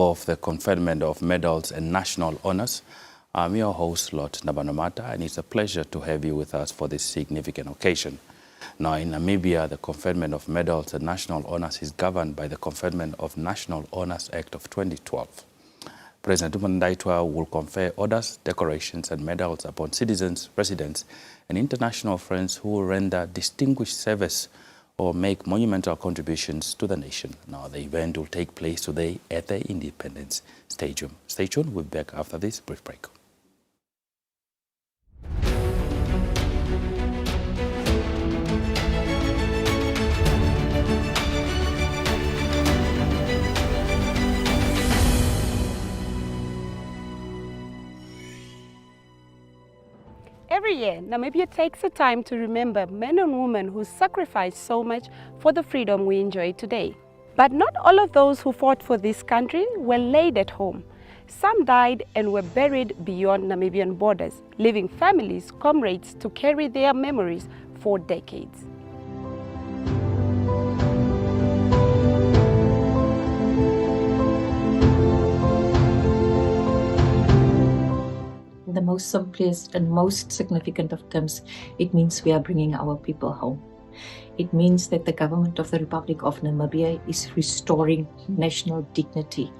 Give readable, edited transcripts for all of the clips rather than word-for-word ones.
of the conferment of medals and national honors. I'm your host, Lord Nabanamata, and it's a pleasure to have you with us for this significant occasion. Now, in Namibia, the conferment of medals and national honors is governed by the Conferment of National Honors Act of 2012. President Netumbo Nandi-Ndaitwah will confer orders, decorations, and medals upon citizens, residents, and international friends who will render distinguished service or make monumental contributions to the nation. Now, the event will take place today at the Independence Stadium. Stay tuned, we'll be back after this brief break. Every year, Namibia takes the time to remember men and women who sacrificed so much for the freedom we enjoy today. But not all of those who fought for this country were laid at home. Some died and were buried beyond Namibian borders, leaving families, comrades to carry their memories for decades. In the most simplest and most significant of terms, it means we are bringing our people home. It means that the government of the Republic of Namibia is restoring national dignity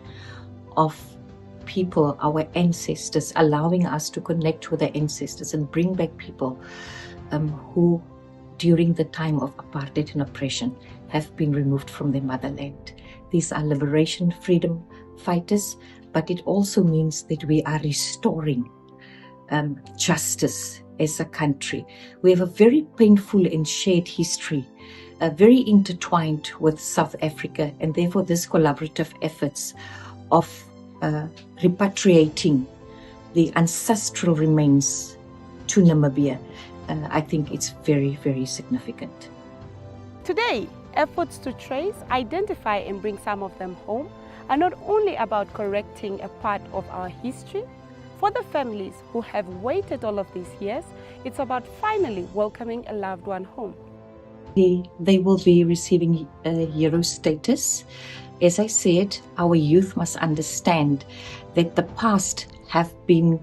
of people, our ancestors, allowing us to connect with the ancestors and bring back people who, during the time of apartheid and oppression, have been removed from their motherland. These are liberation, freedom fighters, but it also means that we are restoring justice as a country. We have a very painful and shared history, very intertwined with South Africa, and therefore this collaborative efforts of repatriating the ancestral remains to Namibia, I think it's very, very significant. Today, efforts to trace, identify and bring some of them home are not only about correcting a part of our history. For the families who have waited all of these years, it's about finally welcoming a loved one home. They will be receiving hero status. As I said, our youth must understand that the past have been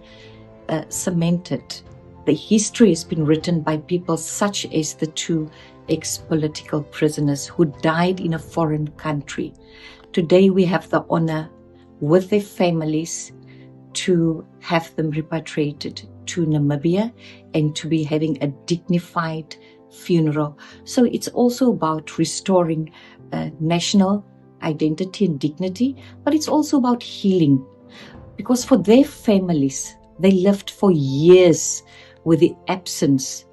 cemented. The history has been written by people such as the two ex-political prisoners who died in a foreign country. Today we have the honor with their families to have them repatriated to Namibia and to be having a dignified funeral. So it's also about restoring national identity and dignity, but it's also about healing. Because for their families, they lived for years with the absence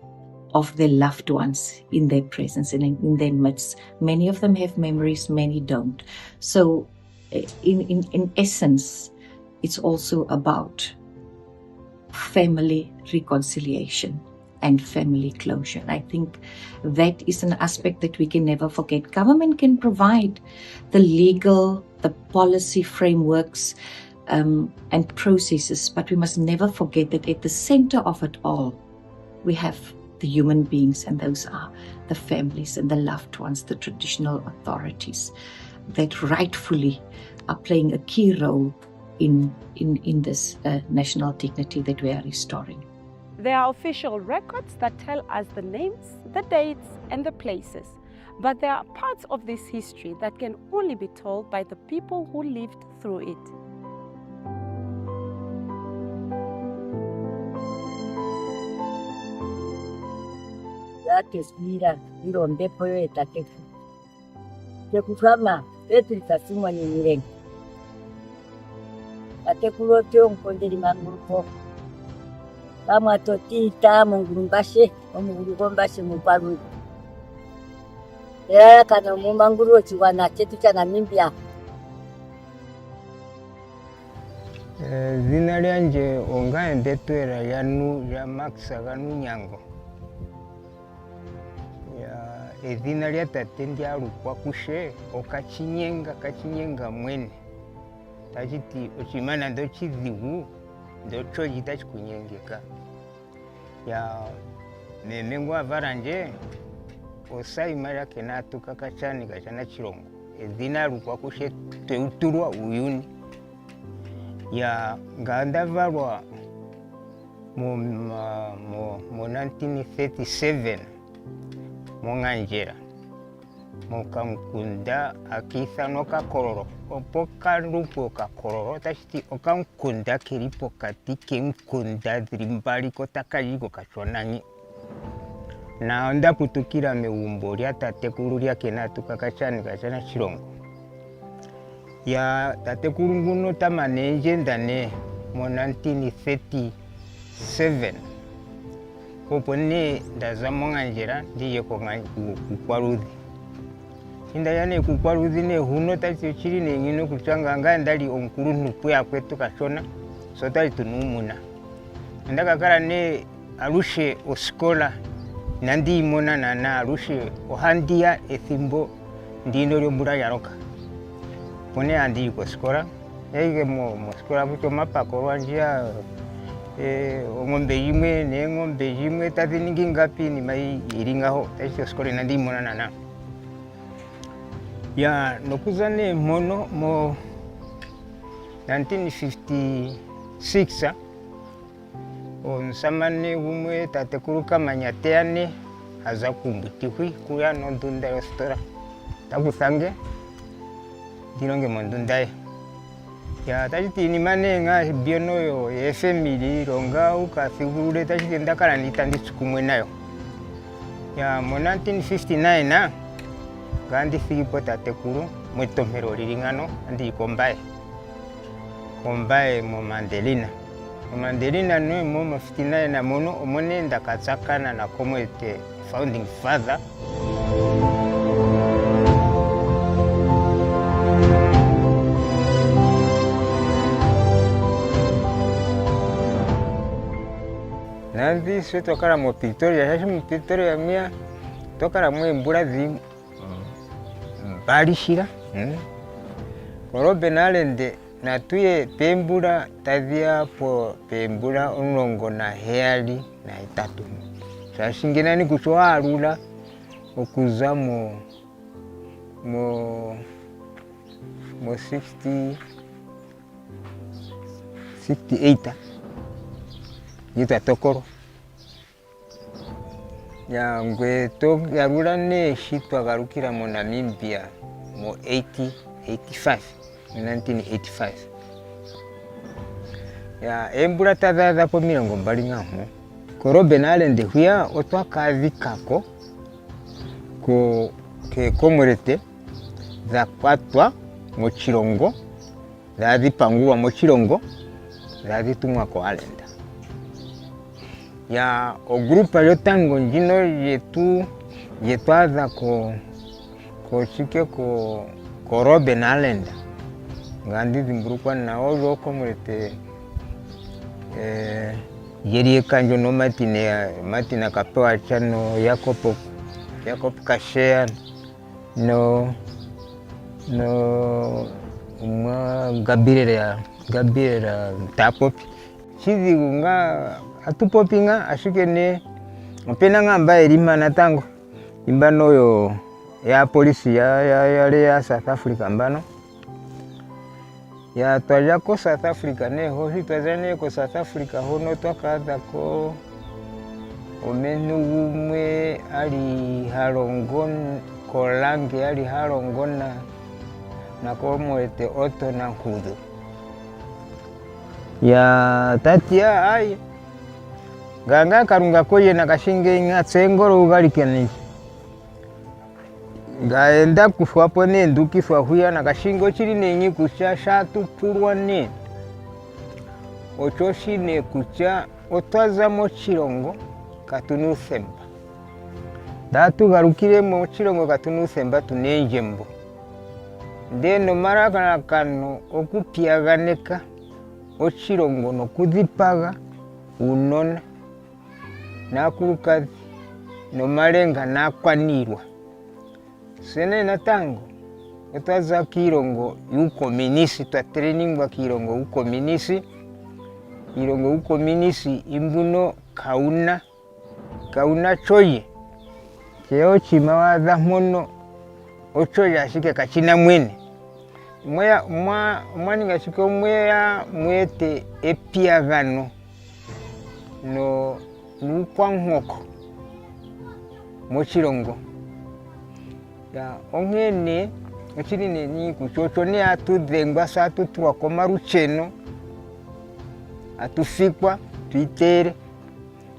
of their loved ones in their presence and in their midst. Many of them have memories, many don't. So in essence, it's also about family reconciliation and family closure. I think that is an aspect that we can never forget. Government can provide the legal, the policy frameworks and processes, but we must never forget that at the center of it all, we have the human beings, and those are the families and the loved ones, the traditional authorities that rightfully are playing a key role in this national dignity that we are restoring. There are official records that tell us the names, the dates, and the places. But there are parts of this history that can only be told by the people who lived through it. That is Mira, you on the poet at the Kufama, that is a summon in ring. At the Kurotion for the Mango. Kama totita Omugulu-Gwombashe, Omugulu-Gwombashe Muparu. There can a Manguru to one at Namibia. Zinarianje onga endetwera yanu ya maxaganu nyango. Ya ezinaria tatendi alukwa kushe okachinyenga mwene. Tajiti ochimana ndo chiziwu ndo choji tachikunyengeka. Ya memengwa varanje osai mara kenatu kakachani kachana chirongo. Ezina alukwa kushe teuturwa uyuni. ya gandavalwa mu 1937 monganjera mokankunda akithano kakororo opo kalupo kakororo tashiti okankunda kilipo kati kenkunda dhili mbali kotakayiko kashonanyi na ndaputukila megumbo lya tatekulu lyake kachana Chilongo ya tatekulu nguno tamanenje ndane mo 1937 opo ne ndaza monganjera ndiye kukwaluthi inda yane kukwaluthi ne huno tati chili nengino kuchanga nga ndali omukulu ntupu yakwetu kashona so tali tunumuna ndakakala ne alushe oskola nandi imona na alushe ohandia ethimbo ndindo lyombula yaroka pone andi koskola ege mo skola kucho mapako lwanjia ng'ombe yimwe taziningi ngapi ni mai iringaho tacho skola nandi imona na ya nokuzane mono mo 1956 onsamane gumwe tatekulu kamanyateane aza kumbutikwi kuya nondunda yostora takuthange ndilonge mondundaye ya tachiti inimane nga biono yo efemili longa ukathigulule tachiti ndakala nditsukumwe nayo ya mo 1959 gandi thigipo tatekulu mwetompelo lilingano andi kombaye mo Mandelina no mo 59 na mono omone ndakatsakana na komwete founding father nandi se tokala mo Pretoria mia tokala mwe mbula zi balishira korobe nalende natuye pembula tavia po pembula onlongo na heali na itatu sashingina ni kuchwalula okuza mo 68 yita tokoro ya ngwe to yarula ne shitwa garukira mo Namibia mo 1985 ya embula tadha po mirongo mbali ngamo korobe nalende huya otwakadhikako ko ke komorete za kwatwa mu Chilongo zadhipangulwa mu Chilongo zadhitumwa ko alenda ya ogrupa yotango njino yetwaza ko chike ko korobe nalenda ngandi zimburukwa na ozo komorete yeri kanjo no matina kapewa chano Jacob Kashea no Gabirera tapopi chizi nga atupopi nga ashike ne mpena ngamba elima natango imbano yo ya polisi ya South Africa mbano ya twaja ko South Africa ne ho hitwazane ko South Africa hono twakaza ko omenu umwe ali halongon kolange ali halongona na komwete oto na kudu ya tatia ai ganga karunga koye na kashinge inga tsengoro ugalikeni ngaenda kufwapo ne ndukifwa huya na kashingo chiri nenyi kucha shatu purwa ne ochoshi ne kucha otwaza mo Chilongo katunu semba datu garukire mo Chilongo katunu semba tunenjembo ndeno marakana kano okupiaganeka o Chilongo no kudhipaga unona nakurukazi no malenga nakwanirwa sene natango otwaza Kilongo yukominisi twa training wa Kilongo ukominisi Kilongo ukominisi imbuno kauna choye cheo chimawadha mono ochoya shike kachina mwene mwaninga chiko mweya mwete epiagano no nukwangoko mochirongo ya ongene chiri neni kuchocho ne atudhengwa sa tutwa komarucheno atufikwa tuitere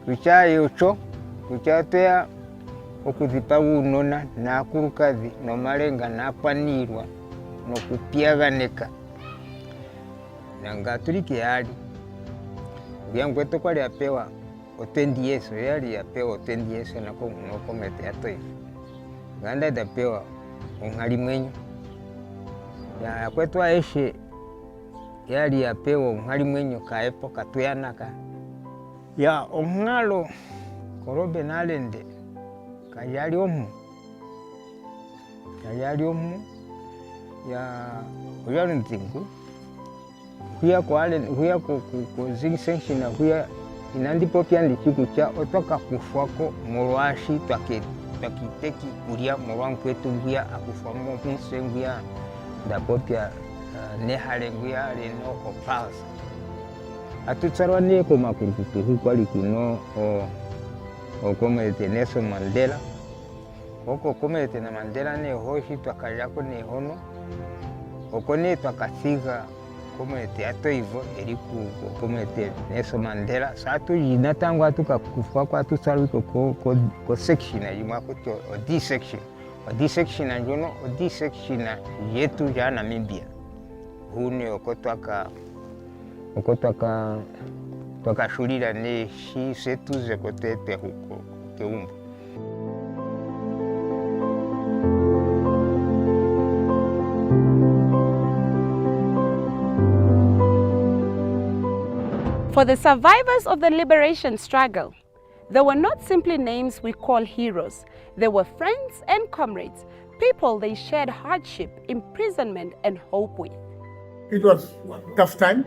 kuchayocho kuchatoya okuzipa unona na akurukazi no malenga na panirwa no kupiaganeka nanga tulike yali byangweto kwali apewa otendi yeso yali yapewa otendi yeso nako no komete atoyi ganda dapewa onghali mwenyo ya kwetwa eshe yali yapewa onghali mwenyo kaepo katuyanaka ya onghalo korobe nalende kayali omu ya uyali nzingu huya ko zing section huya inandipo pia ndikikucha otoka kufwako mulwashi twakiteki kulia mulwangu kwetu nguya akufwamo kunsenguya ndapopya nehale nguya leno opals atutsarwa neko makurukutu kwali kuno okomete Nelson Mandela oko komete na Mandela ne hoshi twakalyako ne hono okone twakasiga komete atoivo eri ku komete Nelson Mandela satu yina tangu atukakufa kwa tusarwiko ko section yimwa kuti o D section anjono o D section yetu ya Namibia hune okotwaka twakashulira ne shi setu zekotete huko keumbu. For the survivors of the liberation struggle, they were not simply names we call heroes. They were friends and comrades, people they shared hardship, imprisonment, and hope with. It was a tough time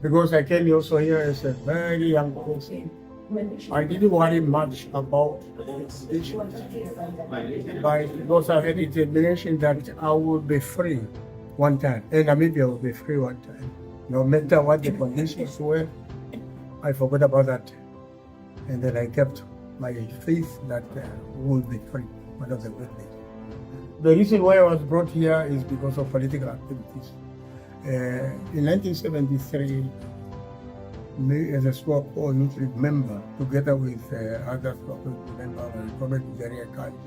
because I came also here as a very young person. I didn't worry much about this issue, but because I had determination that I would be free one time, and Namibia would be free one time. No matter what the conditions were, I forgot about that. And then I kept my faith that we would be free, one of the good days. The reason why I was brought here is because of political activities. In 1973, me as a SWAPO youth member, together with other SWAPO members, President Netumbo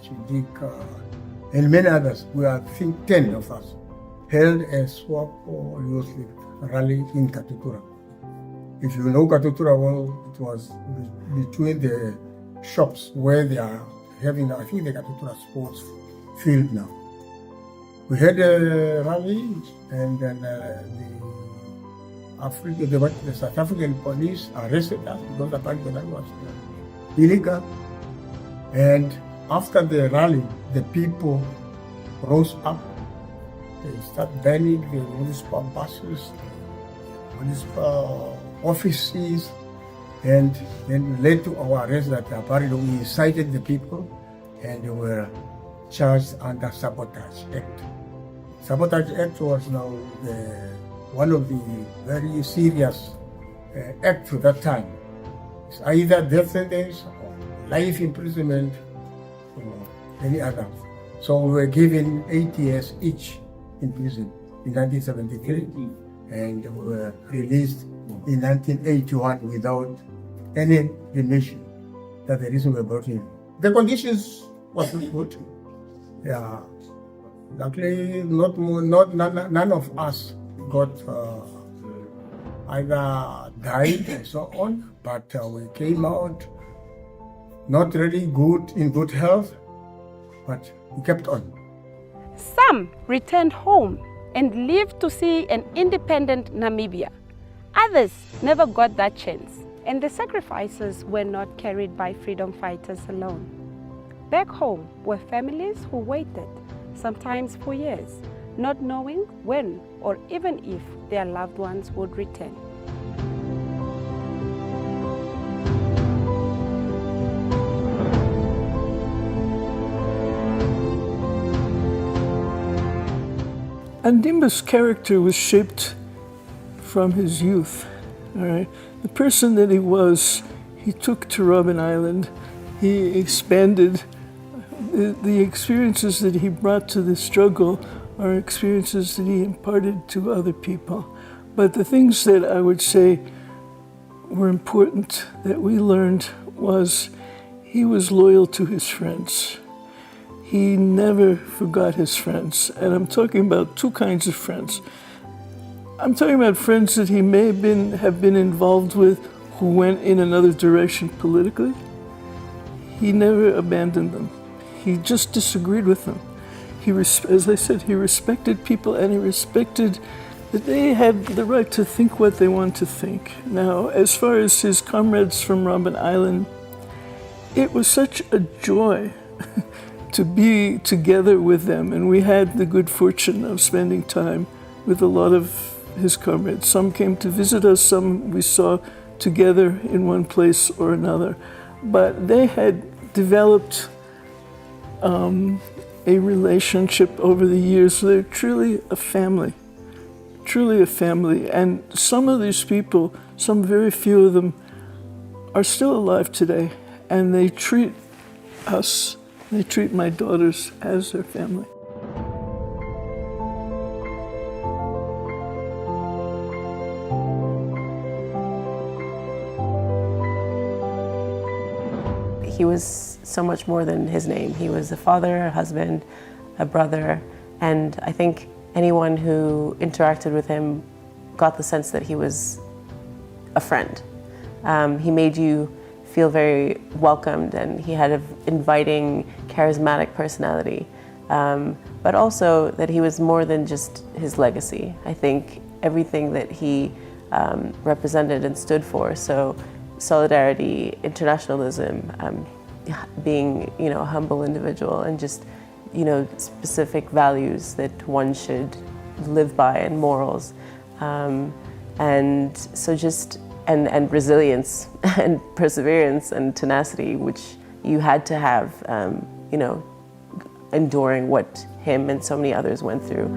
Nandi-Ndaitwah, and many others, we are, I think, 10 of us, held a SWAPO youth rally in Katutura. If you know Katutura well, it was between the shops where they are having, I think, the Katutura sports field now. We had a rally, and then the South African police arrested us because apparently that was illegal. And after the rally, the people rose up. They started banning the municipal buses, municipal offices, and then led to our arrest that apparently we incited the people and they were charged under Sabotage Act. Sabotage Act was now one of the very serious acts at that time. It's either death sentence or life imprisonment or any other. So we were given 8 years each in prison in 1973 and we were released in 1981 without any remission. That's the reason we were brought in. The conditions wasn't good. Yeah. Luckily, none of us got either died and so on, but we came out not really good, in good health, but we kept on. Some returned home and lived to see an independent Namibia. Others never got that chance, and the sacrifices were not carried by freedom fighters alone. Back home were families who waited, sometimes for years, not knowing when or even if their loved ones would return. Andimba's character was shaped from his youth. All right, the person that he was, he took to Robben Island. He expanded. The experiences that he brought to the struggle are experiences that he imparted to other people. But the things that I would say were important that we learned was he was loyal to his friends. He never forgot his friends. And I'm talking about two kinds of friends. I'm talking about friends that he may have been involved with who went in another direction politically. He never abandoned them. He just disagreed with them. As I said, he respected people, and he respected that they had the right to think what they want to think. Now, as far as his comrades from Robben Island, it was such a joy to be together with them, and we had the good fortune of spending time with a lot of his comrades. Some came to visit us, some we saw together in one place or another. But they had developed a relationship over the years. They're truly a family, truly a family. And some of these people, some very few of them, are still alive today, and they treat us, they treat my daughters as their family. He was so much more than his name. He was a father, a husband, a brother, and I think anyone who interacted with him got the sense that he was a friend. He made you feel very welcomed, and he had an inviting, charismatic personality, but also that he was more than just his legacy. I think everything that he represented and stood for, so solidarity, internationalism, being, a humble individual, and just, specific values that one should live by, and morals, and so just and resilience and perseverance and tenacity, which you had to have, enduring what him and so many others went through.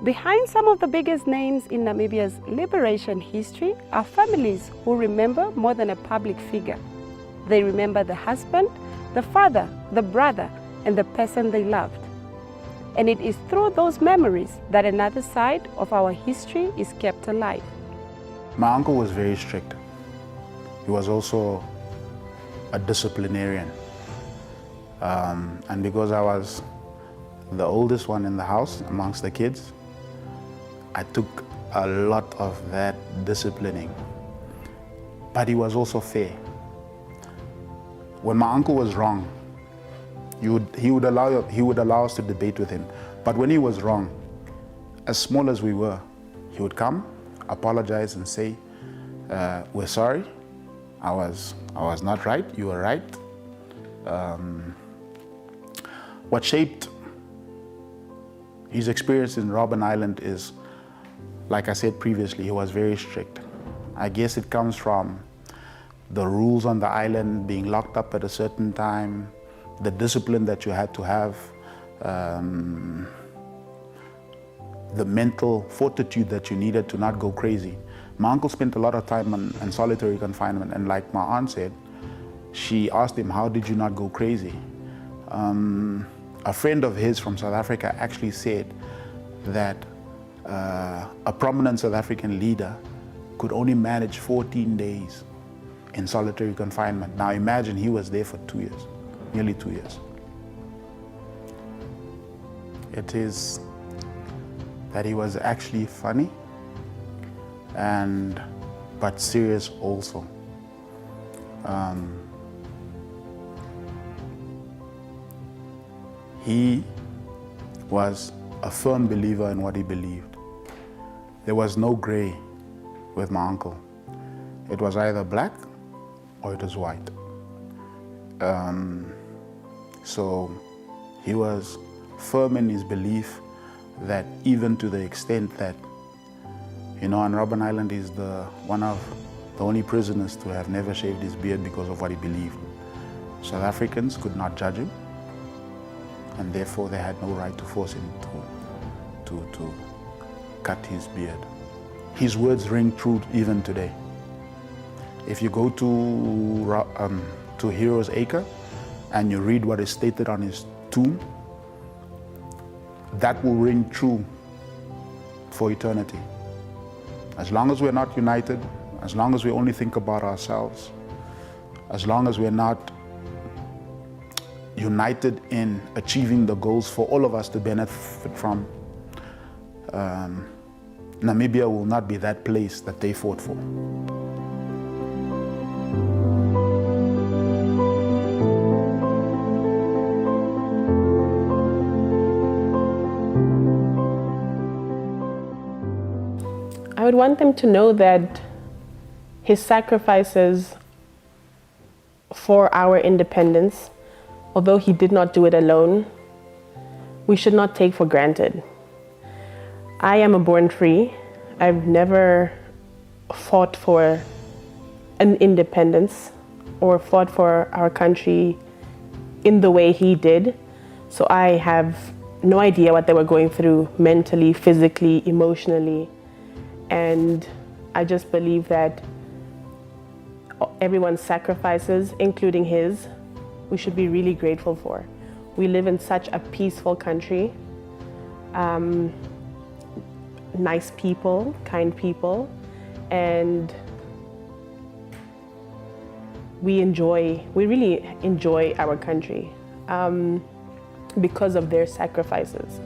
Behind some of the biggest names in Namibia's liberation history are families who remember more than a public figure. They remember the husband, the father, the brother, and the person they loved. And it is through those memories that another side of our history is kept alive. My uncle was very strict. He was also a disciplinarian. And because I was the oldest one in the house amongst the kids, I took a lot of that disciplining. But he was also fair. When my uncle was wrong, he would allow us to debate with him. But when he was wrong, as small as we were, he would come, apologize, and say, "We're sorry. I was not right. You were right." What shaped his experience in Robben Island is, like I said previously, he was very strict. I guess it comes from the rules on the island, being locked up at a certain time, the discipline that you had to have, the mental fortitude that you needed to not go crazy. My uncle spent a lot of time in solitary confinement, and like my aunt said, she asked him, "How did you not go crazy?" A friend of his from South Africa actually said that a prominent South African leader could only manage 14 days in solitary confinement. Now imagine he was there for 2 years, nearly 2 years. It is that he was actually funny, but serious also. He was a firm believer in what he believed. There was no gray with my uncle. It was either black or it was white. So he was firm in his belief that, even to the extent that, on Robben Island, he's one of the only prisoners to have never shaved his beard because of what he believed. South Africans could not judge him, and therefore they had no right to force him to cut his beard. His words ring true even today. If you go to Heroes Acre and you read what is stated on his tomb, that will ring true for eternity. As long as we're not united, as long as we only think about ourselves, as long as we're not united in achieving the goals for all of us to benefit from, Namibia will not be that place that they fought for. I would want them to know that his sacrifices for our independence, although he did not do it alone, we should not take for granted. I am a born free. I've never fought for an independence or fought for our country in the way he did. So I have no idea what they were going through mentally, physically, emotionally. And I just believe that everyone's sacrifices, including his, we should be really grateful for. We live in such a peaceful country. Nice people, kind people, and we really enjoy our country because of their sacrifices.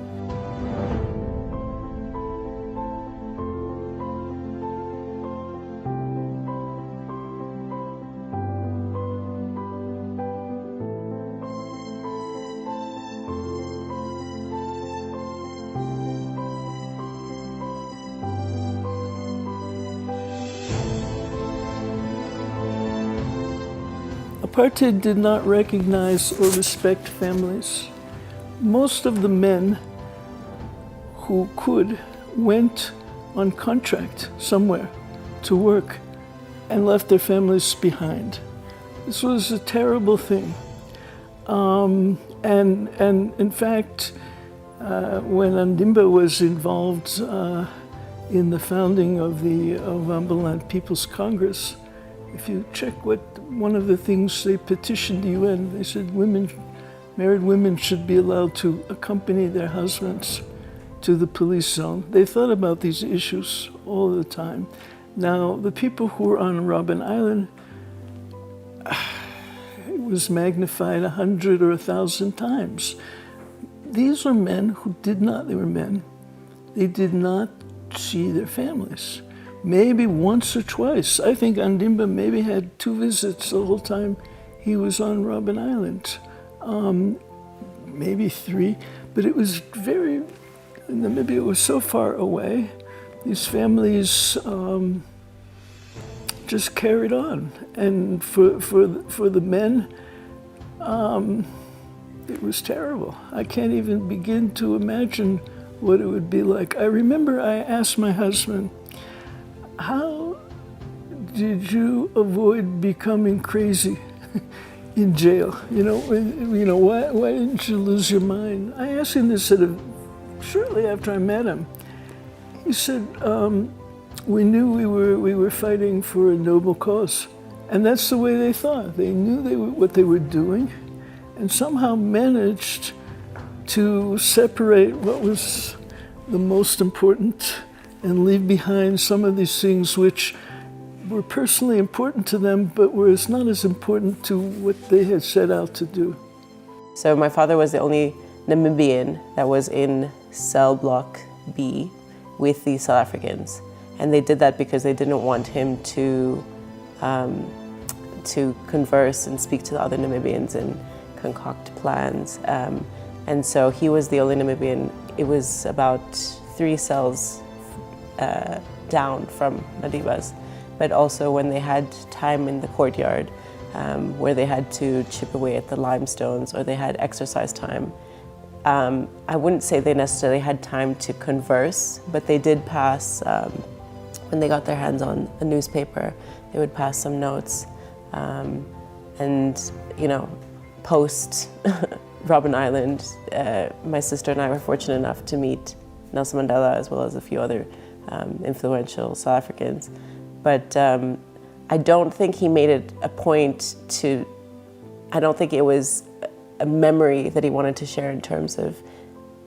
Apartheid did not recognize or respect families. Most of the men who could went on contract somewhere to work and left their families behind. This was a terrible thing. And in fact, when Ndimba was involved in the founding of the Ovambaland People's Congress, if you check what one of the things they petitioned the UN, they said married women should be allowed to accompany their husbands to the police zone. They thought about these issues all the time. Now, the people who were on Robben Island, it was magnified 100 or 1,000 times. These were men who they were men. They did not see their families. Maybe once or twice. I think Ndimba maybe had 2 visits the whole time he was on Robben Island. Maybe 3, but it was Namibia was so far away. These families just carried on. And for the men, it was terrible. I can't even begin to imagine what it would be like. I remember I asked my husband, how did you avoid becoming crazy in jail? Why didn't you lose your mind? I asked him this shortly after I met him. He said, we knew we were fighting for a noble cause. And that's the way they thought. They knew what they were doing and somehow managed to separate what was the most important and leave behind some of these things which were personally important to them, but were not as important to what they had set out to do. So my father was the only Namibian that was in cell block B with the South Africans. And they did that because they didn't want him to converse and speak to the other Namibians and concoct plans. And so he was the only Namibian. It was about 3 cells down from Madiba's, but also when they had time in the courtyard where they had to chip away at the limestones or they had exercise time. I wouldn't say they necessarily had time to converse, but they did pass, when they got their hands on a newspaper, they would pass some notes. And, you know, post Robben Island, my sister and I were fortunate enough to meet Nelson Mandela as well as a few other influential South Africans. But I don't think he made it a point to, I don't think it was a memory that he wanted to share in terms of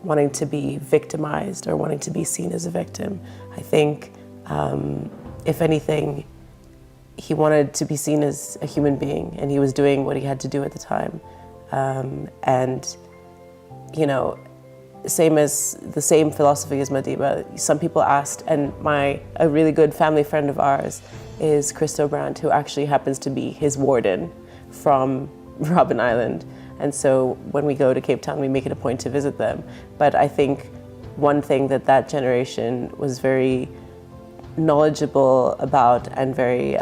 wanting to be victimized or wanting to be seen as a victim. I think, if anything, he wanted to be seen as a human being, and he was doing what he had to do at the time. And, you know, the same philosophy as Madiba. Some people asked, and a really good family friend of ours is Christo Brandt, who actually happens to be his warden from Robben Island. And so when we go to Cape Town, we make it a point to visit them. But I think one thing that generation was very knowledgeable about and very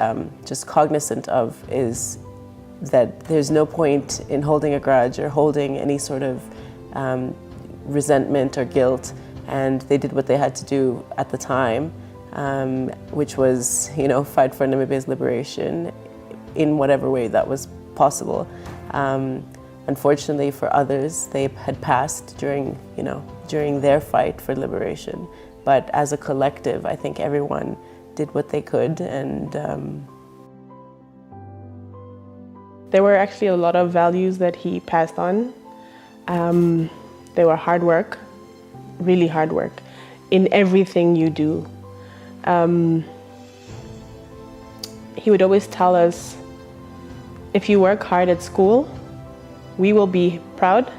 just cognizant of is that there's no point in holding a grudge or holding any sort of resentment or guilt. And they did what they had to do at the time, which was, you know, fight for Namibia's liberation in whatever way that was possible. Unfortunately for others, they had passed during their fight for liberation. But as a collective, I think everyone did what they could. And there were actually a lot of values that he passed on. They were hard work, really hard work, in everything you do. He would always tell us, if you work hard at school, we will be proud.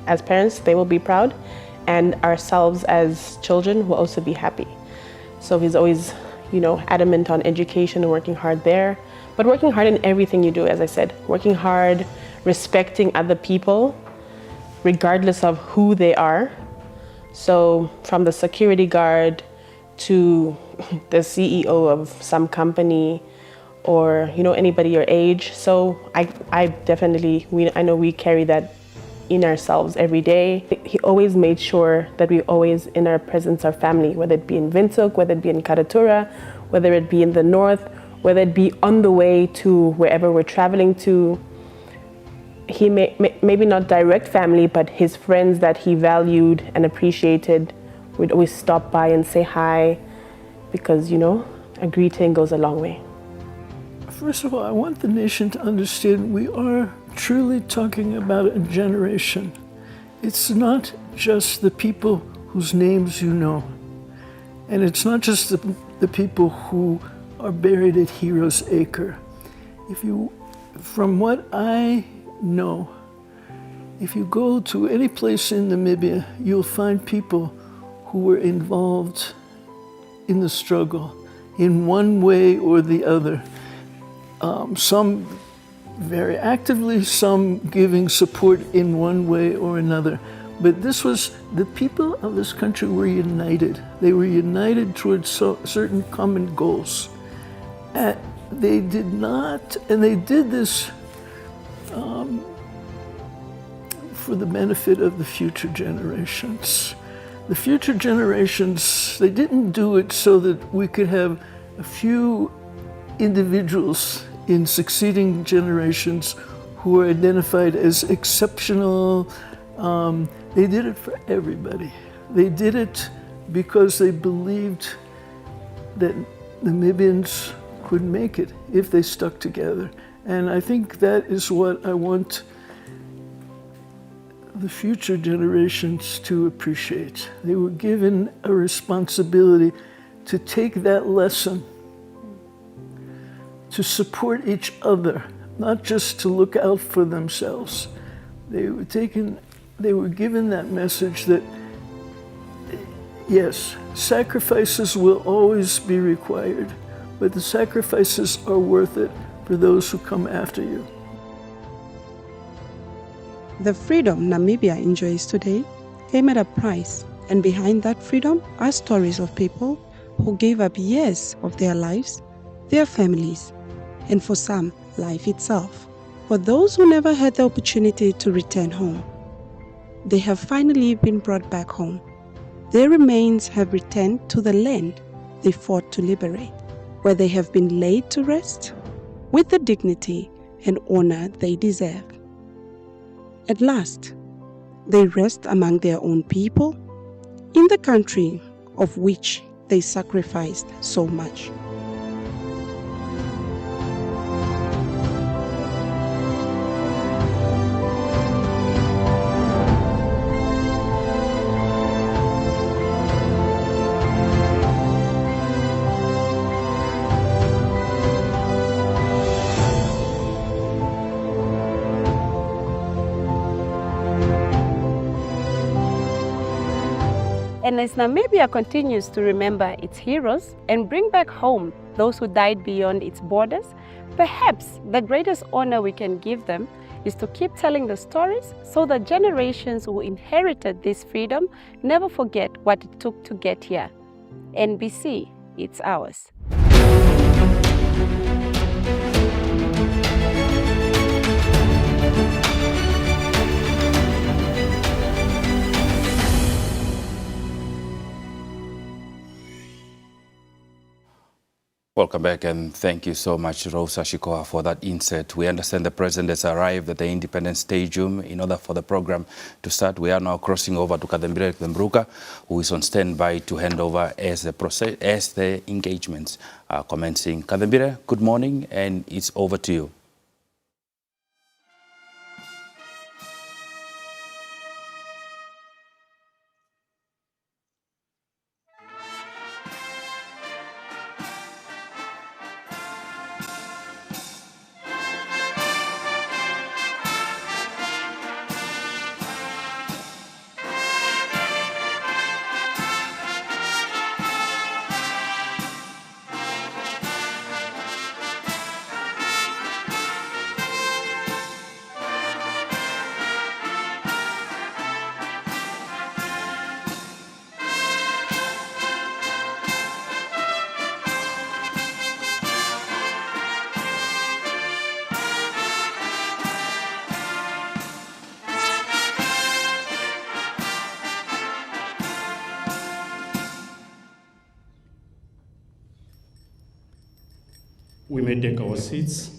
As parents, they will be proud. And ourselves as children will also be happy. So he's always, you know, adamant on education and working hard there. But working hard in everything you do, as I said, working hard, respecting other people, regardless of who they are. So from the security guard to the CEO of some company, or, you know, anybody your age. So I know we carry that in ourselves every day. He always made sure that we always in our presence our family, whether it be in Windhoek, whether it be in Karatura, whether it be in the north, whether it be on the way to wherever we're traveling to. He maybe not direct family, but his friends that he valued and appreciated would always stop by and say hi, because, you know, a greeting goes a long way. First of all, I want the nation to understand we are truly talking about a generation. It's not just the people whose names you know. And it's not just the people who are buried at Heroes Acre. From what I know, if you go to any place in Namibia, you'll find people who were involved in the struggle in one way or the other. Some very actively, some giving support in one way or another. But the people of this country were united. They were united towards certain common goals. They did this for the benefit of the future generations. The future generations, they didn't do it so that we could have a few individuals in succeeding generations who are identified as exceptional. They did it for everybody. They did it because they believed that Namibians could make it if they stuck together. And I think that is what I want the future generations to appreciate. They were given a responsibility to take that lesson, to support each other, not just to look out for themselves. They were given that message that, yes, sacrifices will always be required, but the sacrifices are worth it for those who come after you. The freedom Namibia enjoys today came at a price, and behind that freedom are stories of people who gave up years of their lives, their families, and for some, life itself. For those who never had the opportunity to return home, they have finally been brought back home. Their remains have returned to the land they fought to liberate, where they have been laid to rest with the dignity and honor they deserve. At last, they rest among their own people in the country of which they sacrificed so much. And as Namibia continues to remember its heroes and bring back home those who died beyond its borders, perhaps the greatest honor we can give them is to keep telling the stories so that generations who inherited this freedom never forget what it took to get here. NBC, it's ours. Welcome back, and thank you so much, Rosa Shikoa, for that insert. We understand the President has arrived at the Independence Stadium. In order for the program to start, we are now crossing over to Kadembire Mbruka, who is on standby to hand over as the engagements are commencing. Kadembire, good morning, and it's over to you. We may take our seats.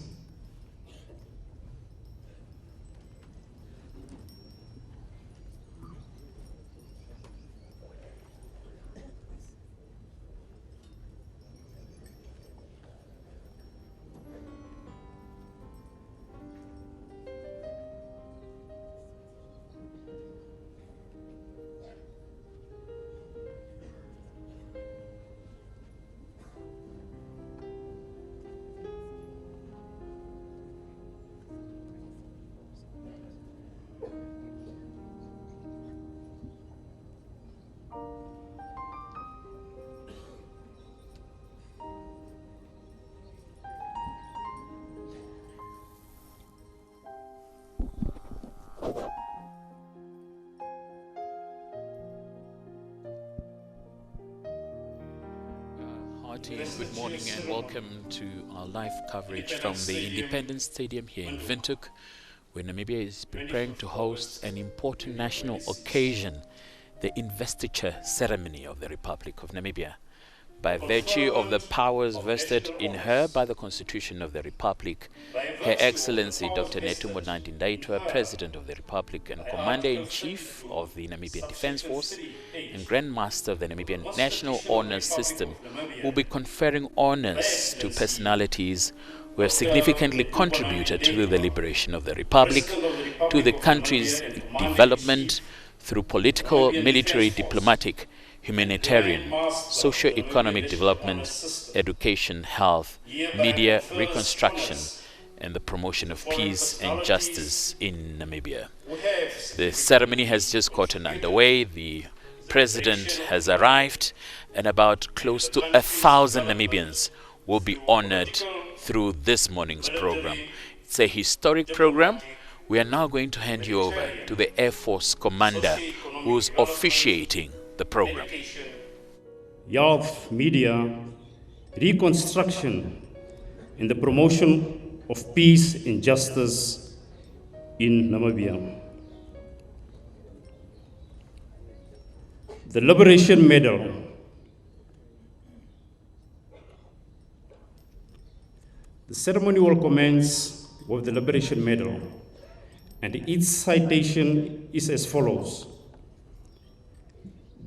Good morning and welcome to our live coverage from the Independence Stadium here in Windhoek, where Namibia is preparing to host an important national occasion, the Investiture Ceremony of the Republic of Namibia. By virtue of the powers vested in her by the Constitution of the Republic, Her Excellency Dr. Netumbo Nandi-Ndaitwah, President of the Republic and Commander-in-Chief of the Namibian Defense Force and Grand Master of the Namibian National Honors System, will be conferring honors to personalities who have significantly contributed to the liberation of the Republic, to the country's development through political, military, diplomatic, humanitarian, socio-economic development, education, health, media, reconstruction, and the promotion of peace and justice in Namibia. The ceremony has just gotten underway. The President has arrived, and about close to 1,000 Namibians will be honored through this morning's program. It's a historic program. We are now going to hand you over to the Air Force Commander, who's officiating the program. Health, media, reconstruction, and the promotion of peace and justice in Namibia. The Liberation Medal. The ceremony will commence of the Liberation Medal, and its citation is as follows.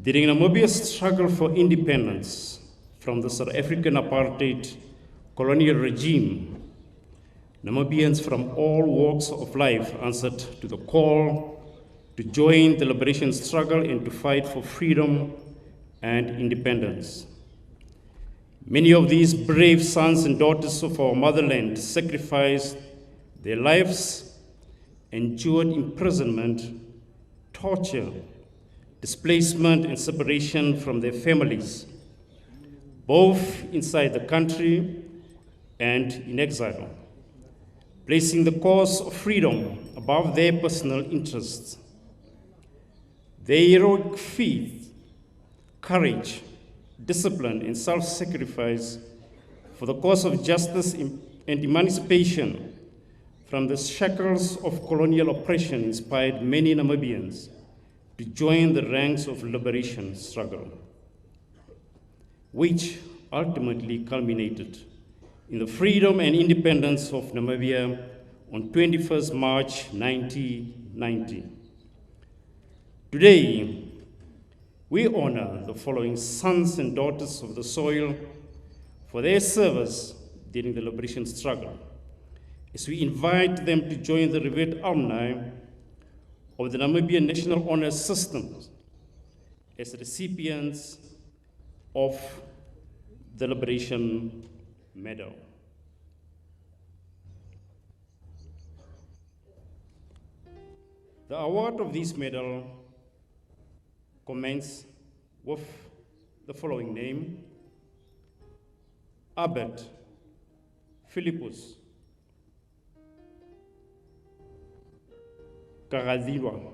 During Namibia's struggle for independence from the South African apartheid colonial regime, Namibians from all walks of life answered to the call to join the liberation struggle and to fight for freedom and independence. Many of these brave sons and daughters of our motherland sacrificed their lives, endured imprisonment, torture, displacement, and separation from their families, both inside the country and in exile, placing the cause of freedom above their personal interests. Their heroic faith, courage, discipline, and self-sacrifice for the cause of justice and emancipation from the shackles of colonial oppression inspired many Namibians to join the ranks of liberation struggle, which ultimately culminated in the freedom and independence of Namibia on 21st March 1990. Today, we honor the following sons and daughters of the soil for their service during the liberation struggle, as we invite them to join the revered alumni of the Namibian National Honor System as recipients of the Liberation Medal. The award of this medal commences with the following name: Albert Philippus Kagadilwa.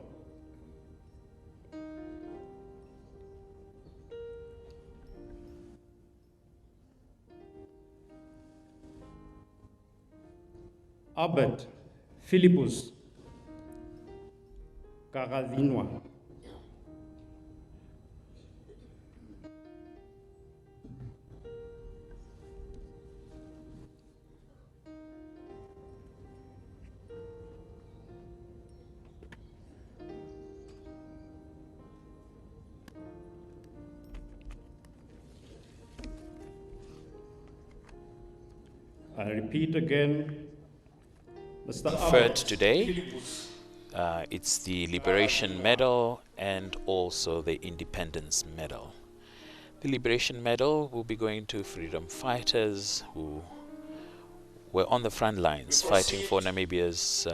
Albert Philippus Kagadinwa. I repeat again, Mr. Conferred today, it's the Liberation Medal and also the Independence Medal. The Liberation Medal will be going to freedom fighters who were on the front lines fighting for Namibia's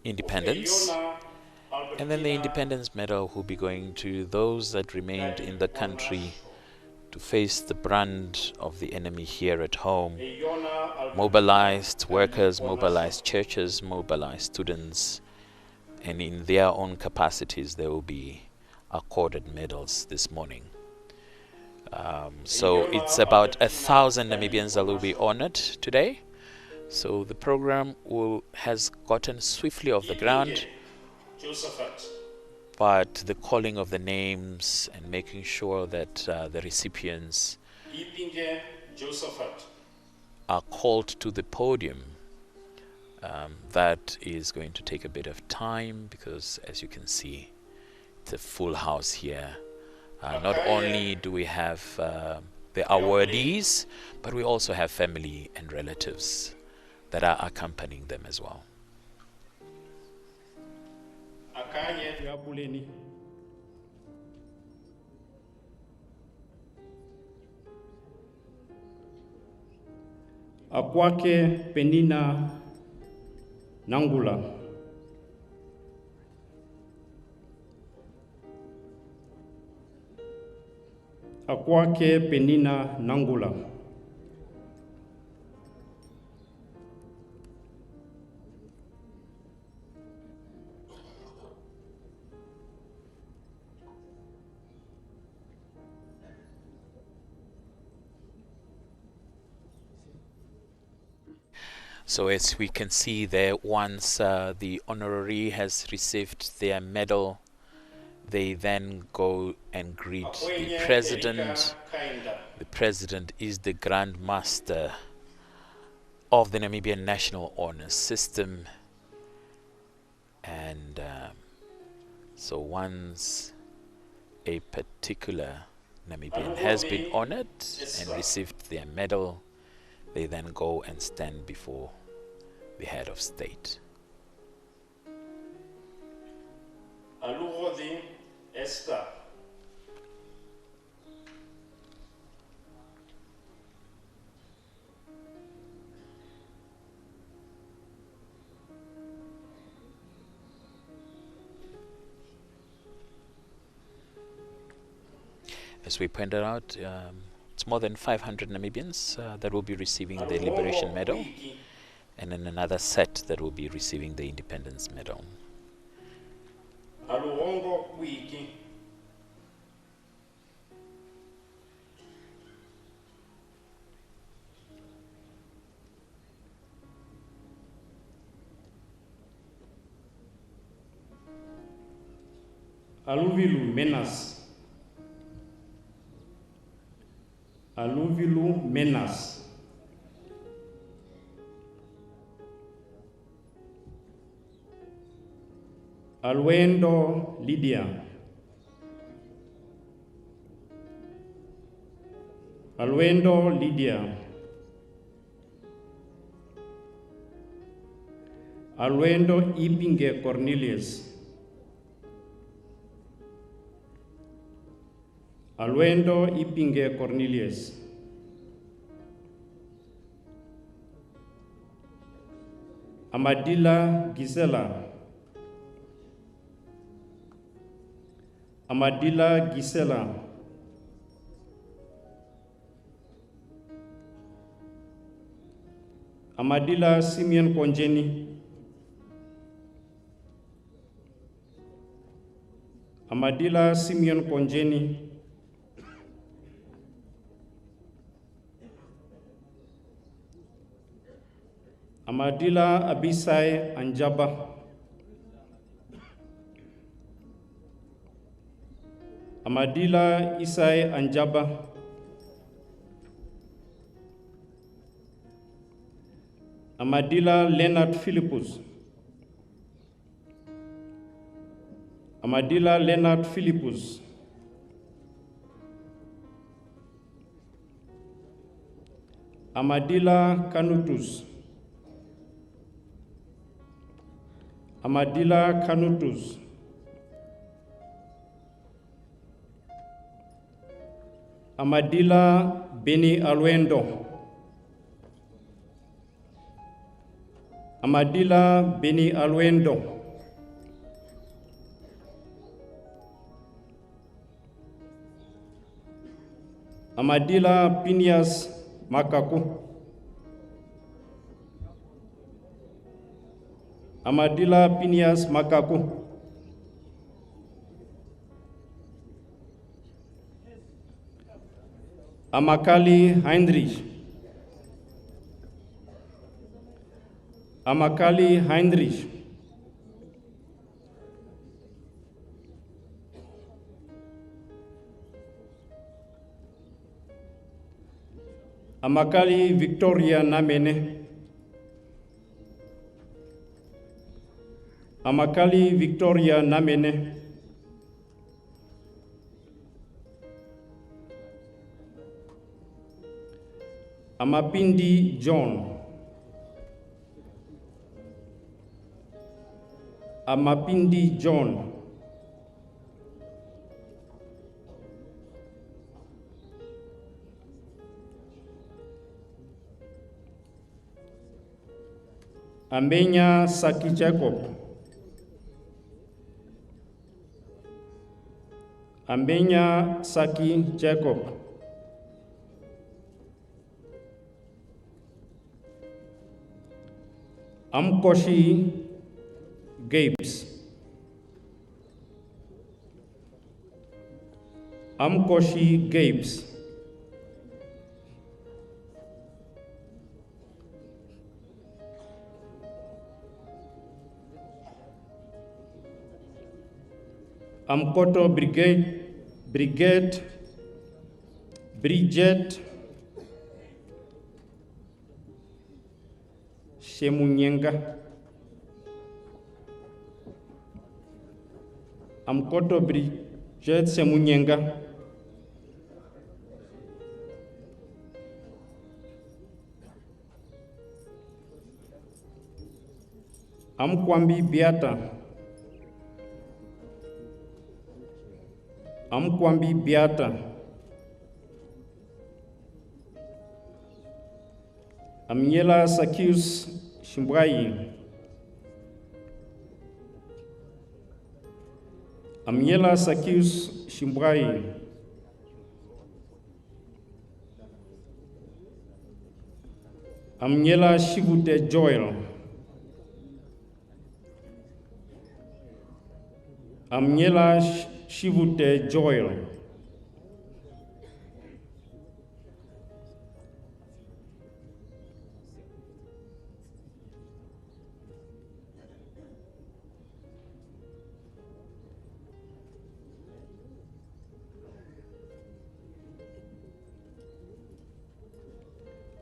independence. And then the Independence Medal will be going to those that remained in the country to face the brunt of the enemy here at home. Mobilized workers, mobilized churches, mobilized students, and in their own capacities they will be accorded medals this morning. So it's about 1,000 Namibians that will be honored today. So the program has gotten swiftly off the ground, but the calling of the names and making sure that the recipients are called to the podium, that is going to take a bit of time, because as you can see, it's a full house here. Not only do we have the awardees, but we also have family and relatives that are accompanying them as well. Akwake Penina Nangula. Akwake Penina Nangula. So as we can see there, once the honoree has received their medal, they then go and greet the president. The president is the Grand Master of the Namibian National Honor System. And so once a particular Namibian has been honored and received their medal, they then go and stand before the head of state. As we pointed out, it's more than 500 Namibians that will be receiving the Liberation Medal, and then another set that will be receiving the Independence Medal. Aluvilu Menas. Aluvilu Menas. Alwendo Lydia. Alwendo Lydia. Alwendo Ipinge Cornelius. Alwendo Ipinge Cornelius. Amadila Gisela. Amadila Gisela. Amadila Simeon Konjeni. Amadila Simeon Konjeni. Amadila Abisai Anjaba. Amadila Isai Anjaba. Amadila Leonard Philippus. Amadila Leonard Philippus. Amadila Kanutus. Amadila Kanutus. Amadila Beni Alwendo. Amadila Beni Alwendo. Amadila Pinias Makaku. Amadila Pinias Makaku. Amakali Heinrich. Amakali Heinrich. Amakali Victoria Namene. Amakali Victoria Namene. Amapindi John. Amapindi John. Ambenya Saki Jacob. Ambenya Saki Jacob. Amkoshi Gabes. Amkoshi Gabes. Amkoto Bridget Shemunyenga, Amkoto Bridget Shemunyenga, Amkwambi Beata, Amkwambi Beata, Amyela Sakius Shimbrai, Amyela Sakius Shimbrai, Amyela Shivute Joel, Amyela Shivute Joel,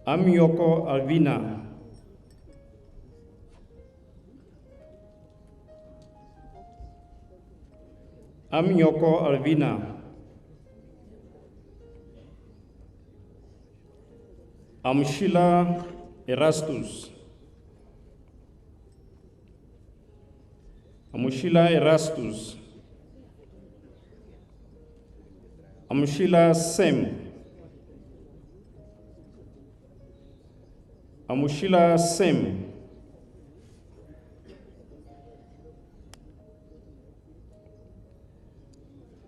Amyoko Alvina, Amyoko Alvina, Amshila Erastus, Amshila Erastus, Amshila Sem, Amushila Sem,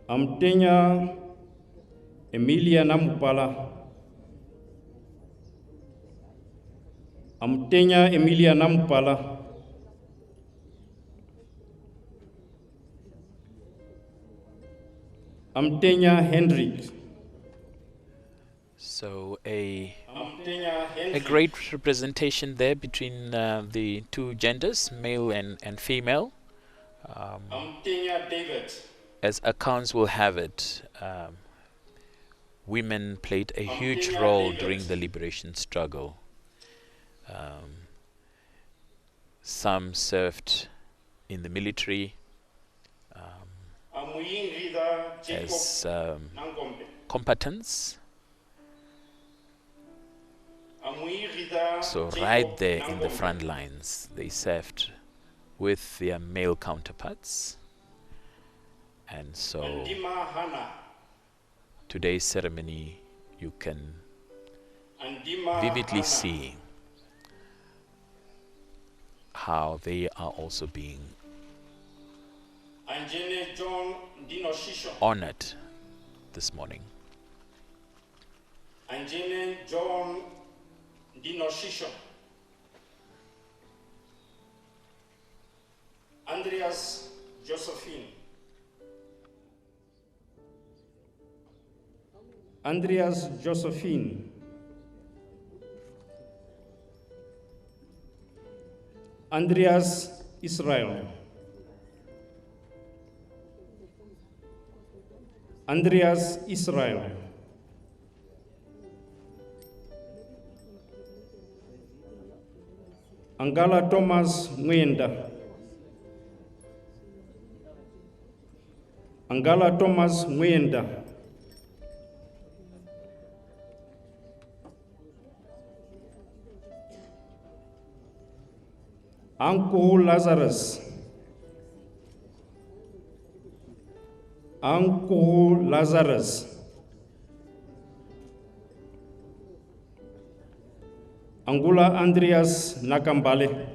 Amtenya Emilia Namupala, Amtenya Emilia Namupala, Amtenya Hendrik. So a great representation there between the two genders, male and female. As accounts will have it, women played a huge role during the liberation struggle. Some served in the military as combatants. So right there in the front lines, they served with their male counterparts. And so today's ceremony, you can vividly see how they are also being honored this morning. Andreas Josephine, Andreas Josephine, Andreas Israel, Andreas Israel, Angala Thomas Mwenda, Angala Thomas Mwenda, Uncle Lazarus, Uncle Lazarus, Angula Andreas Nakambale,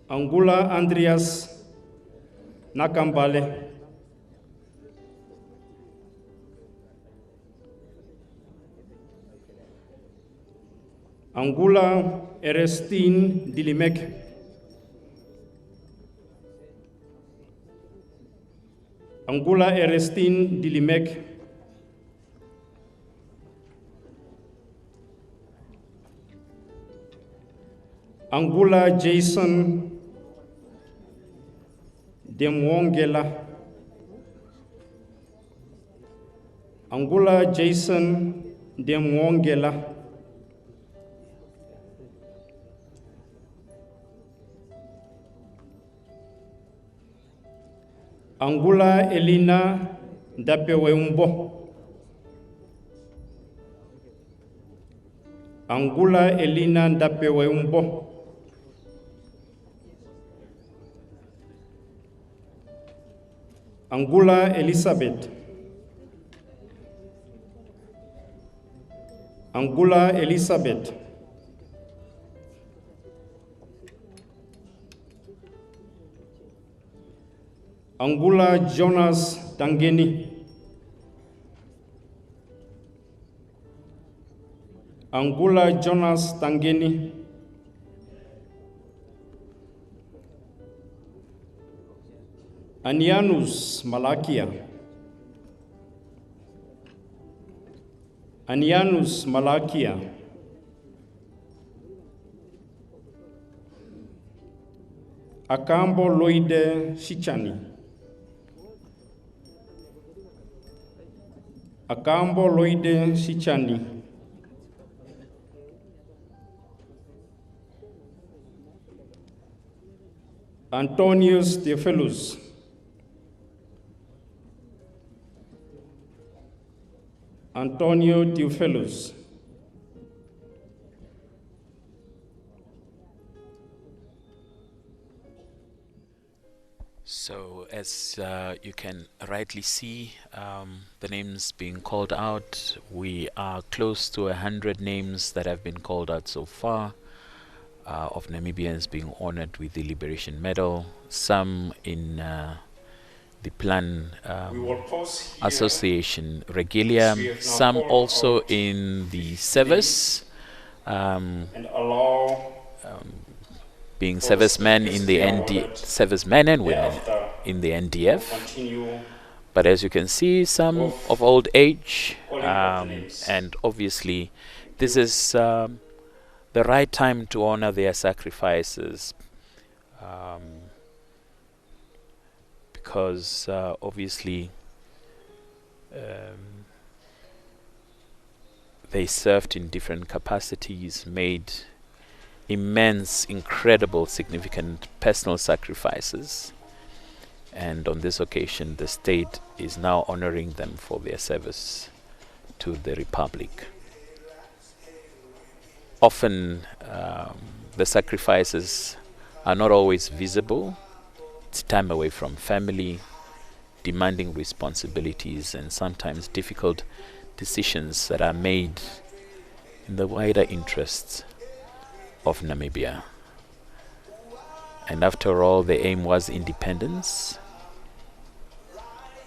Angula Andreas Nakambale, Angula Erestine Dilimek, Angula Erestine Dilimek, Angula Jason Demwongela, Angula Jason Demwongela, Angula Elina Ndapeweumbo, Angula Elina Ndapeweumbo, Angula Elizabeth, Angula Elizabeth, Angula Jonas Tangeni, Angula Jonas Tangeni, Anianus Malakia, Anianus Malakia, Akambo Loide Shichani, Akambo Loide Shichani, Antonius Theophilus, Antonio Theophilus, So, as you can rightly see, the names being called out, we are close to 100 names that have been called out so far, of Namibians being honored with the Liberation Medal, some in the Plan Association Regalia, some also in the service, being servicemen in the servicemen and women in the NDF. But as you can see, some of old age, and obviously this is the right time to honor their sacrifices, because obviously they served in different capacities, made immense, incredible, significant personal sacrifices, and on this occasion the state is now honoring them for their service to the Republic. Often the sacrifices are not always visible. It's time away from family, demanding responsibilities, and sometimes difficult decisions that are made in the wider interests of Namibia. And after all, the aim was independence,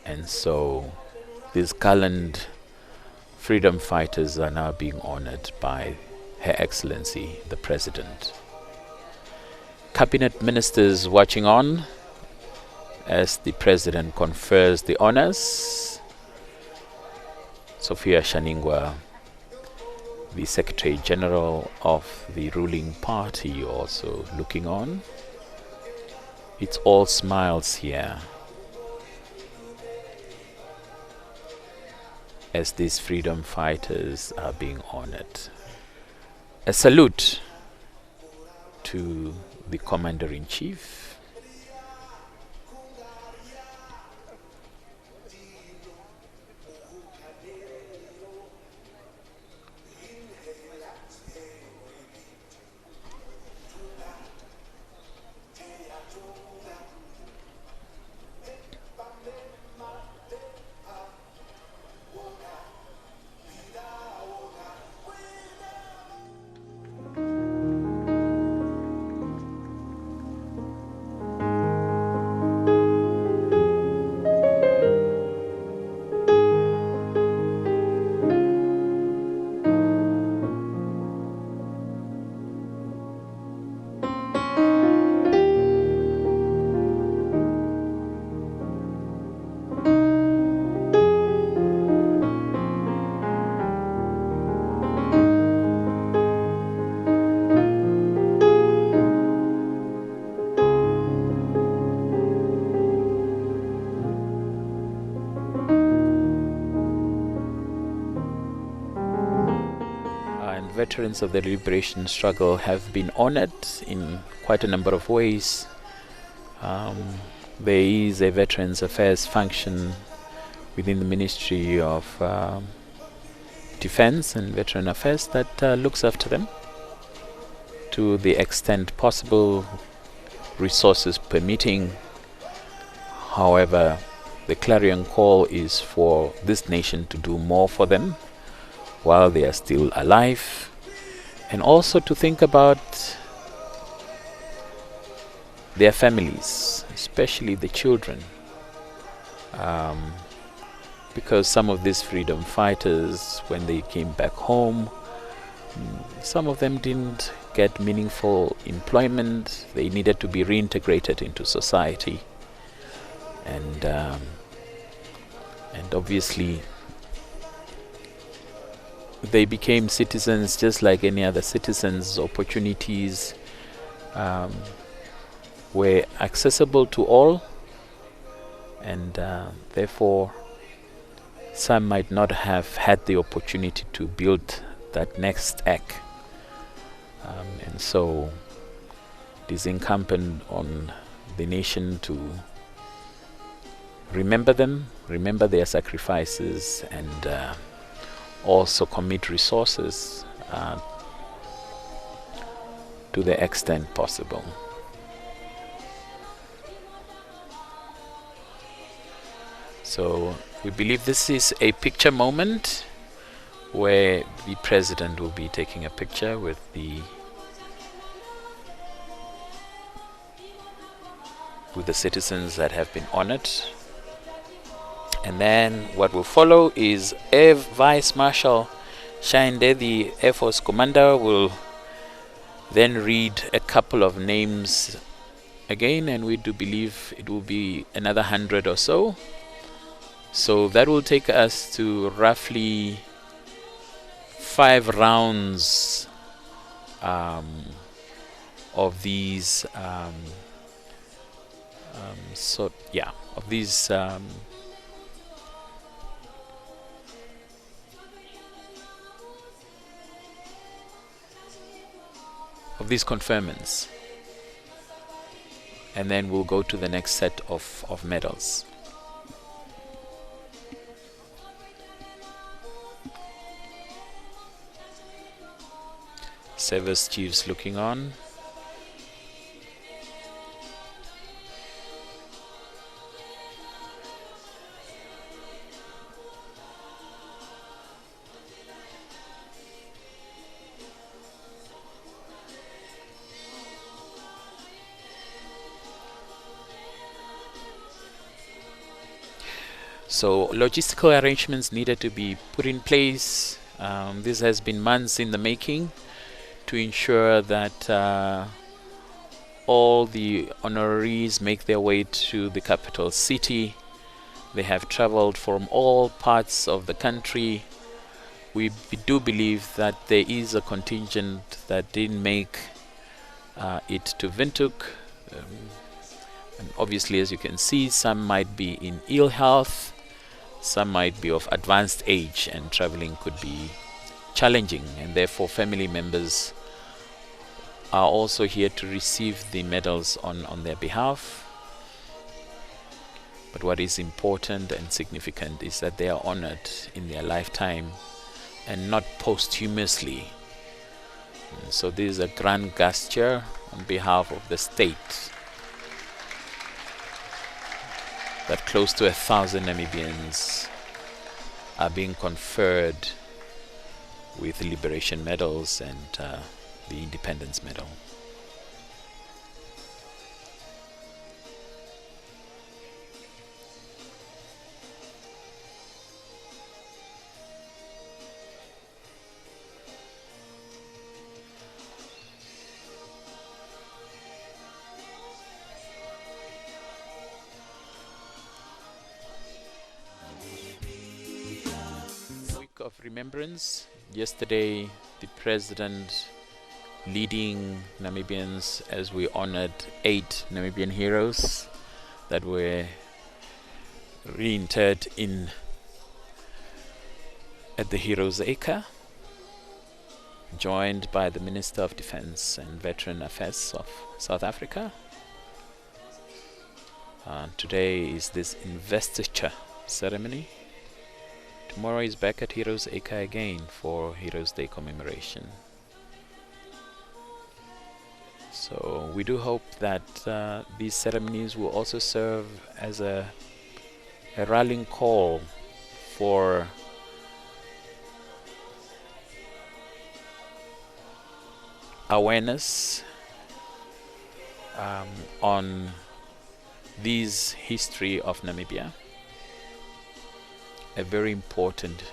and so these gallant freedom fighters are now being honored by Her Excellency the President. Cabinet ministers watching on as the President confers the honors. Sophia Shaningwa, the Secretary General of the ruling party, also looking on. It's all smiles here as these freedom fighters are being honored. A salute to the Commander-in-Chief, veterans of the liberation struggle have been honored in quite a number of ways. There is a Veterans Affairs function within the Ministry of Defense and Veteran Affairs that looks after them to the extent possible, resources permitting. However, the clarion call is for this nation to do more for them while they are still alive, and also to think about their families, especially the children, because some of these freedom fighters, when they came back home, some of them didn't get meaningful employment. They needed to be reintegrated into society, and obviously they became citizens just like any other citizens. Opportunities were accessible to all, and therefore some might not have had the opportunity to build that next act, and so it is incumbent on the nation to remember them, remember their sacrifices, and also commit resources to the extent possible. So we believe this is a picture moment where the president will be taking a picture with the citizens that have been honored. And then what will follow is Air Vice Marshal Shainde, the Air Force commander, will then read a couple of names again, and we do believe it will be another 100 or so. So that will take us to roughly 5 rounds of these of these conferments, and then we'll go to the next set of medals. Service chiefs looking on. So logistical arrangements needed to be put in place. This has been months in the making to ensure that all the honorees make their way to the capital city. They have traveled from all parts of the country. We do believe that there is a contingent that didn't make it to Windhoek. And obviously, as you can see, some might be in ill health, some might be of advanced age, and traveling could be challenging, and therefore family members are also here to receive the medals on their behalf. But what is important and significant is that they are honored in their lifetime and not posthumously. And so this is a grand gesture on behalf of the state that close to 1,000 Namibians are being conferred with liberation medals and the Independence Medal. Week of remembrance. Yesterday, the President leading Namibians as we honored 8 Namibian heroes that were reinterred at the Heroes Acre. joined by the Minister of Defense and Veteran Affairs of South Africa. Today is this Investiture Ceremony. Tomorrow is back at Heroes Acre again for Heroes Day commemoration. So we do hope that these ceremonies will also serve as a rallying call for awareness on this history of Namibia, a very important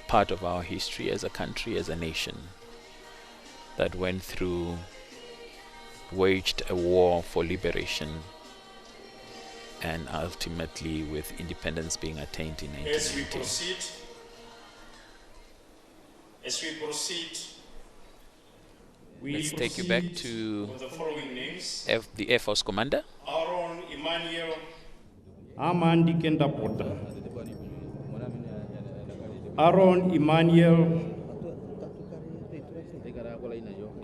part of our history as a country, as a nation, that waged a war for liberation, and ultimately with independence being attained in 1990. As we proceed, let's take you back to the following names. the Air Force Commander. Aaron Emmanuel Amandi Kendapota. Aaron Emmanuel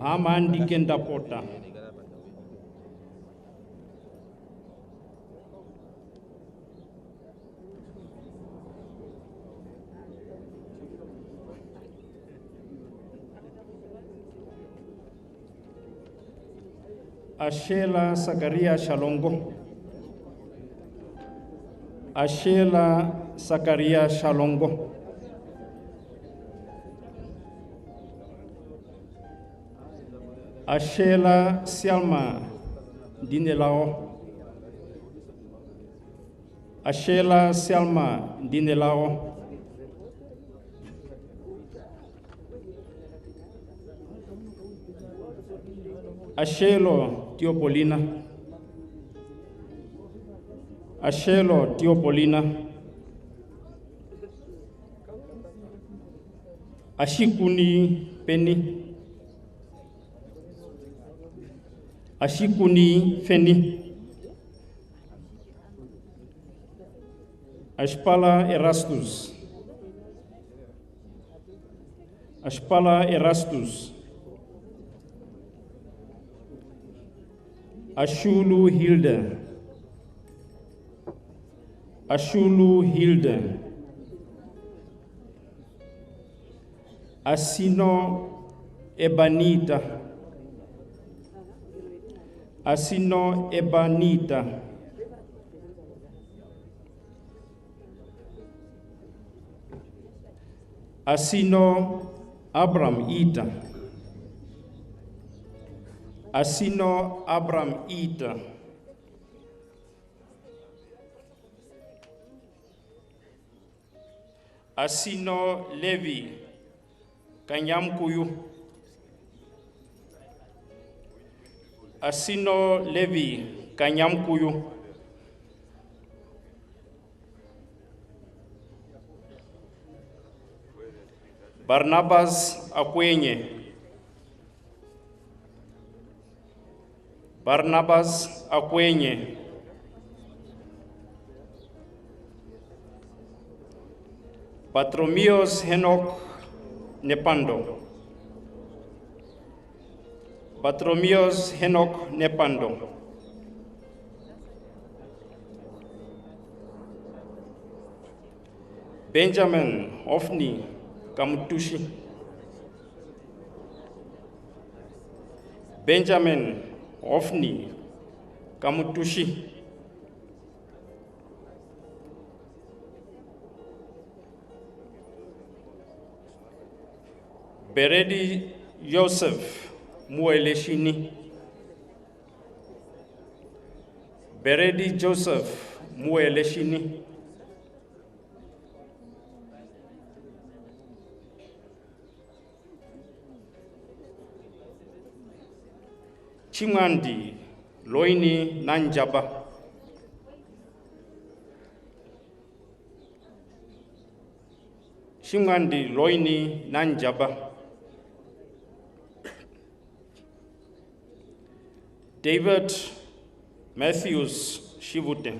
Amandi Kendapota. Ashela Sakaria Shalongo. Ashela Sakaria Shalongo. Ashela Sialma Dinelao. Ashela Sialma Dinelao. Ashelo Teopolina. Ashelo Teopolina. Ashikuni Penny. Ashikuni Feni. Ashpala Erastus. Ashpala Erastus. Ashulu Hilda. Ashulu Hilda. Asino Ebanita. Asino Ebanita. Asino Abram Ita. Asino Abram Ita. Asino Levi Kanyamkuyu. Asino Levi Kanyamkuyu. Barnabas Akwenye. Barnabas Akwenye. Patromios Henok Nepando. Patromios Henok Nepando. Benjamin Ofni Kamutushi. Benjamin Ofni Kamutushi. Beredi Joseph Mueleshini. Beredi Joseph Mueleshini. Chimandi Loini Nanjaba. Chimandi Loini Nanjaba. David Matthews Shivute.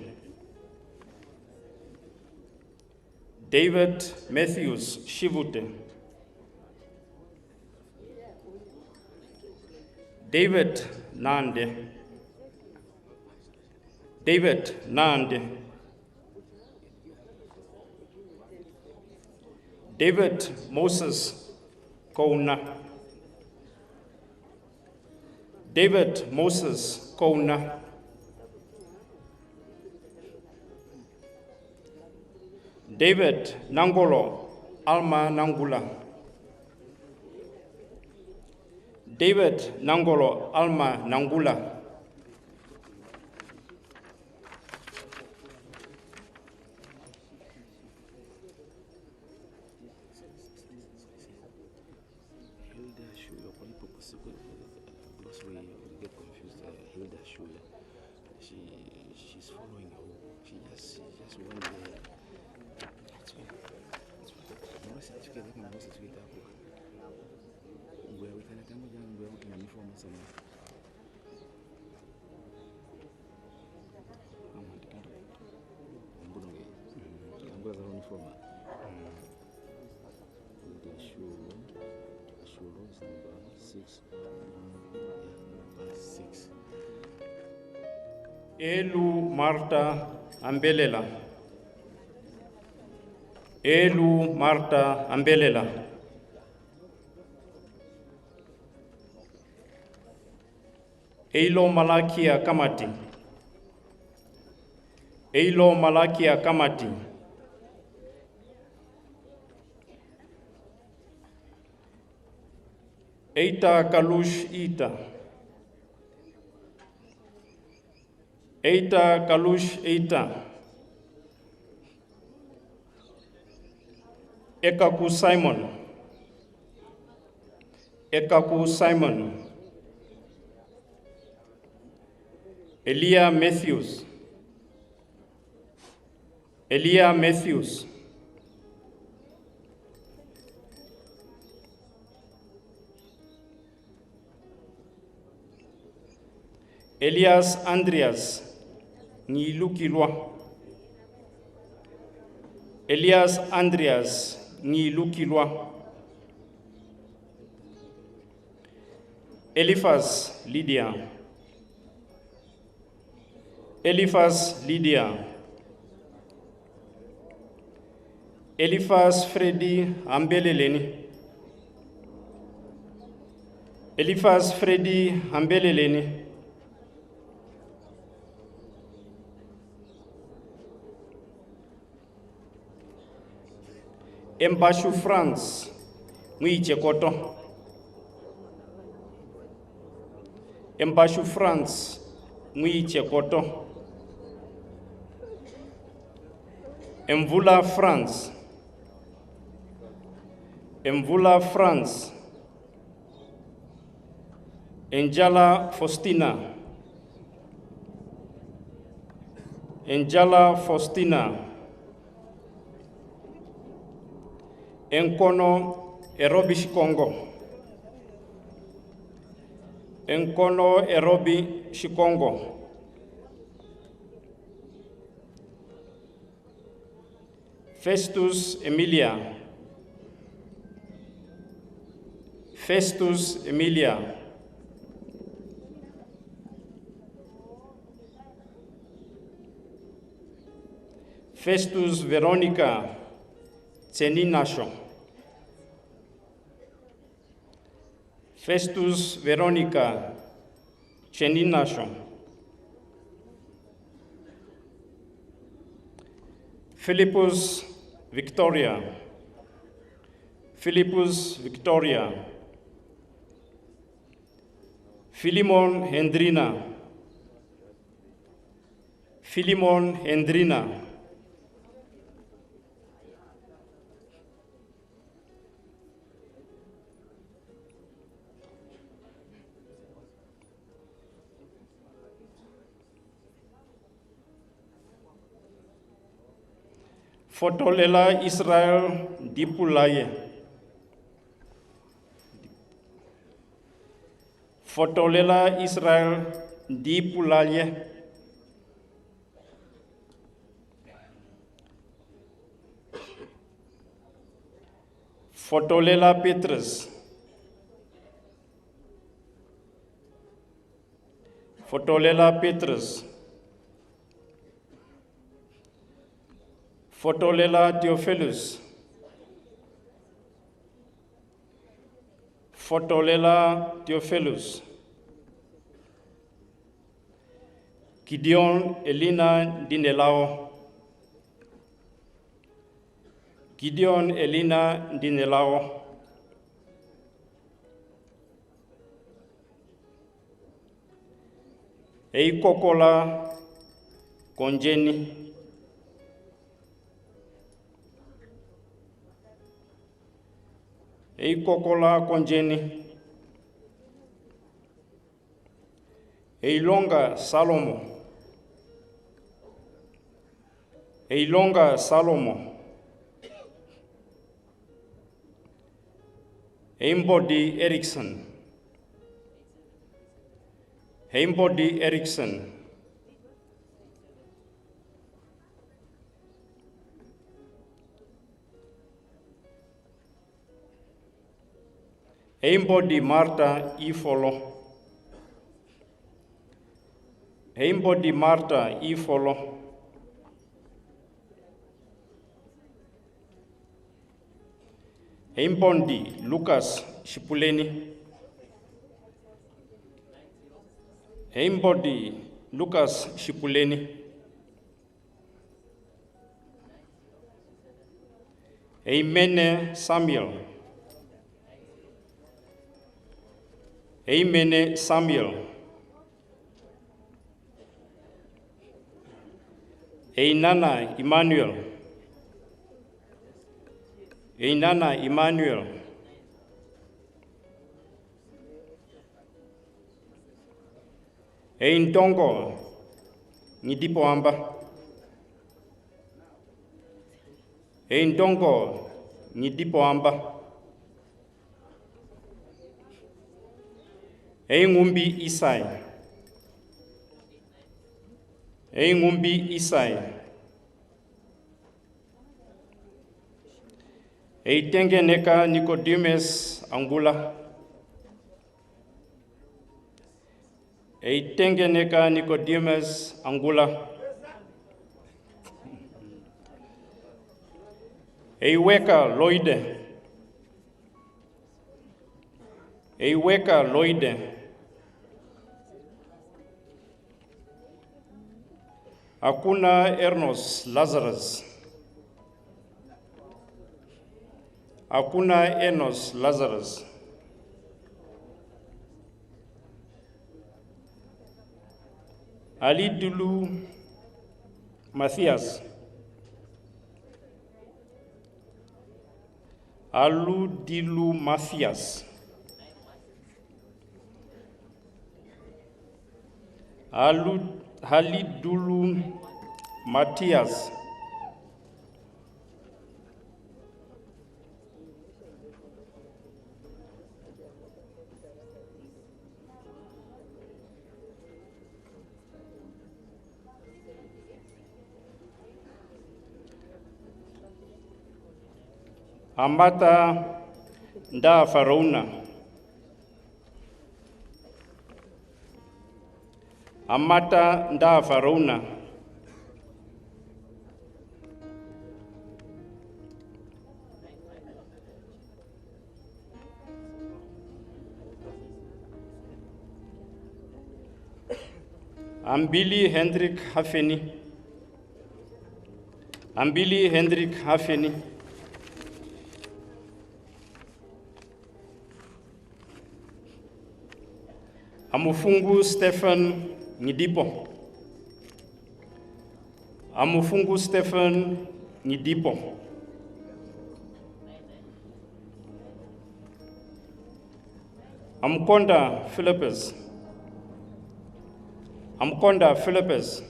David Matthews Shivute. David Nandi. David Nandi. David Moses Kouna. David Moses Kouna. David Nangolo Alma Nangula. David Nangolo Alma Nangula. She's following who? She just went there. Elu Marta Ambelela. Elu Marta Ambelela. Eilo Malakia Kamati. Eilo Malakia Kamati. Eita Kalush Ita. Eita Kalush Eita. Ekaku Simon. Ekaku Simon. Elia Matthews. Elia Matthews. Elias Andreas Ngilukilwa. Elias Andreas Ngilukilwa. Eliphas Lydia. Eliphas Lydia. Eliphas Freddy Ambeleleni. Eliphas Freddy Ambeleleni. Mbashu France Mwichekoto. Mbashu France Mwichekoto. Mvula France. Mvula France. Njala Faustina. Njala Faustina. Enkono Erobi Shikongo. Enkono Erobi Shikongo. Festus Emilia. Festus Emilia. Festus Veronica Tseninasho. Festus Veronica Tseninasho. Philippus Victoria. Philippus Victoria. Philemon Hendrina. Philemon Hendrina. Fotolela Israel Dipulaye. Fotolela Israel Dipulaye. Fotolela Petrus. Fotolela Petrus, Fotolela Theophilus, Fotolela Theophilus, Gideon Elina Dinelao, Gideon Elina Dinelao, Eikokola Konjeni, Eikokola Konjeni, Eilonga Salomo, Eilonga Salomo, Eimbodi Erickson, Eimbodi Erickson, Eimbodi Martha Ifolo, Eimbodi Martha Ifolo, Eimbondi Lucas Shipuleni, Eimbodi Lucas Shipuleni, Eimene Samuel, Eimene Samuel, Einana Emmanuel, Einana Emmanuel, Eintongo Nidipoamba, Eintongo Nidipoamba, Eingumbi Isai, Eingumbi Isai, Eitengeneka Nicodemus Angula, Eitengeneka Nicodemus Angula, Eiweka Loide, Eiweka Loide, Akuna Ernos Lazarus, Akuna Enos Lazarus, Ali Dulu Matthias, Alu Dilu Matthias, Halidulu Matthias, Amata Nda Farauna, Amata Nda Farauna, Ambili Hendrik Hafeni, Ambili Hendrik Hafeni, Amufungu Stephen Nidipo, Amufungu Stephen Nidipo, Amkonda Philippus, Amkonda Philippus,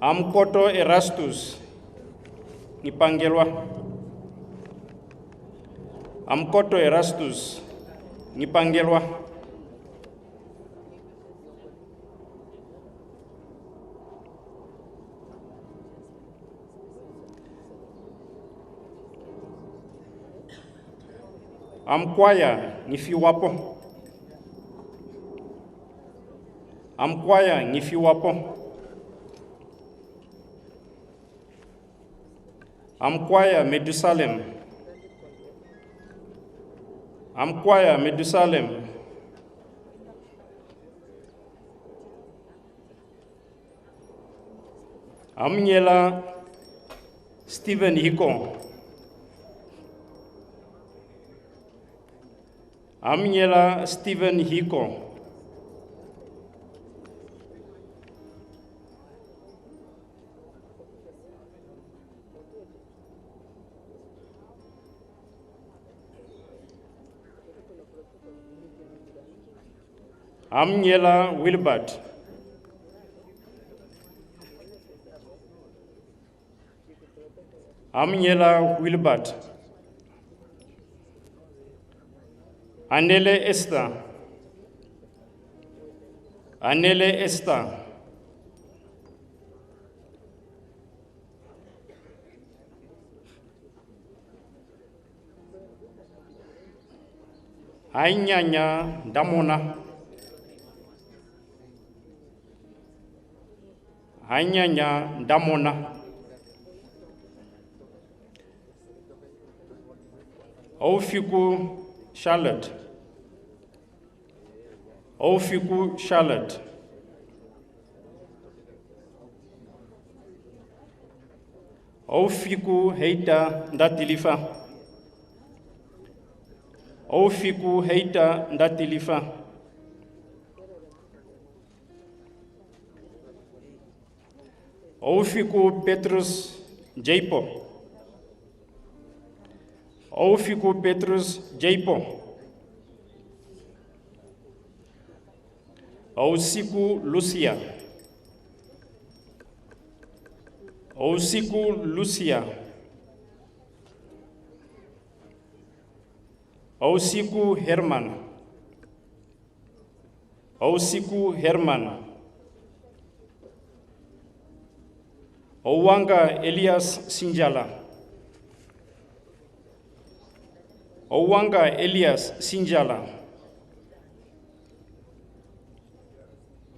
Amkoto Erastus Nipangelwa, Amkoto Erastus Nipangelwa, Amkwaya ngifiwapo. Amkwaya ngifiwapo. Amkwaya Medusalem. Amkwaya Medusalem. Amnyela Stephen Hiko. Amnyela Stephen Hiko. Amnyela Wilbert. Amnyela Wilbert. Anele Esther. Anele Esther. Ainyanya Damona. Ainyanya Damona. Ofiku Charlotte. Ofiku Charlotte. Ofiku Heita Ndatilifa. Ofiku Heita Ndatilifa. Ofiku Petrus Jaipo. Ofiku Petrus Jaipo. Osiku Lucia. Osiku Lucia. Osiku Herman. Osiku Herman. Owanga Elias Sinjala. Owanga Elias Sinjala.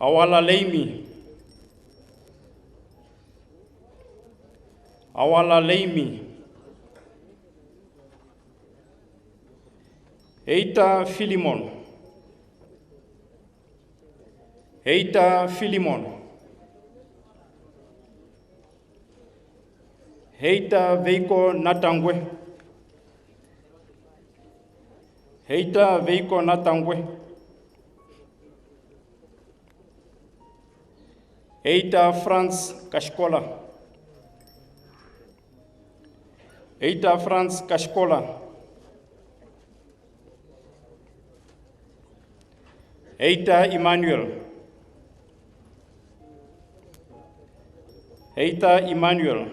Awala Leimi. Awala Leimi. Eita Philemon. Eita Philemon. Heita Veiko Natangwe. Heita Veiko Natangwe. Heita Franz Kashkola. Heita Franz Kashkola. Heita Emmanuel. Heita Emmanuel.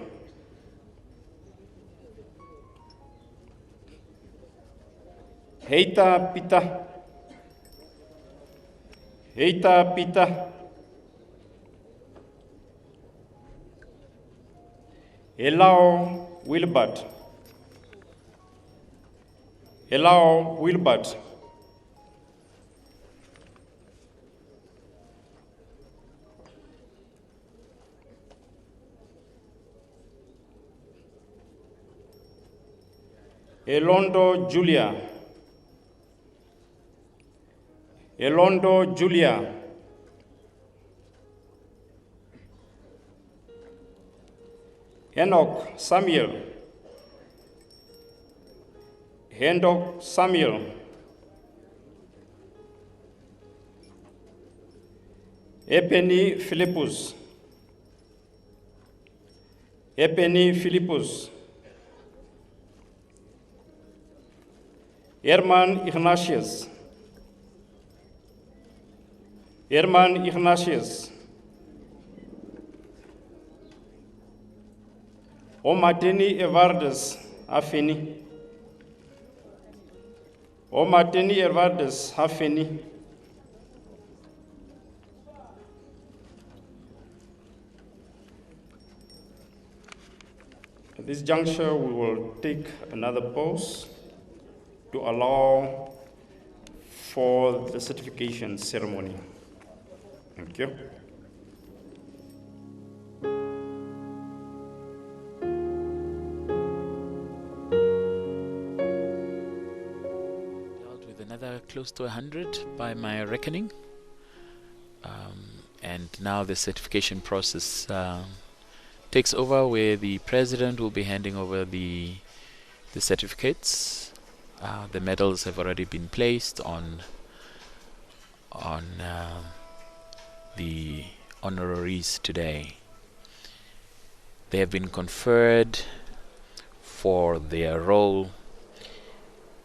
Heita Pita. Heita Pita. Elao Wilbert. Elao Wilbert. Elondo Julia. Elondo Julia. Enoch Samuel. Enoch Samuel. Epeni Philippus. Epeni Philippus. Herman Ignatius. Herman Ignatius. Omateni Evardus Afeni. Omateni Evardus Afeni. At this juncture, we will take another pause. to allow for the certification ceremony. Thank you. Dealt with another close to 100 by my reckoning. And now the certification process takes over, where the president will be handing over the certificates. The medals have already been placed on the honoraries today. They have been conferred for their role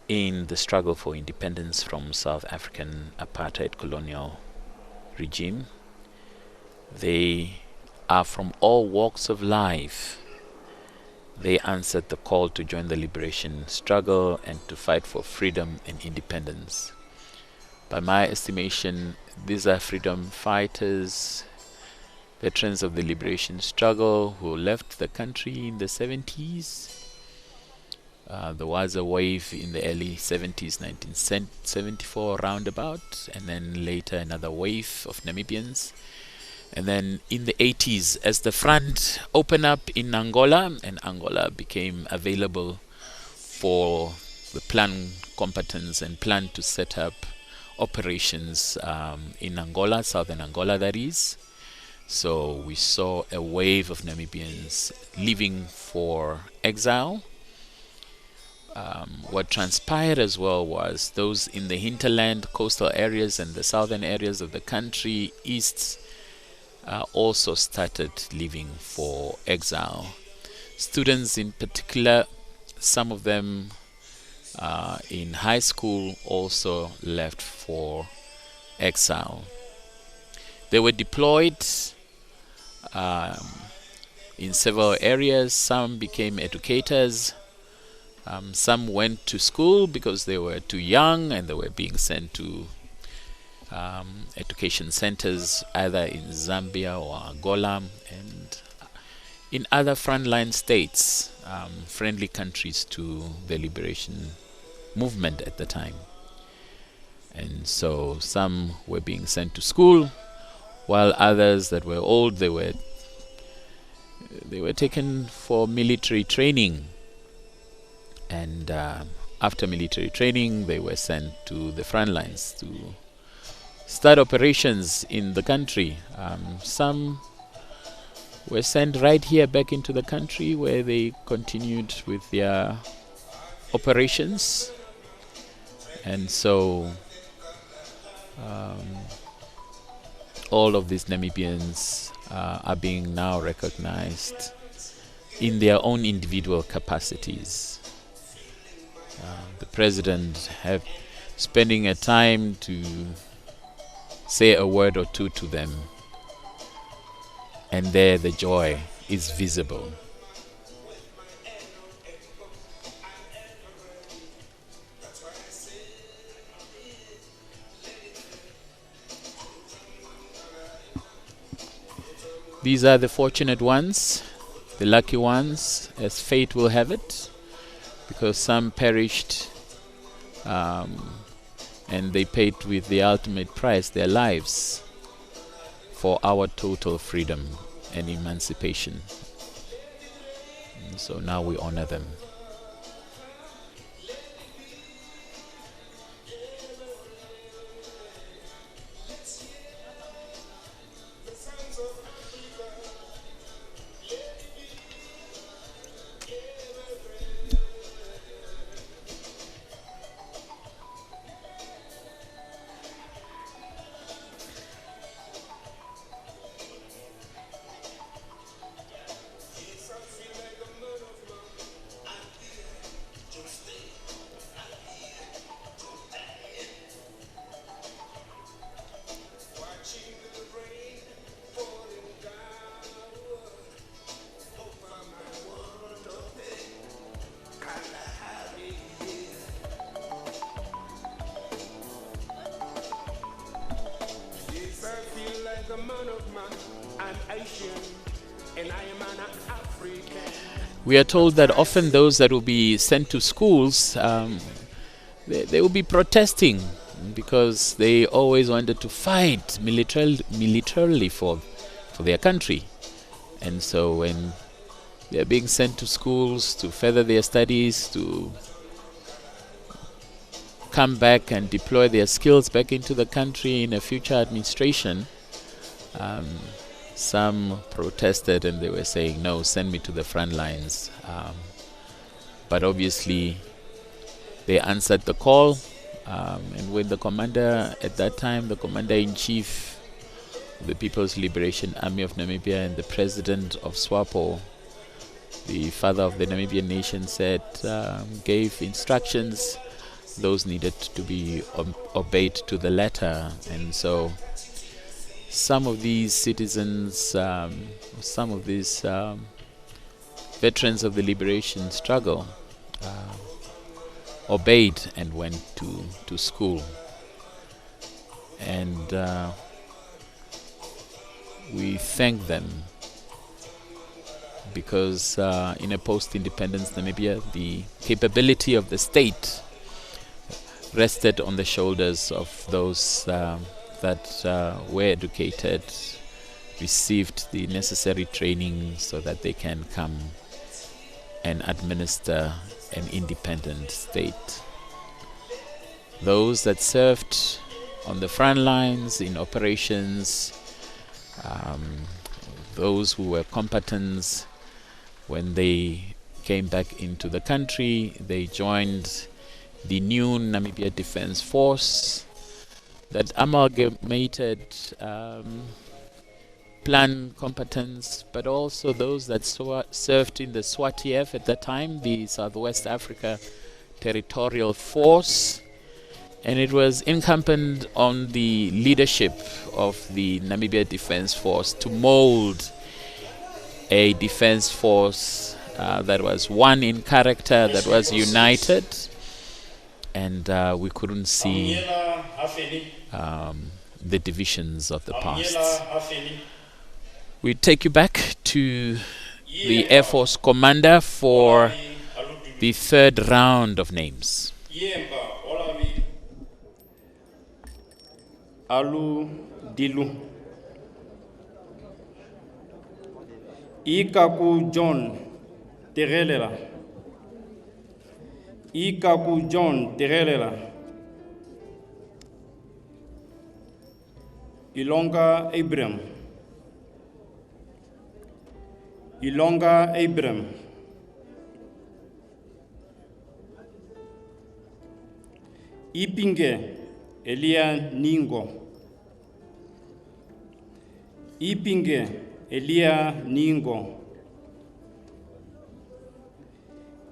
in the struggle for independence from South African apartheid colonial regime. They are from all walks of life. They answered the call to join the liberation struggle and to fight for freedom and independence. By my estimation, these are freedom fighters, veterans of the liberation struggle who left the country in the 70s. There was a wave in the early 70s, 1974 roundabout, and then later another wave of Namibians. And then in the 80s, as the front opened up in Angola, and Angola became available for the plan competence and plan to set up operations in Angola, southern Angola that is. So we saw a wave of Namibians leaving for exile. What transpired as well was those in the hinterland, coastal areas and the southern areas of the country, east, also started leaving for exile. Students in particular, some of them in high school, also left for exile. They were deployed in several areas. Some became educators. Some went to school because they were too young and they were being sent to education centers either in Zambia or Angola and in other frontline states, friendly countries to the liberation movement at the time. And so some were being sent to school, while others that were old, they were taken for military training. And after military training, they were sent to the front lines to start operations in the country. Some were sent right here back into the country, where they continued with their operations. And so all of these Namibians are being now recognized in their own individual capacities. The president have spending a time to say a word or two to them, and there the joy is visible. These are the fortunate ones, the lucky ones, as fate will have it, because some perished and they paid with the ultimate price, their lives, for our total freedom and emancipation. And so now we honor them. We are told that often those that will be sent to schools, they will be protesting because they always wanted to fight militarily for their country. And so when they're being sent to schools to further their studies, to come back and deploy their skills back into the country in a future administration, some protested and they were saying, no, send me to the front lines. But obviously they answered the call, and when the commander at that time, the commander-in-chief of the People's Liberation Army of Namibia and the president of SWAPO, the father of the Namibian nation, said, gave instructions, those needed to be obeyed to the letter. And so some of these citizens, some of these veterans of the liberation struggle obeyed and went to school. And we thank them because in a post-independence Namibia, the capability of the state rested on the shoulders of those that were educated, received the necessary training so that they can come and administer an independent state. Those that served on the front lines in operations, those who were combatants, when they came back into the country, they joined the new Namibia Defense Force that amalgamated planned combatants, but also those that served in the SWATF at that time, the Southwest Africa Territorial Force. And it was incumbent on the leadership of the Namibia Defense Force to mold a defense force that was one in character, that was united, and we couldn't see the divisions of the past. We take you back to the Air Force commander for the third round of names. Alu Dilu, Ikaku John Terelela, Ikaku John Terelela, Ilonga Abraham, Ilonga Abraham, Ipinge Elia Ningo, Ipinge Elia Ningo,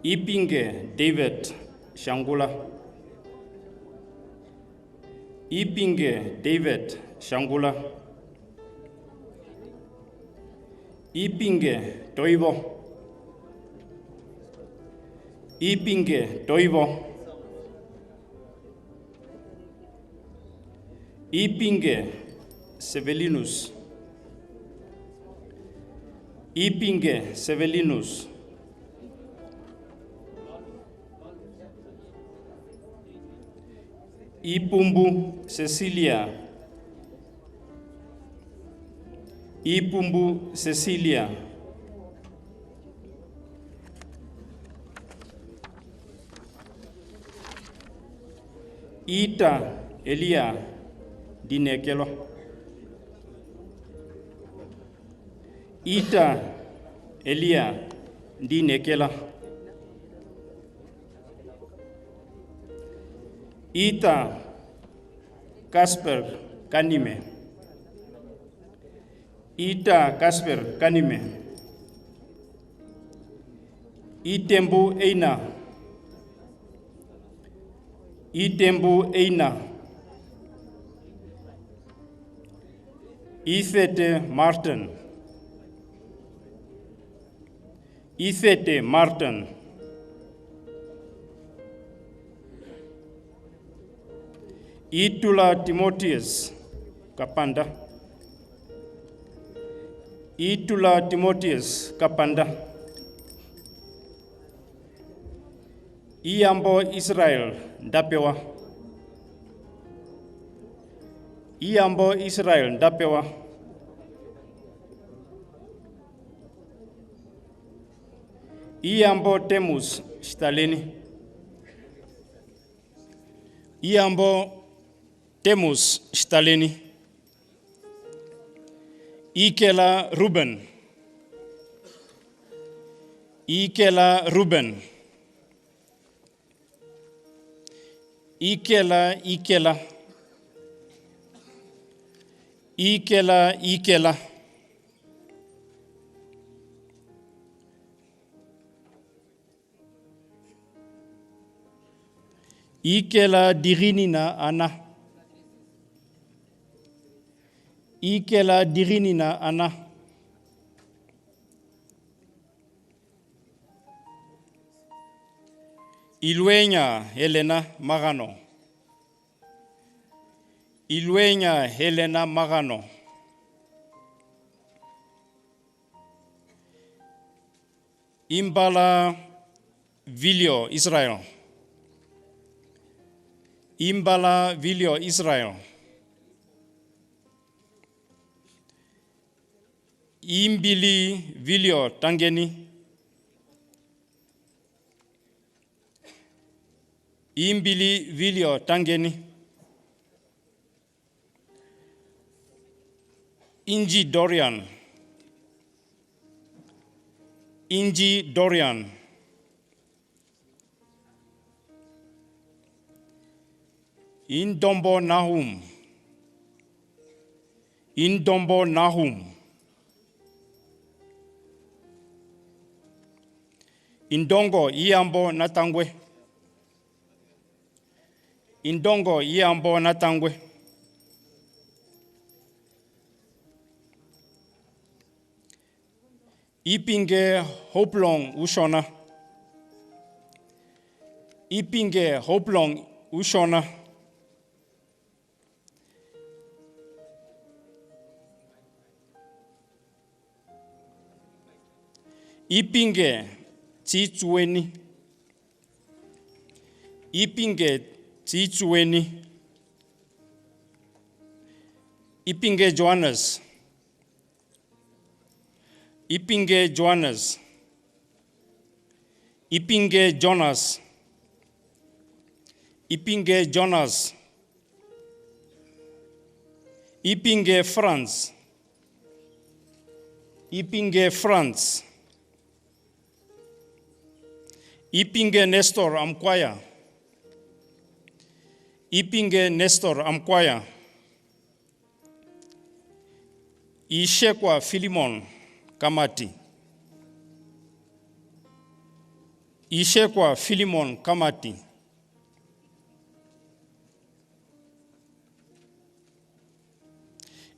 Ipinge David Shangula, Ipinge David Shangula, Ipinge Toivo, Ipinge Toivo, Ipinge Sevelinus, Ipinge Sevelinus, Ipumbu Cecilia, Ipumbu Cecilia, Ita Elia Dinekelo, Ita Elia Dinekela, Ita Kasper Kanime, Ita Kasper Kanime, Itembu Eina, Itembu Eina, Ithete Martin, Ithete Martin, Itula Timotheus Kapanda, Itula Timotheus Kapanda, Iyambo Israel ndapewa. Iyambo Israel ndapewa. Iyambo Temus Stalini. Iyambo Temus Stalini. Ikela Ruben. Ikela Ruben. Ikela Ikela. Ikela Ikela. Ikela Dirinina Ana. Ikela Dirinina Ana. Ilwenya Helena Magano. Ilwenya Helena Magano. Imbala Vilio Israel. Imbala Vilio Israel. Imbili Vilio Tangeni. Imbili Vilio Tangeni. Inji Dorian. Inji Dorian. Indombo Nahum. Indombo Nahum. Indongo Iyambo Natangwe. Indongo Iyambo Natangwe. Ipinge Hoplong Ushona. Ipinge Hoplong Ushona. Ipinge Titueni. Ipinge Titueni. Ipinge Johannes. Ipinge Johannes. Ipinge Jonas. Ipinge Jonas. Ipinge Franz. Ipinge Franz. Ipinge Nestor Amkwaya. Ipinge Nestor Amkwaya. Ishekwa Philemon Kamati. Ishekwa Philemon Kamati.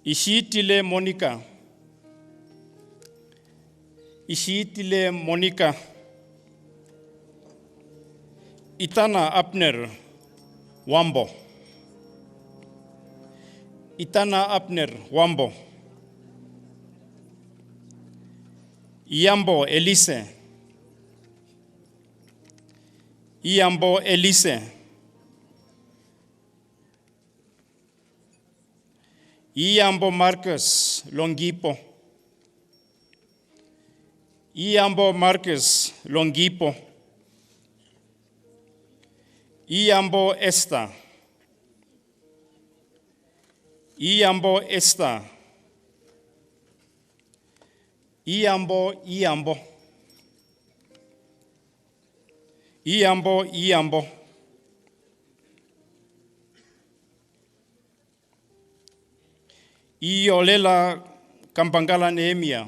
Ishitile Monica. Ishitile Monica. Itana Abner Wambo. Itana Abner Wambo. Iyambo Elise. Iyambo Elise. Iyambo Marcus Longipo. Iyambo Marcus Longipo. Iyambo Esther. Iyambo Esther. Iyambo Iyambo. Iyambo Iyambo. Iolela Kampangala Nehemia.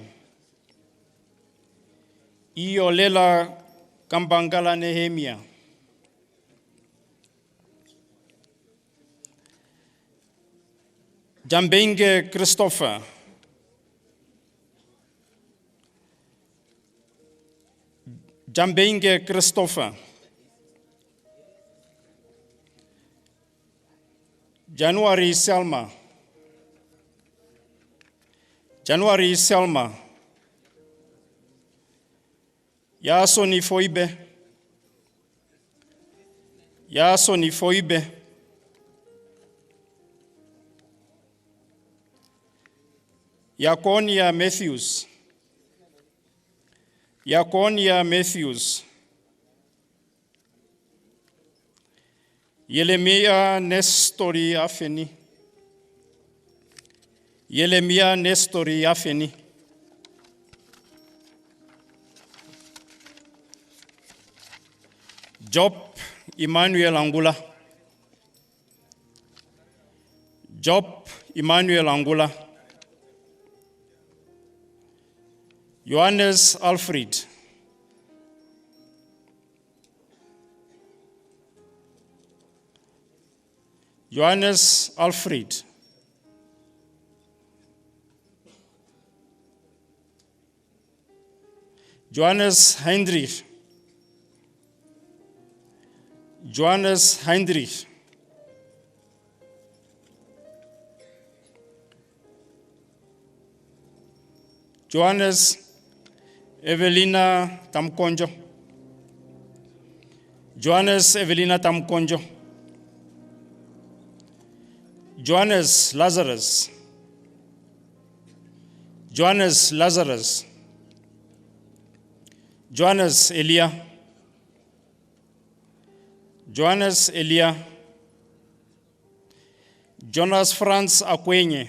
Iolela Kampangala Nehemia. Jambenge Christopher. Jambenge Christopher. January Selma. January Selma. Yasoni Foibe. ya Soni Foibe, Yakonia Matthews, Yakonia Matthews, Yeremia Nestori Afeni, Yeremia Nestori Afeni, Job Emmanuel Angula, Job Emmanuel Angula, Johannes Alfred, Johannes Alfred, Johannes Heinrich, Johannes Heinrich, Johannes Evelina Tamkonjo, Johannes Evelina Tamkonjo, Johannes Lazarus, Johannes Lazarus, Johannes Elia, Johannes Elia, Jonas Franz Akwenye,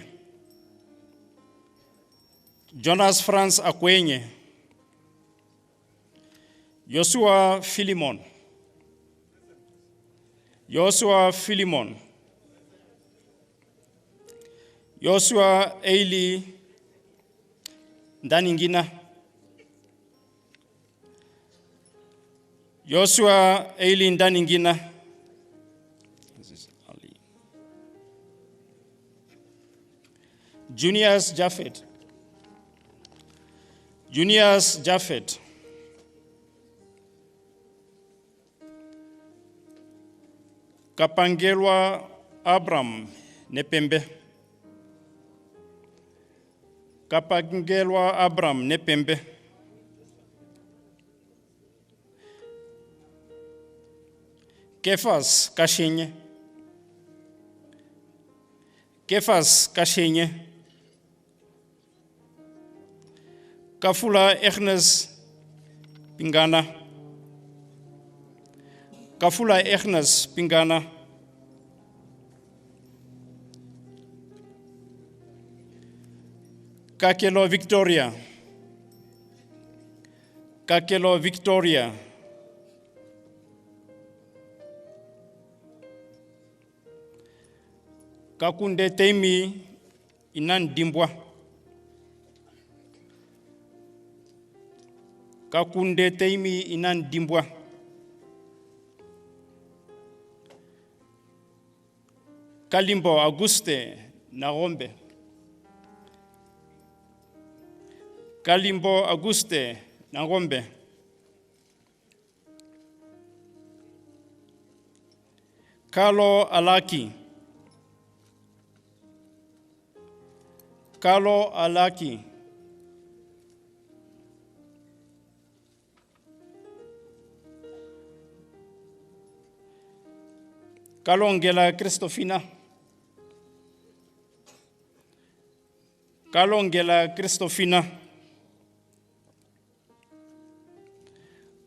Jonas Franz Akwenye, Joshua Philemon, Joshua Philemon, Joshua Eili Ndaningina, Joshua Eili Ndaningina, Junius Japheth, Junius Japheth, Kapangelwa Abram Nepembe, Kapangelwa Abram Nepembe, Kefas Kashenye, Kefas Kashenye, Kafula Ernest Pingana, Kafula Ernest Pingana, Kakelo Victoria, Kakelo Victoria, Kakunde Teimi Inan Dimbwa, Kakunde Teimi Inan Dimbwa, Kalimbo Auguste Narombe, Kalimbo Auguste Narombe, Carlo Alaki, Carlo Alaki, Kalongela Christofina, Kalongela Christofina,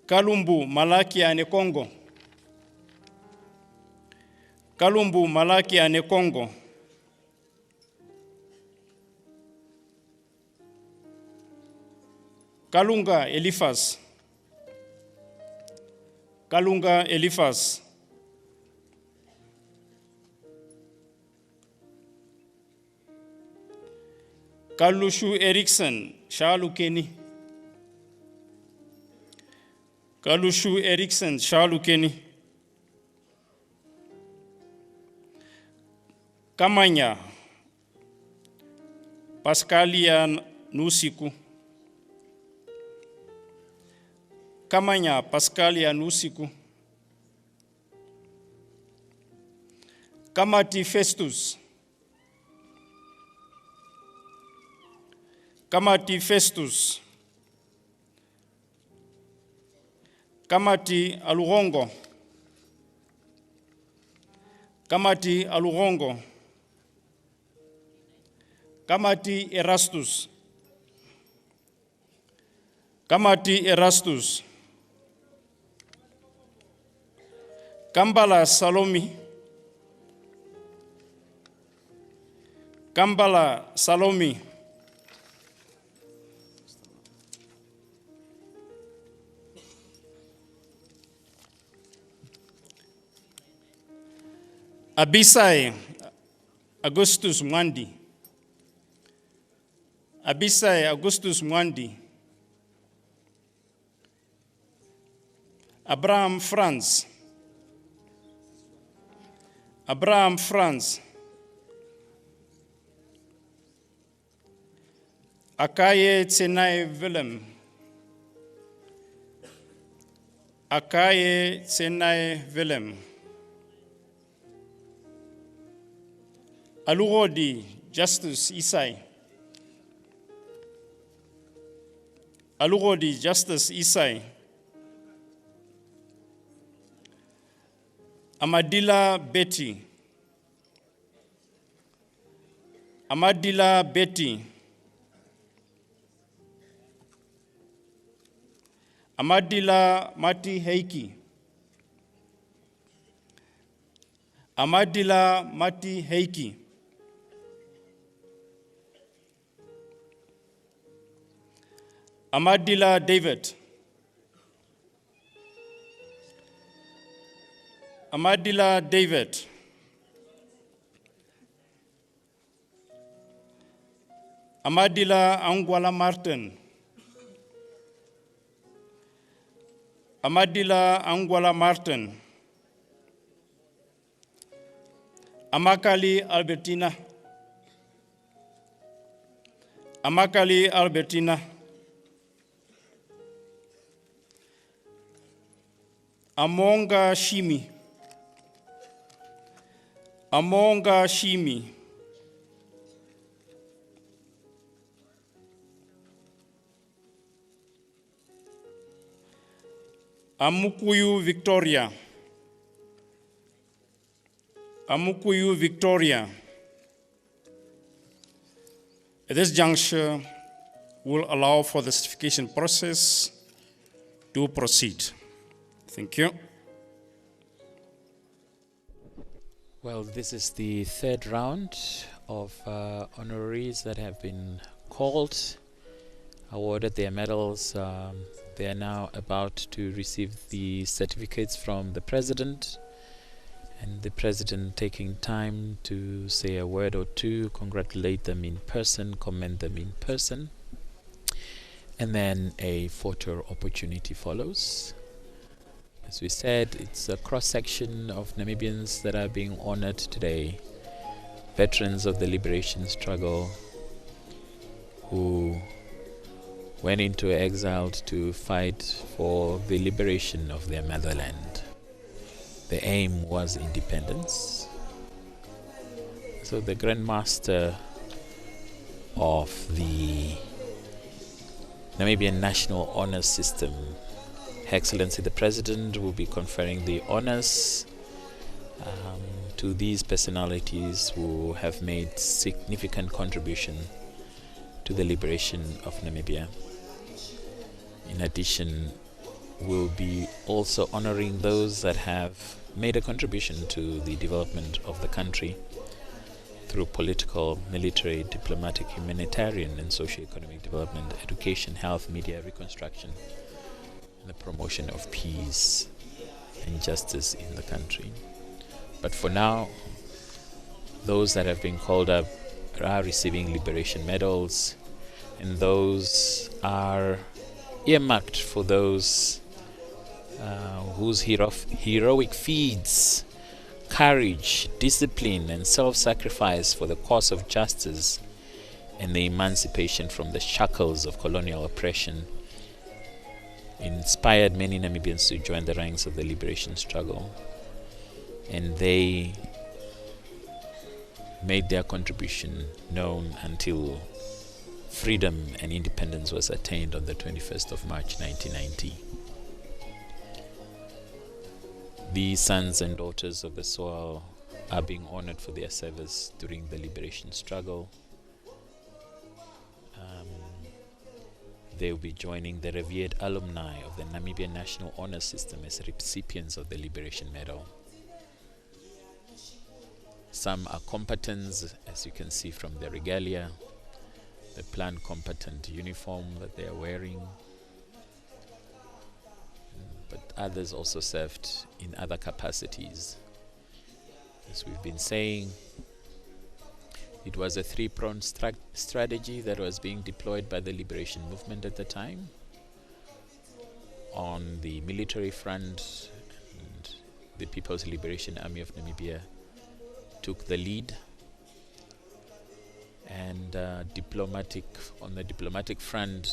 Kalumbu Malakia ne Congo, Kalumbu Malakia ne Congo, Kalunga Eliphas, Kalunga Eliphas, Kalushu Erikson Shalukeni, Kalushu Erikson Shalukeni, Kamanya Pascalia Nusiku, Kamanya Pascalia Nusiku, Kamati Festus, Kamati Festus, Kamati Alurongo, Kamati Alugongo, Kamati Erastus, Kamati Erastus, Kambala Salomi, Kambala Salomi, Abisai Augustus Mwandi, Abisai Augustus Mwandi, Abraham Franz, Abraham Franz, Akaye Tsenai Willem, Akaye Tsenai Willem, Alurodi Justus Isai, Alurodi Justus Isai, Amadila Betty, Amadila Betty, Amadila Mati Heiki, Amadila Mati Heiki, Amadila David, Amadila David, Amadila Angwala Martin, Amadila Angwala Martin, Amakali Albertina, Amakali Albertina, Amonga Shimi, Amonga Shimi, Amukuyu Victoria, Amukuyu Victoria. At this juncture, we'll allow for the certification process to proceed. Thank you. Well, this is the third round of honorees that have been called, awarded their medals. They are now about to receive the certificates from the President, and the President taking time to say a word or two, congratulate them in person, commend them in person, and then a photo opportunity follows. As we said, it's a cross-section of Namibians that are being honored today. Veterans of the liberation struggle who went into exile to fight for the liberation of their motherland. The aim was independence. So the Grand Master of the Namibian National Honor System, Her Excellency the President, will be conferring the honors to these personalities who have made significant contribution to the liberation of Namibia. In addition, we'll be also honoring those that have made a contribution to the development of the country through political, military, diplomatic, humanitarian, and socio-economic development, education, health, media, reconstruction, and the promotion of peace and justice in the country. But for now, those that have been called up are receiving liberation medals, and those are earmarked for those whose heroic feats, courage, discipline, and self-sacrifice for the cause of justice and the emancipation from the shackles of colonial oppression inspired many Namibians to join the ranks of the liberation struggle. And they made their contribution known until freedom and independence was attained on the 21st of March 1990. The sons and daughters of the soil are being honored for their service during the liberation struggle. They will be joining the revered alumni of the Namibian National Honor System as recipients of the Liberation Medal. Some are combatants, as you can see from the regalia, the planned combatant uniform that they are wearing. But others also served in other capacities. As we've been saying, it was a three-pronged strategy that was being deployed by the liberation movement at the time. On the military front, and the People's Liberation Army of Namibia took the lead. And on the diplomatic front,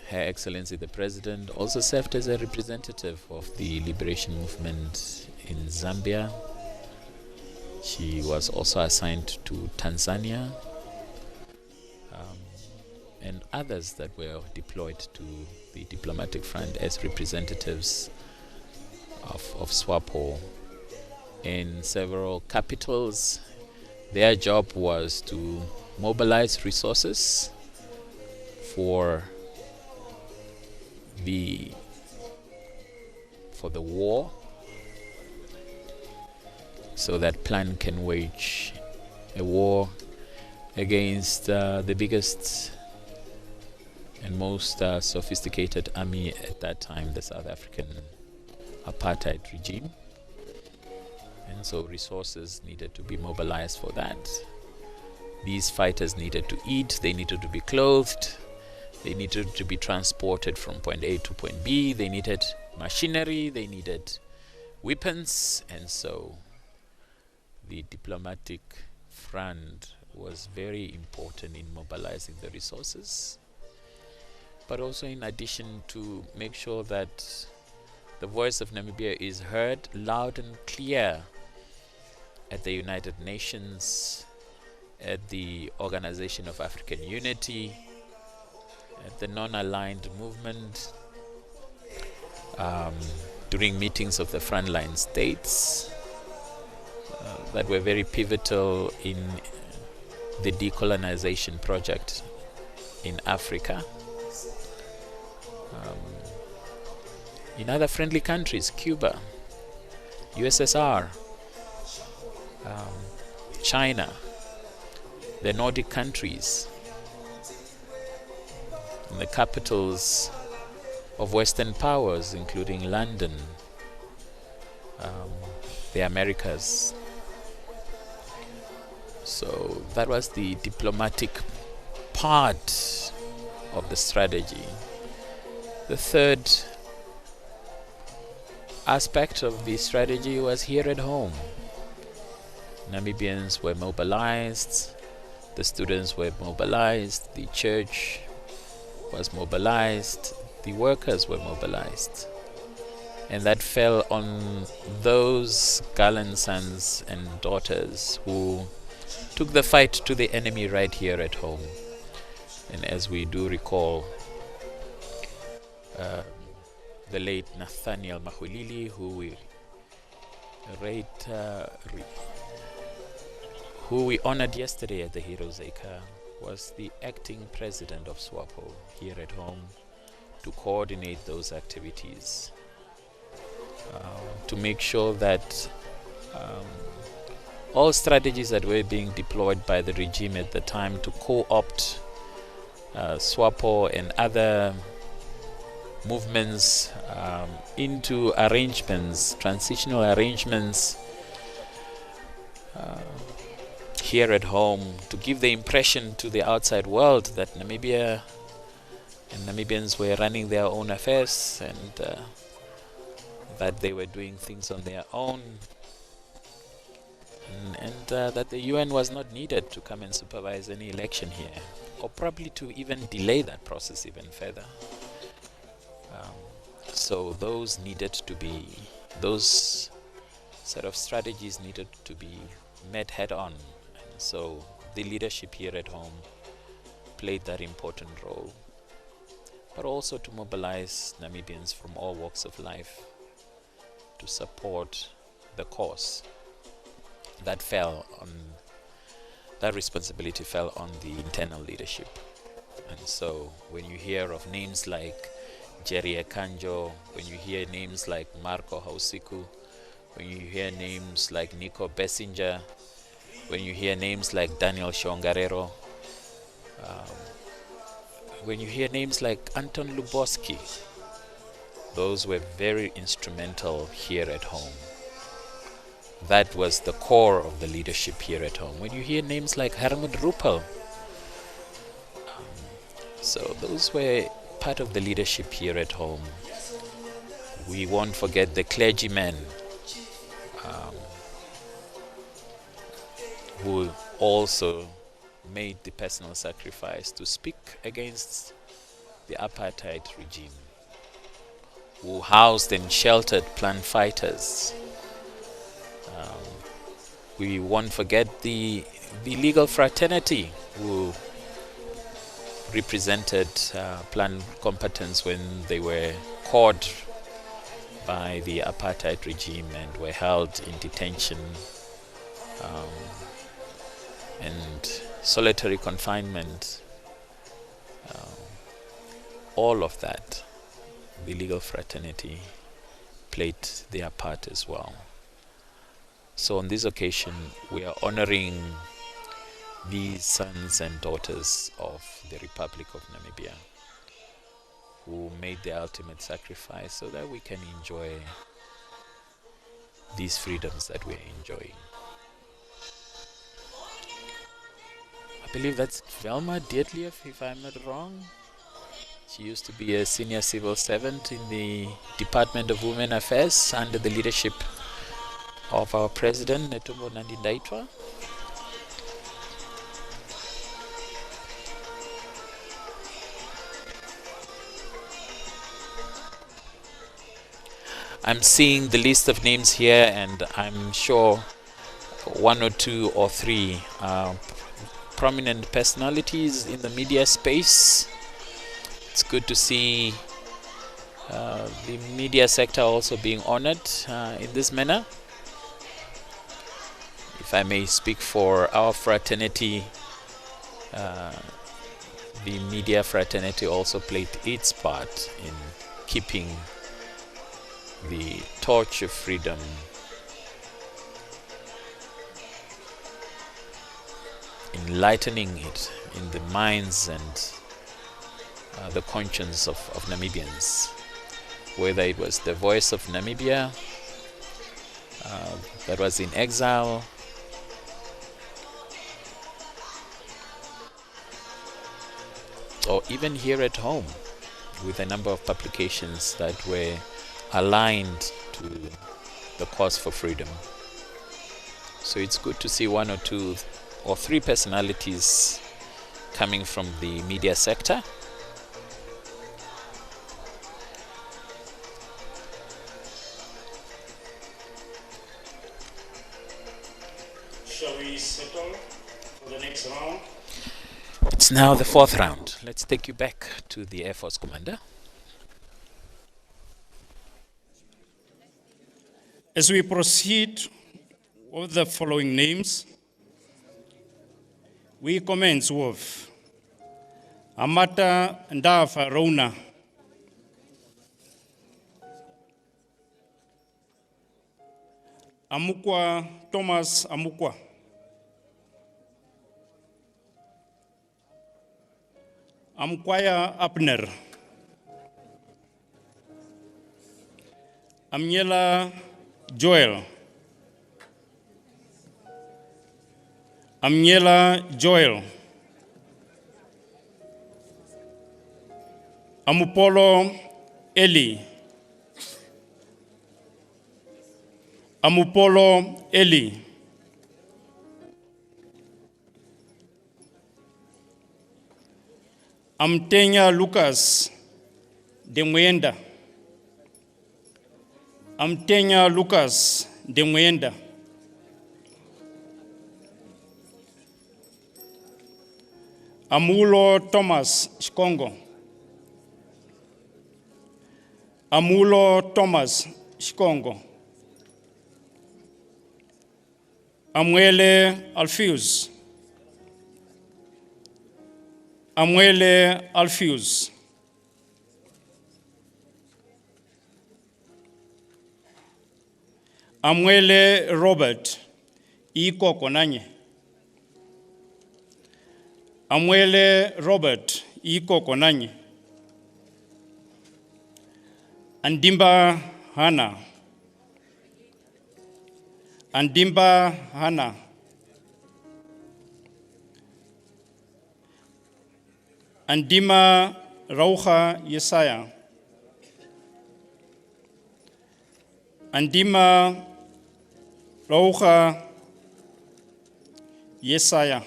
Her Excellency the President also served as a representative of the liberation movement in Zambia. She was also assigned to Tanzania, and others that were deployed to the diplomatic front as representatives of SWAPO in several capitals. Their job was to mobilize resources for the war, so that plan can wage a war against the biggest and most sophisticated army at that time, the South African apartheid regime. And so resources needed to be mobilized for that. These fighters needed to eat, they needed to be clothed, they needed to be transported from point A to point B, they needed machinery, they needed weapons, and so the diplomatic front was very important in mobilizing the resources, but also in addition to make sure that the voice of Namibia is heard loud and clear at the United Nations, at the Organization of African Unity, at the non-aligned movement, during meetings of the frontline states that were very pivotal in the decolonization project in Africa. In other friendly countries, Cuba, USSR, China, the Nordic countries, and the capitals of Western powers, including London, the Americas. So that was the diplomatic part of the strategy. The third aspect of the strategy was here at home. Namibians were mobilized, the students were mobilized, the church was mobilized, the workers were mobilized. And that fell on those gallant sons and daughters who took the fight to the enemy right here at home. And as we do recall, the late Nathaniel Mahulili, who we honored yesterday at the Heroes Acre, was the acting president of SWAPO here at home to coordinate those activities, to make sure that all strategies that were being deployed by the regime at the time to co-opt SWAPO and other movements into arrangements, transitional arrangements here at home, to give the impression to the outside world that Namibia and Namibians were running their own affairs and that they were doing things on their own, and that the UN was not needed to come and supervise any election here, or probably to even delay that process even further. So those set of strategies needed to be met head on. And so the leadership here at home played that important role, but also to mobilize Namibians from all walks of life to support the cause, that responsibility fell on the internal leadership. And so when you hear of names like Jerry Ekanjo, when you hear names like Marco Hausiku, when you hear names like Nico Bessinger, when you hear names like Daniel Shongarero, when you hear names like Anton Luboski, those were very instrumental here at home. That was the core of the leadership here at home. When you hear names like Hermod Ruppel, so those were part of the leadership here at home. We won't forget the clergymen who also made the personal sacrifice to speak against the apartheid regime, who housed and sheltered plant fighters. We won't forget the legal fraternity who represented plant combatants when they were caught by the apartheid regime and were held in detention and solitary confinement. All of that, the legal fraternity played their part as well. So on this occasion, we are honoring these sons and daughters of the Republic of Namibia who made the ultimate sacrifice so that we can enjoy these freedoms that we are enjoying. I believe that's Velma Dietlieff, if I'm not wrong. She used to be a senior civil servant in the Department of Women Affairs under the leadership of our President Netumbo Nandi-Ndaitwah. I'm seeing the list of names here, and I'm sure one or two or three prominent personalities in the media space. It's good to see the media sector also being honored in this manner. If I may speak for our fraternity, the media fraternity also played its part in keeping the torch of freedom enlightening it in the minds and the conscience of Namibians, whether it was the voice of Namibia that was in exile, or even here at home with a number of publications that were aligned to the cause for freedom. So it's good to see one or two or three personalities coming from the media sector. Shall we settle for the next round? It's now the fourth round. Let's take you back to the Air Force Commander. As we proceed with the following names, we commence with Amata Ndafa Rona, Amukwa Thomas Amukwa, Amkwaya Abner, Amnyela Joel, Amnyela Joel, Amupolo Eli, Amupolo Eli, Amtenya Lucas de Mwenda, Amtenya Lucas de Mwenda, Amulo Thomas Shikongo, Amulo Thomas Shikongo, Amwele Alpheus. Amwele Alpheus. Amwele Robert Iko Konanye. Amwele Robert Iko Konanye. Andimba Hana. Andimba Hana. Andima Raucha Yesaya. Andima Raucha Yesaya.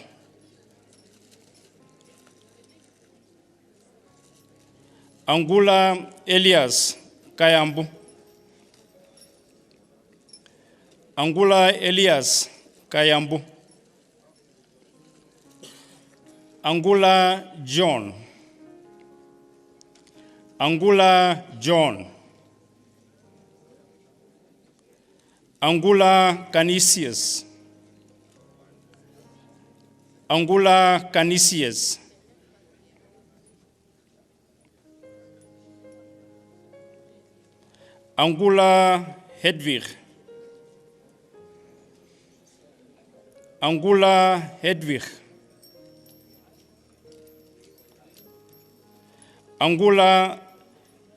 Angula Elias Kayambu. Angula Elias Kayambu. Angula John. Angula John. Angula Canisius. Angula Canisius. Angula Hedwig. Angula Hedwig. Angula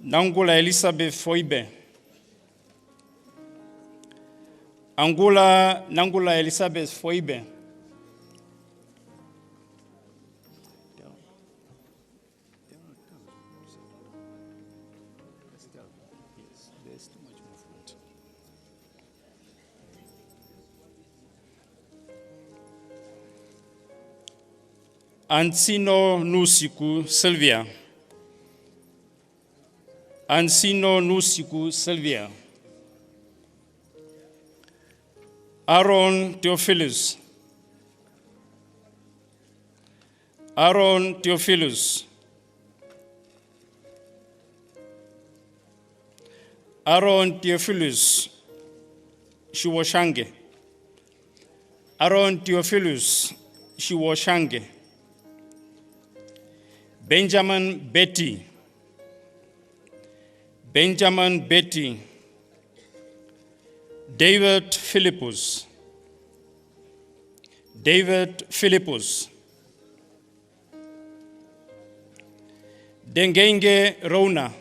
Nangula Elizabeth Foibe. Angula Nangula Elizabeth Foibe. Ansino Nusiku Sylvia. Ansino Nusiku Sylvia. Aaron Theophilus. Aaron Theophilus. Aaron Theophilus Shiwoshange. Aaron Theophilus Shiwoshange. Benjamin Betty. Benjamin Betty. David Philippus. David Philippus. Dengenge Rona.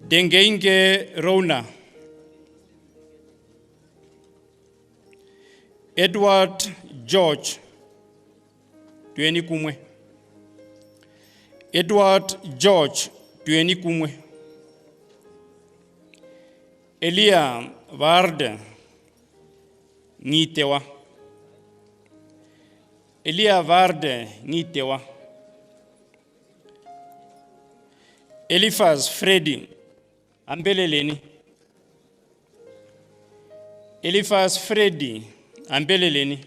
Dengenge Rona. Edward George Tueni Kumwe. Edward George Tueni Kumwe. Elia Varde Ngitewa. Elia Varde Ngitewa. Eliphaz Freddy Ambeleleni. Eliphaz Freddy Ambeleleni.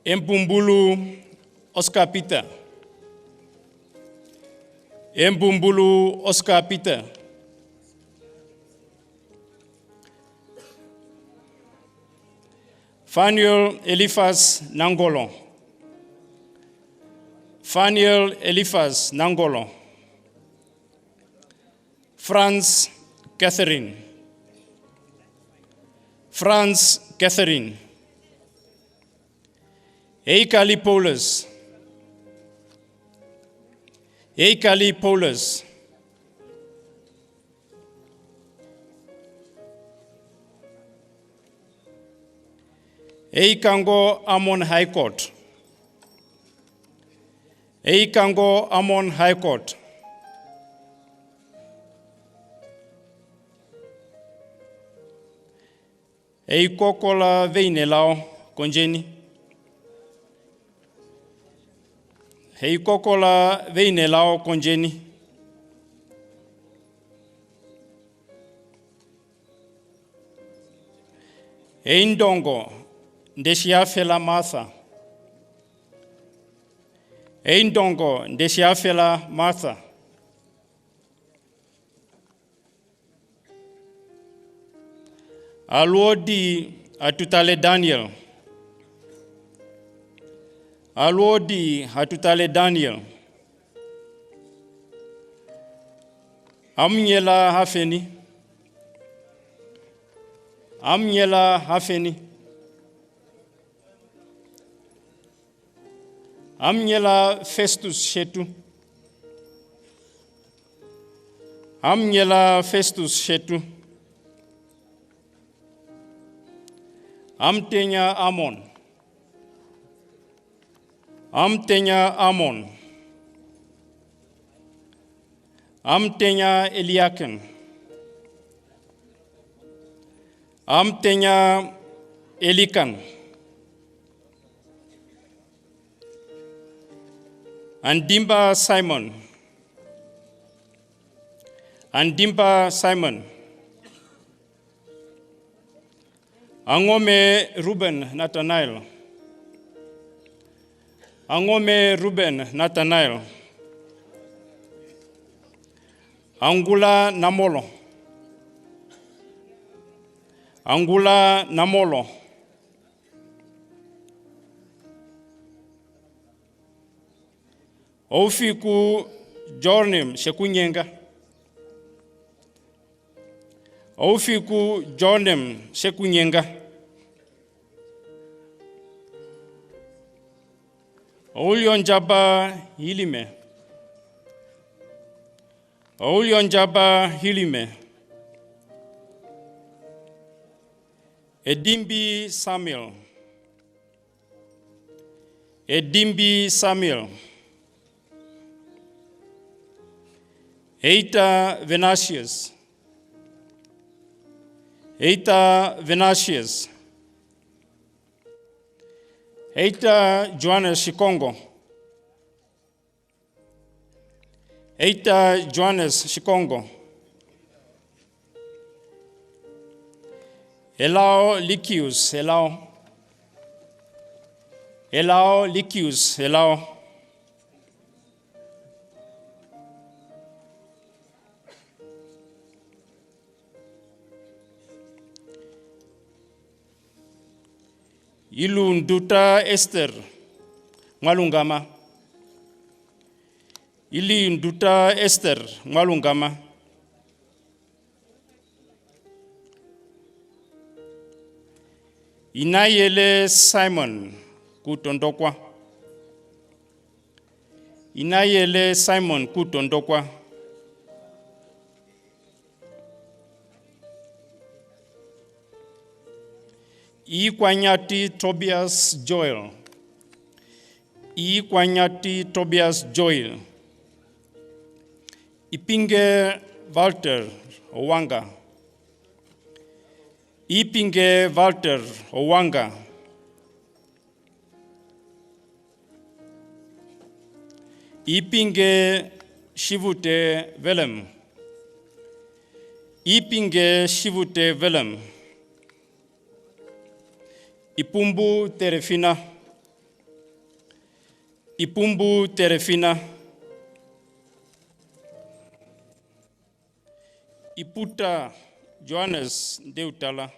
Empumbulu Oscar Peter. Empumbulu Oscar Peter. Faniel Eliphaz Nangolo. Faniel Eliphaz Nangolo. Franz Catherine. Franz Catherine. Eikali Paulus. Eikali Paulus. Eikango Amon High Court. Eikango Amon High Court. Eikokola Veinelao Konjeni. Eikokola Veinelao Konjeni. Eindongo Ndeshia Fela Martha. Eindongo Ndesiafela Martha. Alwodi Atutale Daniel. Alwodi Atutale Daniel. Amnyela Hafeni. Amnyela Hafeni. Amnyela Festus Shetu. Amnyela Festus Shetu. Amtenya Amon. Amtenya Amon. Amtenya Eliakim. Amtenya Elikan. Andimba Simon. Andimba Simon. Angome Ruben Nathanael. Angome Ruben Nathanael. Angula Namolo. Angula Namolo. Ofiku Jornim Shekunyenga. Ofiku Jornim Shekunyenga. Oulionjaba Hilime. Oulionjaba Hilime. Edimbi Samuel. Edimbi Samuel. Eita Venatius. Eita Venatius. Eita Johannes Shikongo. Eita Johannes Shikongo. Elao Likius, Elao. Elao Likius, Elao. Ilu Nduta Esther Mwalungama. Ili Nduta Esther Mwalungama. Inayele Simon Kutondokwa. Inayele Simon Kutondokwa. Ikwanyati Tobias Joel. Ikwanyati Tobias Joel. Ipinge Walter Owanga. Ipinge Walter Owanga. Ipinge Shivute Velem. Ipinge Shivute Velem. Ipumbu Terefina. Ipumbu Terefina. Iputa Johannes Deutala.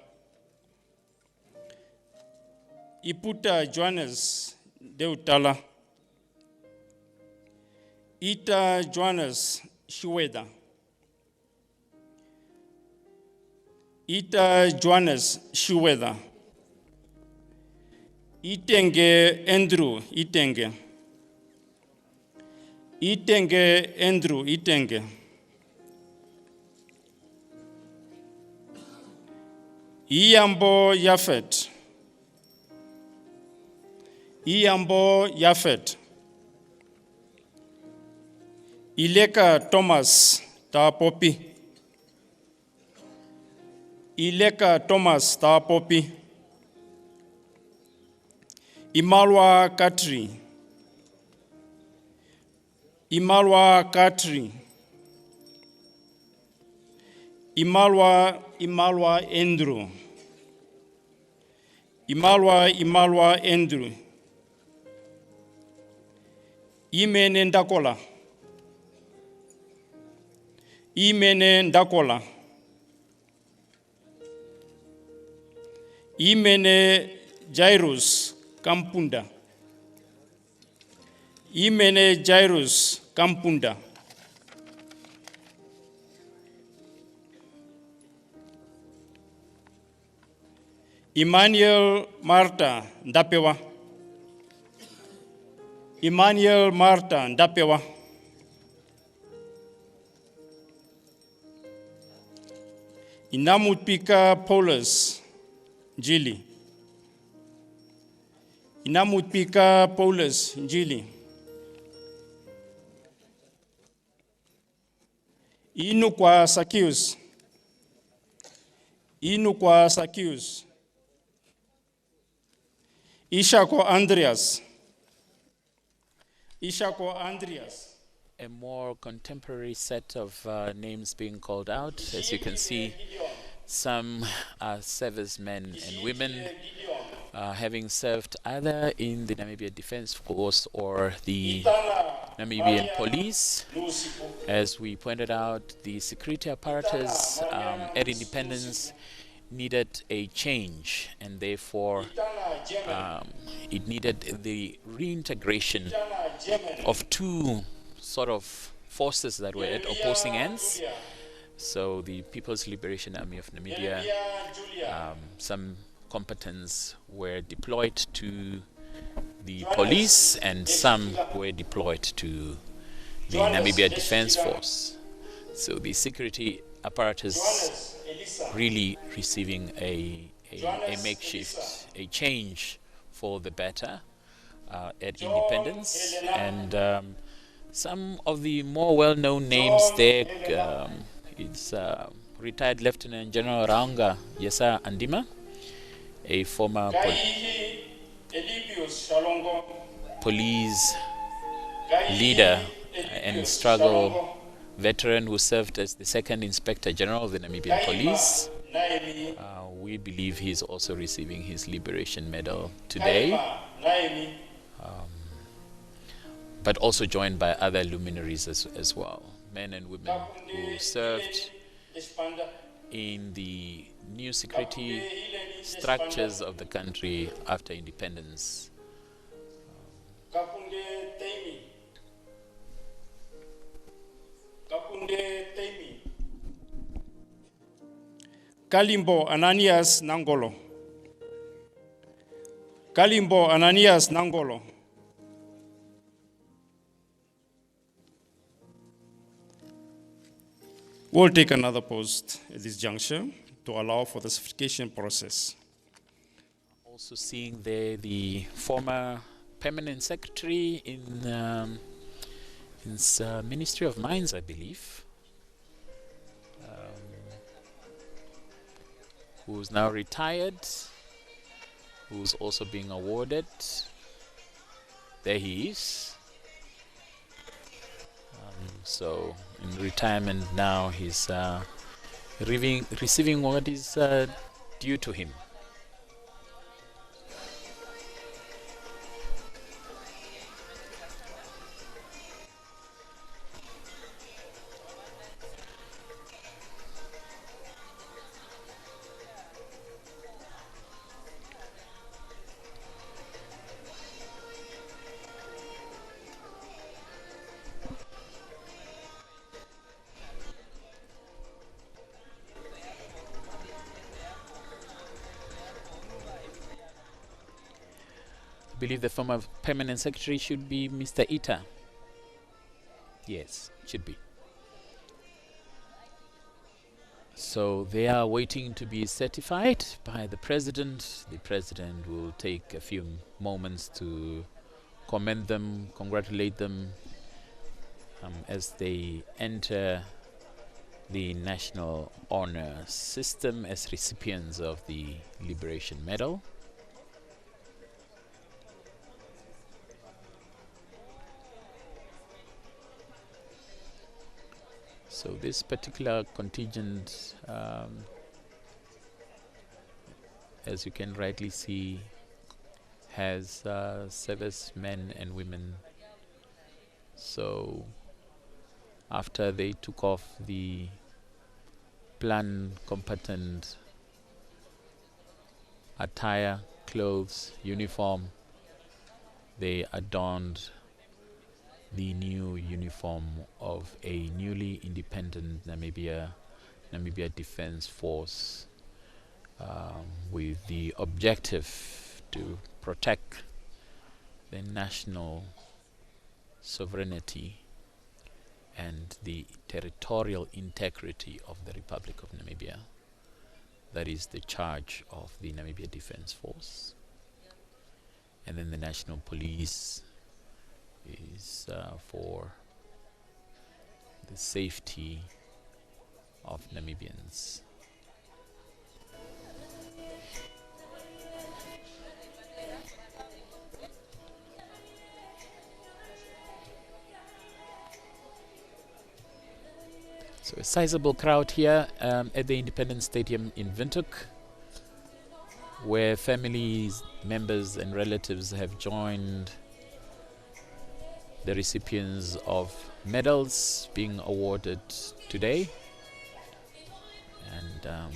Iputa Johannes Deutala. Ita Johannes Shiweda. Ita Johannes Shiweda. Itenge Andrew Itenge. Itenge Andrew Itenge. Iyambo Yafet. Iyambo Yafet. Ileka Thomas Tapopi. Ileka Thomas Tapopi. Imalwa Katri. Imalwa Katri. Imalwa Andrew. Imalwa Andrew. Imene Ndakola. Imene Ndakola. Imene Jairus Kampunda. Imene Jairus Kampunda. Emmanuel Marta Ndapewa. Emmanuel Marta Ndapewa. Inamutpika Paulus Njili. Inamutpika Paulus Njili. Inukwa Sakius. Inukwa Sakius. Ishako Andreas. Ishako Andreas. A more contemporary set of names being called out. As you can see, some are servicemen and women having served either in the Namibia Defense Force or the Namibian police. As we pointed out, the security apparatus at independence needed a change, and therefore it needed the reintegration of two sort of forces that were at opposing ends. So the People's Liberation Army of Namibia, some competents were deployed to the police and some were deployed to the Namibia Defense Force. So the security apparatus really receiving a makeshift, a change for the better at independence. And some of the more well-known names there, it's retired Lieutenant General Raunga Yesa Andima, a former police leader and struggle veteran who served as the second Inspector General of the Namibian Police. We believe he's also receiving his Liberation Medal today, but also joined by other luminaries as well, men and women who served in the new security structures of the country after independence. Kalimbo Ananias Nangolo. Kalimbo Ananias Nangolo. We'll take another post at this juncture to allow for the certification process. Also seeing there the former permanent secretary in Ministry of Mines, I believe, who's now retired, who's also being awarded. There he is. So in retirement now, he's receiving what is due to him. I believe the former permanent secretary should be Mr. Ita. Yes, should be. So they are waiting to be certified by the president. The president will take a few moments to commend them, congratulate them as they enter the national honor system as recipients of the Liberation Medal. So this particular contingent, as you can rightly see, has servicemen and women So after they took off the plan combatant attire, clothes, uniform, they adorned the new uniform of a newly independent Namibia Defense Force, with the objective to protect the national sovereignty and the territorial integrity of the Republic of Namibia. That is the charge of the Namibia Defense Force. And then the National Police is for the safety of Namibians. So a sizable crowd here at the Independence Stadium in Windhoek, where families, members and relatives have joined the recipients of medals being awarded today. And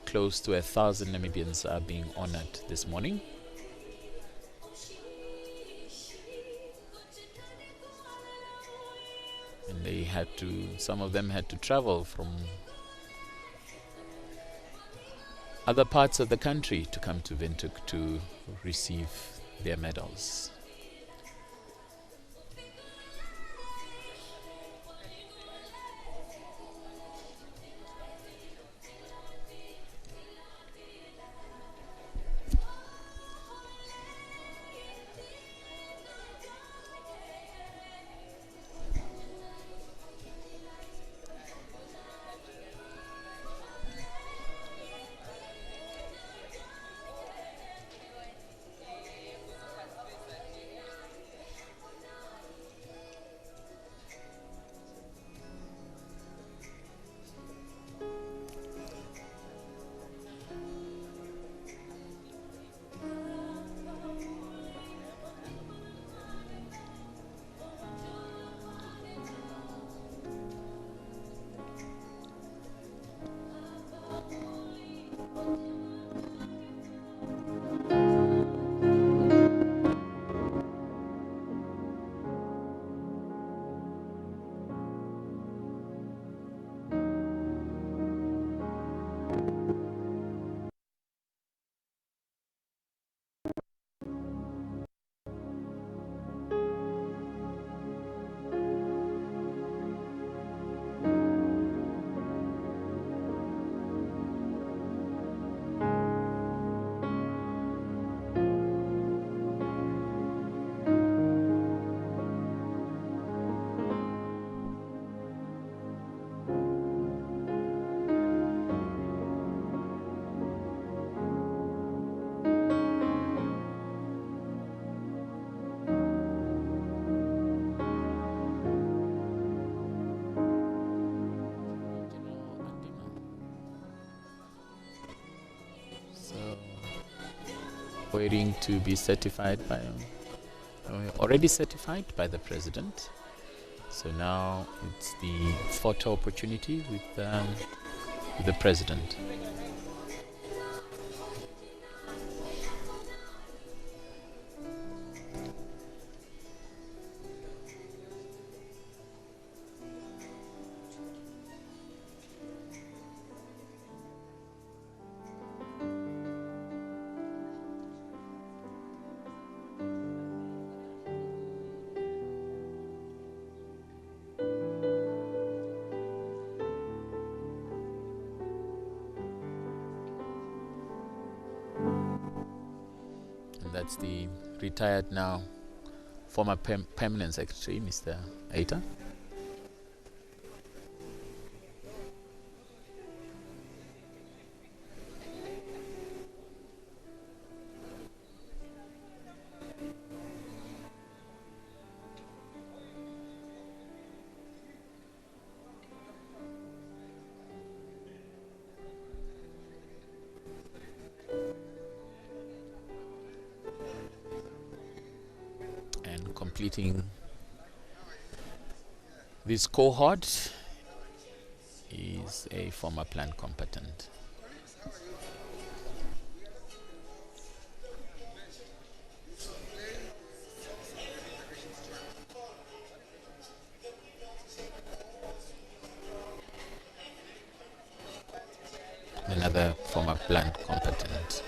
close to 1,000 Namibians are being honored this morning. And they had to, some of them had to travel from other parts of the country to come to Windhoek to receive their medals. Waiting to be certified by, already certified by the President. So now it's the photo opportunity with the President. That's the retired now former permanent secretary, Mr. Aita. completing this cohort is a former plant combatant. Another former plant combatant.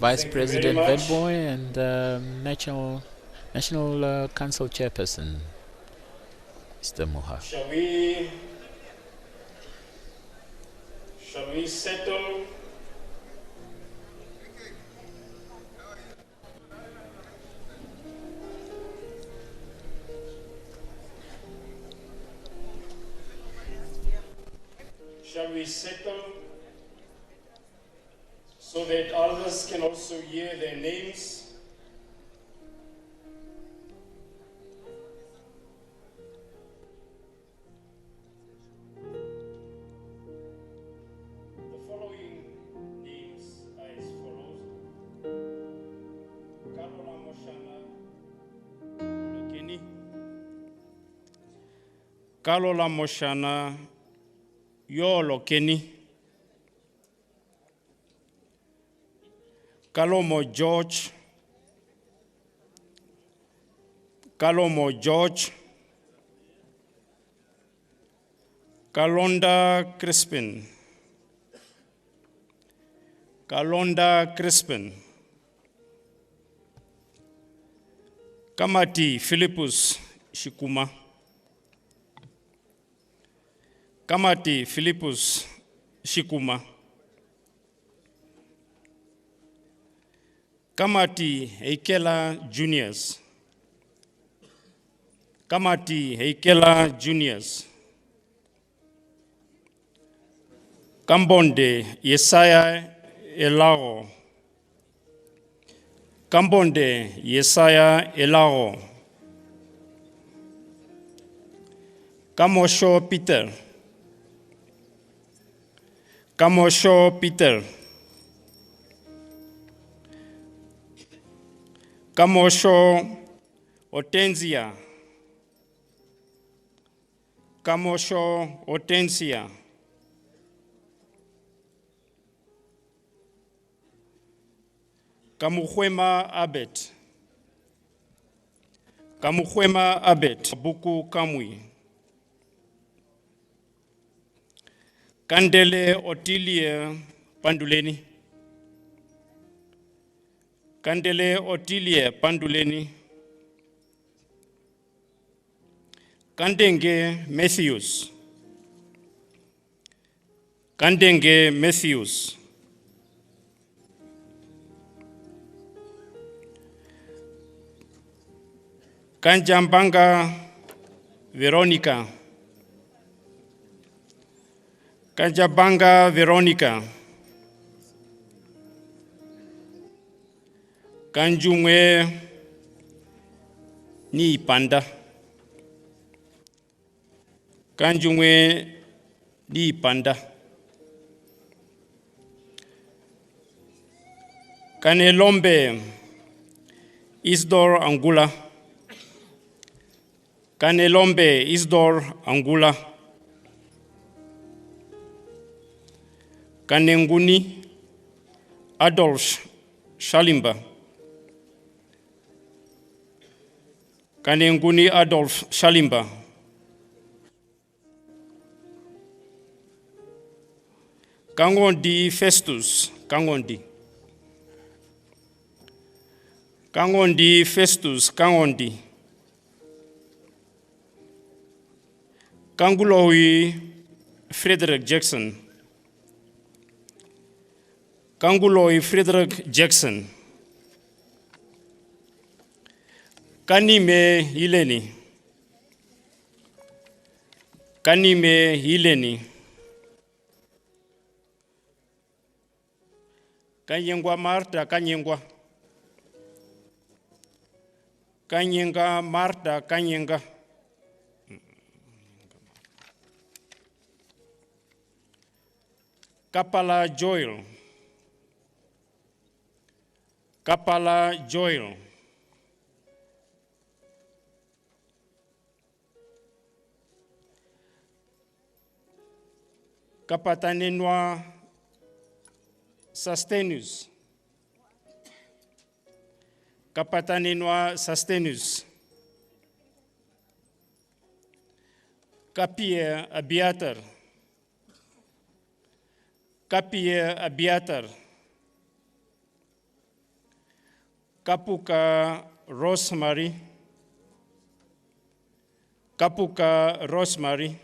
Vice President Vedboy and National Council Chairperson, Mr. Moha. Shall we settle? Shall we settle so that others can also hear their names? The following names are as follows. Kalola Moshana Olokeni. Kalola Moshana Yolokeni. Kalomo George, Kalomo George, Kalonda Crispin, Kalonda Crispin, Kamati Philippus Shikuma, Kamati Philippus Shikuma, Kamati Heikela Juniors, Kamati Heikela Juniors, Kambonde Yesaya Elao, Kambonde Yesaya Elao, Kamosho Peter, Kamosho Peter, Kamosho Hortensia, Kamosho Hortensia, Kamukwema Abet, Kamukwema Abet, Buku Kamwi, Kandele Otilie Panduleni, Kandele Otilie Panduleni, Kandenge Matthews, Kandenge Matthews, Kanjambanga Veronica, Kanjambanga Veronica, Kanjumwe Ni Panda, Kanjumwe Ni Panda, Kanelombe Isdor Angula, Kanelombe Isdor Angula, Kanenguni Adolf Shalimba, Kanenguni Adolf Shalimba, Kangondi Festus, Kangondi, Kangondi Festus, Kangondi, Kangulowi Frederick Jackson, Kangulowi Frederick Jackson, Kanime Hileni, Kanime Hileni, Kanyengwa Marta Kanyengwa, Kanyenga Marta Kanyenga, Kapala Joel, Kapala Joel, Kapatanenwa Sustenus, Kapatanenwa Sustenus, Kapie Abiatar, Kapie Abiatar, Kapuka Rosemary, Kapuka Rosemary,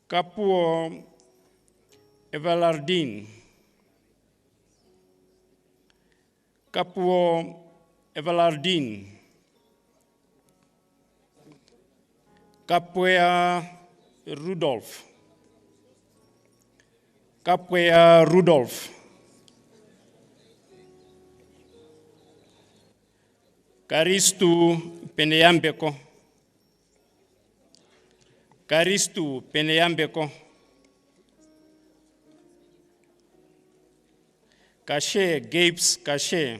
Kapuo Evalardine, Kapuo Evalardine, Kapuea Rudolph, Kapuea Rudolph, Karistu Peneyambeko, Karistu Peneyambeko, Kashe Gapes Kashe,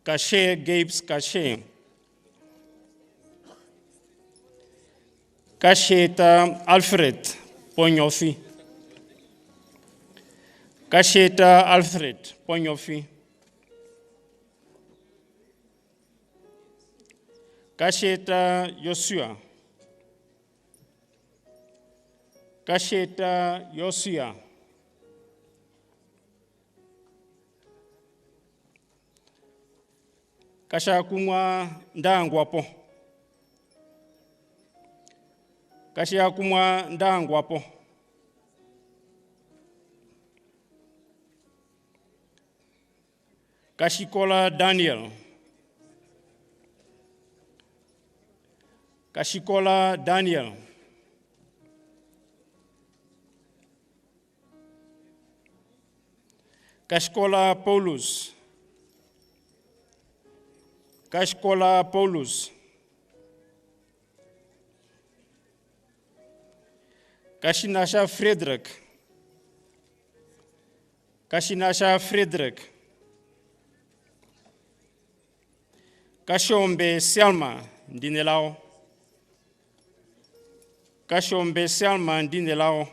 Kashe Gapes Kashe, Kasheta Alfred Ponyofi. Kasheta Alfred Ponyofi. Kasheta Joshua. Kasheta Yosia. Kashakumwa Ndangwapo. Kashakumwa Ndangwapo. Kashikola Daniel. Kashikola Daniel. Kashikola Paulus. Kashikola Paulus. Kashinasha Frederick. Kashinasha Frederick. Kashombe Selma Ndinelao. Kashombe Selma Ndinelao.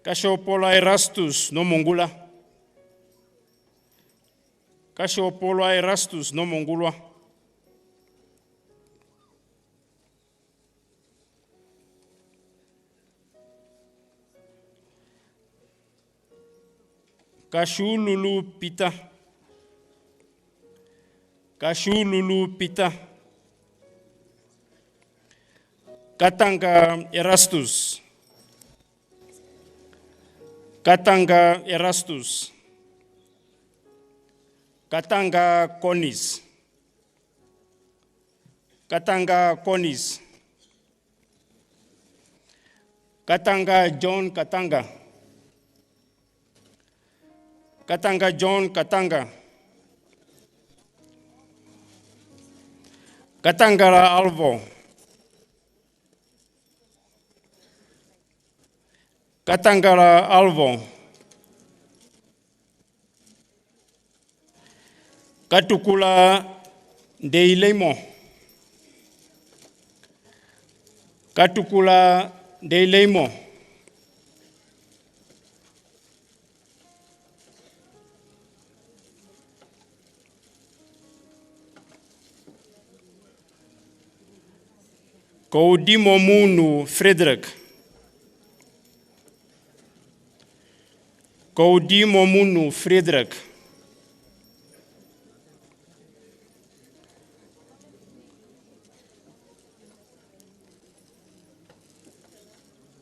Kashopola Erastus no Mongula. Kashopola Erastus no Mongulwa. Kashululu Pita. Kashululu Pita. Katanga Erastus. Katanga Erastus. Katanga Conis. Katanga Conis. Katanga John Katanga. Katanga John Katanga. Katangara Alvo. Katangara Alvo. Katukula Deilemo. Katukula Deilemo. Koudimo Munu Frederick. Koudimo Munu Frederick.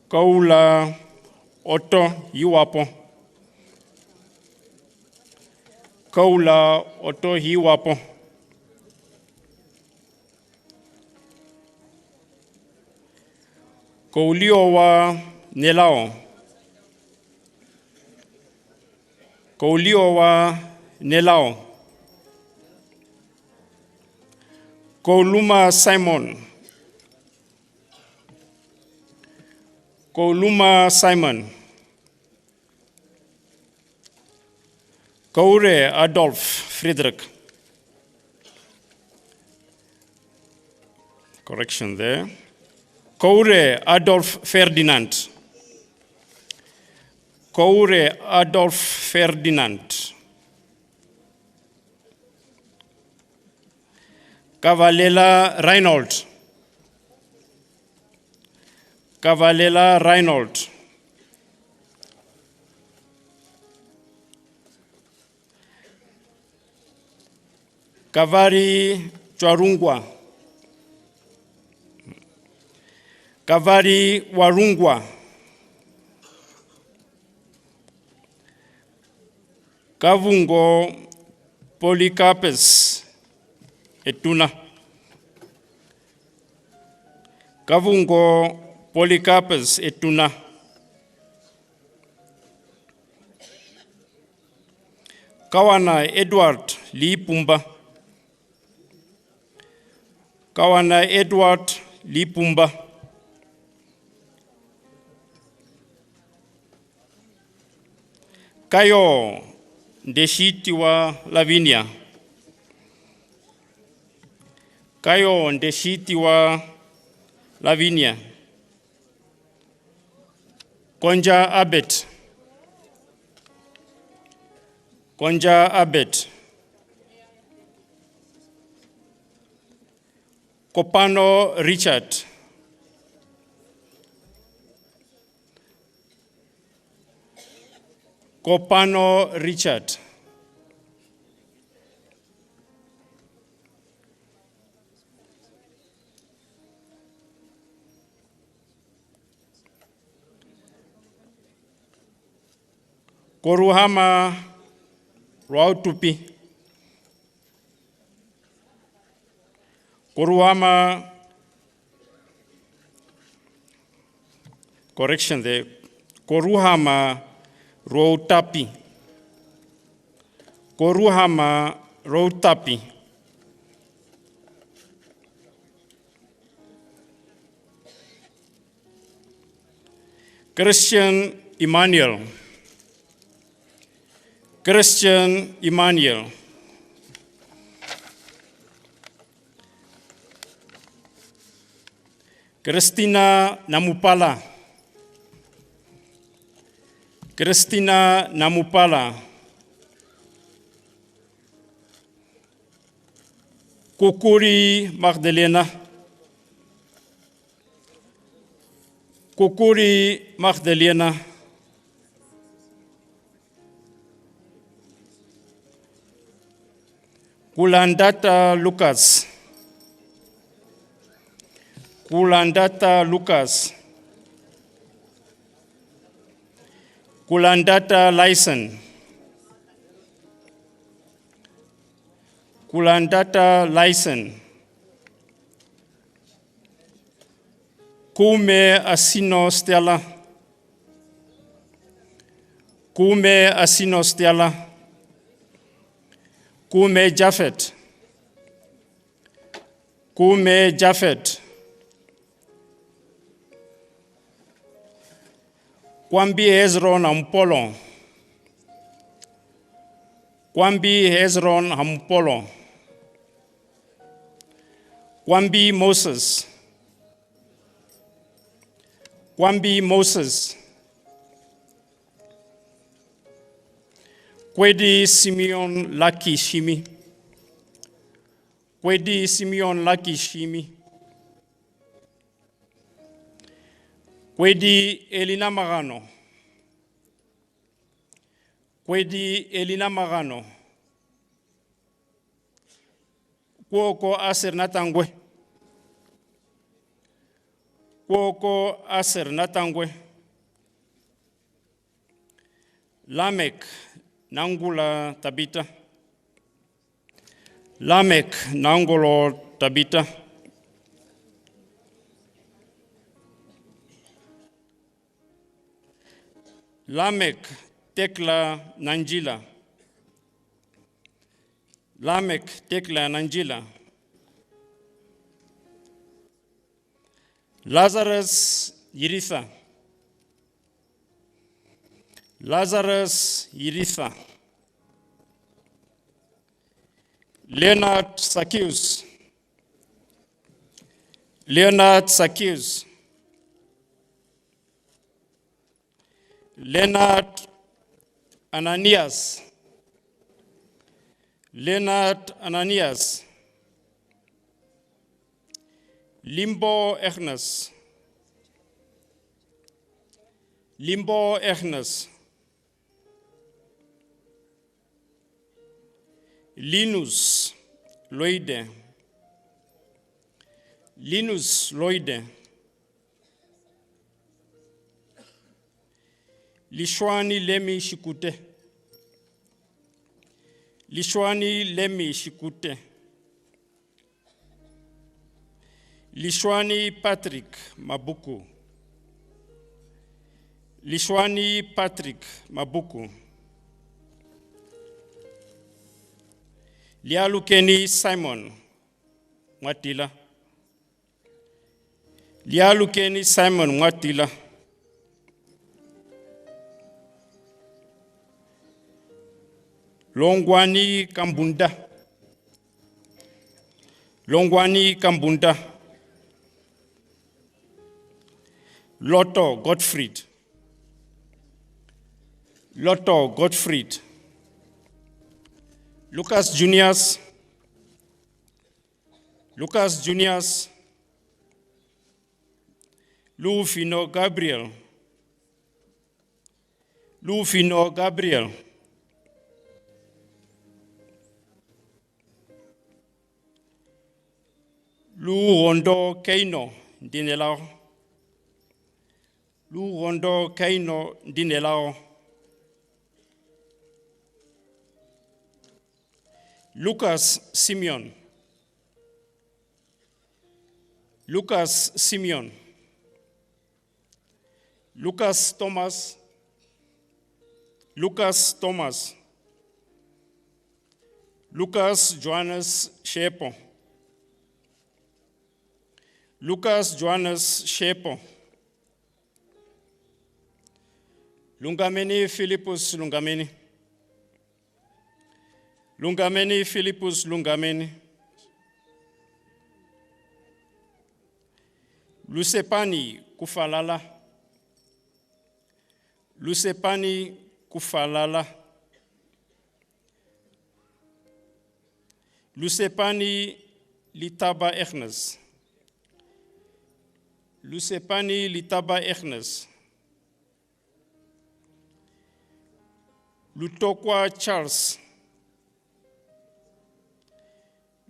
Kaula Otto Hiwapo. Kaula Otto Hiwapo. Kauliowa Nelao. Kauliowa Nelao. Kauluma Simon. Kauluma Simon. Kaure Adolf Friedrich. Correction there. Kaure Adolf Ferdinand. Kaure Adolf Ferdinand. Kavalela Reinhold. Kavalela Reinhold. Kavari Chwarungwa. Kavari Warungwa. Kavungo Polycarpus Etuna. Kavungo Polycarpus Etuna. Kawana Edward Lipumba. Kawana Edward Lipumba. Kayo Ndeshitiwa Lavinia. Kayo ndeshiti wa Lavinia. Konja Abet. Konja Abet. Kopano Richard. Kopano Richard. Koruhama Rautupi. Koruhama, correction there, Koruhama Routapi. Koruhama Routapi. Christian Emmanuel. Christian Emmanuel. Christina Namupala. Christina Namupala. Kukuri Magdalena. Kukuri Magdalena. Kulandata Lucas. Kulandata Lucas. Kulandata Lyson. Kulandata Lyson. Kume Asino Stella. Kume Asino Stella. Kume Jafet. Kume Jafet. Kwambi Hezron Hampolo. Kwambi Hezron Hampolo. Kwambi Moses. Kwambi Moses. Kwedi Simeon Lucky Shimi. Kwedi Simeon Lucky Shimi. Kwedi Elina Marano. Kwedi Elina Marano. Kwoko Aser Natangwe. Kwoko Aser Natangwe. Lamek Nangula Tabita. Lamek Nangolo Tabita. Lamek Tekla Nanjila. Lamek Tekla Nanjila. Lazarus Yiritha. Lazarus Yiritha. Leonard Sakius. Leonard Sakius. Leonard Ananias. Leonard Ananias. Limbo Ernest. Limbo Ernest. Linus Loide. Linus Loide. Lishwani Lemi Shikute. Lishwani Lemi Shikute. Lishwani Patrick Mabuku. Lishwani Patrick Mabuku. Lialukeni Simon Mwatila. Lialukeni Simon Mwatila. Longwani Kambunda. Longwani Kambunda, Lotto Gottfried, Lotto Gottfried, Lucas Juniors, Lucas Juniors, Lufino Gabriel, Lufino Gabriel, Lu Rondo Keino Dinelao, Lu Rondo Keino Dinelao, Lucas Simeon, Lucas Simeon, Lucas Thomas, Lucas Thomas, Lucas Johannes Shepo, Lucas Johannes Shepo, Lungameni Philippus Lungameni, Lungameni Philippus Lungameni, Lusepani Kufalala, Lusepani Kufalala, Lusepani Litaba Echnes, Lusepani Litaba Echnes, Lutokwa Charles,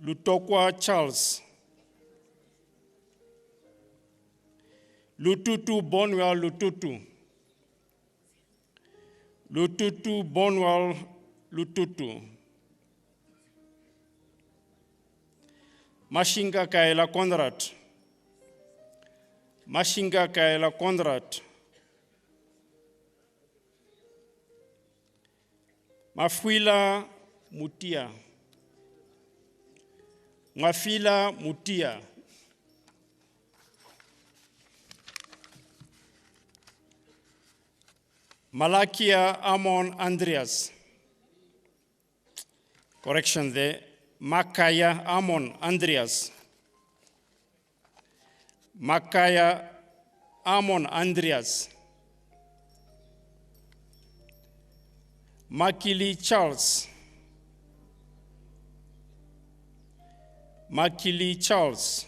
Lutokwa Charles, Lututu Bonwell Lututu, Lututu Bonwell Lututu, Mashinga Kaela Conrad, Mashinga Kaela Conrad, Mafuila Mutia, Mafila Mutia, Malakia Amon Andreas, correction there, Makaya Amon Andreas, Makaya Amon Andreas, Makili Charles, Makili Charles,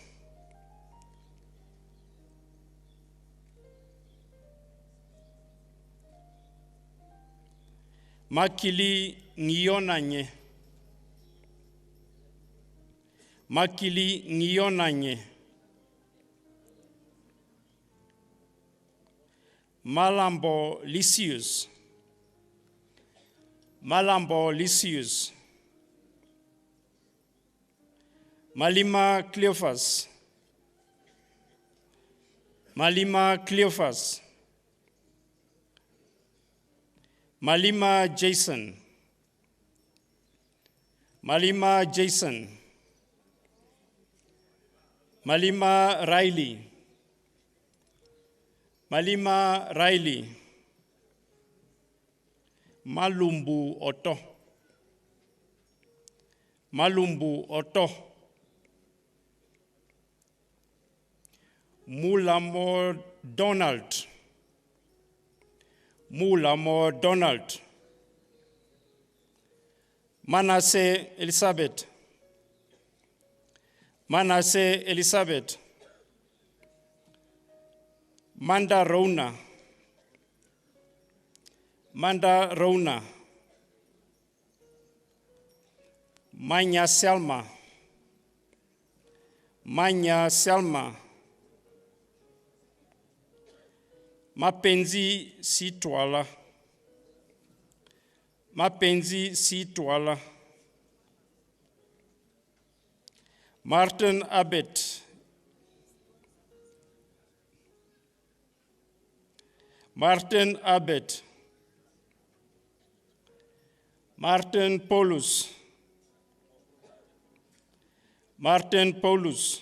Makili Ngionanye, Makili Ngionanye, Malambo Lysius, Malambo Lysius, Malima Cleophas, Malima Cleophas, Malima Jason, Malima Jason, Malima Riley, Malima Riley, Malumbu Otto, Malumbu Otto, Mulamo Donald, Mulamo Donald, Manasseh Elizabeth, Manasseh Elizabeth, Manda Rona, Manda Rona, Manya Selma, Manya Selma, Mapenzi Sitwala, Mapenzi Sitwala, Martin Abbott, Martin Abbott, Martin Paulus, Martin Paulus,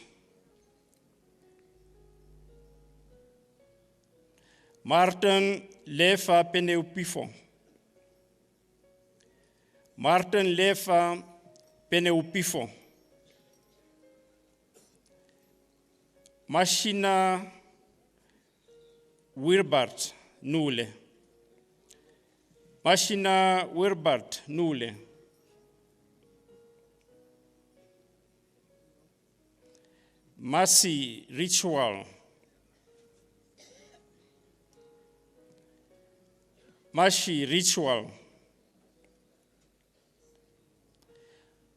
Martin Lefa Peneupifo, Martin Lefa Peneupifo, Mashina Wilbert Nule. Mashina Wilbert Nule. Mercy Ritual. Mashi Ritual.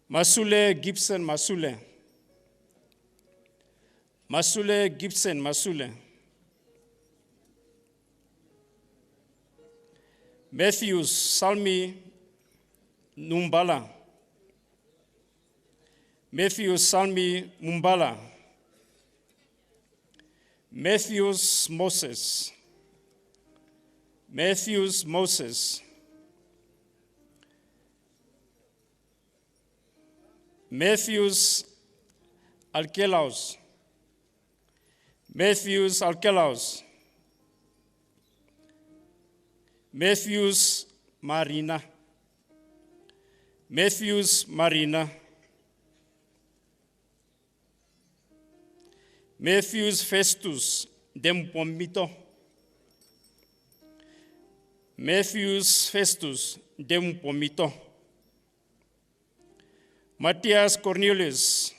Masule Gibson Masule. Masule Gibson Masule. Matthews Salmi Numbala. Matthews Salmi Mumbala. Matthews Moses. Matthews Moses. Matthews Alkelaus. Matthews Alkelaus. Matthews Marina. Matthews Marina. Matthews Festus Dempomito. Matthews Festus Dempomito. Matthias Cornelius.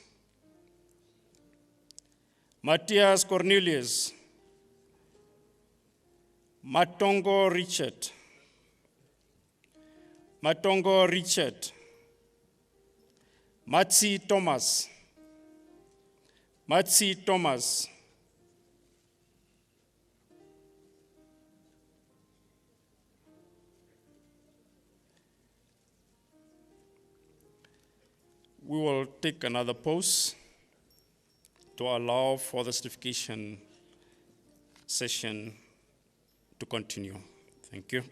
Matthias Cornelius. Matongo Richard. Matongo Richard. Matsi Thomas. Matsi Thomas. We will take another pause to allow for the certification session to continue. Thank you.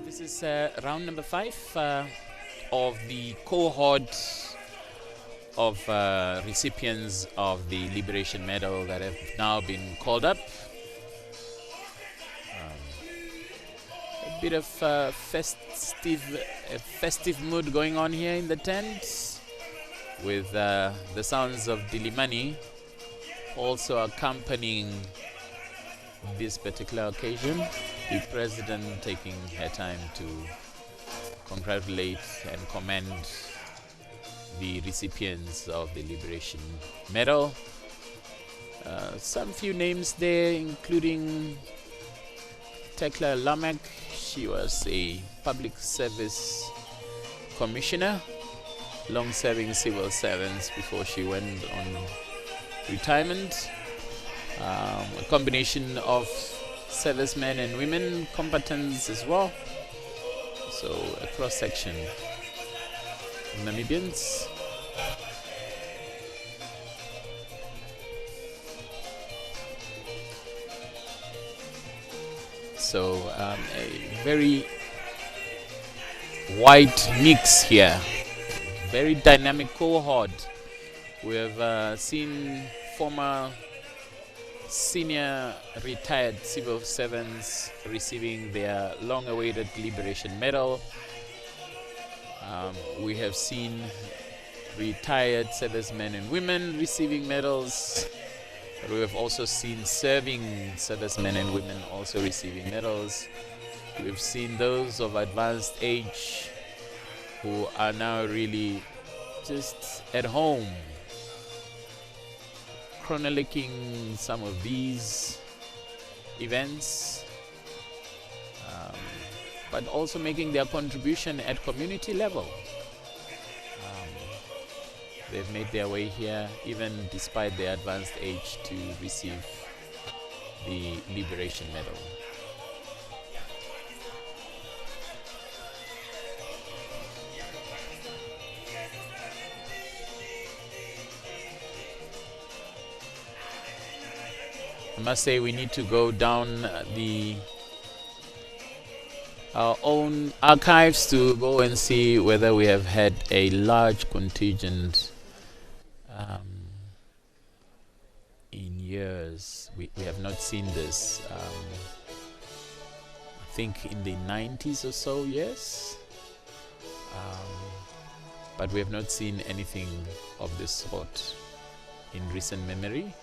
This is round number 5 of the cohort of recipients of the Liberation Medal that have now been called up. A bit of festive mood going on here in the tent, with the sounds of Dilimani also accompanying this particular occasion. The President taking her time to congratulate and commend the recipients of the Liberation Medal. Some few names there, including Tekla Lamek. She was a public service commissioner, long-serving civil servant before she went on retirement. A combination of servicemen and women, combatants as well. So a cross-section of Namibians. So a very wide mix here, very dynamic cohort. We have seen former senior retired civil servants receiving their long-awaited Liberation Medal. We have seen retired servicemen and women receiving medals. We have also seen serving servicemen and women also receiving medals. We've seen those of advanced age who are now really just at home, chronicling some of these events, but also making their contribution at community level. They've made their way here, even despite their advanced age, to receive the Liberation Medal. I must say we need to go down our own archives to go and see whether we have had a large contingent in years. We have not seen this. I think in the 90s or so, yes. But we have not seen anything of this sort in recent memory.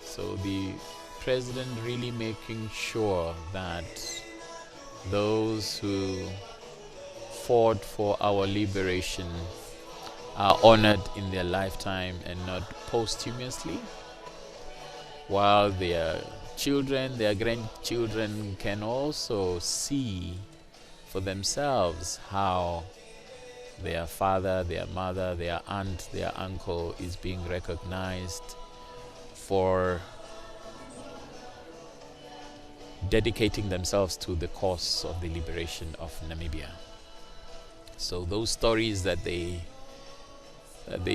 So the president really making sure that those who fought for our liberation are honored in their lifetime and not posthumously, while their children, their grandchildren can also see for themselves how their father, their mother, their aunt, their uncle is being recognized for dedicating themselves to the cause of the liberation of Namibia. So those stories that they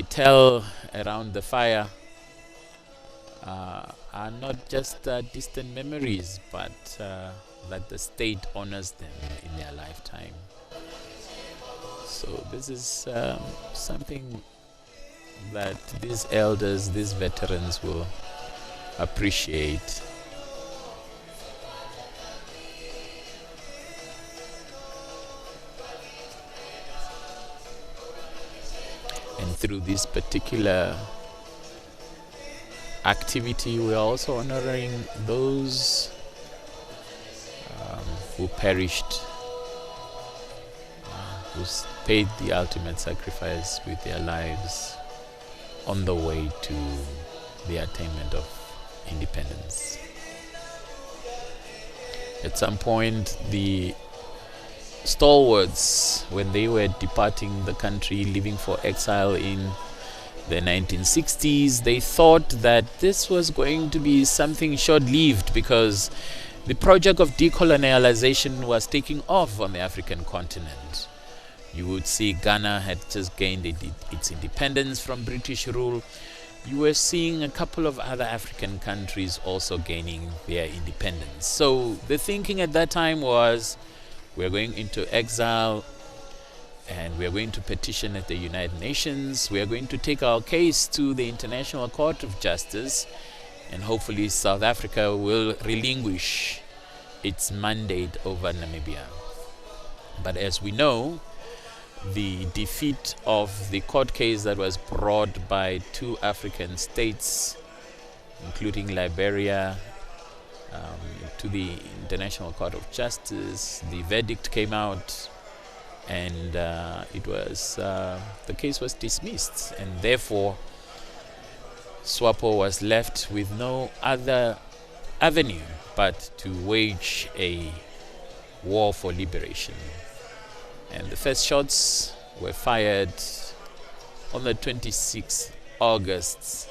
tell around the fire are not just distant memories, but that the state honors them in their lifetime. So this is something that these elders, these veterans will appreciate. And through this particular activity, we are also honoring those who perished, who paid the ultimate sacrifice with their lives on the way to the attainment of independence. At some point, the stalwarts, when they were departing the country, leaving for exile in the 1960s, they thought that this was going to be something short-lived because the project of decolonialization was taking off on the African continent. You would see Ghana had just gained its independence from British rule. You were seeing a couple of other African countries also gaining their independence. So the thinking at that time was, we're going into exile and we're going to petition at the United Nations. We are going to take our case to the International Court of Justice, and hopefully South Africa will relinquish its mandate over Namibia. But as we know, the defeat of the court case that was brought by two African states, including Liberia, to the International Court of Justice, the verdict came out, and the case was dismissed, and therefore SWAPO was left with no other avenue but to wage a war for liberation. And the first shots were fired on the 26th August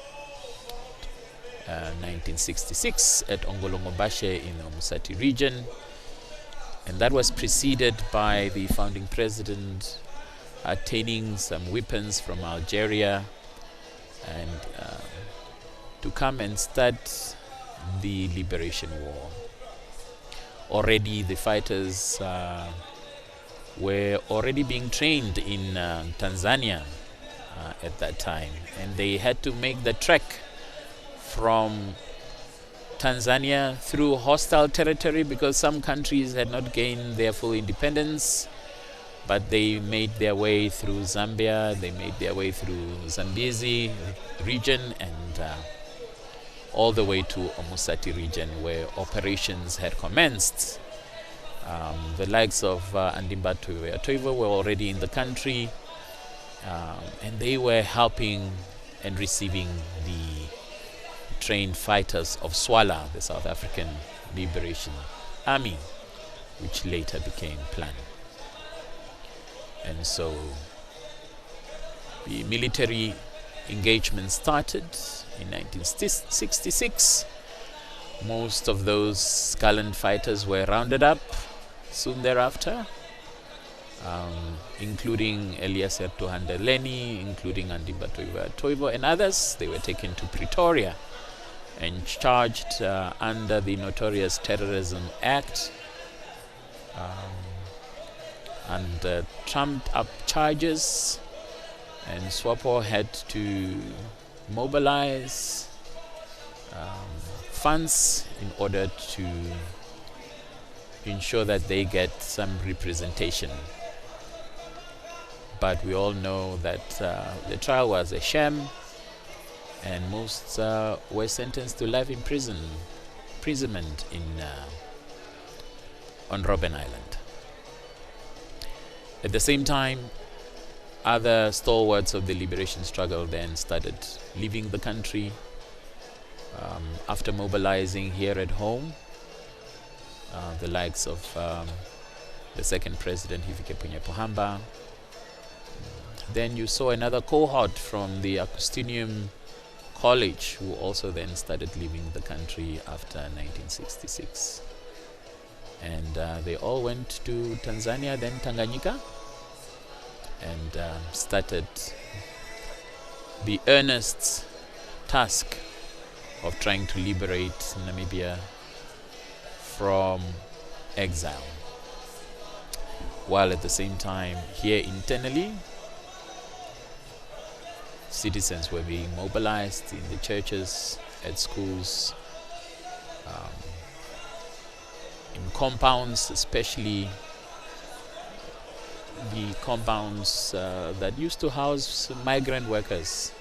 1966 at Omugulu-Gwombashe in the Umusati region, and that was preceded by the founding president attaining some weapons from Algeria and to come and start the liberation war. Already the fighters were already being trained in Tanzania at that time, and they had to make the trek from Tanzania through hostile territory because some countries had not gained their full independence, but they made their way through Zambia, they made their way through Zambezi region, and all the way to Umusati region where operations had commenced. The likes of Ndimbatwe were already in the country, and they were helping and receiving the trained fighters of SWALA, the South African Liberation Army, which later became PLAN. And so the military engagement started in 1966. Most of those gallant fighters were rounded up soon thereafter, including Elias Ertuhandeleni, including Andimba Toivo and others. They were taken to Pretoria and charged under the Notorious Terrorism Act, and trumped up charges, and SWAPO had to mobilize funds in order to ensure that they get some representation. But we all know that the trial was a sham, and most were sentenced to life imprisonment on Robben Island. At the same time, other stalwarts of the liberation struggle then started leaving the country after mobilizing here at home. The likes of the second president, Hifikepunye Pohamba. Then you saw another cohort from the Augustinian College who also then started leaving the country after 1966. And they all went to Tanzania, then Tanganyika, and started the earnest task of trying to liberate Namibia from exile, while at the same time here internally citizens were being mobilized in the churches, at schools, in compounds, especially the compounds that used to house migrant workers.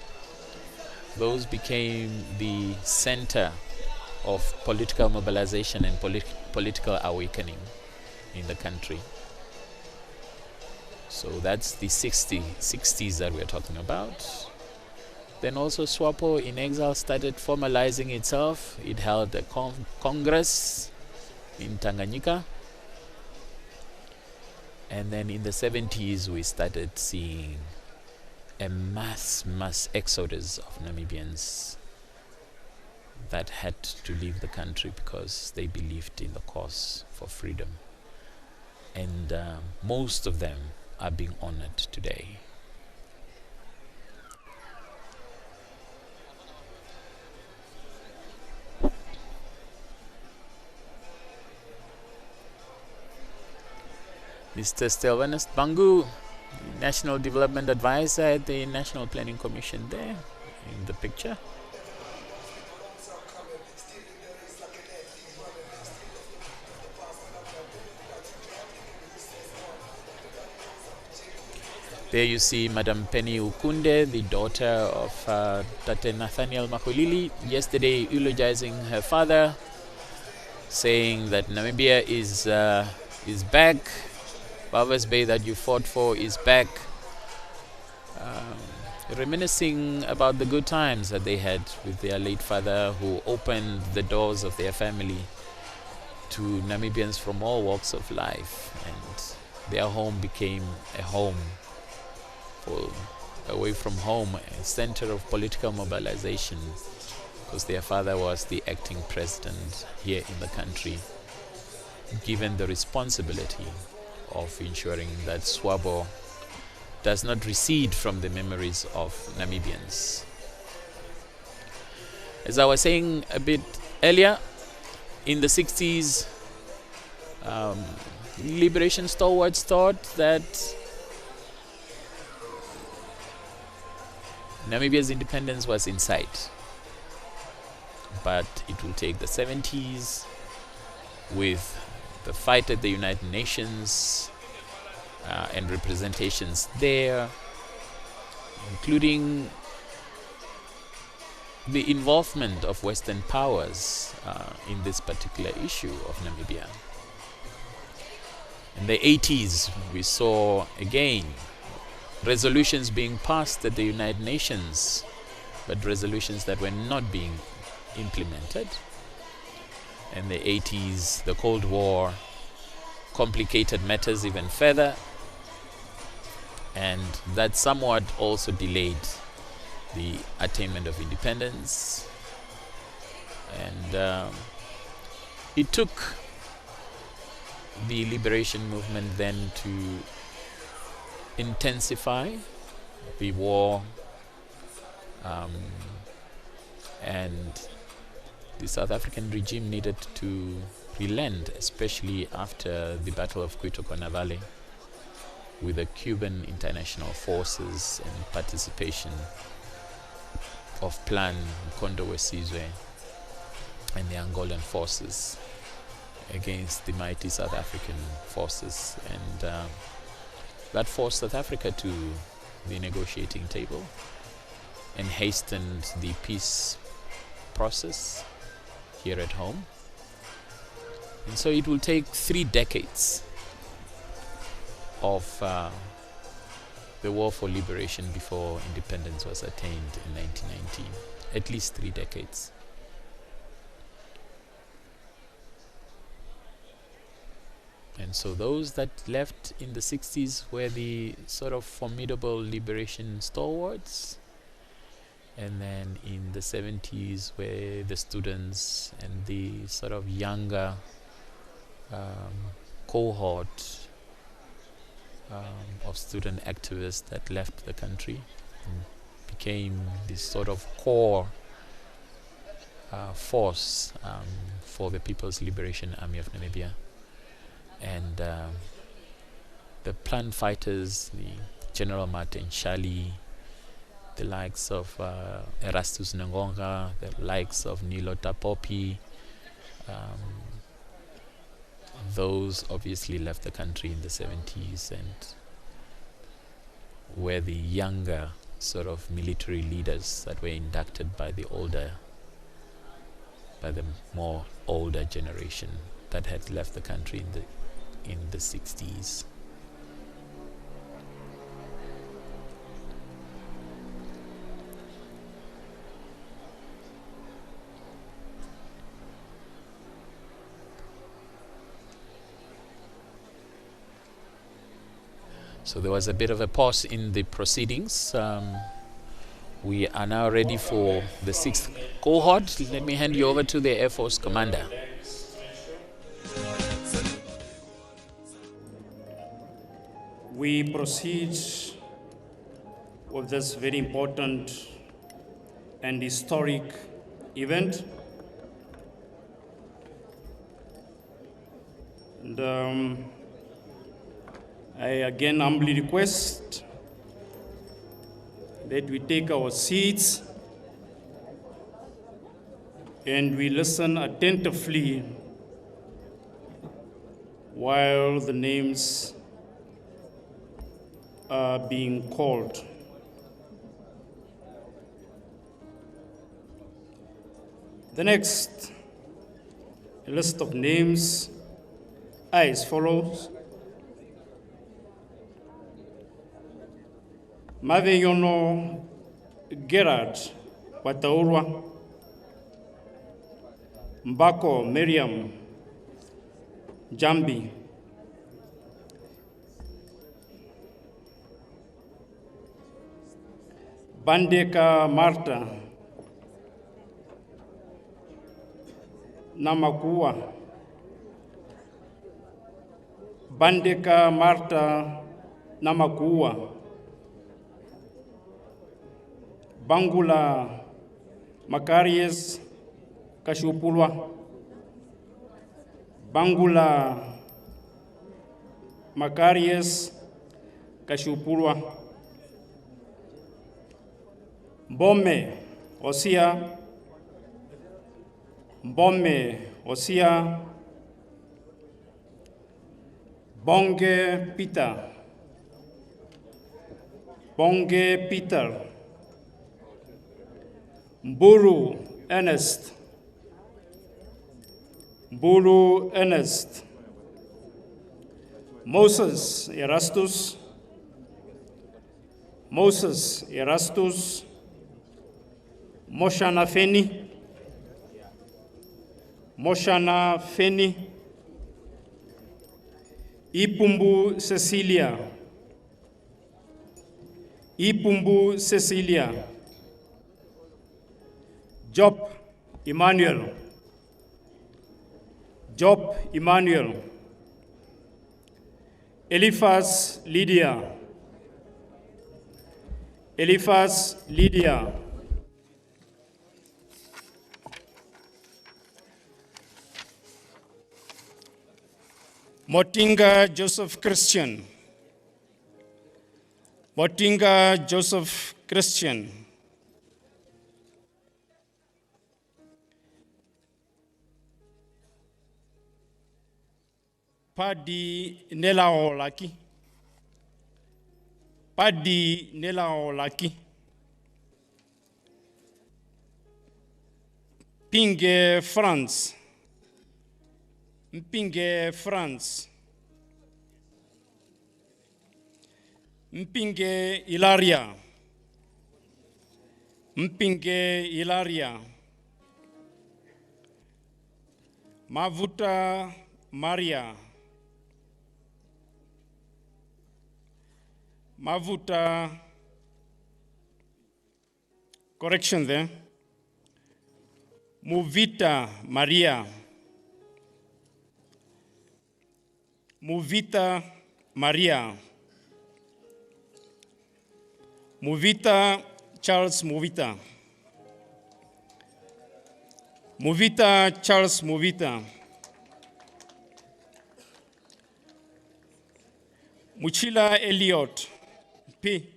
Those became the center of political mobilization and political awakening in the country. So that's the 60s that we're talking about. Then also SWAPO in exile started formalizing itself. It held a congress in Tanganyika. And then in the 70s we started seeing a mass exodus of Namibians that had to leave the country because they believed in the cause for freedom. And most of them are being honored today. Mr. Stelvanus Bangu, National Development Advisor at the National Planning Commission there in the picture. There you see Madam Penny Ukunde, the daughter of Tate Nathaniel Makhulili, yesterday eulogizing her father, saying that Namibia is back. Bowers Bay that you fought for is back. Reminiscing about the good times that they had with their late father, who opened the doors of their family to Namibians from all walks of life, and their home became a home away from home, a center of political mobilization, because their father was the acting president here in the country, given the responsibility of ensuring that SWAPO does not recede from the memories of Namibians. As I was saying a bit earlier, in the 60s, liberation stalwarts thought that Namibia's independence was in sight. But it will take the 70s with the fight at the United Nations and representations there, including the involvement of Western powers in this particular issue of Namibia. In the 80s, we saw again resolutions being passed at the United Nations, but resolutions that were not being implemented. and the 80s, the Cold War complicated matters even further, and that somewhat also delayed the attainment of independence. And it took the liberation movement then to intensify the war, and the South African regime needed to relent, especially after the Battle of Cuito Valley, with the Cuban international forces and participation of Plan Mkondo Wesizwe and the Angolan forces against the mighty South African forces. And that forced South Africa to the negotiating table and hastened the peace process here at home. And so it will take 3 decades of the war for liberation before independence was attained in 1919. At least 3 decades. And so those that left in the 60s were the sort of formidable liberation stalwarts. And then in the 70s were the students and the sort of younger cohort of student activists that left the country and became this sort of core force for the People's Liberation Army of Namibia. And the Plan fighters, the General Martin Shali, the likes of Erastus Ngonga, the likes of Nilo Tapopi, those obviously left the country in the 70s and were the younger sort of military leaders that were inducted by the more older generation that had left the country in the 60s. So there was a bit of a pause in the proceedings. We are now ready for the 6th cohort. Let me hand you over to the Air Force Commander. We proceed with this very important and historic event. And I again humbly request that we take our seats and we listen attentively while the names are being called. The next list of names are as follows. Maveyono Gerard Wataurwa, Mbako Miriam Jambi, Bandeka Marta Namakua, Bandeka Marta Namakua, Bangula Macarius Kashupulwa, Bangula Macarius Kashupulwa, Mbome Osia, Mbome Osia, Bonge Peter, Bonge Peter, Mburu Ernest, Mburu Ernest, Moses Erastus, Moses Erastus, Moshana Feni, Moshana Feni, Ipumbu Cecilia, Ipumbu Cecilia, Job Emmanuel, Job Emmanuel, Eliphas Lydia, Eliphas Lydia, Motinga Joseph Christian, Motinga Joseph Christian, Padi Nelaolaki, Padi Nelaolaki, Pinge France, Mpinge France, Mpinge Ilaria, Mpinge Ilaria, Mavuta Maria, Mavuta, correction there, Muvita Maria, Muvita Maria, Muvita Charles Muvita, Muvita Charles Muvita, Muchila Elliot P,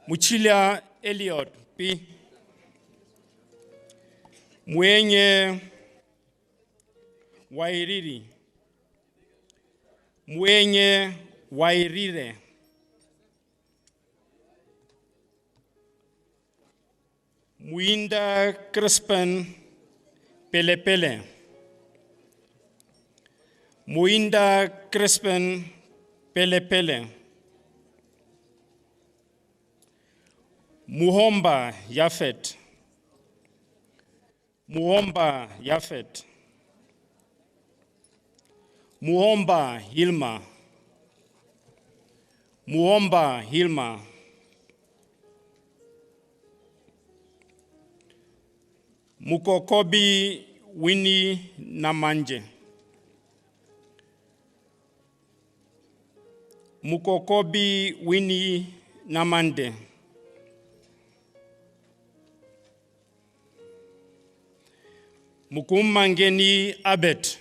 Muchila Elliot P, Mwenye Wairiri, Mwenye Wairire, Muinda Crispin Pelepele, Muinda Crispin Pelepele, Muhomba Yafet, Muhomba Yafet, Muhomba Hilma, Muhomba Hilma, Mukokobi Winnie Namanje, Mukokobi Winnie Namande, Mukumangeni Abet,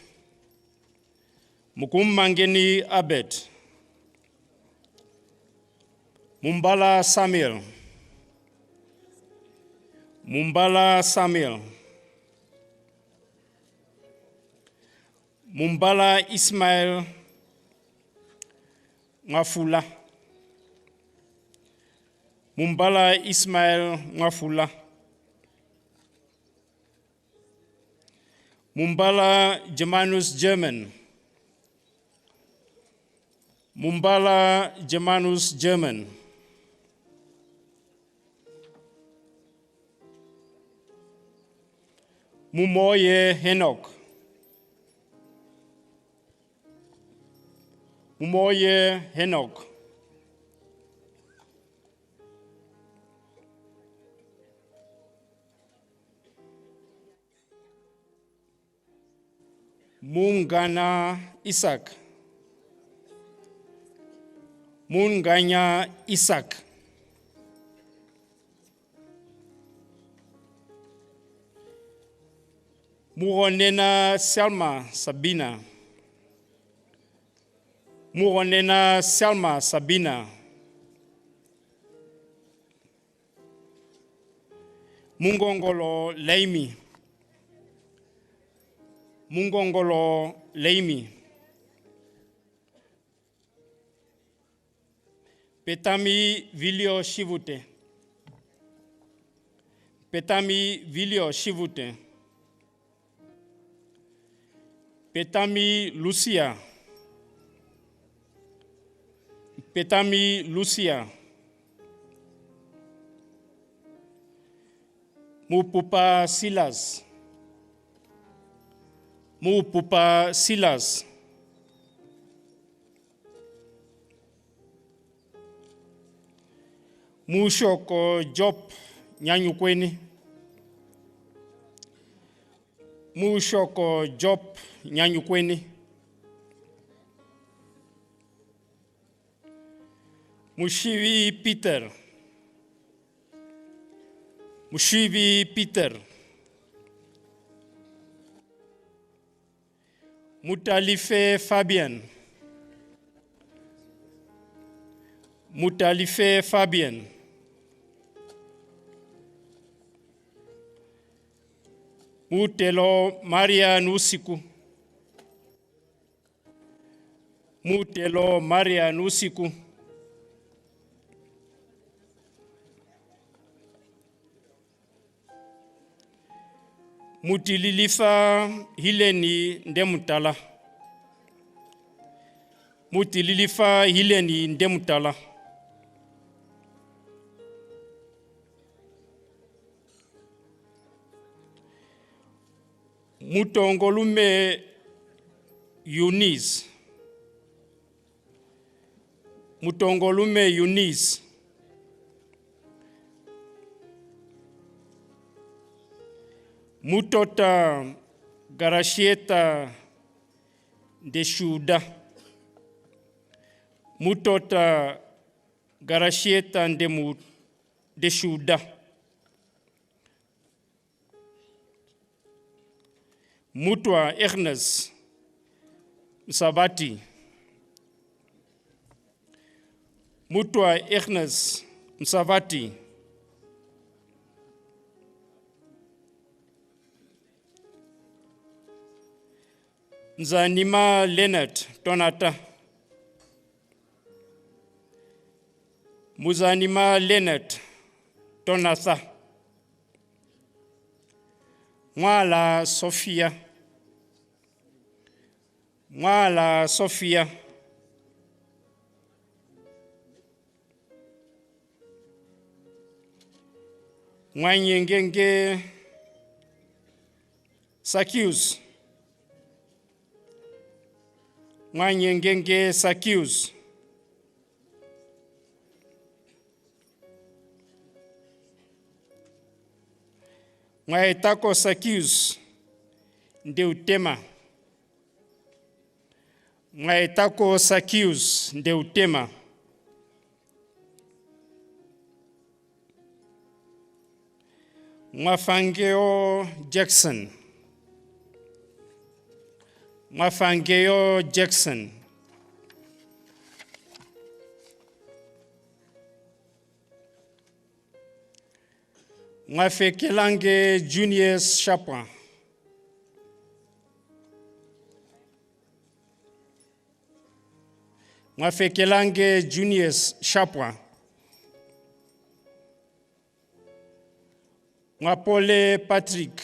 Mukumangeni Abet, Mumbala Samuel, Mumbala Samuel, Mumbala Ismail Ngafula, Mumbala Ismail Ngafula, Mumbala Germanus German, Mumbala Germanus German, Mumoye Enoch, Mumoye Enoch, Mungana Isaac, Munganya Isaac, Muronena Selma Sabina, Muronena Selma Sabina, Mungongolo Leimi, Mungongolo Leimi, Petami Vilio Shivute, Petami Vilio Shivute, Petami Lucia, Petami Lucia, Mupupa Silas, Mupupa Silas, Mushoko Job Nyanyukweni, Mushoko Job Nyanyukweni, Mushivi Peter, Mushivi Peter, Mutalife Fabian, Mutalife Fabian, Mutelo Maria Nusiku, Mutelo Maria Nusiku, Mutililifa Hileni Ndemutala, Mutililifa Hileni Ndemutala, Mutongolume Eunice, Mutongolume Eunice, Mutota Garashieta Deshuda, Mutota Garashieta Deshuda, Mutwa Ernest Msavati, Mutwa Ernest Msavati, Nzanima Leonard Tonata, Muzanima Leonard Tonatha, Mwala Sophia, Mwala Sophia, Mwanyengenge Sakius, Mwanyengenge Sakius, Mwaetako Sakius Ndeutema, Mwaetako Sakius Ndeutema, Mwafangeo Jackson, Mwafangeo Jackson, Mwafekelange Junius Chapwa, Mwafekelange Junius Chapwa, Mwapole Patrick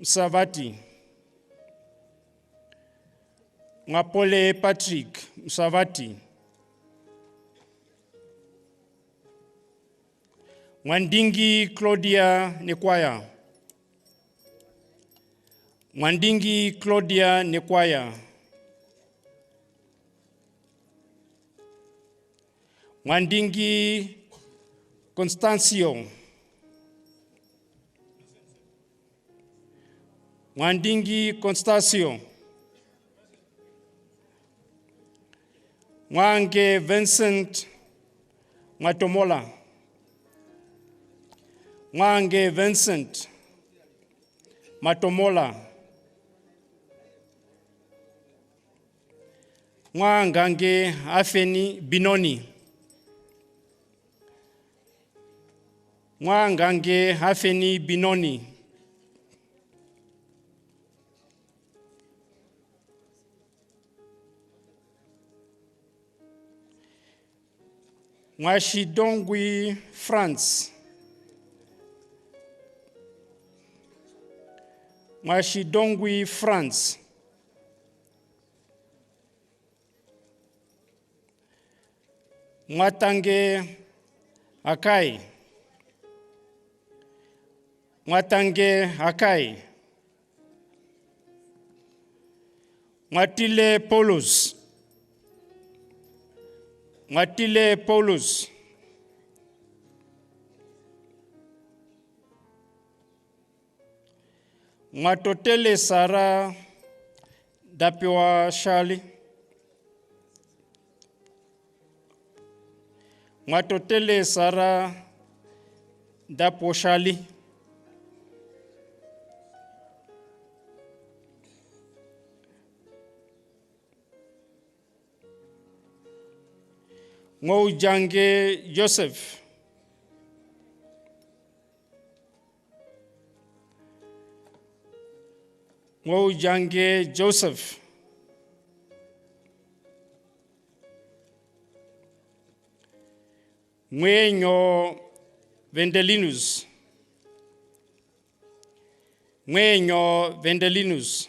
Msavati, Mwapole Patrick Msavati, Mwandingi Claudia Nekwaya, Mwandingi Claudia Nekwaya, Mwandingi Constancio, Mwandingi Constancio, Mwange Vincent Matomola, Mwange Vincent Matomola, Mwangange Afeni Binoni, Mwangange Afeni Binoni, Mwashidongwi France, Mwashidongwi France, Mwatange Akai, Mwatange Akai, Matile Paulus. Matile Paulus. Matotele Sara Dapiwa Shali. Matotele Sara Dapo Shali. Ngoujange Joseph. Ngoujange Joseph. Ngwenyo Vendelinus. Ngwenyo Vendelinus.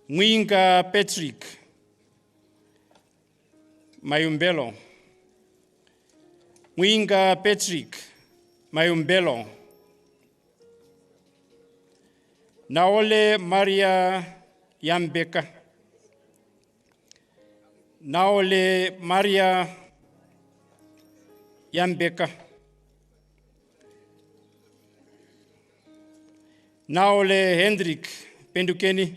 Mwinga Patrick Mayumbelo. Mwinga Patrick Mayumbelo. Naole Maria Yambeka. Naole Maria Yambeka. Naole Hendrik Pendukeni.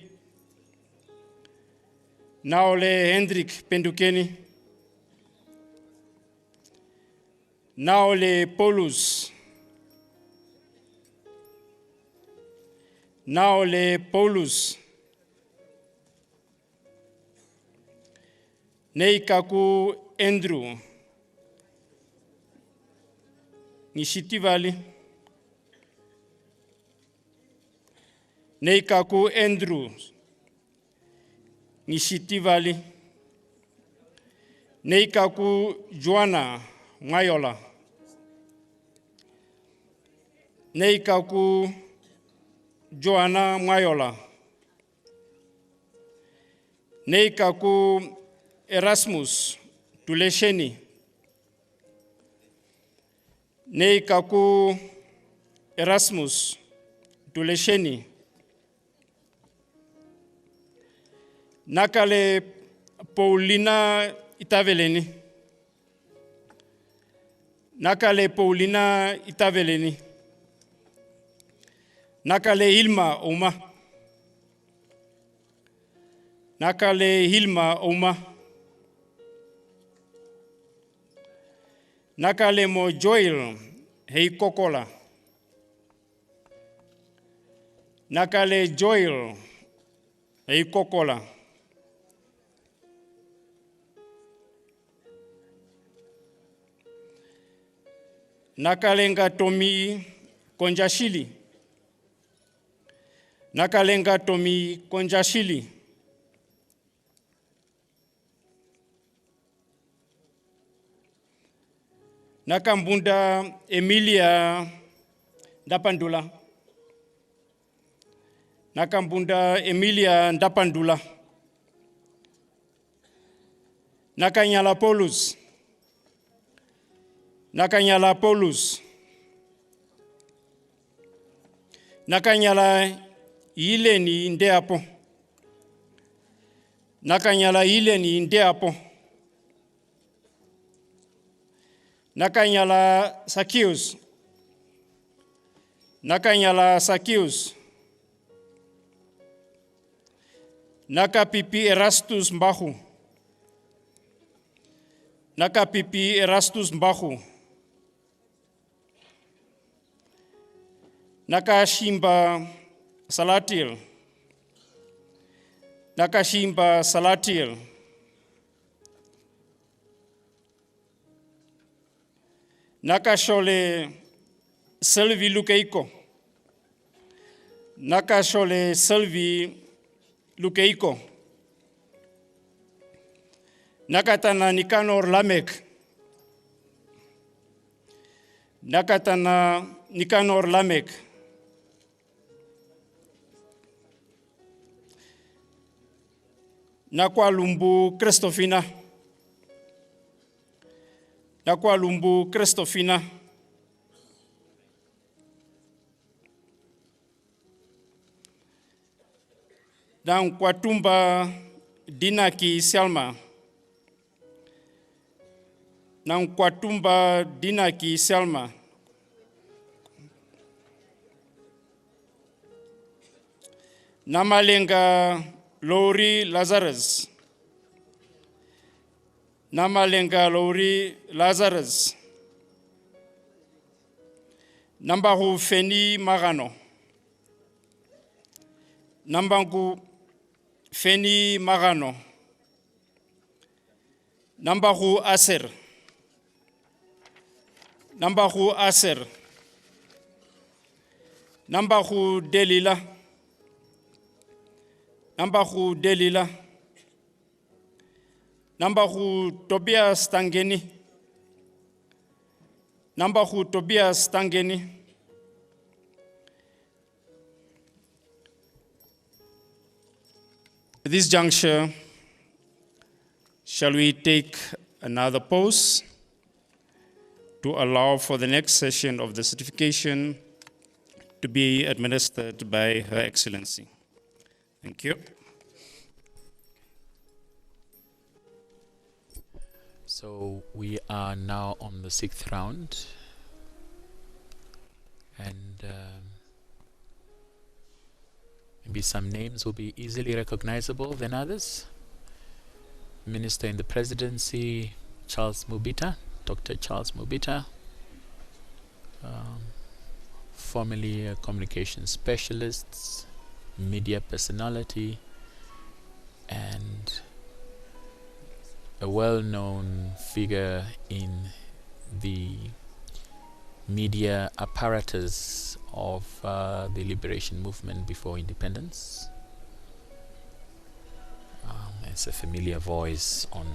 Naole Hendrik Pendukeni. Naole Paulus. Naole Paulus. Neikaku Andrew. Nishitivali. Neikaku Andrew. Nishitivali. Neikaku Joanna Mayola. Neikaku Joanna Mayola. Neikaku Erasmus Tulesheni. Neikaku Erasmus Tulesheni. Nakale Paulina Itaveleni. Nakale Paulina Itaveleni. Nakale Hilma Oma. Nakale Hilma Oma. Nakale Mo Joel Heikokola. Nakale Joel Heikokola. Nakalenga Tomi Konjashili. Nakalenga Tomi Konjashili. Nakambunda Emilia Ndapandula. Nakambunda Emilia Ndapandula. Nakanyala Paulus. Nakanyala Paulus. Nakanyala Ileni Ndeapo. Nakanyala Ileni Ndeapo. Nakanyala Sakius. Nakanyala Sakius. Nakapipi Erastus Mbahu. Nakapipi Erastus Mbahu. Nakashimba Salatil. Nakashimba Salatil. Nakashole Selvi Lukeiko. Nakashole Selvi Lukeiko. Nakatana Nikanor Lamek. Nakatana Nikanor Lamek. Nakwalumbu Christofina. Nakwalumbu Christofina. Dan Kwatumba Dinaki Selma. Dan Kwatumba Dinaki Selma. Namalenga Lori Lazarus. Namalenga Lori Lazarus. Nambahu Feni Marano. Nambangu Feni Marano. Nambahu Aser. Nambahu Aser. Nambahu Delila. Nambahu Delila. Nambahu Tobias Tangeni. Nambahu Tobias Tangeni. At this juncture, shall we take another pause to allow for the next session of the certification to be administered by Her Excellency. Thank you. So we are now on the 6th round, and maybe some names will be easily recognizable than others. Minister in the Presidency, Charles Mubita, Dr. Charles Mubita, formerly a communication specialist, media personality, and a well-known figure in the media apparatus of the liberation movement before independence. It's a familiar voice on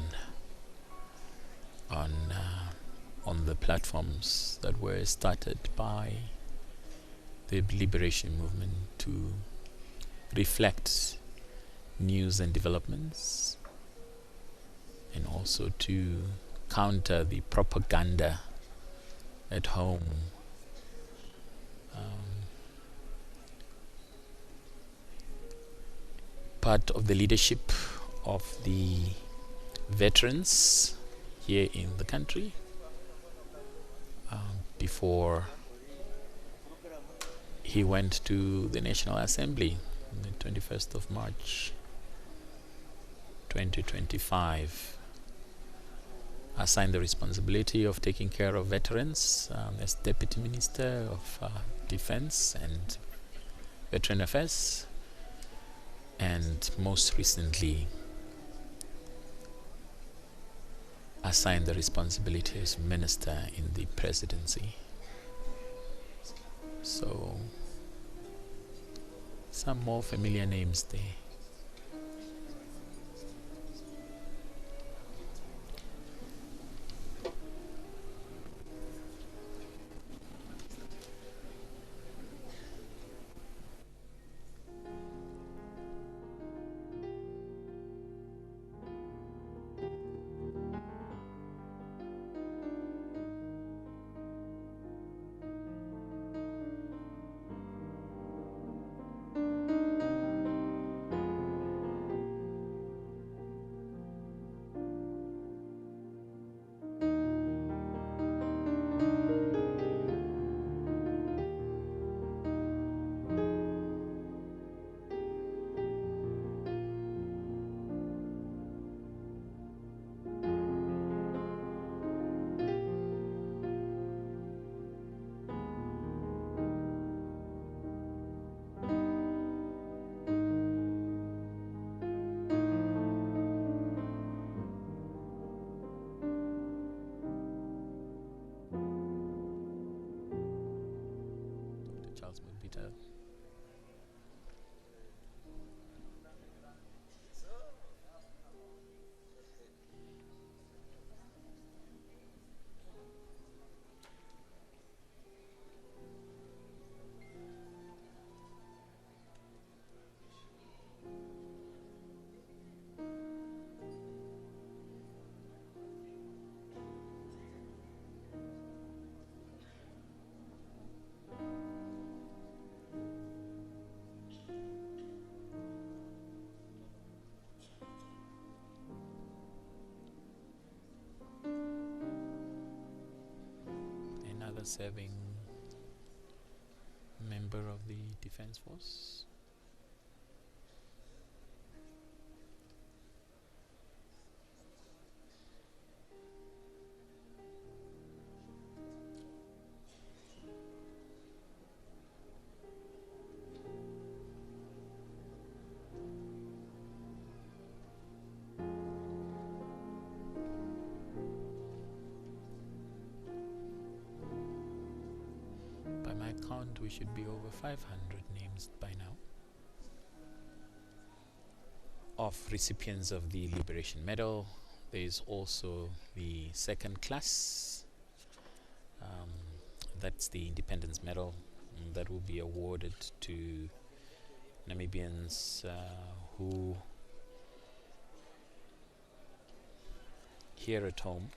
the platforms that were started by the liberation movement to reflect news and developments, and also to counter the propaganda at home. Part of the leadership of the veterans here in the country before he went to the National Assembly on the 21st of March 2025, assigned the responsibility of taking care of veterans as Deputy Minister of Defense and Veteran Affairs, and most recently assigned the responsibility as Minister in the Presidency. So some more familiar names there. other serving member of the Defense Force? By my count, we should be over 500 names by now of recipients of the Liberation Medal. There is also the second class, that's the Independence Medal, that will be awarded to Namibians who here at home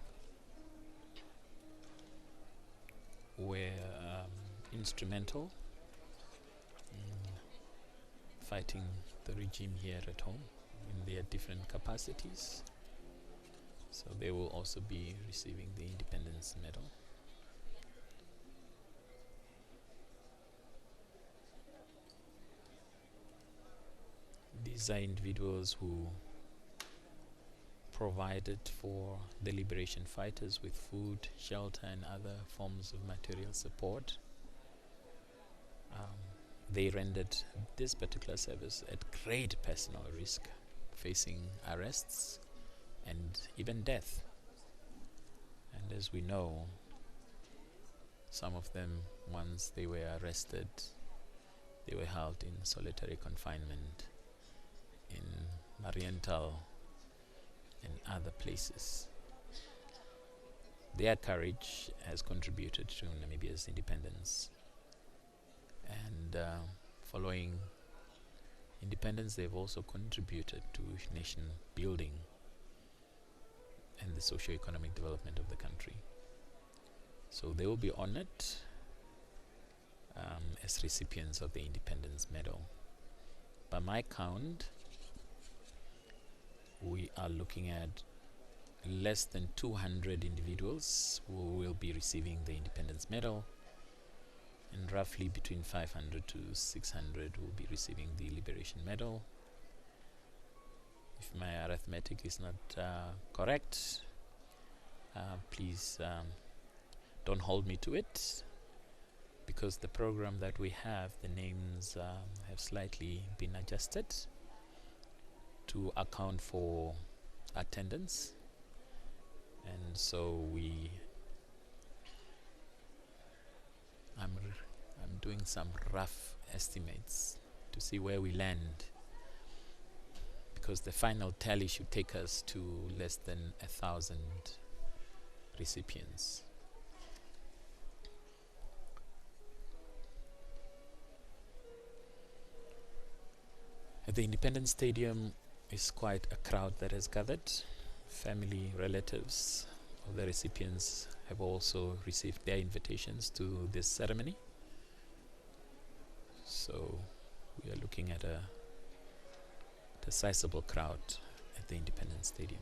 were instrumental in fighting the regime here at home in their different capacities. So they will also be receiving the Independence Medal. These are individuals who provided for the liberation fighters with food, shelter, and other forms of material support. They rendered this particular service at great personal risk, facing arrests and even death. And as we know, some of them, once they were arrested, they were held in solitary confinement in Marienthal and other places. Their courage has contributed to Namibia's independence. And following independence, they've also contributed to nation building and the socio-economic development of the country. So they will be honored as recipients of the Independence Medal. By my count, we are looking at less than 200 individuals who will be receiving the Independence Medal, and roughly between 500 to 600 will be receiving the Liberation Medal. If my arithmetic is not correct, please don't hold me to it, because the program that we have, the names have slightly been adjusted to account for attendance, and so I'm doing some rough estimates to see where we land, because the final tally should take us to less than 1,000 recipients. At the Independence Stadium is quite a crowd that has gathered. Family, relatives of the recipients have also received their invitations to this ceremony. So we are looking at a sizable crowd at the Independence Stadium.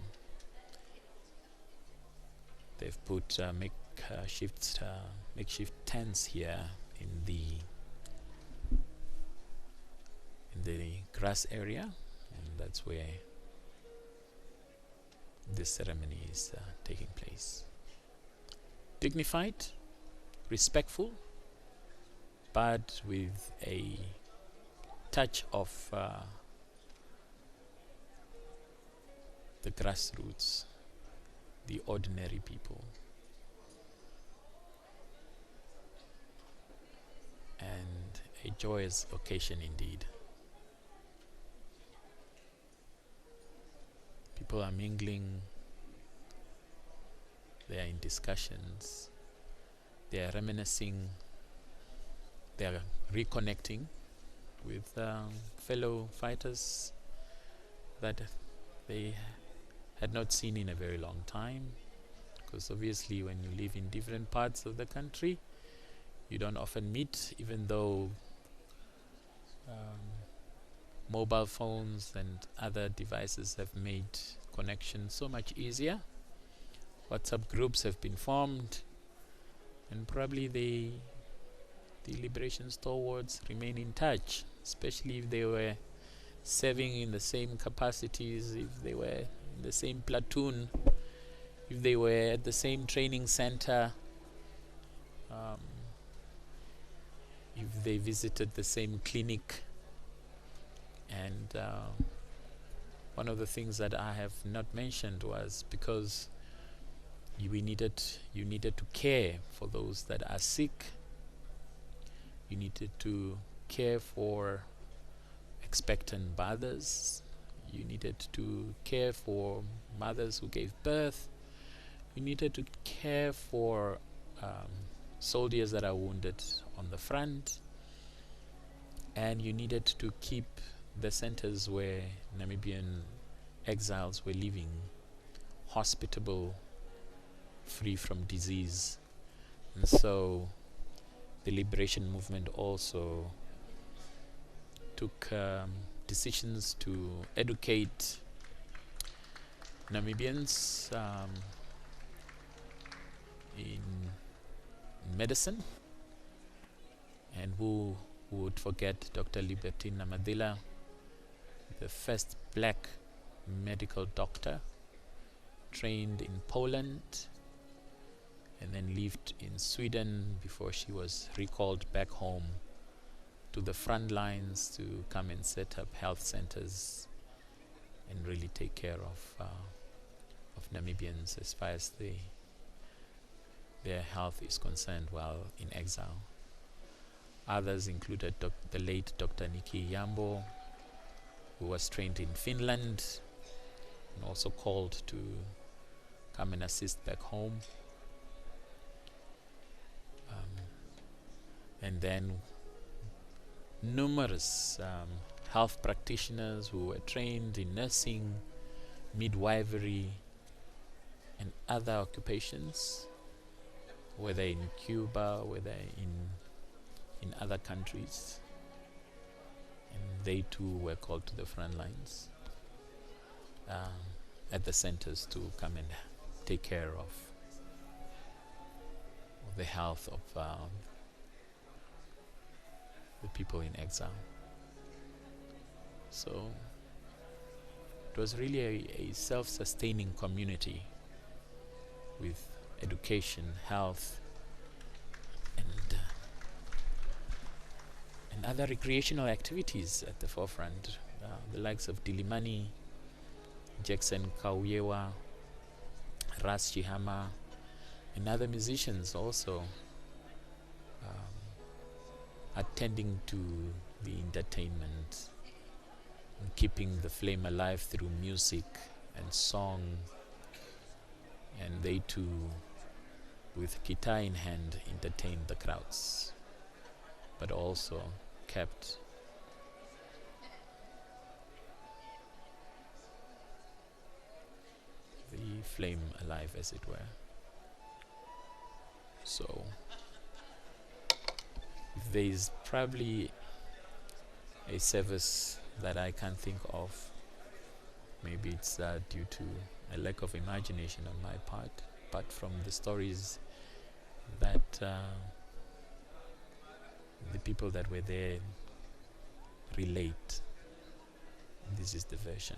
They've put makeshift tents here in the grass area, and that's where this ceremony is taking place. Dignified, respectful, but with a touch of the grassroots, the ordinary people, and a joyous occasion indeed. People are mingling, they are in discussions, they are reminiscing, they are reconnecting with fellow fighters that they had not seen in a very long time, because obviously when you live in different parts of the country, you don't often meet, even though mobile phones and other devices have made connection so much easier. WhatsApp groups have been formed, and probably the liberation stalwarts remain in touch, especially if they were serving in the same capacities, if they were in the same platoon, if they were at the same training center, if they visited the same clinic. And one of the things that I have not mentioned was because you needed to care for those that are sick. You needed to care for expectant mothers. You needed to care for mothers who gave birth. You needed to care for soldiers that are wounded on the front. And you needed to keep the centers where Namibian exiles were living hospitable, free from disease. And so the liberation movement also took decisions to educate Namibians in medicine. And who would forget Dr. Libertine Namadila, the first black medical doctor, trained in Poland and then lived in Sweden before she was recalled back home to the front lines to come and set up health centers and really take care of Namibians as far as their health is concerned while in exile. Others included the late Dr. Niki Yambo, who was trained in Finland and also called to come and assist back home. And then numerous health practitioners who were trained in nursing, midwifery, and other occupations, whether in Cuba, whether in other countries. And they too were called to the front lines at the centers to come and take care of the health of the people in exile. So it was really a self-sustaining community with education, health, and other recreational activities at the forefront. The likes of Dilimani, Jackson Kauyewa, Ras Chihama, and other musicians also attending to the entertainment and keeping the flame alive through music and song. And they too, with guitar in hand, entertained the crowds, but also kept the flame alive, as it were. So if there is probably a service that I can't think of, maybe it's due to a lack of imagination on my part, but from the stories that the people that were there relate, this is the version.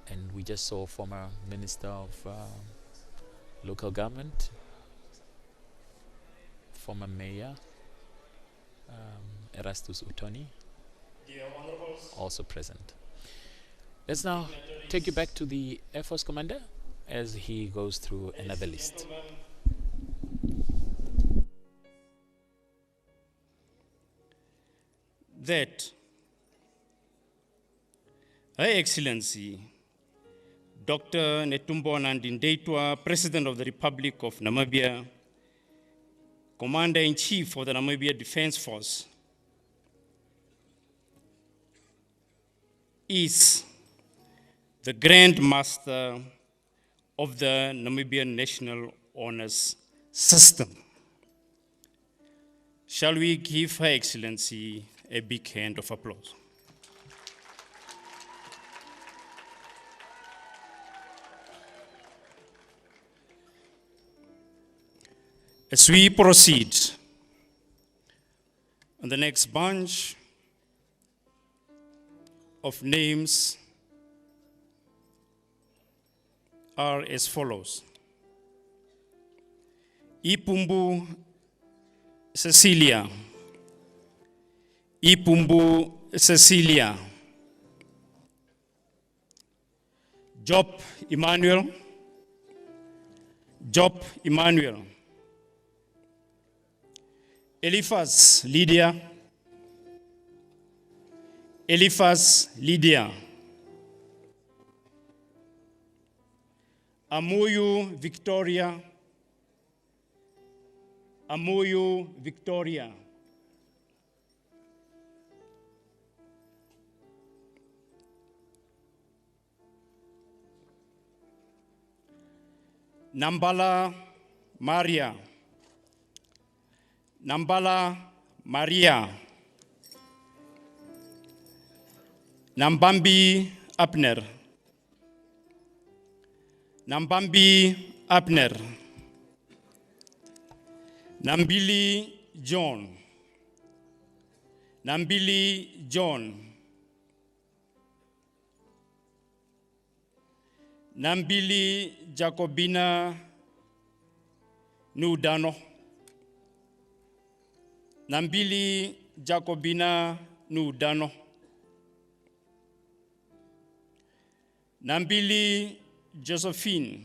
And we just saw former Minister of Local Government, former Mayor Erastus Utoni, also present. Let's now take you back to the Air Force Commander as he goes through another list. That Her Excellency Dr. Netumbo Nandi-Ndaitwah, President of the Republic of Namibia, Commander-in-Chief of the Namibia Defense Force, is the Grand Master of the Namibian National Honors System. Shall we give Her Excellency a big hand of applause? As we proceed, and the next bunch of names are as follows. Ipumbu Cecilia. Ipumbu Cecilia. Job Emmanuel. Job Emmanuel. Eliphaz Lydia. Eliphaz Lydia. Amoyu Victoria. Amoyu Victoria. Nambala Maria. Nambala Maria. Nambambi Abner. Nambambi Abner. Nambili John. Nambili John. Nambili Jacobina Nudano. Nambili Jacobina Nudano. Nambili Josephine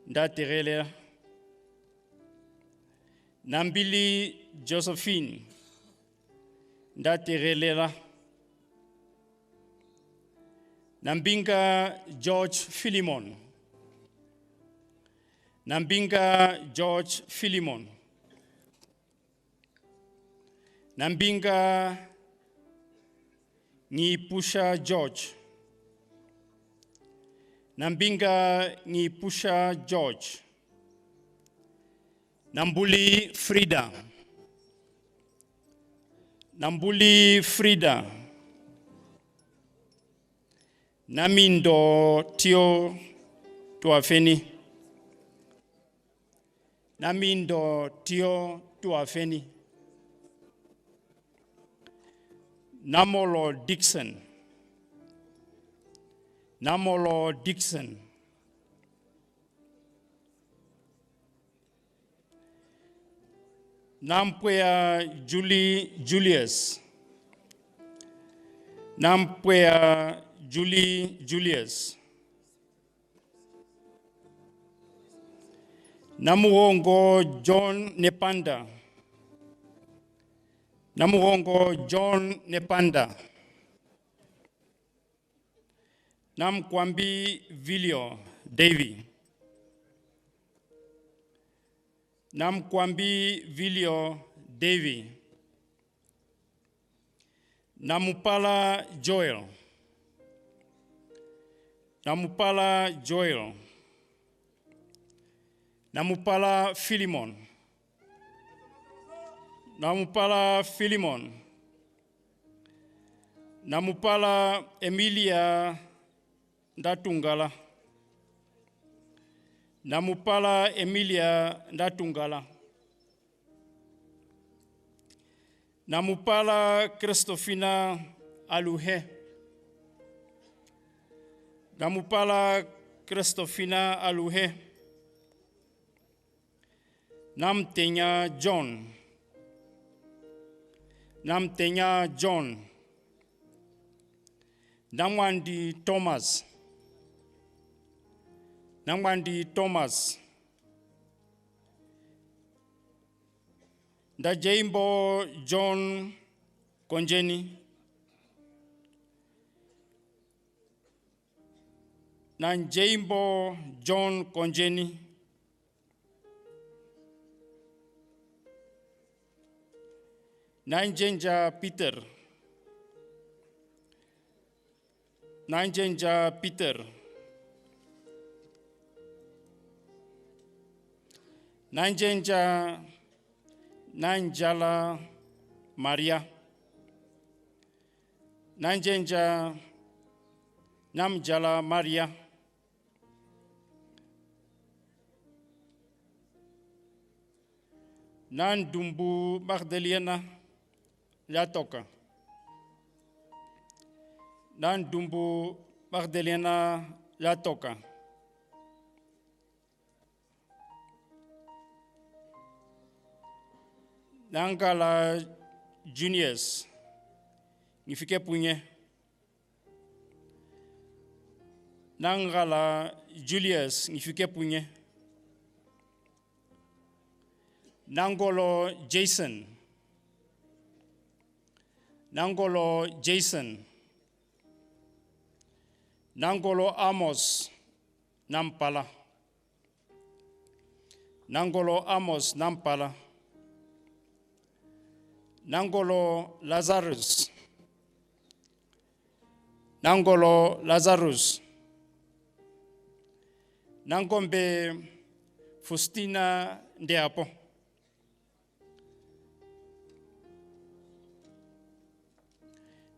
Ndaterele. Nambili Josephine Ndaterela. Nambinga George Philemon. Nambinga George Philemon. Nambinga Ngipusha George. Nambinga Ngipusha George. Nambuli Frida. Nambuli Frida. Namindo Tio Tuafeni. Namindo Tio Tuafeni. Namolo Dixon. Namolo Dixon. Nampwea Julius. Nampwea Julius. Namuhongo John Nepanda. Namuhongo John Nepanda. Namkwambi Vilio Davy. Namkwambi Vilio Davy. Namupala Joel. Namupala Joel. Namupala Philemon. Namupala Philemon. Namupala Emilia Ndatungala. Namupala Emilia Ndatungala. Namupala Christofina Aluhe. Namupala Christofina Aluhe. Namtenya John. Namtenya John. Namwandi Thomas. Namwandi Thomas. Ndajeimbo John Konjeni. Nanjeimbo John Konjeni. Nanjenja Peter. Nanjenja Peter. Nanjenja Nanjala Maria. Nanjenja Namjala Maria. Nandumbu Magdalena Latoka. Nandumbu Magdalena Latoka. Nangala Juniors Nifike Punye. Nangala Julius Nifike Punye. Nangolo Jason. Nangolo Jason. Nangolo Amos Nampala. Nangolo Amos Nampala. Nangolo Lazarus. Nangolo Lazarus. Nangombe Faustina Ndeapo.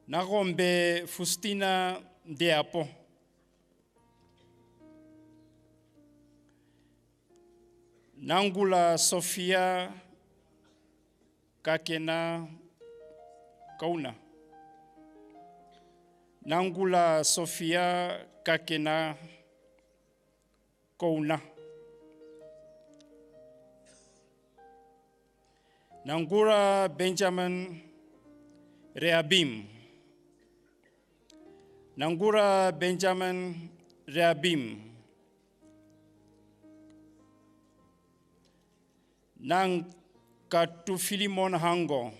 Nangombe Faustina Ndeapo. Nangula Sofia Kakena Kauna. Nangula Sofia Kakena Kauna. Nangura Benjamin Rehabim. Nangura Benjamin Rehabim. Nang Katu Philemon Hango.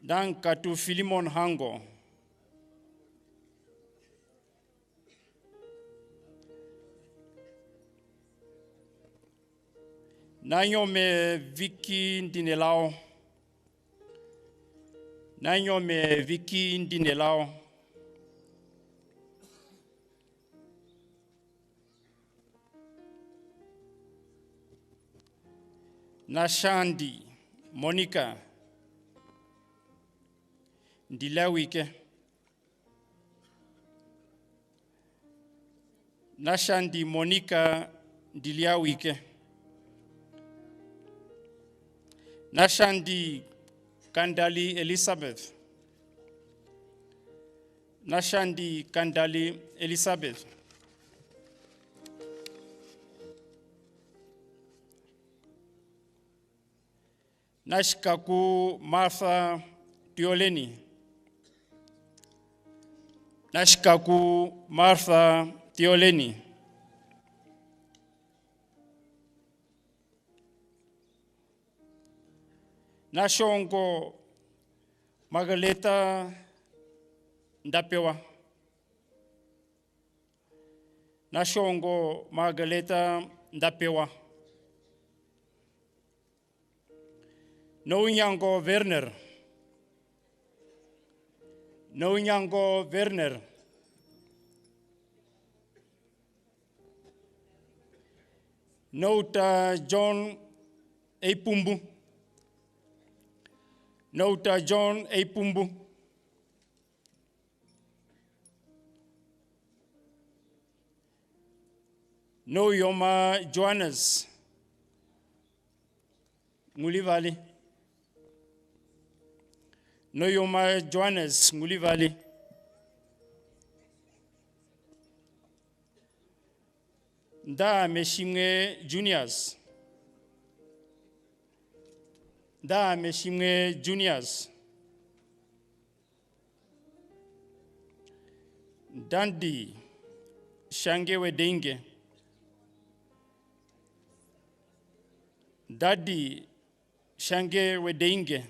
Nang Katu Philemon Hango. Nanyome Vicky Ndinelao. Nanyome Vicky Ndinelao. Nashandi Monica Ndilawike. Nashandi Monica Ndiliawike. Nashandi Kandali Elizabeth. Nashandi Kandali Elizabeth. Nashkaku Martha Tioleni. Nashkaku Martha Tioleni. Nashongo Margareta Ndapewa. Nashongo Margareta Ndapewa. Nounyango Werner. Nounyango Werner. Nouta John Eipumbu. Nouta John Eipumbu. Noyoma Johannes Mulivali. Noyoma Johannes Mulivali. Nda Meshimwe Juniors. Nda Meshimwe Juniors. Dandi Shange Wedenge. Dadi Shange Wedenge.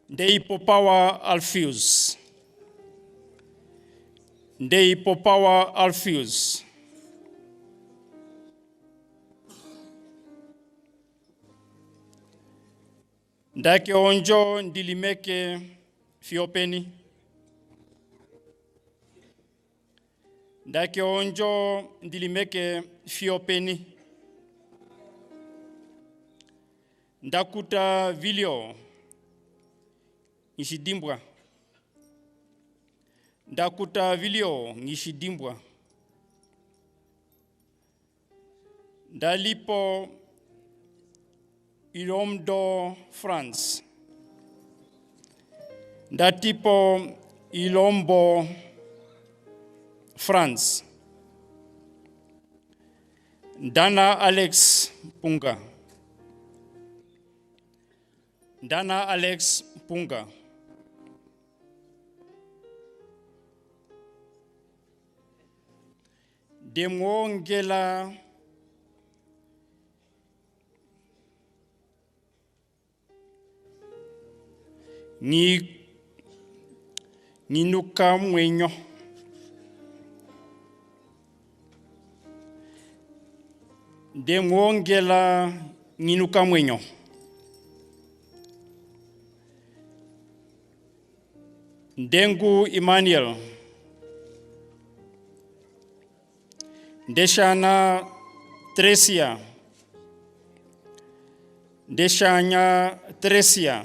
Ndei Popawa Alfius. Ndei Popawa Alfius. Ndake onjo ndilimeke fiopeni. Ndake onjo ndilimeke fiopeni. Ndakuta vilio Nishidimbwa. Ndakuta vilio Nishidimbwa. Dalipo Ilomdo, France. Datipo Ilombo, France. Dana Alex Punga. Dana Alex Punga. Demwongela Ninuka Mwenyo. Demwongela Ninuka Mwenyo. Dengu Emmanuel. Deshana Tresia. Deshanya Tresia.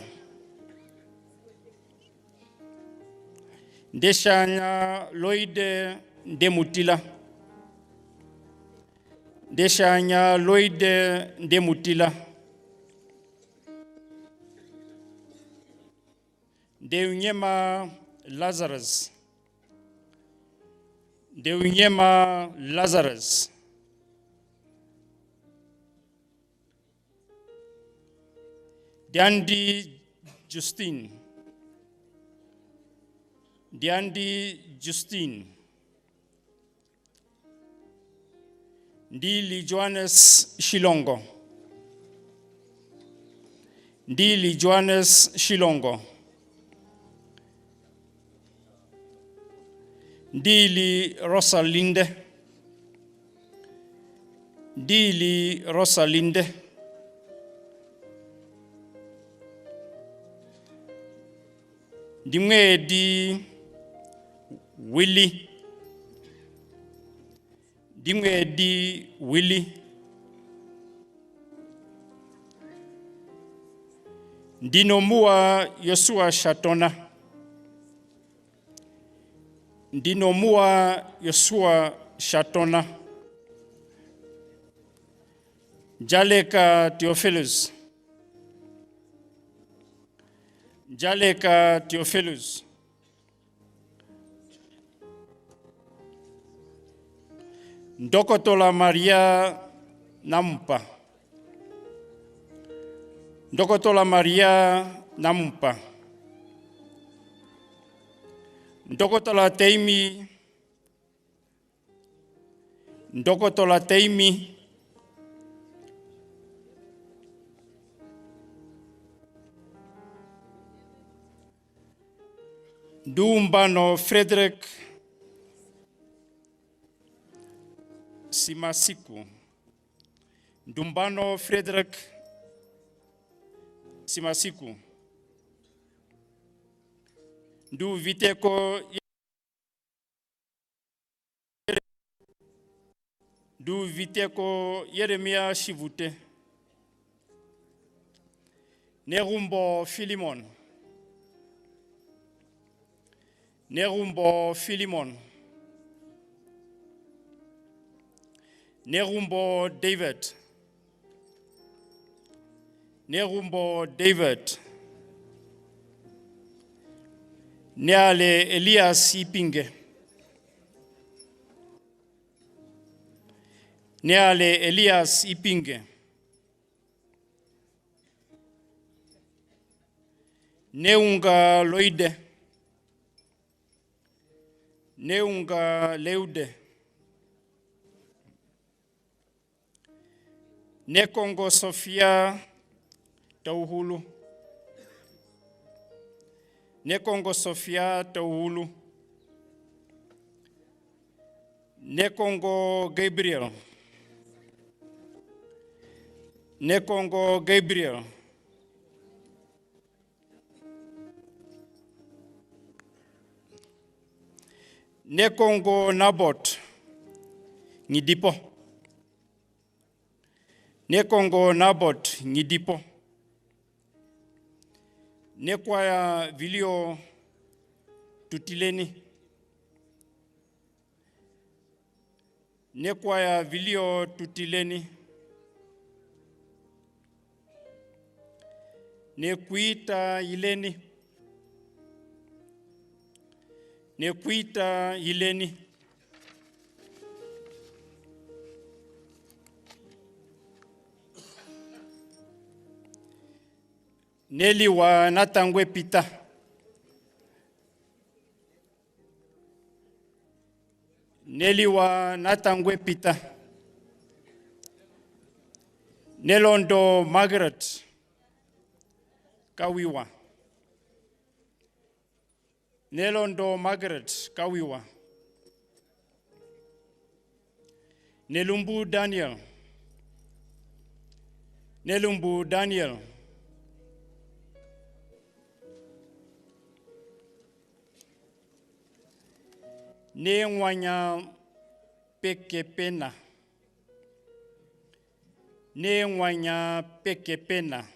Deshanya Loide Demutila. Deshanya Loide Demutila. Deunyema Lazarus. Deunyema Lazarus. Diandi Justine. Diandi Justine. Ndili Johannes Shilongo. Ndili Johannes Shilongo. Ndili Rosalinde. Ndili Rosalinde. Dimwedi Willy. Dimwedi Willy. Ndinomua Yosua Shatona. Ndinomua Yosua Shatona. Jaleka Theophilus. Jaleka Theophilus. Ndokotola Maria Nampa. Ndokotola Maria Nampa. Ndokotola Teimi. Ndokotola Teimi. Dumbano Frederick Simasiku. Dumbano Frederick Simasiku. Du Viteko. Du Viteko Yeremia Shivute. Nerumbo Philemon. Nerumbo Philemon. Nerumbo David. Nerumbo David. Neale Elias Ipinge. Neale Elias Ipinge. Neunga Loide. Neunga Leude. Nekongo Sofia Tauhulu. Nekongo Sofia Tauhulu. Nekongo Gabriel. Nekongo Gabriel. Nekongo Nabot Ngidipo. Nekongo Nabot Ngidipo. Nekwaya Vilio Tutileni. Nekwaya Vilio Tutileni. Nekuita ileni. Nekuita ileni. Neliwa natangwe pita. Neliwa natangwe pita. Nelondo Margaret Kawiwa. Nelondo Margaret Kawiwa. Nelumbu Daniel. Nelumbu Daniel. Nengwanya pekepena. Nengwanya pekepena.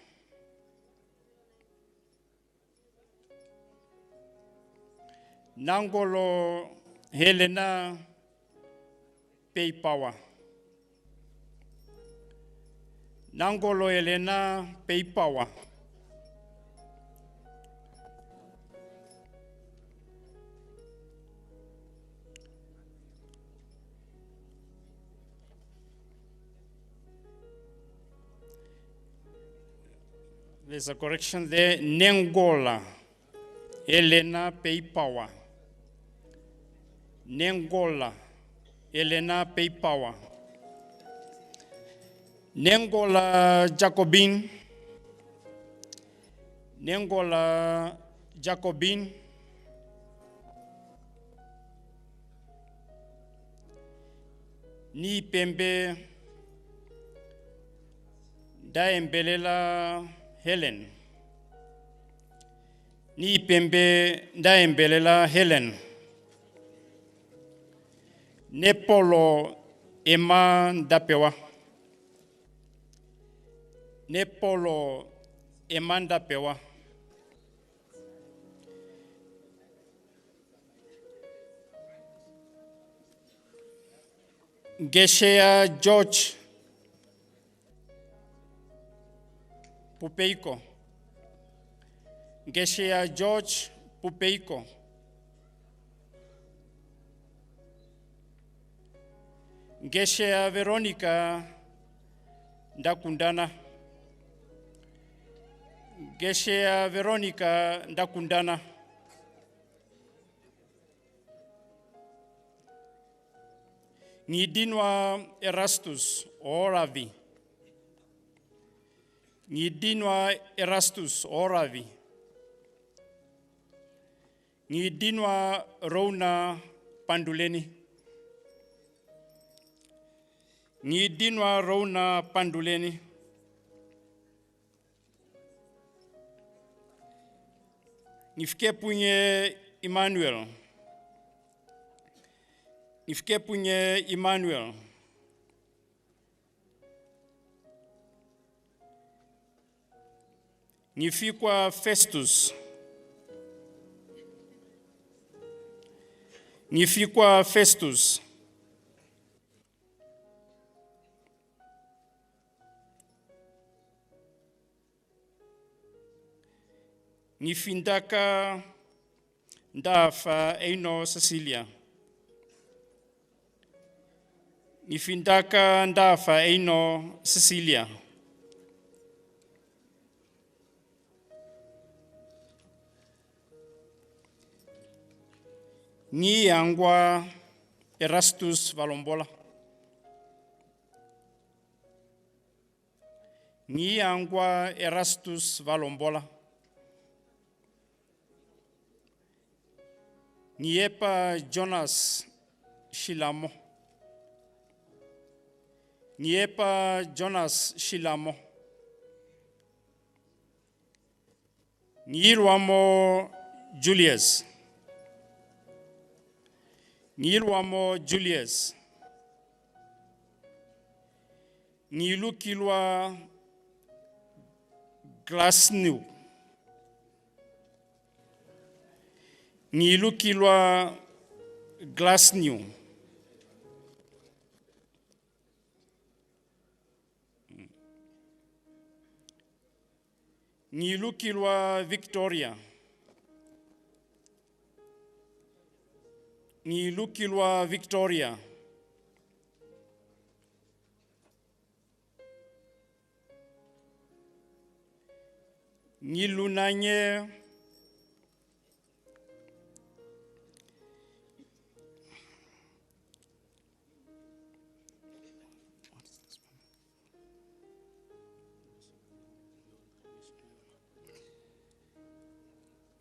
Nangolo Helena Peipawa. Nangolo Helena Peipawa. There's a correction there. Nengola Helena Peipawa. Nengola Helena Peipawa. Nengola Jacobin. Nengola Jacobin. Ni Pembe Daembelela Helen. Ni Pembe Daembelela Helen. Nepolo Emma Ndapewa. Nepolo Emma Ndapewa. Geshea George Pupeiko. Geshea George Pupeiko. Geshea Veronica Ndakundana. Geshea Veronica Ndakundana. Ngidinwa Erastus Oravi. Ngidinwa Erastus Oravi. Ngidinwa Rona Panduleni. Ngidinwa Rona Panduleni. Nifike punye Emmanuel. Nifike punye Emmanuel. Nifikwa Festus. Nifikwa Festus. Nifindaka Ndafa Eino Cecilia. Nifindaka Ndafa Eino Cecilia. Nyangwa Erastus Valombola. Nyangwa Erastus Valombola. Niepa Jonas Shilamo. Niepa Jonas Shilamo. Nyirwamo Julius. Nyirwamo Julius. Nyilukilwa Glasnew. Nyilukilwa Glasnew. Ngilukilwa Victoria. Ngilukilwa Victoria.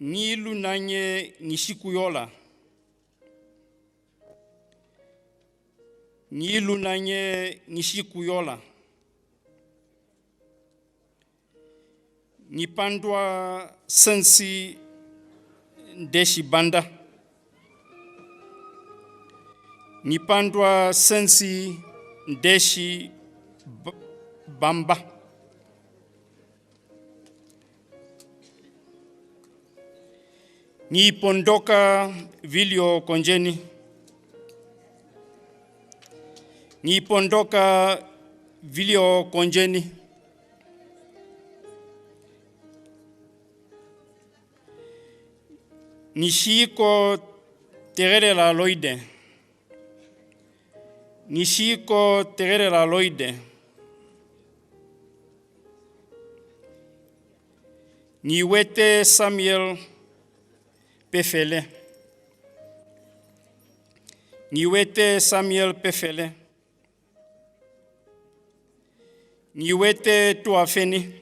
Ngilunanye Nishikuyola. Ngilunanye Nishikuyola. Nipandwa sensi ndeshi banda. Nipandwa sensi ndeshi bamba. Nipondoka vilio konjeni. Nipondoka vilio konjeni. Nishiko terere la loide. Nishiko terere la loide. Niwete Samuel Pefele. Niwete Samuel Pefele. Niwete Tuafeni.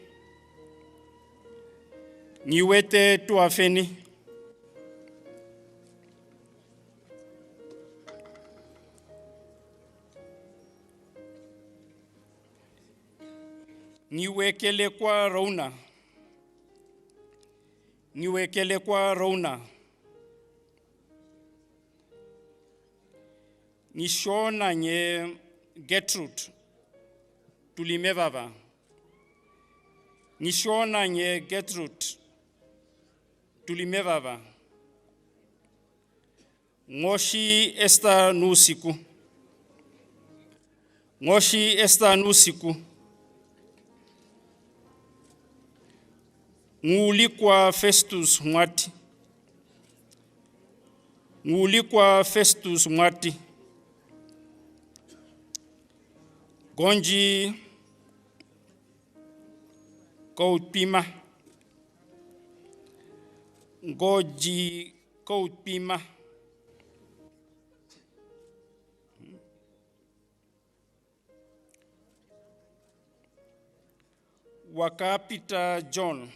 Niwete Tuafeni. Niwekele kwa Rona. Niwekele kwa Rona. Nishona nye Gertrude tulimevava. Nishona nye Gertrude tulimevava. Ngoshi esta nusiku. Ngoshi esta nusiku. Ngulikwa Festus Mwati. Ngulikwa Festus Mwati. Gonji Koutpima. Goji Koutpima. Wakapita John.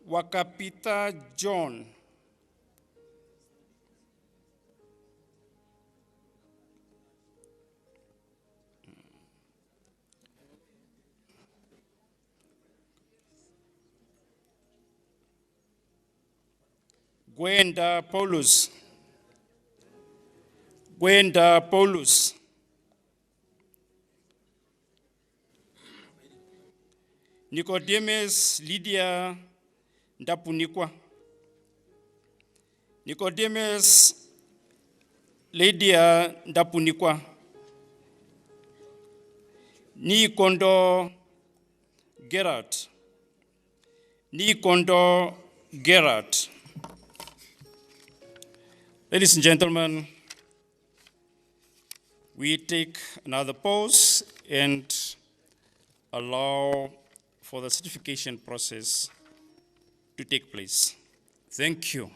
Wakapita John. Gwenda Paulus. Gwenda Paulus. Nicodemus Lydia Ndapunikwa. Nicodemus Lydia Ndapunikwa. Nikondo Gerard. Nikondo Gerard. Ladies and gentlemen, we take another pause and allow for the certification process to take place. Thank you.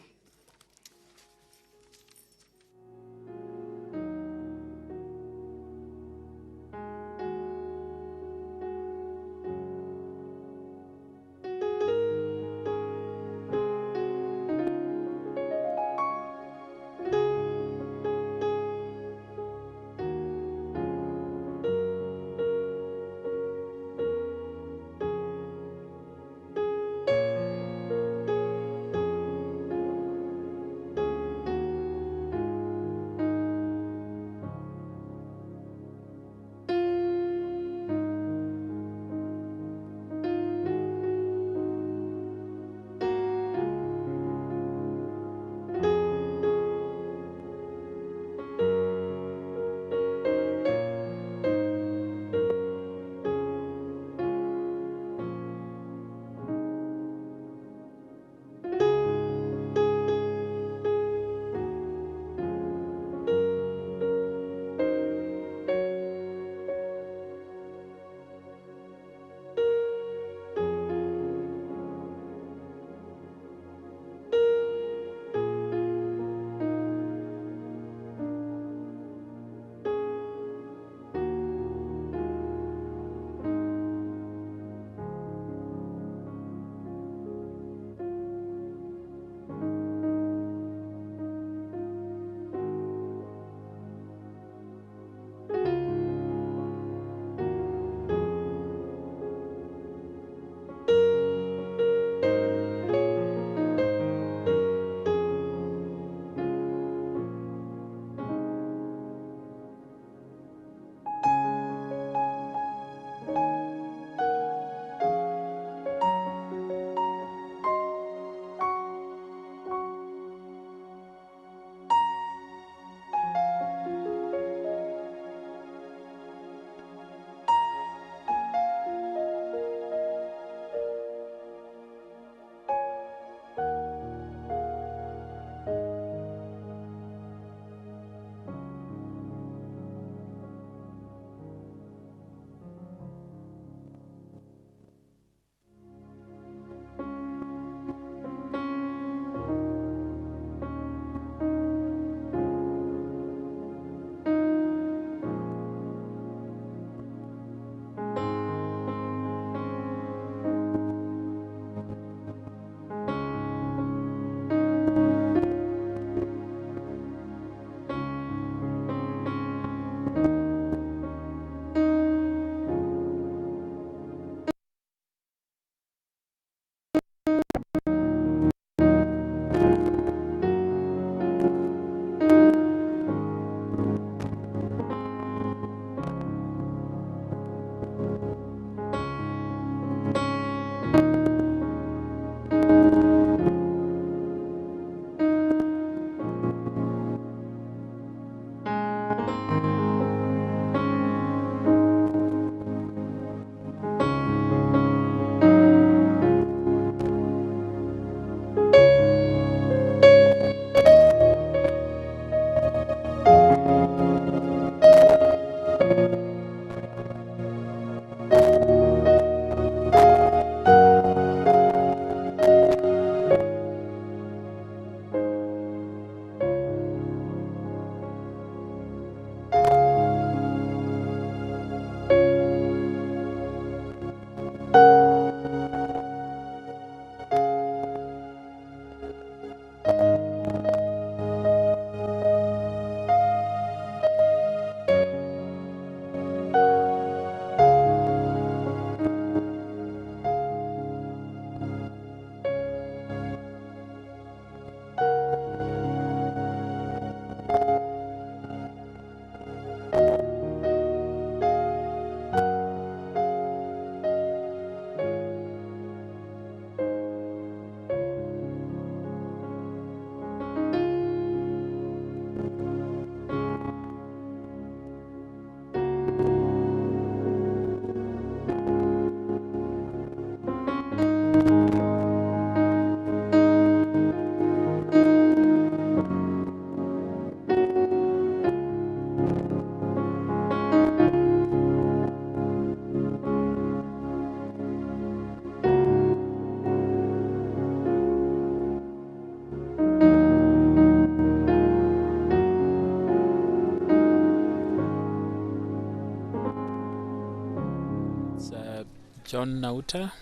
John Nauta,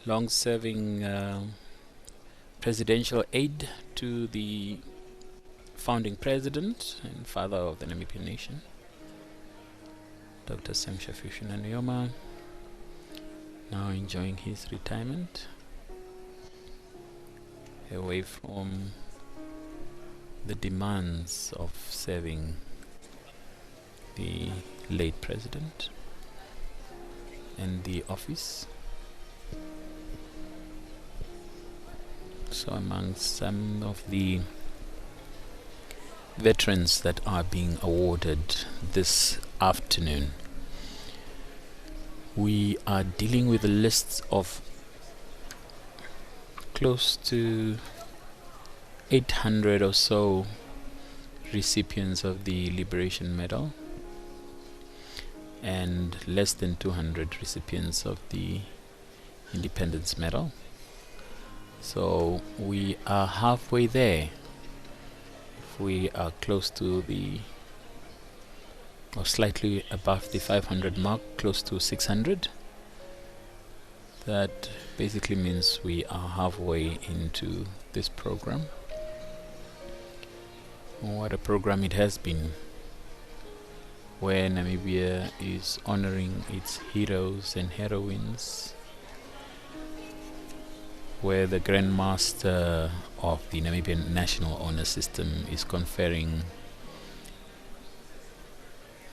long-serving presidential aide to the founding president and father of the Namibian nation, Dr. Sam Shafishuna Nyoma, now enjoying his retirement away from the demands of serving the late president and the office. So among some of the veterans that are being awarded this afternoon, we are dealing with a list of close to 800 or so recipients of the Liberation Medal and less than 200 recipients of the Independence Medal. So we are halfway there. If we are close to the, or slightly above the 500 mark, close to 600, that basically means we are halfway into this program. What a program it has been, where Namibia is honoring its heroes and heroines, where the Grand Master of the Namibian National Honor System is conferring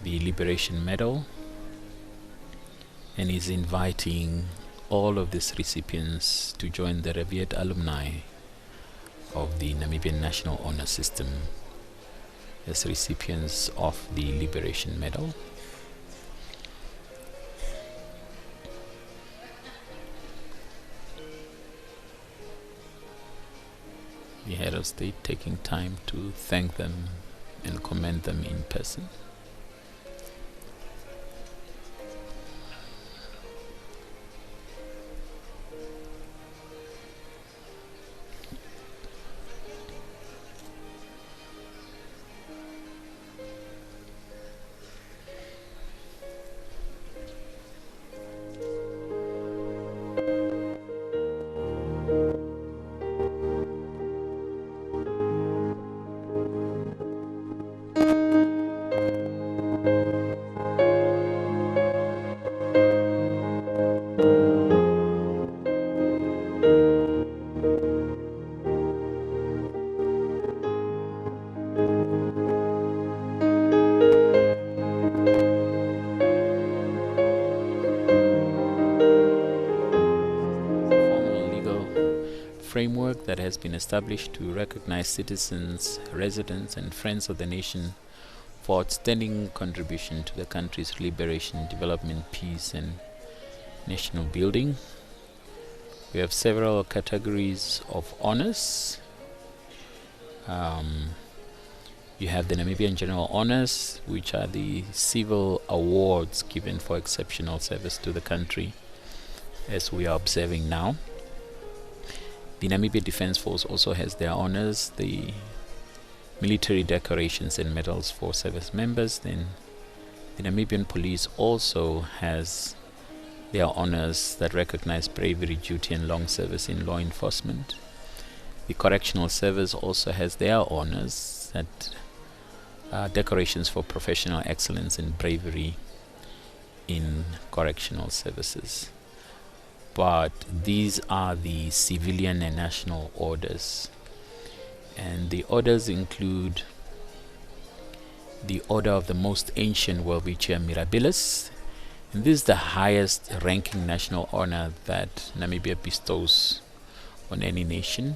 the Liberation Medal and is inviting all of these recipients to join the revered alumni of the Namibian National Honor System as recipients of the Liberation Medal. The head of state taking time to thank them and commend them in person. Framework that has been established to recognize citizens, residents and friends of the nation for outstanding contribution to the country's liberation, development, peace and national building. We have several categories of honors. You have the Namibian General Honors, which are the civil awards given for exceptional service to the country, as we are observing now. The Namibia Defence Force also has their honors, the military decorations and medals for service members. Then the Namibian Police also has their honors that recognize bravery, duty and long service in law enforcement. The Correctional Service also has their honors that decorations for professional excellence and bravery in correctional services. But these are the civilian and national orders, and the orders include the Order of the Most Ancient Welwitschia Mirabilis, and this is the highest ranking national honor that Namibia bestows on any nation.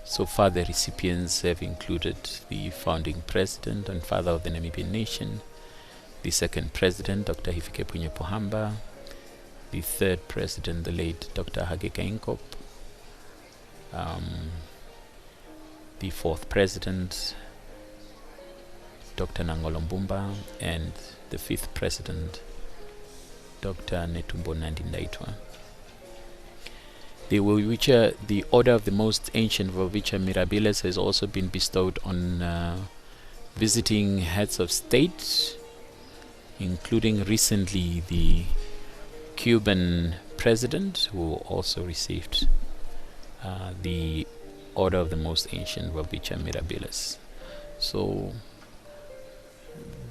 So far the recipients have included the founding president and father of the Namibian nation, the second president, Dr. Hifikepunye Pohamba, the third president, the late Dr. Hage Geingob, the fourth president, Dr. Nangolo Mbumba, and the fifth president, Dr. Netumbo Nandi-Ndaitwah. The Order of the Most Ancient Welwitschia Mirabilis has also been bestowed on visiting heads of state, including recently the Cuban president, who also received the Order of the Most Ancient Welvicha Mirabilis. So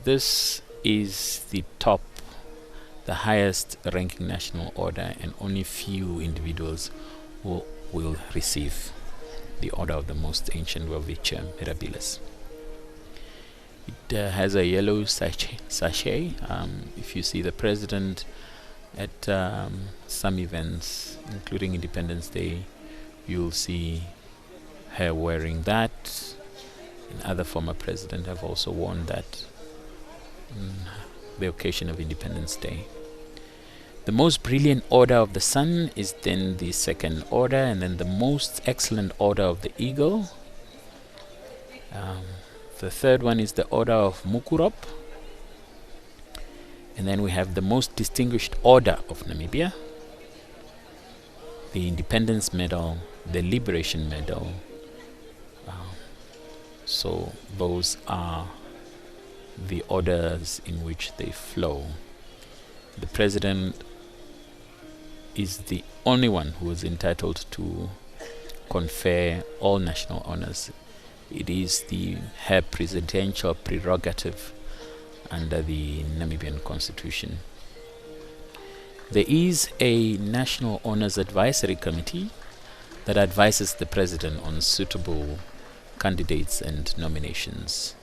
this is the highest ranking national order, and only few individuals will receive the Order of the Most Ancient Welvicha Mirabilis. It has a yellow sachet. If you see the president at some events, including Independence Day, you'll see her wearing that, and other former presidents have also worn that on the occasion of Independence Day. The Most Brilliant Order of the Sun is then the second order, and then the Most Excellent Order of the Eagle. The third one is the Order of Mukurop. And then we have the Most Distinguished Order of Namibia, the Independence Medal, the Liberation Medal. So those are the orders in which they flow. The president is the only one who is entitled to confer all national honors. It is her presidential prerogative under the Namibian Constitution. There is a National Honors Advisory Committee that advises the president on suitable candidates and nominations.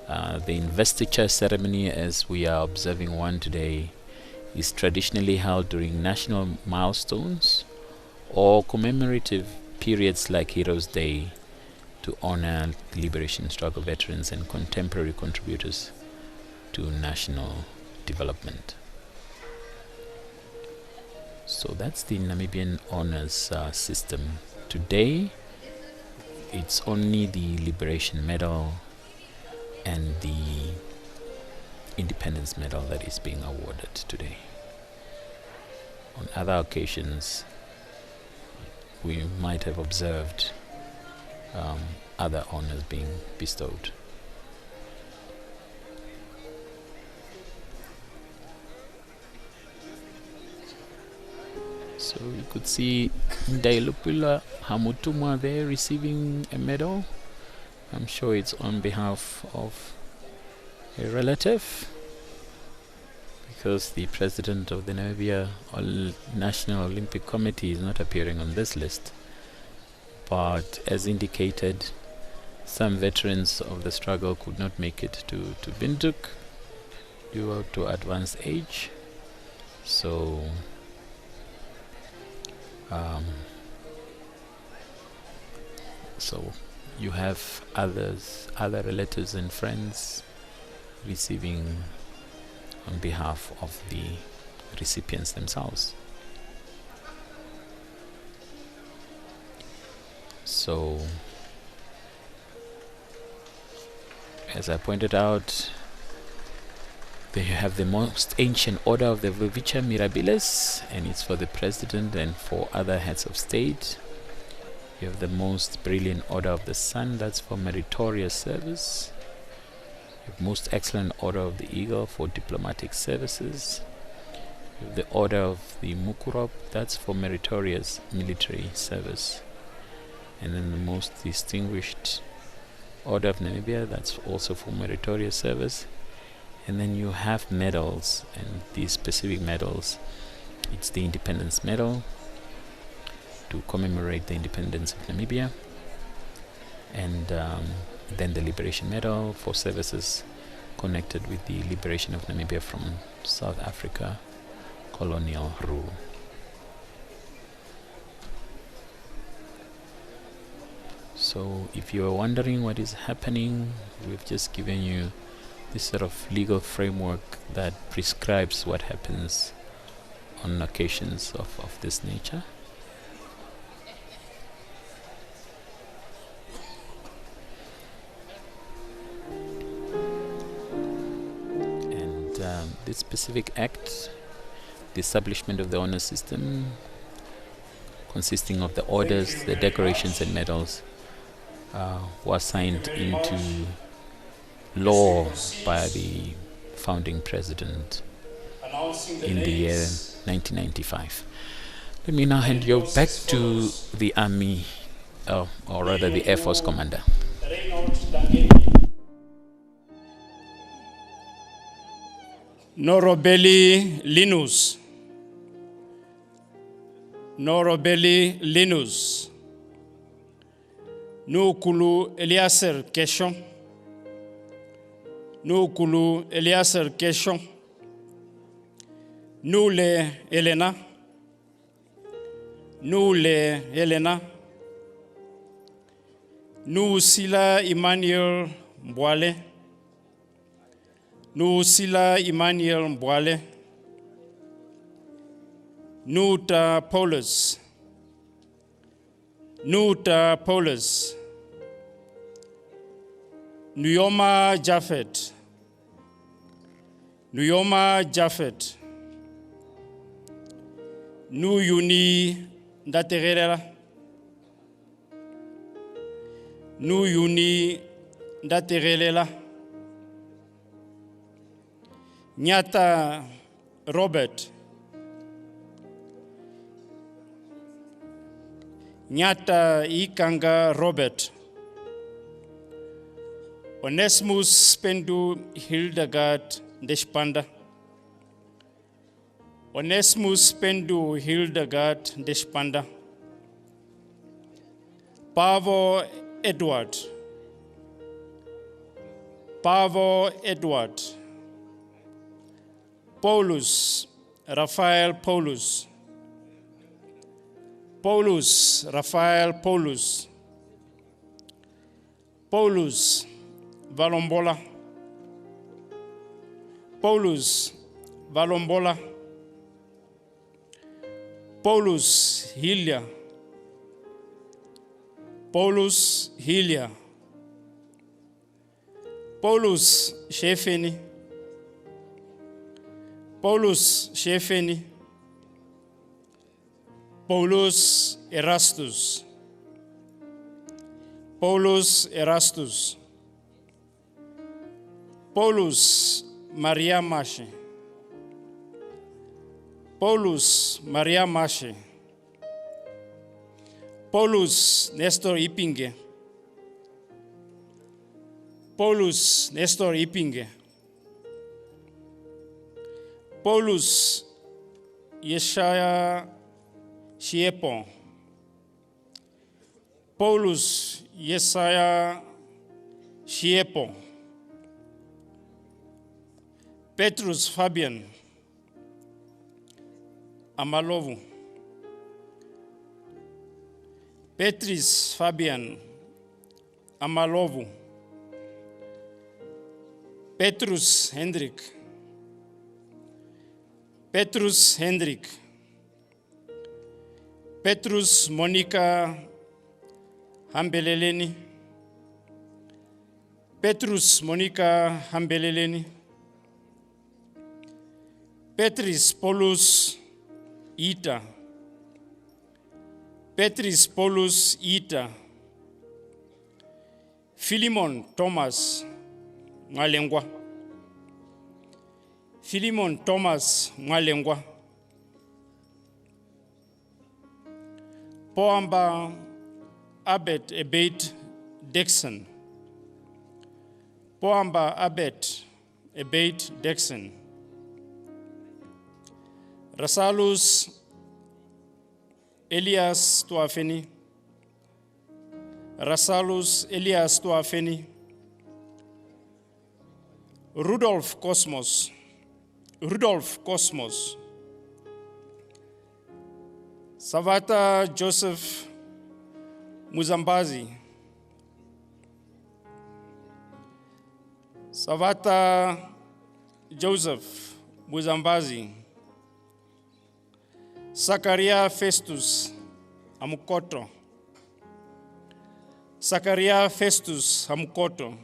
The Investiture Ceremony, as we are observing one today, is traditionally held during national milestones or commemorative periods like Heroes Day to honor liberation struggle veterans and contemporary contributors to national development. So that's the Namibian honors system. Today, it's only the Liberation Medal and the Independence Medal that is being awarded today. On other occasions, we might have observed other honors being bestowed. So you could see Ndailupila Hamutumwa there receiving a medal. I'm sure it's on behalf of a relative, because the president of the Namibia National Olympic Committee is not appearing on this list. But as indicated, some veterans of the struggle could not make it to Windhoek due to advanced age. So you have other relatives and friends receiving on behalf of the recipients themselves. So, as I pointed out, they have the Most Ancient Order of the Welvicha Mirabilis, and it's for the president and for other heads of state. You have the Most Brilliant Order of the Sun, that's for meritorious service. You have Most Excellent Order of the Eagle for diplomatic services. You have the Order of the Mukurop, that's for meritorious military service. And then the Most Distinguished Order of Namibia, that's also for meritorious service. And then you have medals, and these specific medals, it's the Independence Medal to commemorate the independence of Namibia, and then the Liberation Medal for services connected with the liberation of Namibia from South Africa colonial rule. So if you are wondering what is happening, we've just given you this sort of legal framework that prescribes what happens on occasions of this nature. And this specific act, the establishment of the honor system, consisting of the orders, the decorations and medals, was signed into law by the founding president in the year 1995. Let me now hand you back to the Army, or rather the Air Force Commander. Norobeli Linus. Norobeli Linus. Nukulu Eliaser Keshon. Nukulu Eliaser Keshon. Nule Elena. Nule Elena. Nusila Emmanuel Mbwale. Nusila Emmanuel Mbwale. Nuta Paulus. Nuta Paulus. Nuyoma Japhet. Nuyoma Japhet. Nuyuni Ndategelela. Nuyuni Ndategelela. Nyata Robert. Nyata Ikanga Robert. Onesimus Pendu Hildegard Deshpanda. Onesimus Pendu Hildegard Deshpanda. Pavo Edward. Pavo Edward. Paulus Raphael Paulus. Paulus Raphael Paulus. Paulus Valombola. Paulus Valombola. Paulus Hilia. Paulus Hilia. Paulus Shefeni. Paulus Shefeni. Paulus Erastus. Paulus Erastus. Paulus Maria Mashe. Paulus Maria Mashe. Paulus Nestor Ipinge. Paulus Nestor Ipinge. Paulus Yeshaya Shiepon. Paulus Yesaya Shiepon. Petrus Fabian Amalovu. Petrus Fabian Amalovu. Petrus Hendrik. Petrus Hendrik. Petrus Monica Hambeleleni. Petrus Monica Hambeleleni. Petrus Paulus Ita. Petrus Paulus Ita. Philemon Thomas Mwalengwa. Philemon Thomas Mwalengwa. Poamba Abed Ebeit Dixon. Poamba Abed Ebeit Dixon. Rasalus Elias Tuafeni. Rasalus Elias Tuafeni. Rudolph Cosmos. Rudolph Cosmos. Savata Joseph Muzambazi. Savata Joseph Muzambazi. Zakaria Festus Amukoto. Zakaria Festus Amukoto.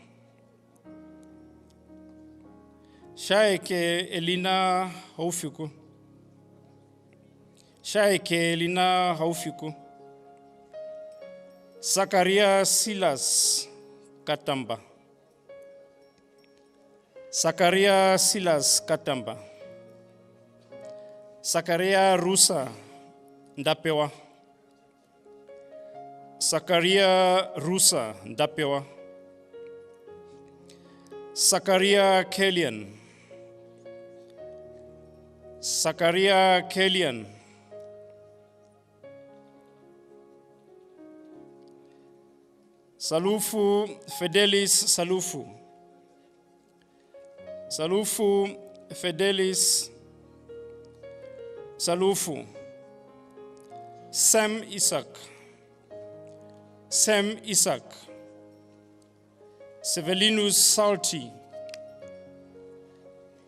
Shaike Elina Haufiku. Shaike Elina Haufiku. Zakaria Silas Katamba. Zakaria Silas Katamba. Zakaria Rusa Ndapewa. Zakaria Rusa Ndapewa. Zakaria Kelian. Zakaria Kelian. Salufu Fidelis Salufu. Salufu Fidelis Salufu. Sam Isaac. Sam Isaac. Sevelinus Salti.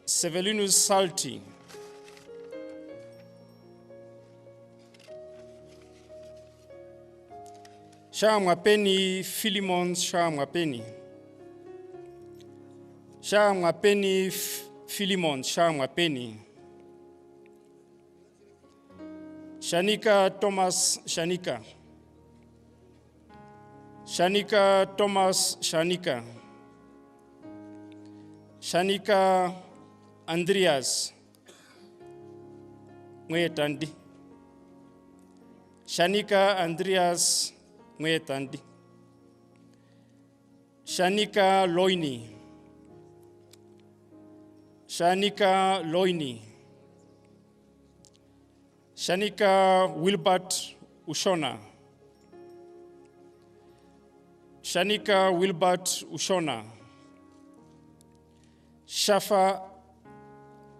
Sevelinus Salti. Shamwapeni Philemon Shamwapeni. Shamwapeni Philemon Shamwapeni. Shanika Thomas Shanika. Shanika Thomas Shanika. Shanika Andreas Mwetandi. Shanika Andreas Mwetandi. Shanika Loini. Shanika Loini. Shanika Wilbert Ushona. Shanika Wilbert Ushona. Shafa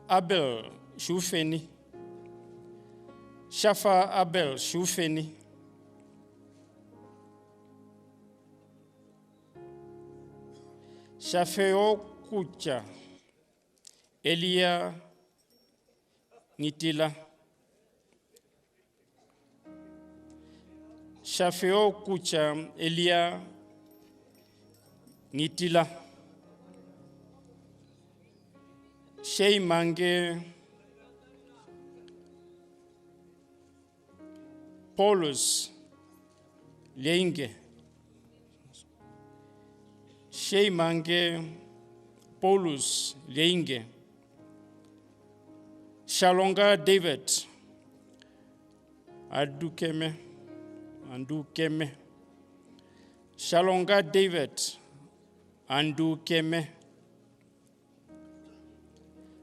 Abel Shufeni. Shafa Abel Shufeni. Shafeo Kucha Elia Nitila. Shafeo Kucha Elia Nitila. Shei Mange Paulus Leinge. Shei Mange Paulus Leinge. Shalonga David Adukeme. Andukeme. Shalonga David Andukeme.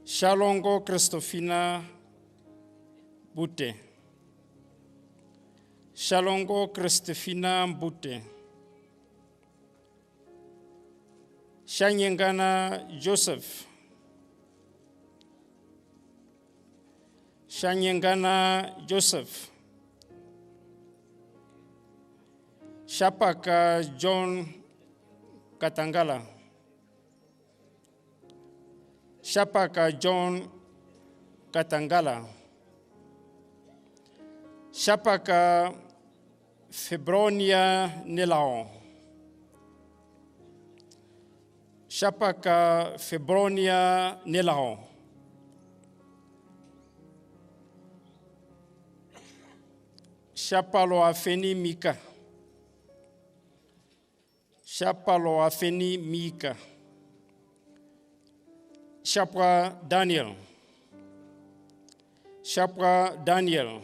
Shalongo Christofina Bute. Shalongo Christofina Bute. Shanyengana Joseph. Shanyengana Joseph. Shapaka John Katangala. Shapaka John Katangala. Shapaka Febronia Nelao. Shapaka Febronia Nelao. Shapalo Afeni Mika. Shapalo Afeni Mika. Shapra Daniel. Shapra Daniel.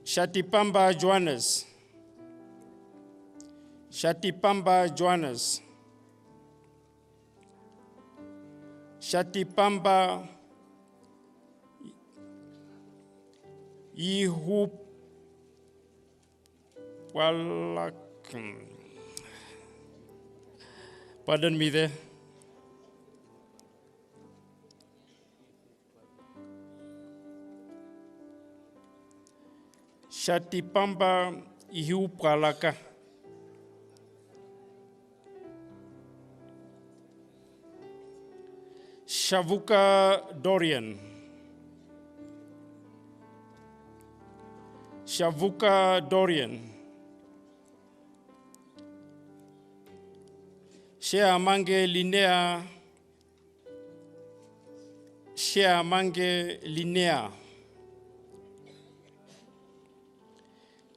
Shatipamba Johannes. Shatipamba Johannes. Shatipamba Ihu Pardon me there. Shatipamba Ihu Pralaka. Shavuka Dorian. Shavuka Dorian. Shea Mange Linnea. Shea Mange Linnea.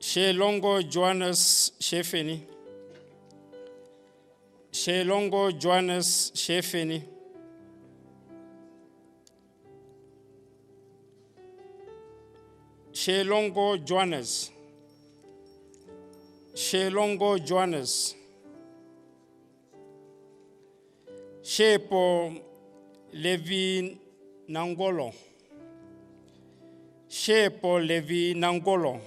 Shea Longo Johannes Shefeni. Shea Longo Johannes Shefeni. Shelongo Johannes. Shelongo Johannes. Shepo Levi Nangolo. Shepo Levi Nangolo.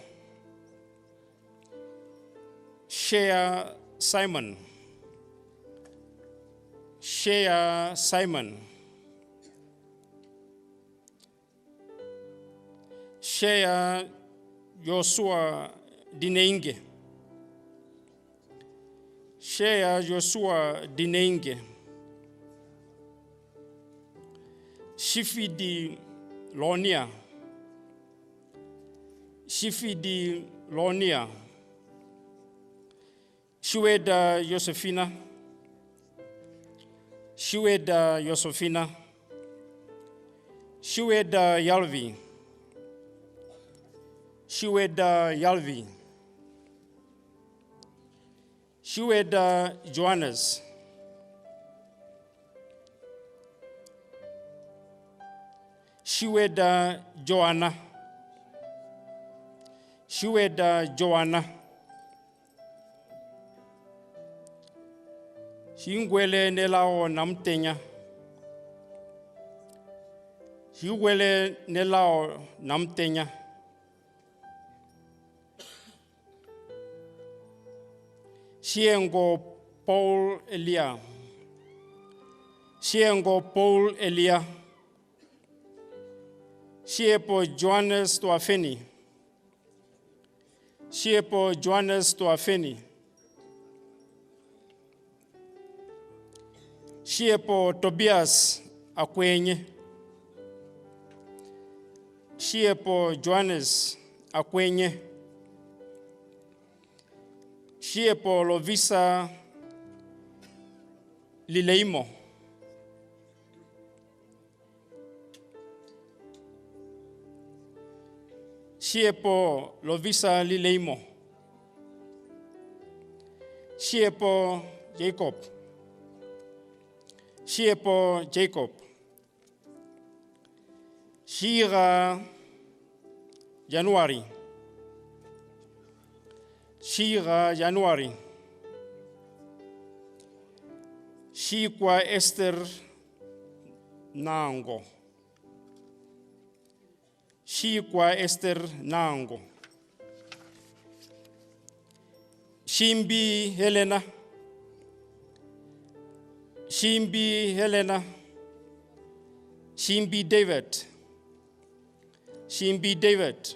Shea Simon. Shea Simon. Shea Joshua Dinenge. Shea Joshua Dinenge. Shifidi Lonia. Shifidi Lonia. Shueda Josephina. Shueda Josephina. Shueda Yalvi. Shueda Yalvi. Shueda Johannes. Shueda Joanna. Shueda Joanna. Shingwele Nelao Namtenya. Shingwele Nelao Namtenya. Shiengo Paul Elia. Shiengo Paul Elia. Shiepo Johannes Tuafeni. Shiepo Johannes Tuafeni. Shiepo Tobias Akwenye. Shiepo Johannes Akwenye. Shiepo Lovisa Lileimo. Shiepo Lovisa Lileimo. Shiepo Jacob. Shiepo Jacob. Shira January. Shira January. Shikwa Esther Nango. Shikwa Esther Nango. Shimbi Helena. Shimbi Helena. Shimbi David. Shimbi David.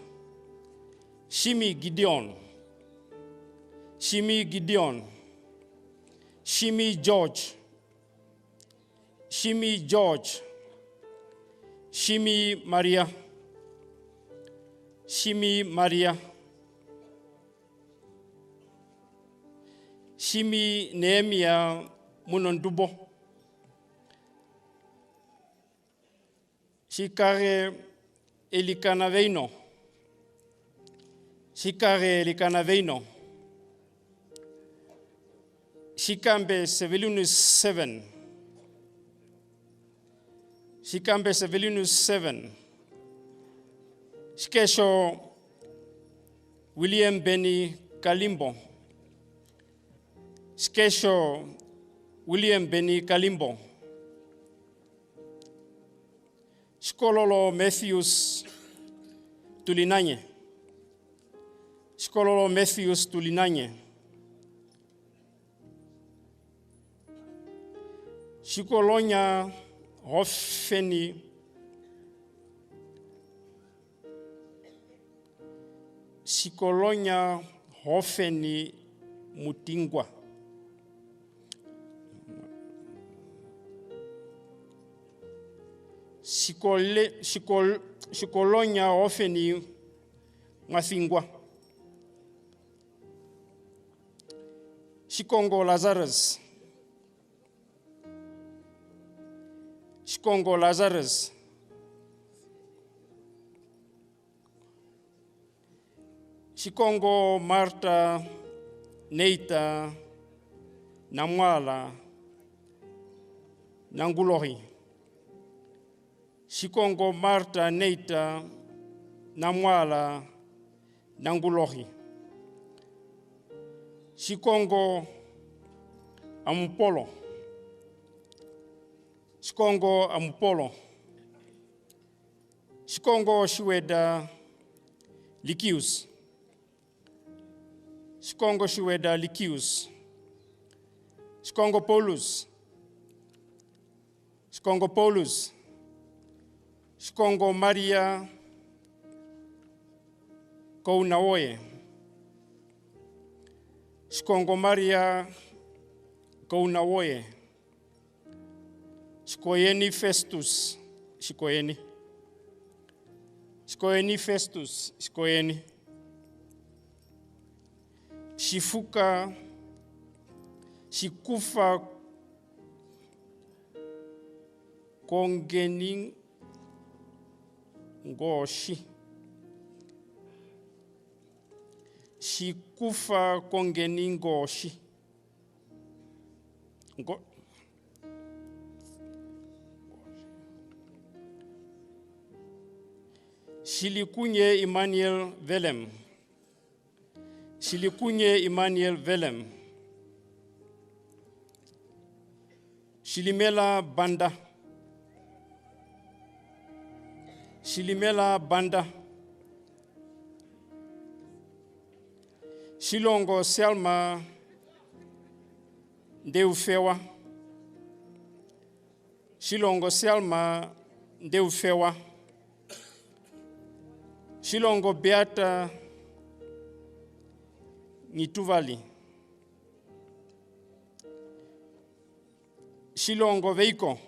Shimi Gideon. Shimi Gideon. Shimi George. Shimi George. Shimi Maria. Shimi Maria. Shimi Nehemia Munondubo. Shikare Elikanaveino. Shikare Elikanaveino. Shikambe Sevelinus 7. Shikambe Sevelinus 7. Shikesho William Benny Kalimbo. Shikesho William Benny Kalimbo. Shikololo Matthews Tulinanye. Shikololo Matthews Tulinanye. Shikolonya Hofeni. Shikolonya Hofeni Mutingwa. Shikolonya Hofeni Mathingwa. Shikongo Lazarus. Shikongo Lazarus. Shikongo Marta Neita Namwala Nangulohi. Shikongo Marta Neita namwala nangulohi. Shikongo amupolo. Shikongo amupolo. Shikongo shiweda likius. Shikongo shiweda likius. Shikongo polus. Shikongo polus. Shikongo Maria Kounaoye. Shikongo Maria Kounaoye. Shikoyeni Festus. Shikoyeni. Shikoyeni Festus. Shikoyeni. Shifuka. Shikufa Kongeni Ngoshi. Shikufa Kongeni Ngoshi. Shilikunye Emmanuel Velem. Shilikunye Emmanuel Velem. Shilimela Banda. Shilimela Banda. Shilongo Selma Ndeufewa. Shilongo Selma Ndeufewa. Shilongo Beata Nituvali. Shilongo Veiko.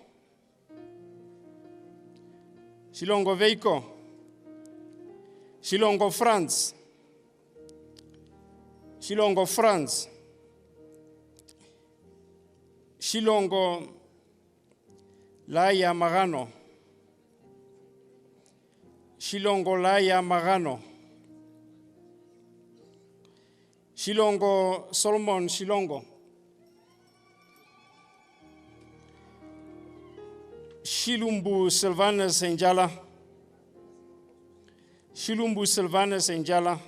Shilongo Veiko. Shilongo France. Shilongo France. Shilongo Laya Magano. Shilongo Laya Magano. Shilongo Solomon Shilongo. Shilumbu Sylvanus Njala. Shilumbu Sylvanus Njala.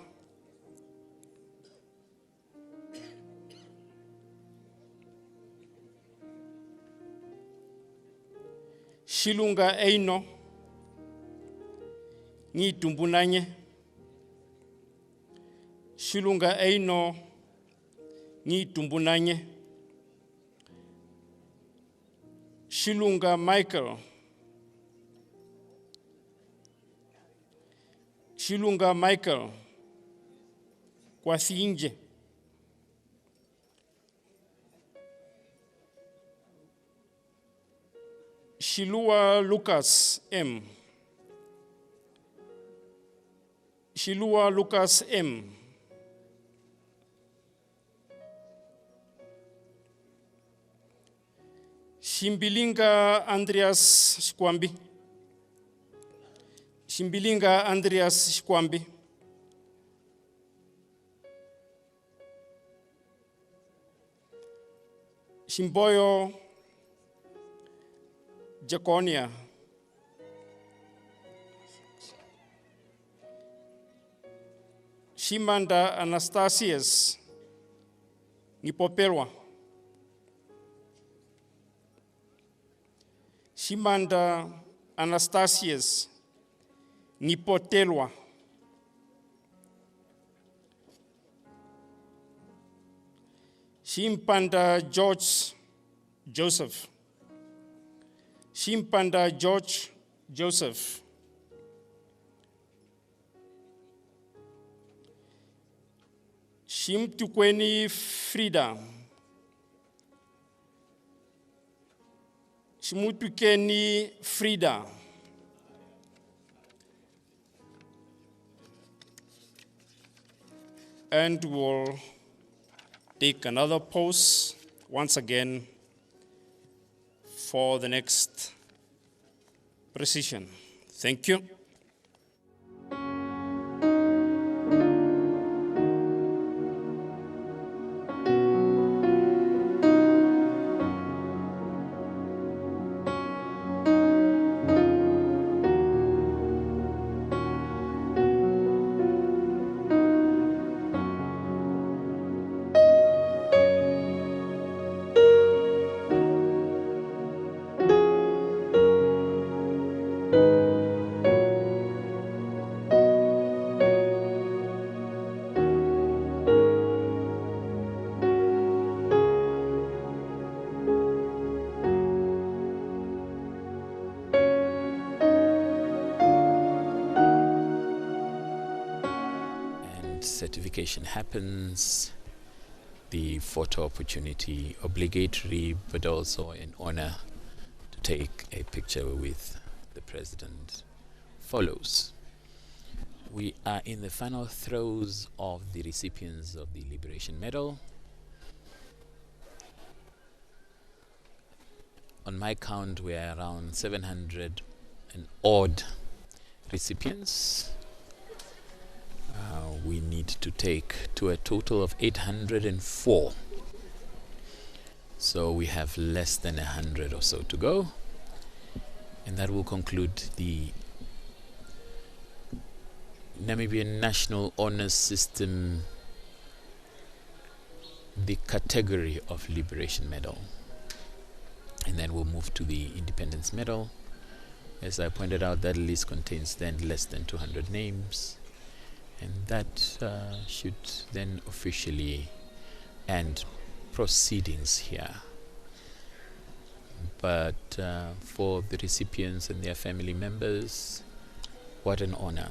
Shilunga Eino. Nitumbunanye. Shilunga Eino. Nitumbunanye. Shilunga Michael. Shilunga Michael. Kwathinje. Shilua Lucas M. Shilua Lucas M. Shimbilinga Andreas Shkwambi. Shimbilinga Andreas Shkwambi. Shimboyo Jaconia. Shimanda Anastasius Nipopelwa. Shimanda Anastasius Nipotelwa. Shimpanda George Joseph. Shimpanda George Joseph. Shimtukweni Frida. Shimutukeni Frida. And we'll take another pause once again for the next precision. Thank you. Certification happens, the photo opportunity obligatory, but also an honor to take a picture with the president follows. We are in the final throes of the recipients of the Liberation Medal. On my count, we are around 700 and odd recipients. We need to take to a total of 804. So we have less than 100 or so to go. And that will conclude the Namibian National Honours System, the category of Liberation Medal. And then we'll move to the Independence Medal. As I pointed out, that list contains then less than 200 names. And that should then officially end proceedings here. But for the recipients and their family members, what an honor.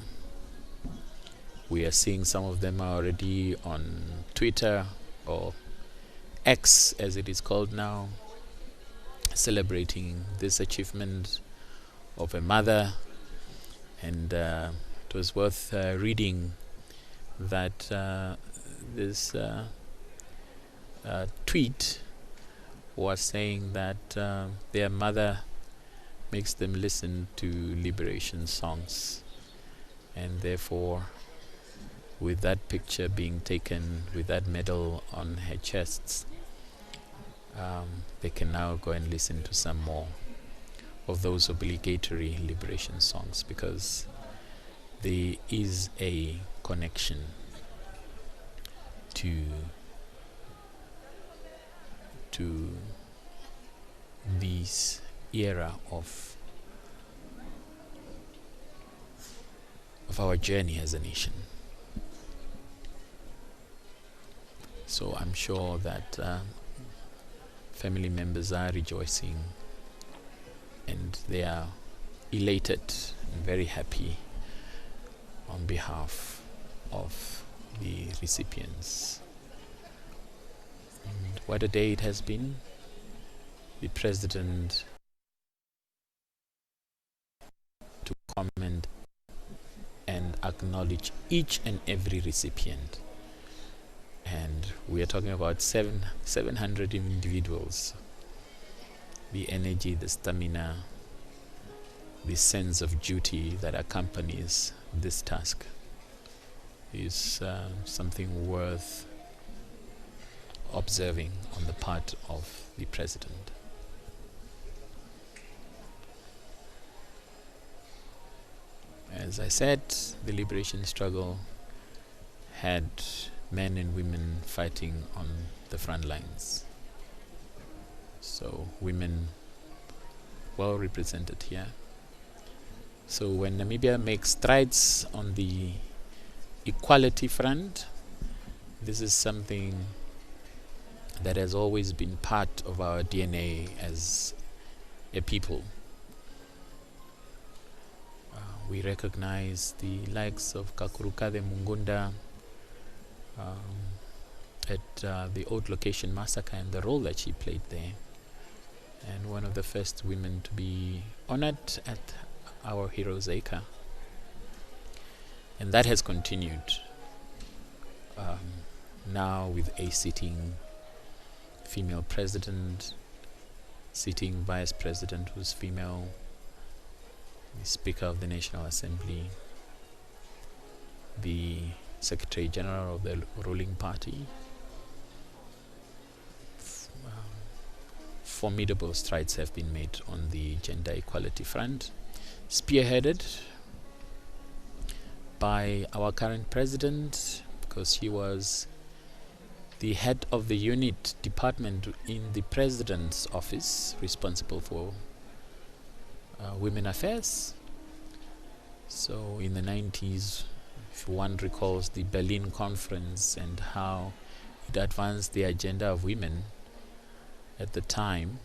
We are seeing some of them are already on Twitter, or X as it is called now, celebrating this achievement of a mother. And it was worth reading that this tweet was saying that their mother makes them listen to liberation songs, and therefore with that picture being taken with that medal on her chest, they can now go and listen to some more of those obligatory liberation songs, because there is a connection to this era of our journey as a nation. So I'm sure that family members are rejoicing, and they are elated and very happy on behalf of the recipients. And what a day it has been. The President to comment and acknowledge each and every recipient. And we are talking about 700 individuals. The energy, the stamina, the sense of duty that accompanies this task is something worth observing on the part of the President. As I said, the liberation struggle had men and women fighting on the front lines. So women well represented here. So when Namibia makes strides on the equality front, this is something that has always been part of our DNA as a people. We recognize the likes of Kakurukade Mungunda at the Old Location Massacre and the role that she played there, and one of the first women to be honored at our Heroes Acre. And that has continued now with a sitting female president, sitting vice president who's female, the Speaker of the National Assembly, the Secretary General of the ruling party. Formidable strides have been made on the gender equality front, spearheaded by our current president, because she was the head of the unit department in the president's office responsible for women affairs, So in the 90s, if one recalls the Berlin Conference and how it advanced the agenda of women at the time,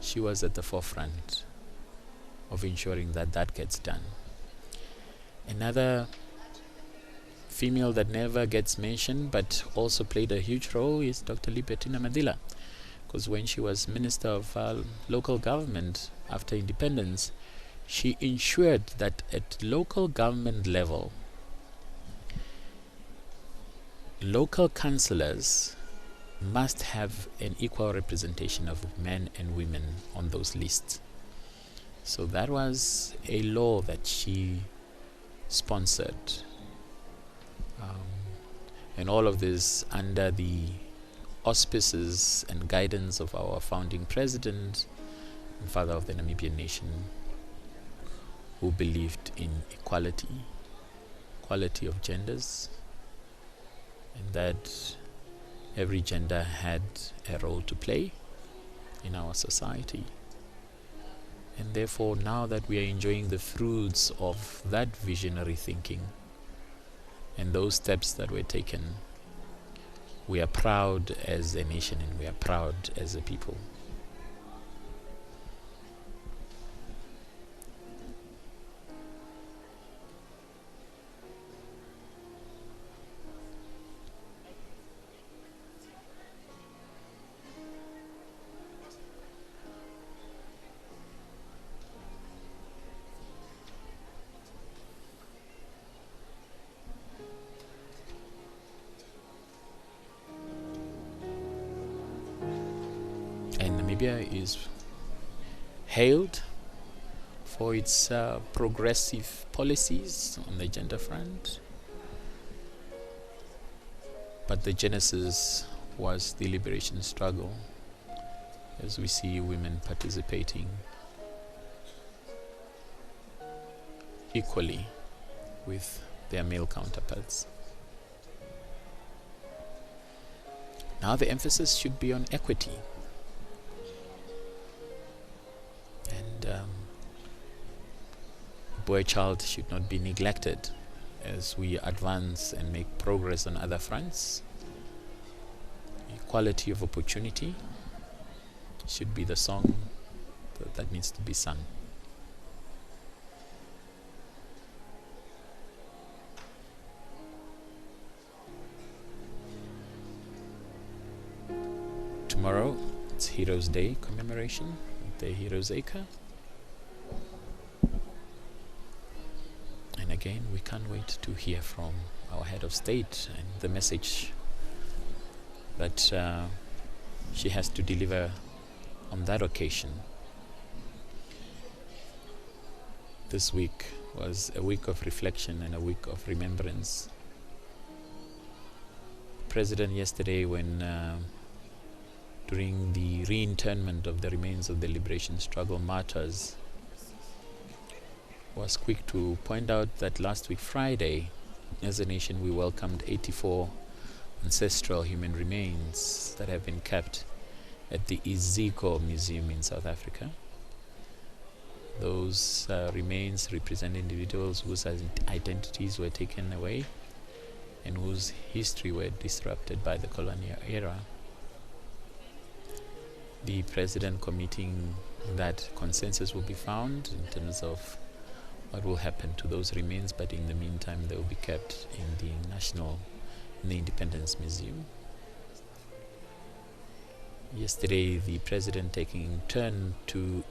she was at the forefront of ensuring that that gets done. Another female that never gets mentioned but also played a huge role is Dr. Libertina Mandela, because when she was Minister of Local Government after independence, she ensured that at local government level, local councillors must have an equal representation of men and women on those lists. So that was a law that she sponsored. And all of this under the auspices and guidance of our founding president and father of the Namibian nation, who believed in equality of genders, and that every gender had a role to play in our society. And therefore, now that we are enjoying the fruits of that visionary thinking and those steps that were taken, we are proud as a nation and we are proud as a people. Namibia is hailed for its progressive policies on the gender front, but the genesis was the liberation struggle, as we see women participating equally with their male counterparts. Now the emphasis should be on equity. And boy child should not be neglected as we advance and make progress on other fronts. Equality of opportunity should be the song that needs to be sung. Tomorrow, it's Heroes Day commemoration at the Heroes Acre. And again, we can't wait to hear from our head of state and the message that she has to deliver on that occasion. This week was a week of reflection and a week of remembrance. President yesterday, when during the reinterment of the remains of the liberation struggle martyrs, was quick to point out that last week Friday, as a nation, we welcomed 84 ancestral human remains that have been kept at the Iziko Museum in South Africa. Those remains represent individuals whose identities were taken away and whose history were disrupted by the colonial era. The president committing that consensus will be found in terms of what will happen to those remains, but in the meantime they will be kept in the Independence Museum. Yesterday, the president taking turn to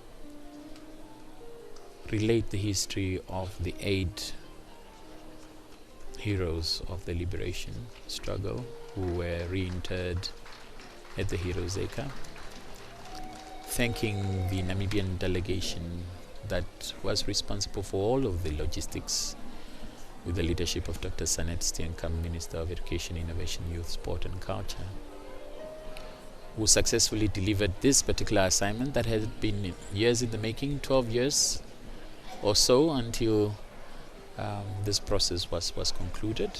relate the history of the 8 heroes of the liberation struggle who were reinterred at the Heroes Acre, thanking the Namibian delegation that was responsible for all of the logistics with the leadership of Dr. Sanet Steenkamp, Minister of Education, Innovation, Youth, Sport and Culture, who successfully delivered this particular assignment that had been years in the making, 12 years or so, until this process was concluded.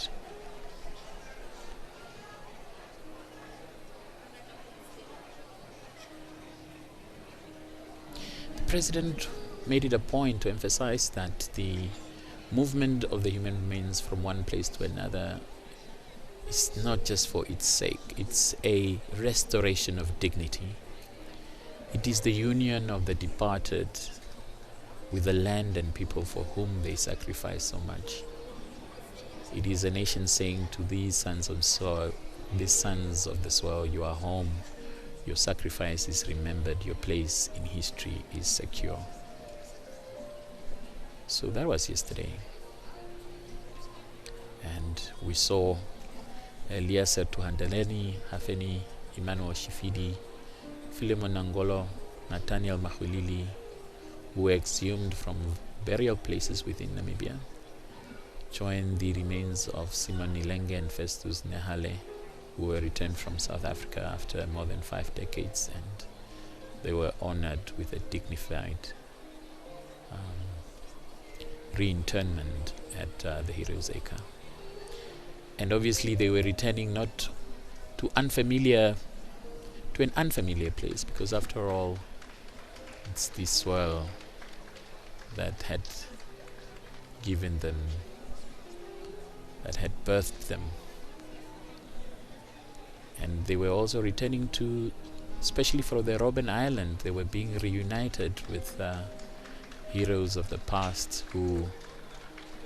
The president made it a point to emphasize that the movement of the human remains from one place to another is not just for its sake. It's a restoration of dignity. It is the union of the departed with the land and people for whom they sacrifice so much. It is a nation saying to these sons of soil, these sons of the soil, you are home, your sacrifice is remembered, your place in history is secure. So that was yesterday. And we saw Eliezer Tuhandeleni, Hafeni, Emmanuel Shifidi, Philemon Nangolo, Nathaniel Mahwilili, who were exhumed from burial places within Namibia, joined the remains of Simon Nilenge and Festus Nehale, who were returned from South Africa after more than 5 decades, and they were honored with a dignified reinterment at the Heroes Acre. And obviously they were returning not to an unfamiliar place, because after all, it's the soil that had given them, that had birthed them. And they were also returning to, especially for the Robben Island, they were being reunited with heroes of the past who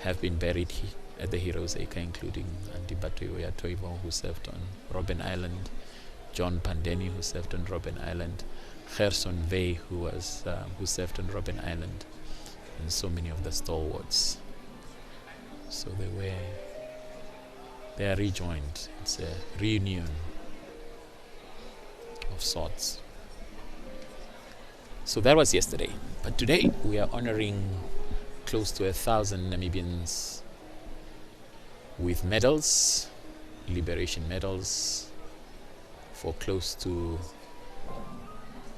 have been buried at the Heroes Acre, including Andibatoyo Toivo, who served on Robben Island, John Pandeni, who served on Robben Island, Gerson Vey, who served on Robben Island, and so many of the stalwarts. So they are rejoined. It's a reunion of sorts. So that was yesterday. But today we are honoring close to 1,000 Namibians with medals, liberation medals, for close to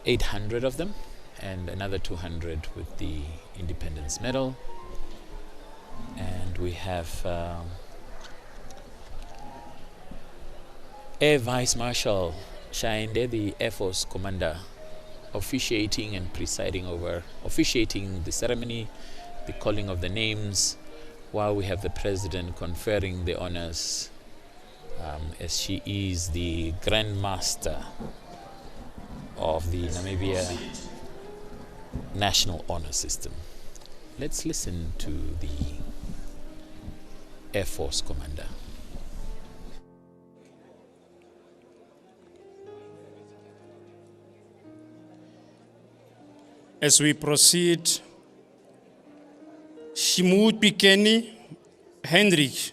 800 of them, and another 200 with the Independence Medal. And we have Air Vice Marshal Shainde, the Air Force Commander, officiating and presiding over, officiating the ceremony, the calling of the names, while we have the President conferring the honors, as she is the Grand Master of the Namibia National Honor System. Let's listen to the Air Force Commander. As we proceed, Shimut Pikeni Hendrik,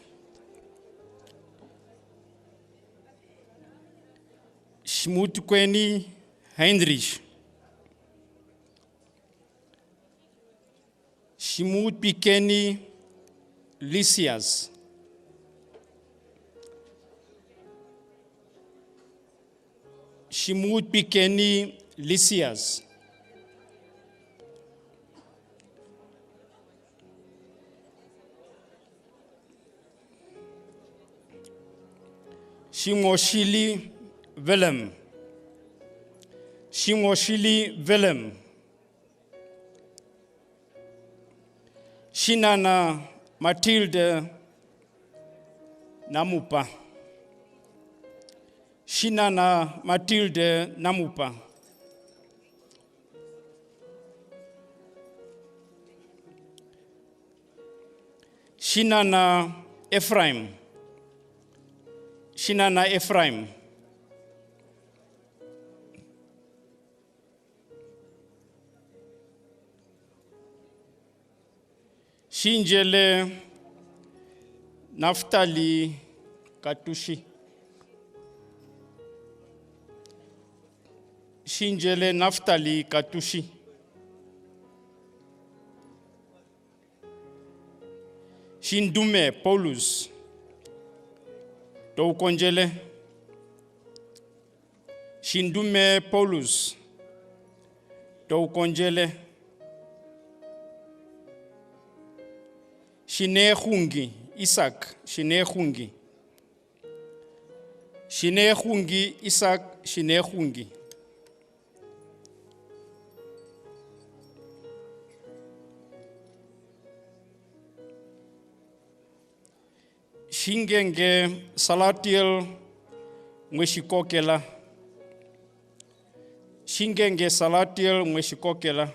Shimut Kweni Hendrik, Shimut Pikeni Lysias, Shimut Pikeni Lysias, Shimoshili Willem, Shimoshili Willem, Shinana Matilde Namupa, Shinana Matilde Namupa, Shinana Ephraim, Shinana Ephraim, Shinjele Naftali Katushi, Shinjele Naftali Katushi, Shindume Paulus Toukonjele, Shindume Paulus Toukonjele, Shinehungi Isaac, Shinehungi, Shinehungi Isaac, Shinehungi, Shingenge Salatiel Mweshikokela. Shingenge Salatiel Mweshikokela.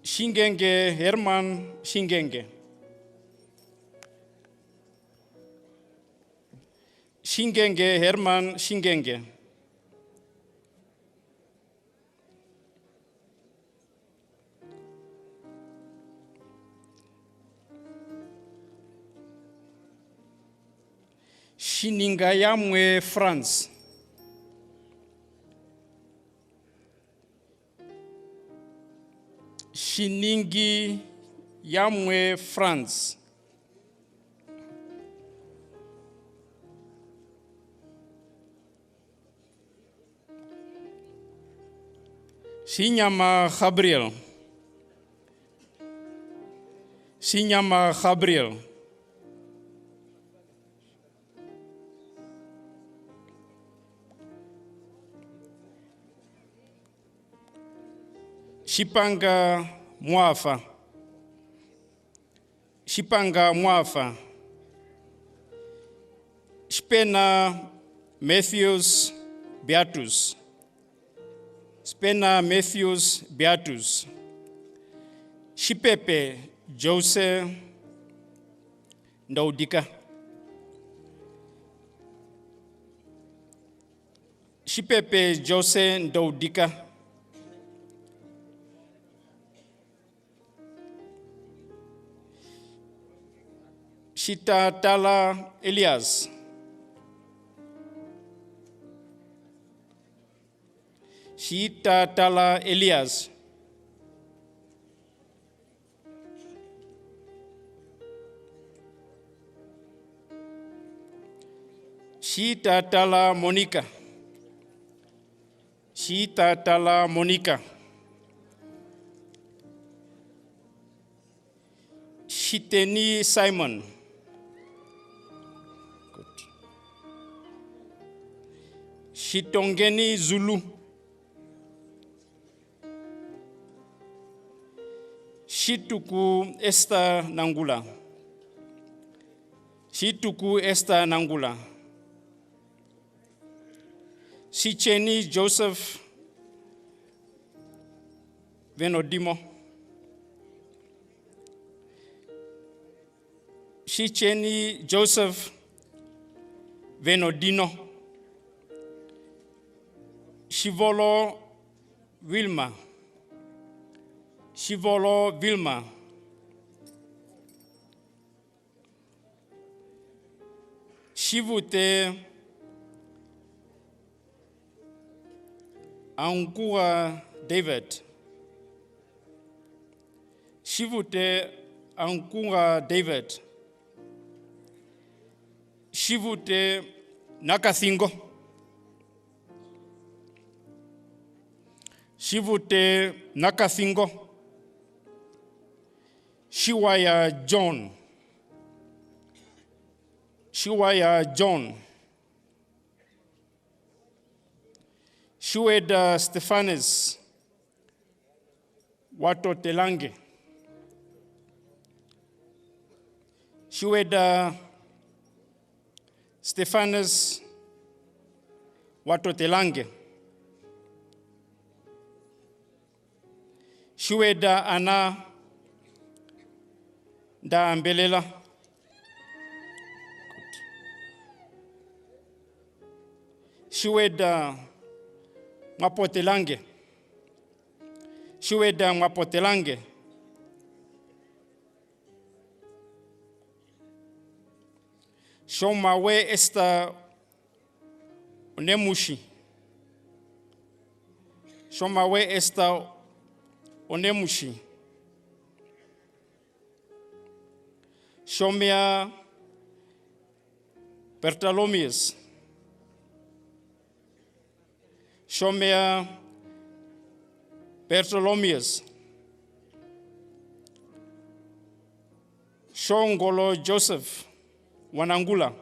Shingenge Herman Shingenge. Shingenge Herman Shingenge. Shiningayamwe France. Shiningi Yamwe France. Shinyama Gabriel. Shinyama Gabriel. Shipanga Mwafa. Shipanga Mwafa. Spena Matthews Beatus. Spena Matthews Beatus. Shipepe Jose Ndaudika. Shipepe Jose Ndaudika. Shita Tala Elias. Shita Tala Elias. Shita Tala Monica. Shita Tala Monica. Shiteni Simon. Shitongeni Zulu. Shituku Esther Nangula. Shituku Esther Nangula. Shicheni Joseph Venodimo. Shicheni Joseph Venodino. Shivolo Wilma. Shivolo Vilma. Shivute Ankura David. Shivute Ankura David. Shivute Nakathingo. Shivute Nakathingo. Shiwaya John. Shiwaya John. Shiweda Stephanus Watotelange. Shiweda Stephanus Watotelange. Shiweda Ana Da Ambelela. Shiweda Mwapotelange. Shiweda Mwapotelange. Shomawe Esther Onemushi. Shomawe Esther Onemushi. Shomia Bertolomius. Shomia Bertolomius. Shongolo Joseph Wanangula.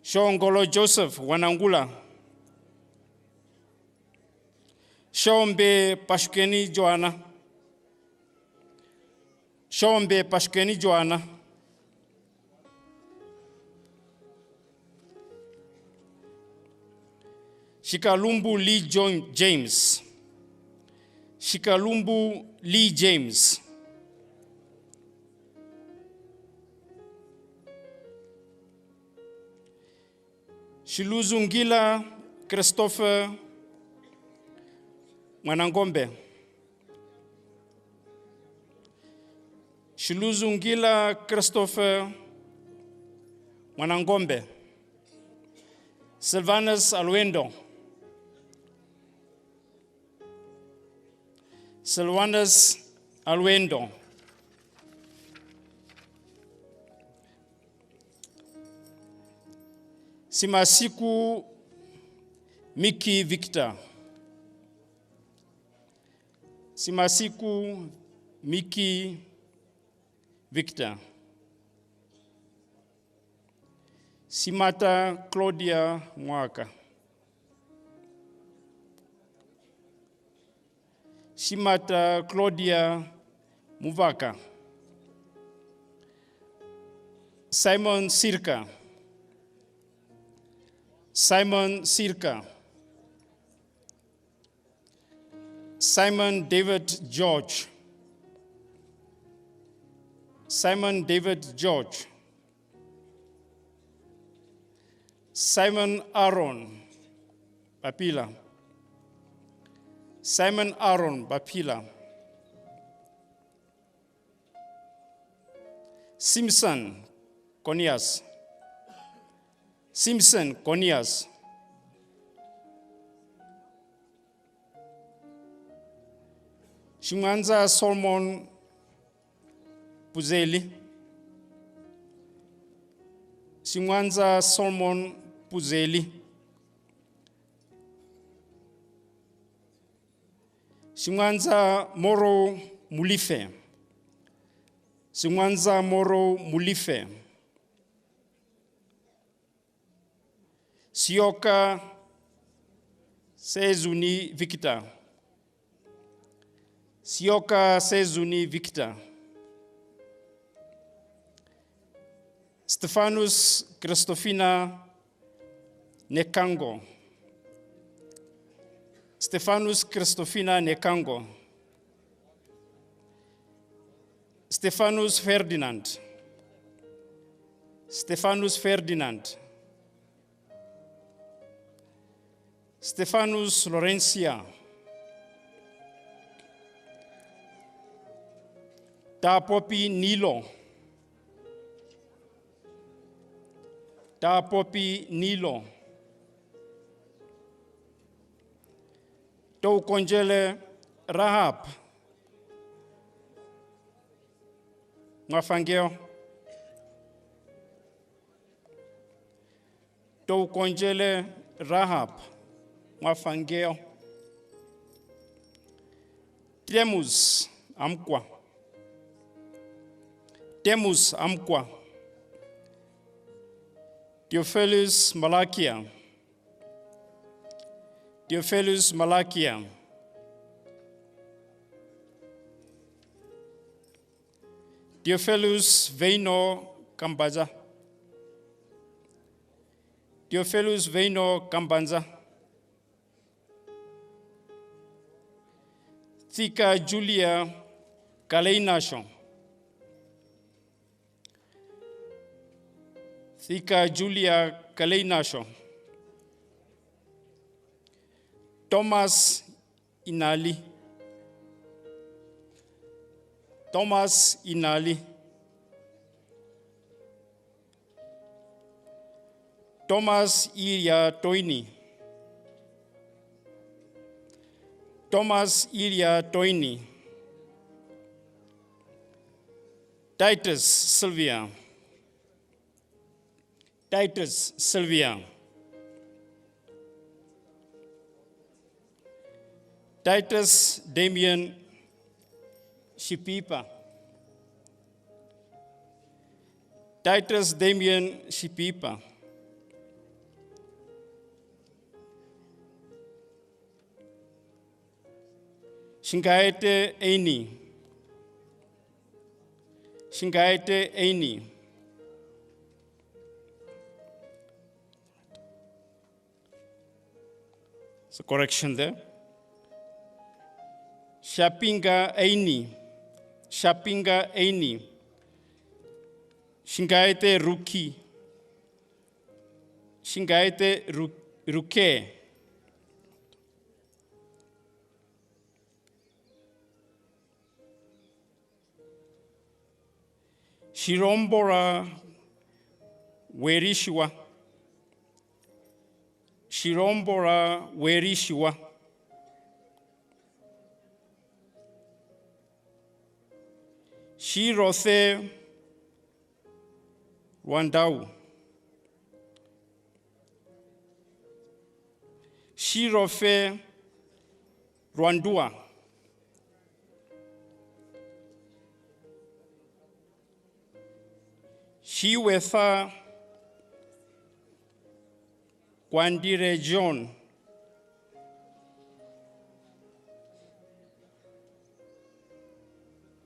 Shongolo Joseph Wanangula. Shombe Pashkeni Joanna. Shombe Pashkeni Joanna. Shikalumbu Lee James. Shikalumbu Lee James. Shiluzungila Christopher Mwanangombe. Shiluzungila Christopher Mwanangombe. Sylvanus Alwendo. Sylvanus Alwendo. Simasiku Miki Victor. Simasiku Miki Victor. Simata Claudia Mwaka. Simata Claudia Muvaka. Simon Sirka. Simon Sirka. Simon David George. Simon David George. Simon Aaron Bapila. Simon Aaron Bapila. Simpson Conias. Simpson Conias. Shimwanza Solomon Puzeli. Shimwanza Solomon Puzeli. Shimwanza Moro Mulife. Shimwanza Moro Mulife. Sioka Sezuni Victor. Sioka Sezuni Victor. Stephanus Christofina Nekango. Stephanus Christofina Nekango. Stephanus Ferdinand. Stephanus Ferdinand. Stephanus Laurencia. Tapopi Nilo. Tapopi Nilo. Toukonjele Rahab. Mafangeo. Toukonjele Rahab. Mafangeo. Temus Amkwa. Temus Amkwa. Theophilus Malakia. Theophilus Malakia. Theophilus Veino Kambaza. Theophilus Veino Kambanza. Thika Julia Kaleinashon. Thika Julia Kaleinashon. Thomas Inali. Thomas Inali. Thomas Ilya Toini. Thomas Ilya Toini. Titus Sylvia. Titus Sylvia. Titus Damien Shipipa. Titus Damien Shipipa. Shingaete Eini. Shingaete Eini. It's a correction there. Shapinga Eini. Shapinga Eini. Shingaete Ruki. Shingaete Ruke. Shirombora Werishwa. Shirombora Werishwa. Shirothe Rwandau. Shirofe Rwandua. Shiwetha Kwandire John.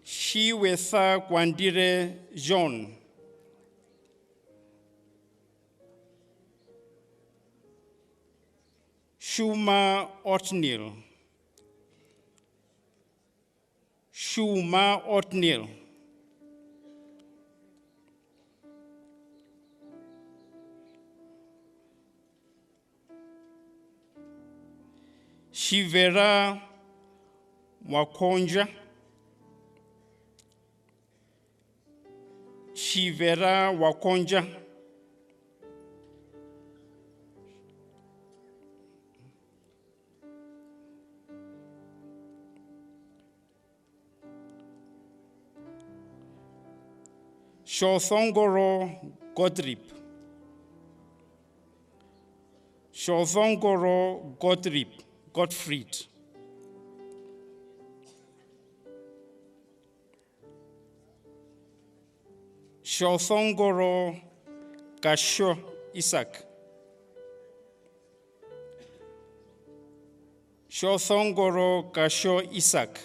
Shiwetha Kwandire John. Shuma Otniel. Shuma Otniel. Shivera Wakonja. Shivera Wakonja. Shothongoro Godrip. Shothongoro Godrip. Gottfried. Shothongoro Kasho Isaac. Shothongoro Kasho Isaac.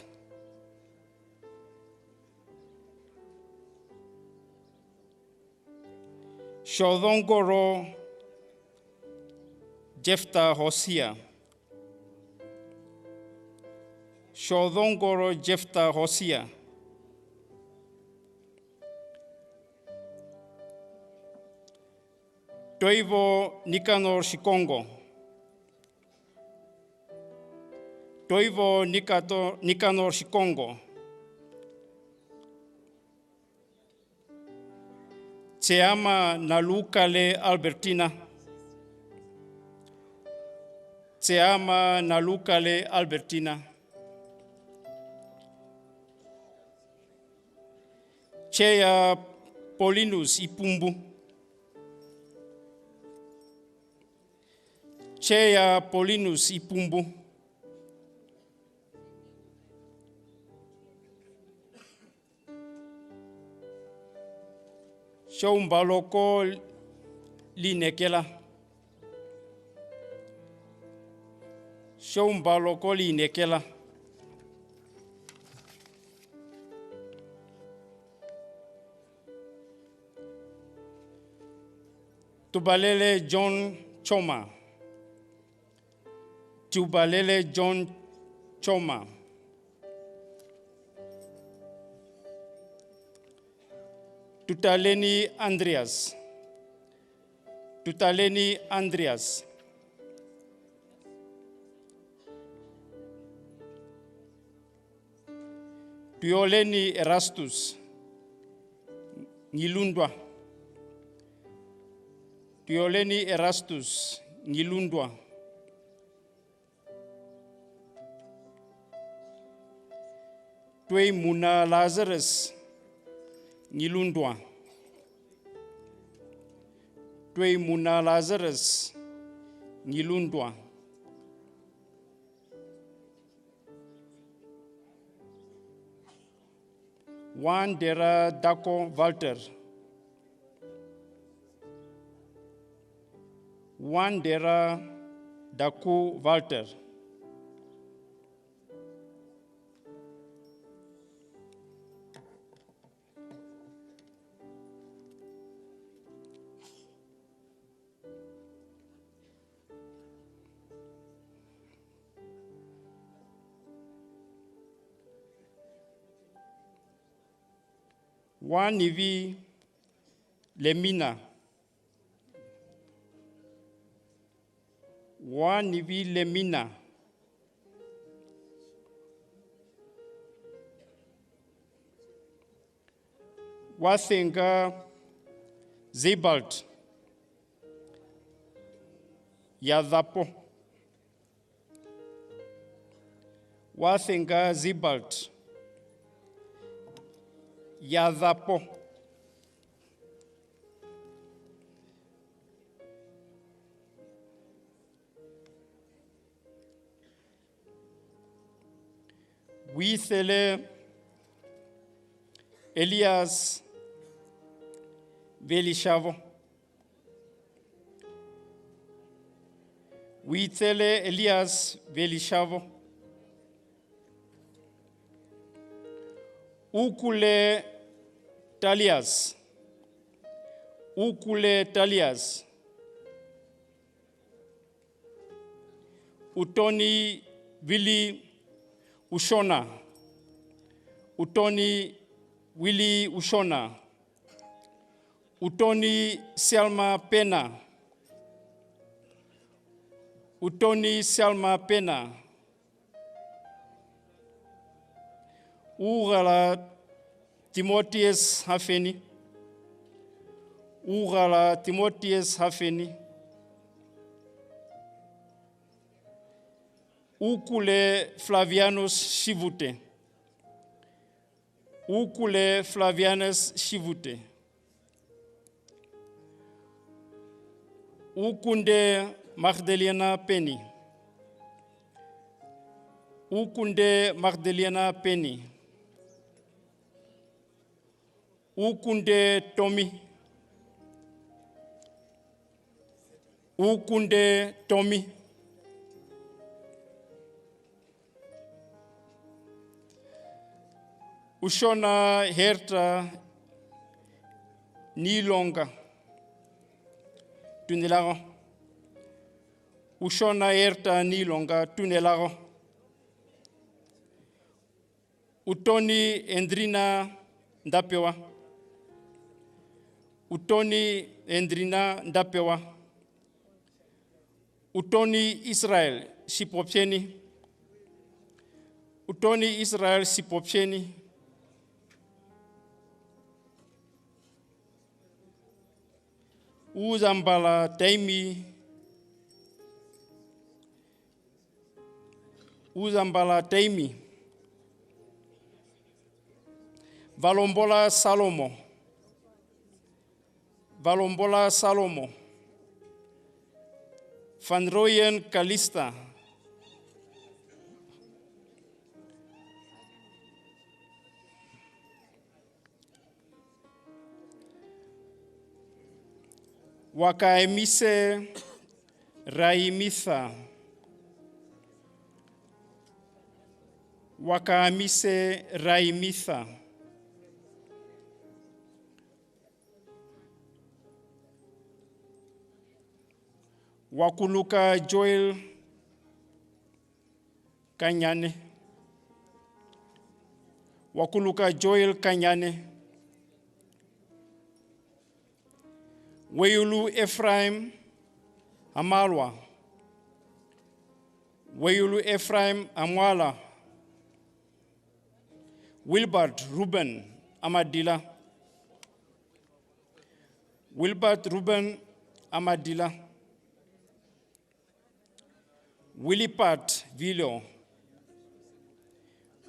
Shothongoro Jefta Hosea. Shothongoro Jefta Hosea. Toivo Nicanor Shikongo. Toivo Nicanor Shikongo. Tseama Nalukale Albertina. Tseama Nalukale Albertina. Chea Polinus Ipumbu. Chea Polinus Ipumbu. Shombaloko Linekela. Shombaloko Linekela. Tubalele John Choma. Tubalele John Choma. Tutaleni Andreas. Tutaleni Andreas. Tuoleni Erastus. Ngilundwa. Tuoleni Erastus. Ngilundwa. Tui Muna Lazarus. Ngilundwa. Tui Muna Lazarus. Ngilundwa. Juan Dera Daco Walter. Juan Dera Daco Walter. Wanivi Lemina. Wanivi Lemina. Wathenga Zebalt. Yadhapo. Wathenga Zebalt. Yadhapo. Withele Elias Velishavo. Withele Elias Velishavo. Ukule Talias. Ukule Talias. Utoni Willy Ushona. Utoni Willy Ushona. Utoni Selma Pena. Utoni Selma Pena. Ugala Timotheus Hafeni. Ugala Timotheus Hafeni. Ukule Flavianus Shivute. Ukule Flavianus Shivute. Ukunde Magdalena Penny. Ukunde Magdalena Penny. Ukunde Tommy. Ukunde Tommy. Ushona Herta Nilonga. Tunelago. Ushona Herta Nilonga Tunelago. Utoni Endrina Ndapewa. Utoni Endrina Ndapewa. Utoni Israel Sipopcheni. Utoni Israel Sipopcheni. Uzambala Taimi. Uzambala Taimi. Valombola Salomo. Valombola Salomo. Van Rooyen Kalista. Wakaemise Raimitha. Wakaemise Raimitha. Wakuluka Joel Kanyane. Wakuluka Joel Kanyane. Weyulu Ephraim Amalwa. Weyulu Ephraim Amwala. Wilbert Ruben Amadila. Wilbert Ruben Amadila. Willipat Vilio.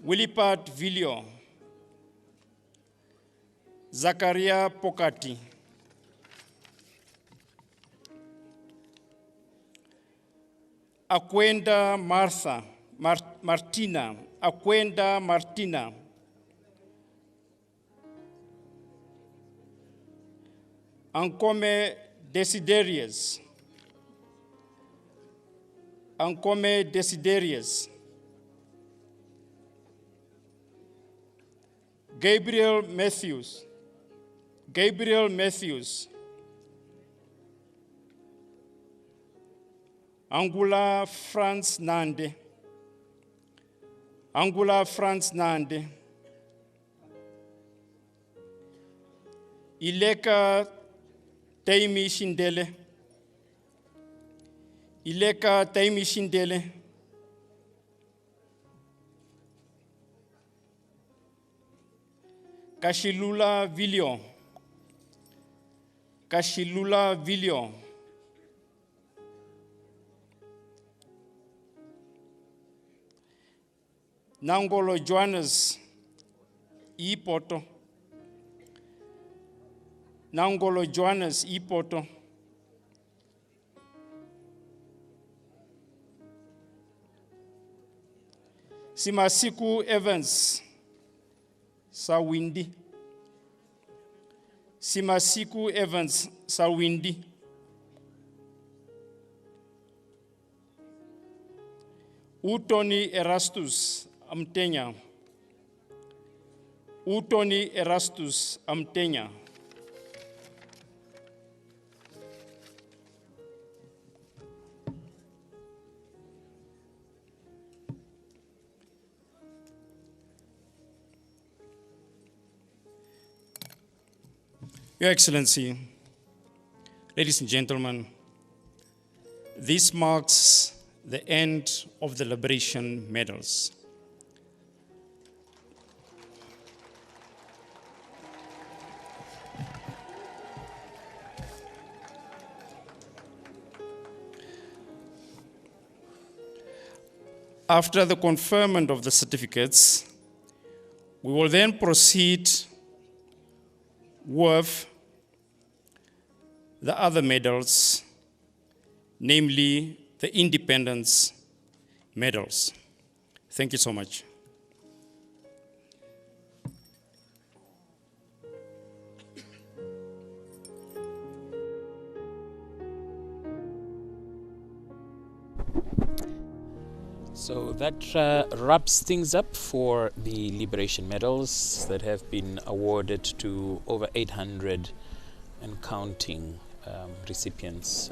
Willipat Vilio. Zakaria Pokati. Akwenda Martha. Martina. Akwenda Martina. Ancome Desiderius. Ancome Desiderius. Gabriel Matthews. Gabriel Matthews. Angula France Nande. Angula France Nande. Ileka Taimi Shindele, Ileka Taimi Shindele, Kashilula Villion, Kashilula Villion, Nangolo Johannes Ipoto, Nangolo Johannes Ipoto, Simasiku Evans Sawindi, Simasiku Evans Sawindi, Utoni Erastus Amtenya, Utoni Erastus Amtenya, Your Excellency, ladies and gentlemen, this marks the end of the Liberation Medals. After the conferment of the certificates, we will then proceed with the other medals, namely the Independence Medals. Thank you so much. So that wraps things up for the Liberation Medals that have been awarded to over 800 and counting recipients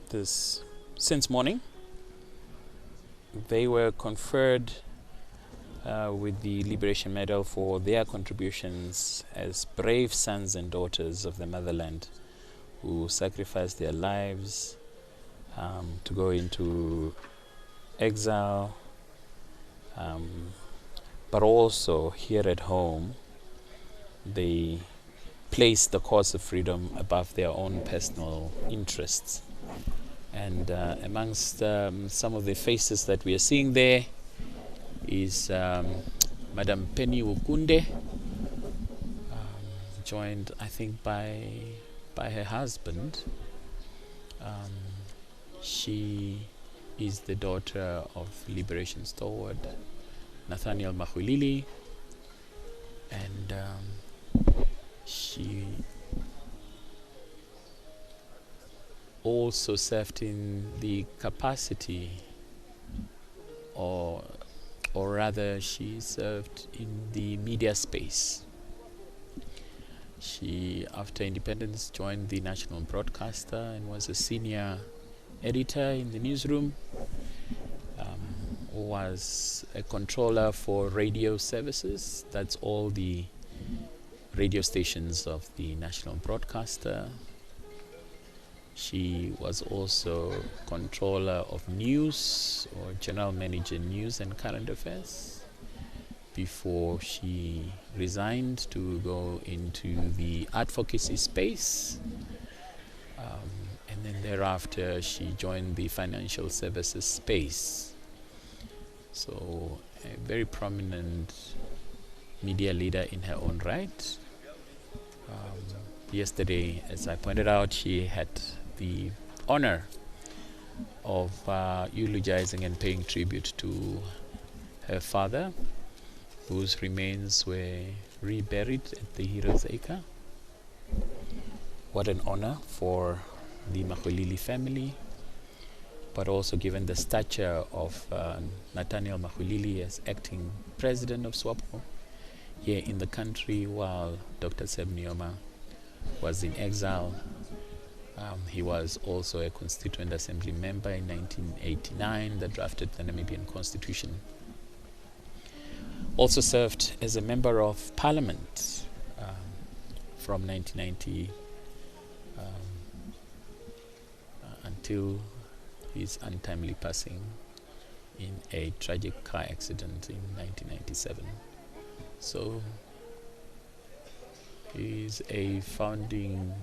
since morning. They were conferred with the Liberation Medal for their contributions as brave sons and daughters of the motherland who sacrificed their lives to go into exile, but also here at home they placed the cause of freedom above their own personal interests. And amongst some of the faces that we are seeing there is Madam Penny Wukunde, joined I think by her husband. She is the daughter of Liberation stalwart Nathaniel Mahulili, and she also served in the capacity, or rather she served in the media space. She, after independence, joined the national broadcaster and was a senior editor in the newsroom, was a controller for radio services. That's all the radio stations of the national broadcaster. She was also controller of news, or general manager news and current affairs, before she resigned to go into the advocacy space. And then thereafter she joined the financial services space. So a very prominent media leader in her own right. Yesterday, as I pointed out, she had the honor of eulogizing and paying tribute to her father, whose remains were reburied at the Heroes Acre. What an honor for the Mahulili family, but also given the stature of Nathaniel Mahulili as acting president of SWAPO here in the country, while Dr. Seb Nyoma was in exile. He was also a Constituent Assembly member in 1989 that drafted the Namibian Constitution. Also served as a member of Parliament from 1990 until his untimely passing in a tragic car accident in 1997. So he is a founding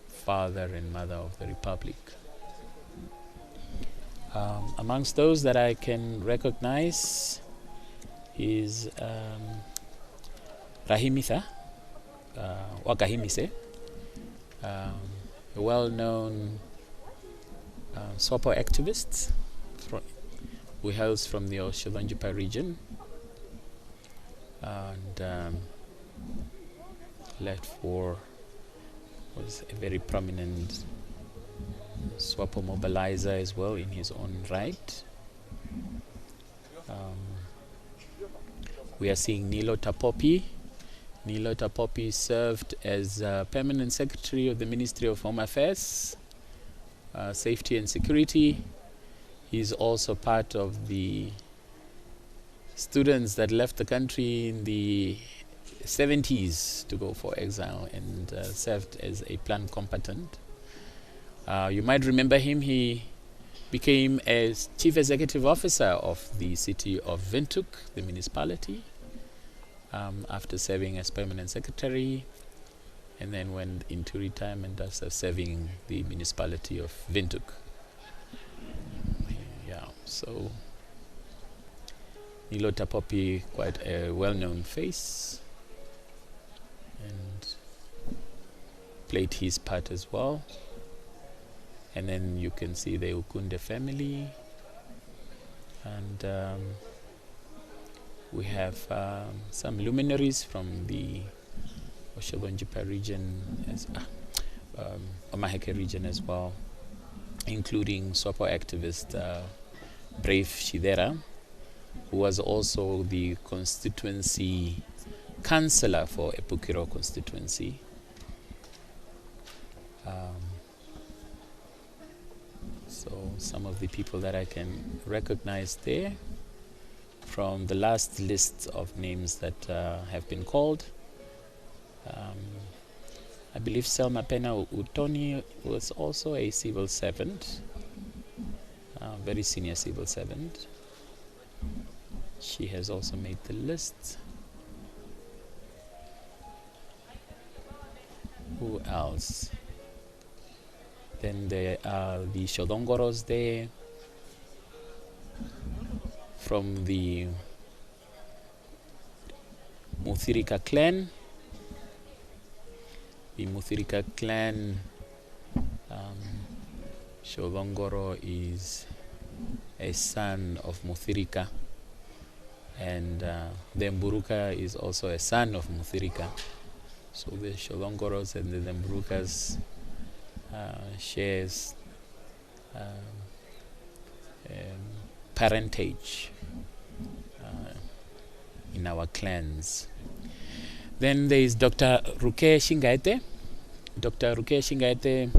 father and mother of the Republic. Amongst those that I can recognize is Rahimitha Wakahimise, a well-known SWAPO activist who hails from the Omugulu-Gwombashe region and was a very prominent SWAPO mobilizer as well in his own right. We are seeing Nilo Tapopi. Nilo Tapopi served as permanent secretary of the Ministry of Home Affairs, Safety and Security. He's also part of the students that left the country in the 70s to go for exile and served as a planned combatant. You might remember him. He became as chief executive officer of the city of Windhoek, the municipality, after serving as permanent secretary, and then went into retirement after serving the municipality of Windhoek. Yeah, so Nilo Tapopi, quite a well-known face, and played his part as well. And then you can see the Ukunde family, and we have some luminaries from the Omugulu-Gwombashe region, Omaheke region as well, including SWAPO activist Brave Shidera, who was also the constituency councillor for Epukiro constituency. So some of the people that I can recognize there from the last list of names that have been called. I believe Selma Pena Utoni was also a civil servant, very senior civil servant. She has also made the list. Who else? Then there are the Shodongoros there from the Muthirika clan. The Muthirika clan, Shodongoro is a son of Muthirika, and the Mburuka is also a son of Muthirika. So the Shodongoros and the Mburukas shares parentage in our clans. Then there is Dr. Ruke Shingaite. Dr. Ruke Shingaite,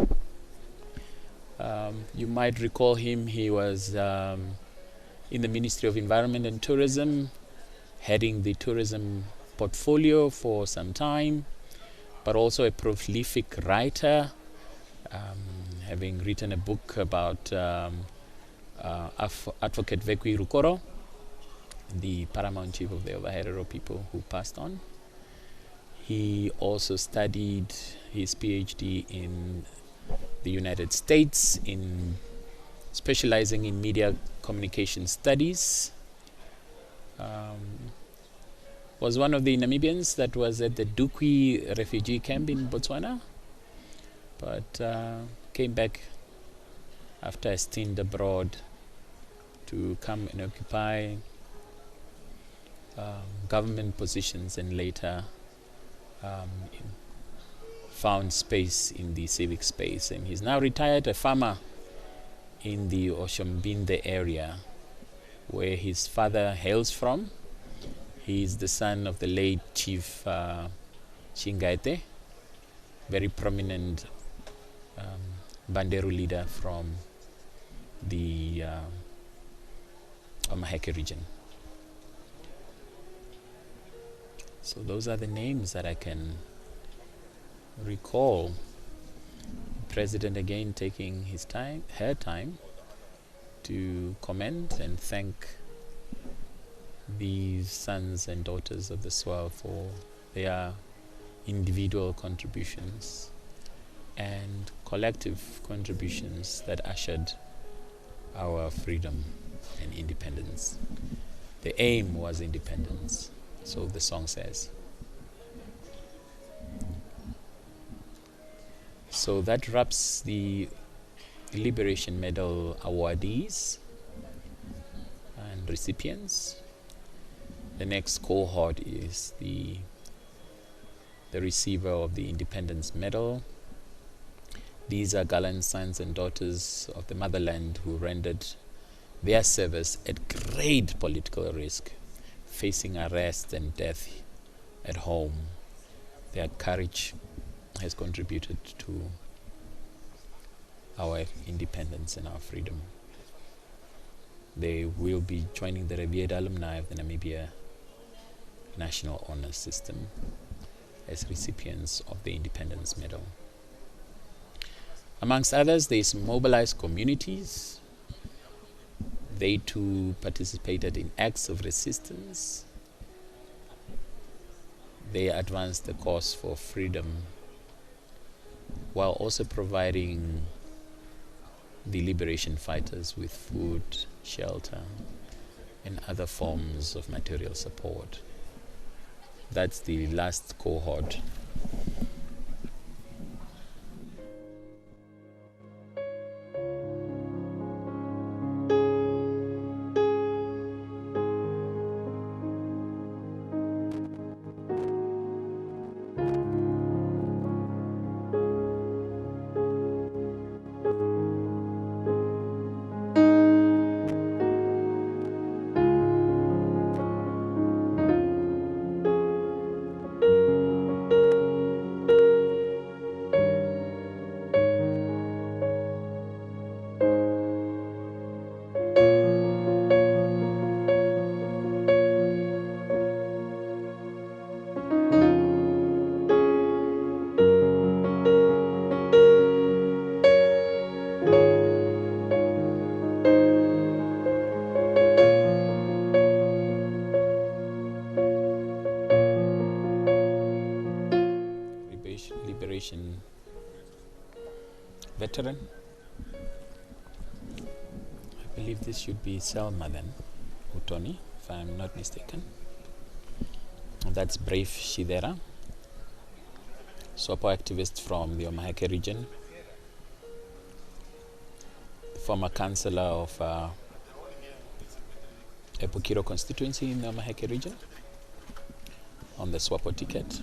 you might recall him. He was in the Ministry of Environment and Tourism, heading the tourism portfolio for some time, but also a prolific writer, having written a book about Advocate Vekwi Rukoro, the paramount chief of the Ovaherero people who passed on. He also studied his PhD in the United States, in specializing in media communication studies. Was one of the Namibians that was at the Dukwi refugee camp in Botswana, but came back after a stint abroad to come and occupy government positions, and later found space in the civic space. And he's now retired, a farmer in the Oshombinde area where his father hails from. He is the son of the late Chief Shingaite, very prominent Banderu leader from the Omaheke region. So those are the names that I can recall the President again taking her time to comment and thank these sons and daughters of the SWAPO for their individual contributions and collective contributions that ushered our freedom and independence. The aim was independence, so the song says. So that wraps the Liberation Medal awardees and recipients. The next cohort is the receiver of the Independence Medal. These are gallant sons and daughters of the motherland who rendered their service at great political risk, facing arrest and death at home. Their courage has contributed to our independence and our freedom. They will be joining the reburied alumni of the Namibia National Honor System as recipients of the Independence Medal. Amongst others, there is mobilized communities. They too participated in acts of resistance. They advanced the cause for freedom while also providing the liberation fighters with food, shelter, and other forms of material support. That's the last cohort. Liberation veteran. I believe this should be Selma then, Utoni, if I'm not mistaken. And that's Brave Shidera, SWAPO activist from the Omageke region, the former councillor of Epukiro constituency in the Omageke region on the SWAPO ticket.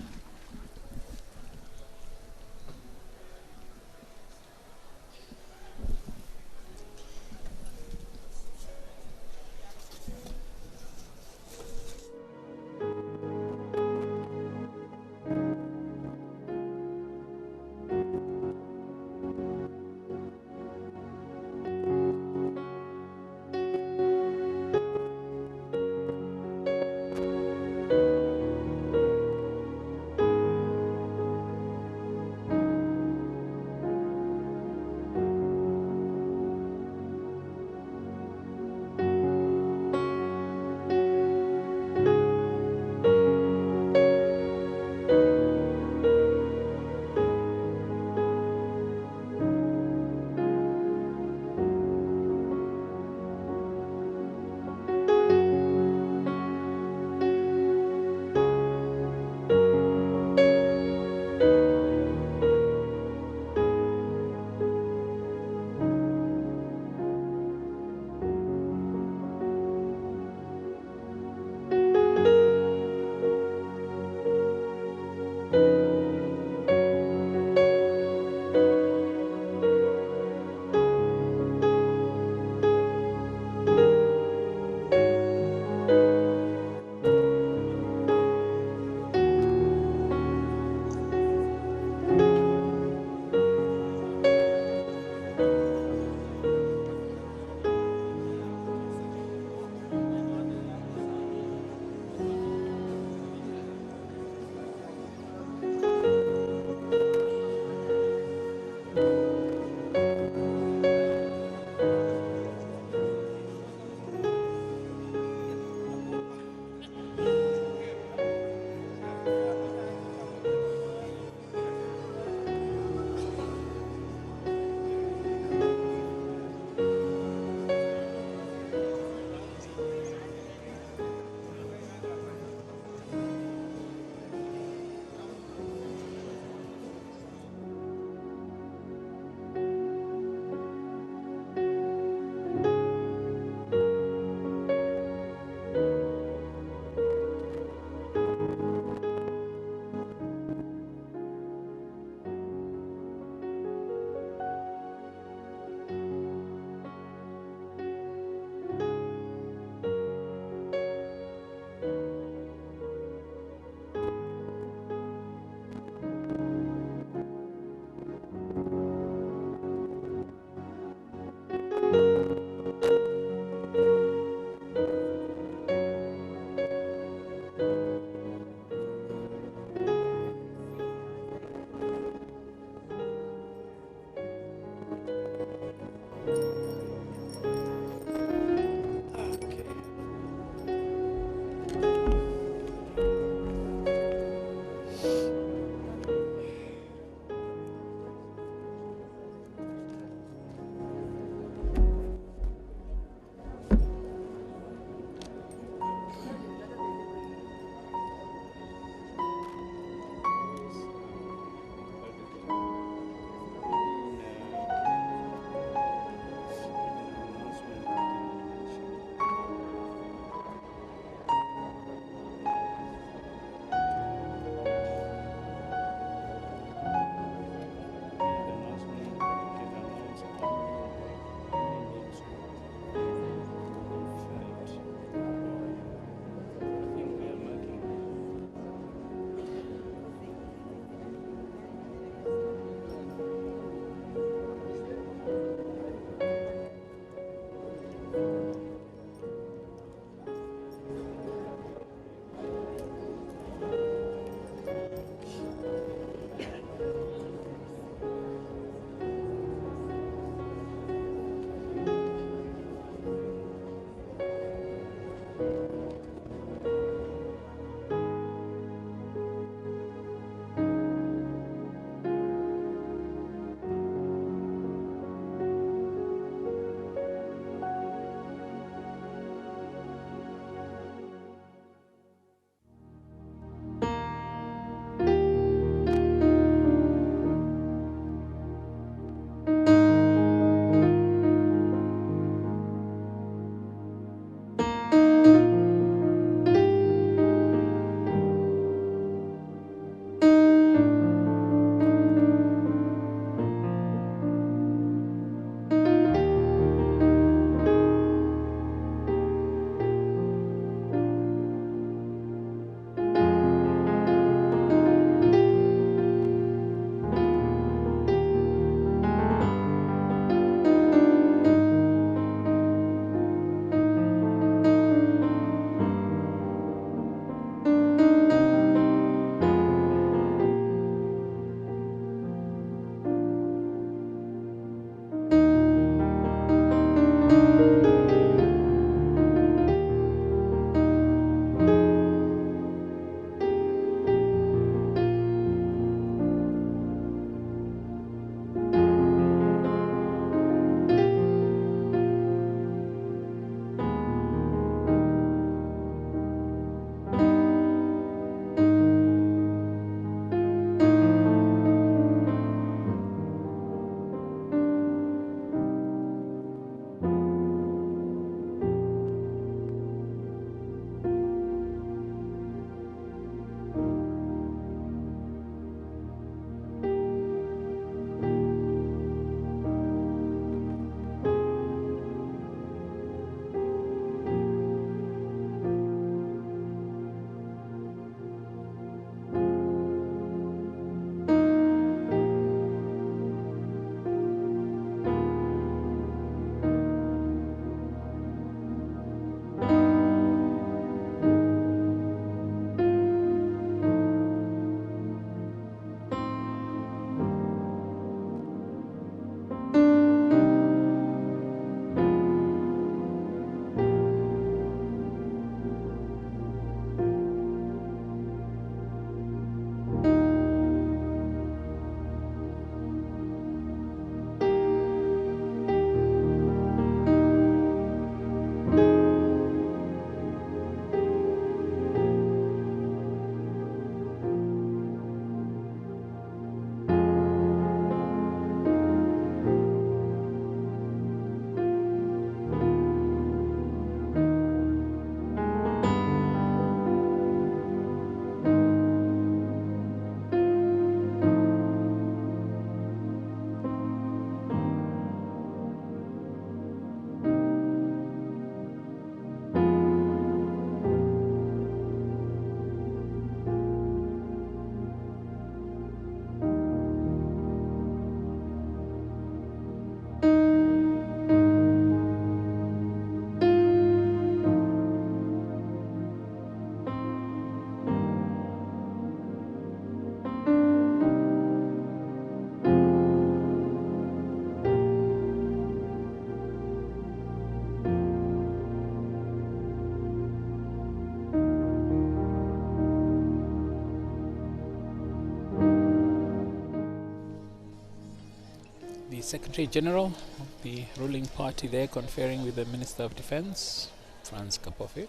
Secretary General of the ruling party there conferring with the Minister of Defense, Franz Kapofe.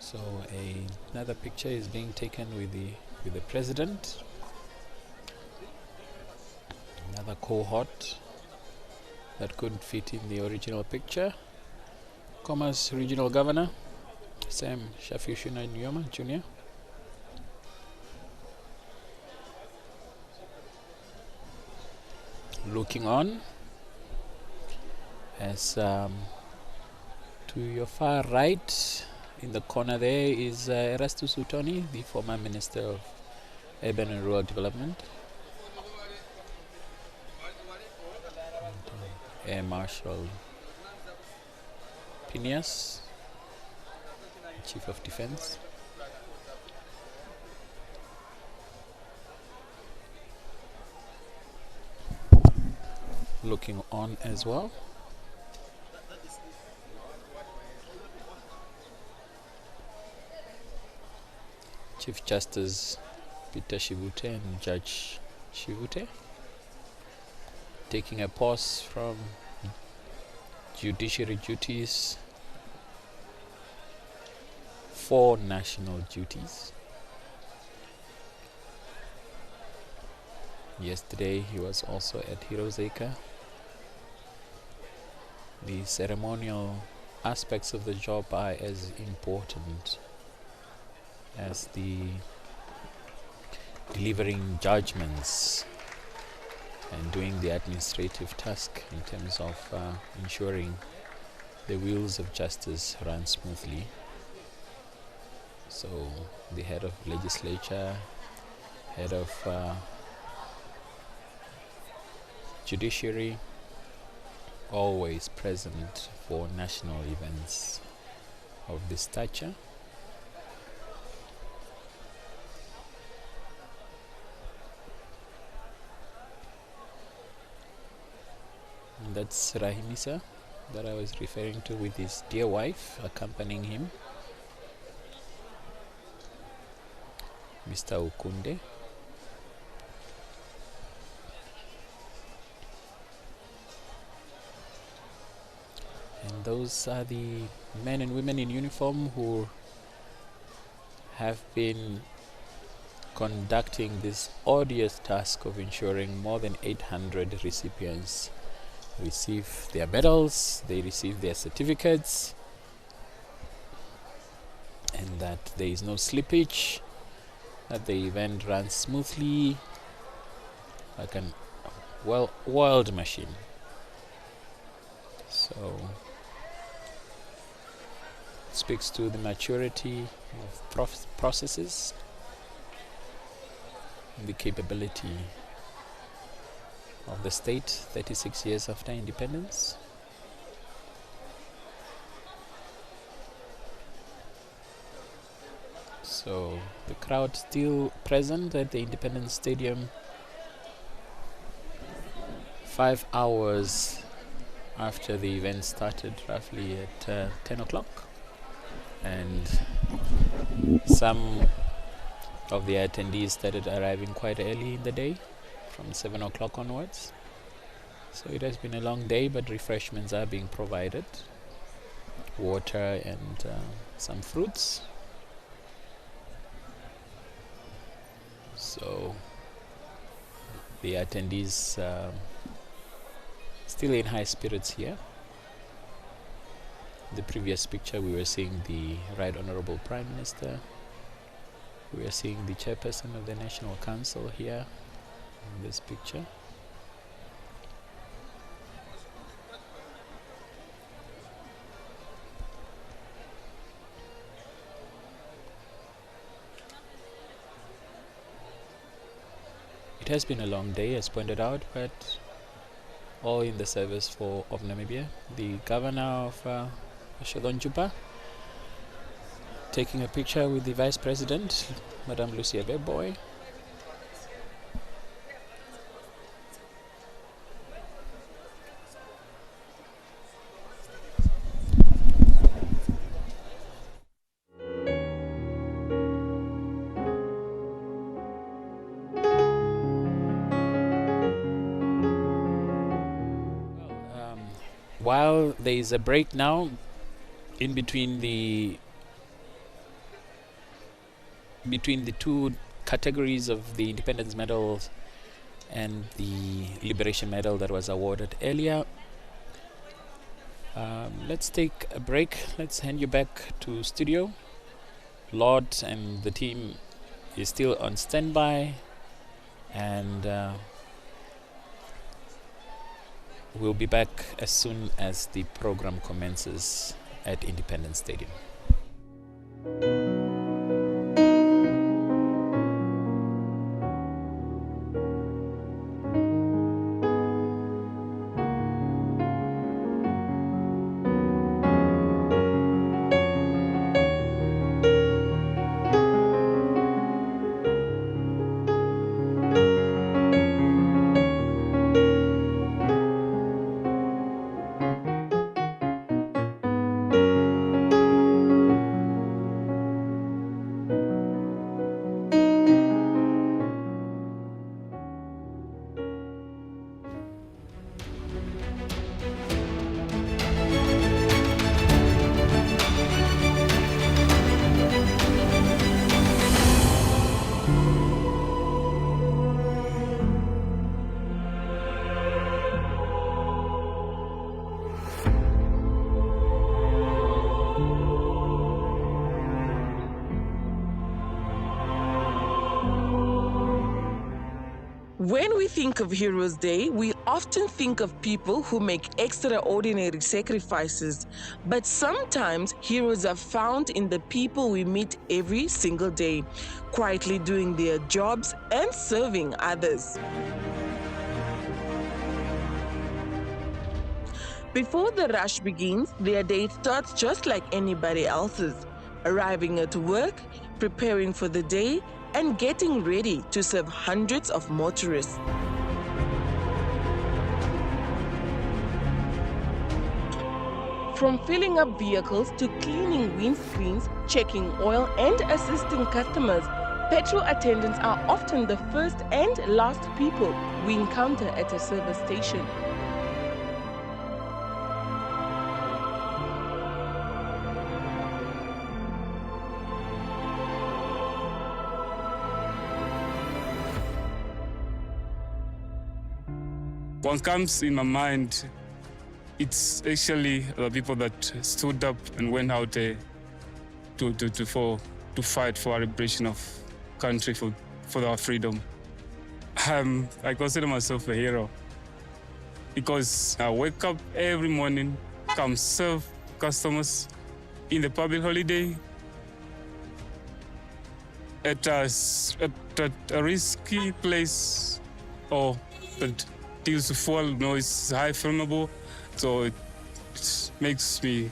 So another picture is being taken with the President. Another cohort that couldn't fit in the original picture. Comas Regional Governor, Sam Shafiushina Nyoma Jr. Looking on, as to your far right, in the corner there is Erastus Utoni, the former Minister of Urban and Rural Development. Air Marshal Phineas, Chief of Defense. Looking on as well, Chief Justice Peter Shivute and Judge Shivute taking a pause from judiciary duties for national duties. Yesterday he was also at Heroes Acre. The ceremonial aspects of the job are as important as the delivering judgments and doing the administrative task in terms of ensuring the wheels of justice run smoothly. So the head of legislature, head of judiciary, always present for national events of this stature. And that's Rahimisa that I was referring to, with his dear wife accompanying him, Mr. Ukunde. And those are the men and women in uniform who have been conducting this odious task of ensuring more than 800 recipients receive their medals, they receive their certificates, and that there is no slippage, that the event runs smoothly like a well-oiled machine. So it speaks to the maturity of processes and the capability of the state 36 years after independence. So the crowd still present at the Independence Stadium 5 hours after the event started, roughly at 10 o'clock, and some of the attendees started arriving quite early in the day, from 7 o'clock onwards. So it has been a long day, but refreshments are being provided, water and some fruits. So the attendees still in high spirits here. The previous picture we were seeing the Right Honorable Prime Minister. We are seeing the chairperson of the National Council here in this picture. It has been a long day, as pointed out, but all in the service of Namibia. The governor of Shadonjupa taking a picture with the Vice President, Madame Lucia Beboy. while there is a break now in between the two categories of the Independence Medal and the Liberation Medal that was awarded earlier, let's take a break. Let's hand you back to studio. Lord and the team is still on standby, and we'll be back as soon as the program commences at Independence Stadium. When we think of Heroes Day, we often think of people who make extraordinary sacrifices, but sometimes heroes are found in the people we meet every single day, quietly doing their jobs and serving others. Before the rush begins, their day starts just like anybody else's, arriving at work, preparing for the day, and getting ready to serve hundreds of motorists. From filling up vehicles to cleaning windscreens, checking oil, and assisting customers, petrol attendants are often the first and last people we encounter at a service station. What comes in my mind, it's actually the people that stood up and went out there to fight for our liberation of country, for our freedom. I consider myself a hero because I wake up every morning, come serve customers in the public holiday at a risky place or that deals with fuel, it's high flammable, so it makes me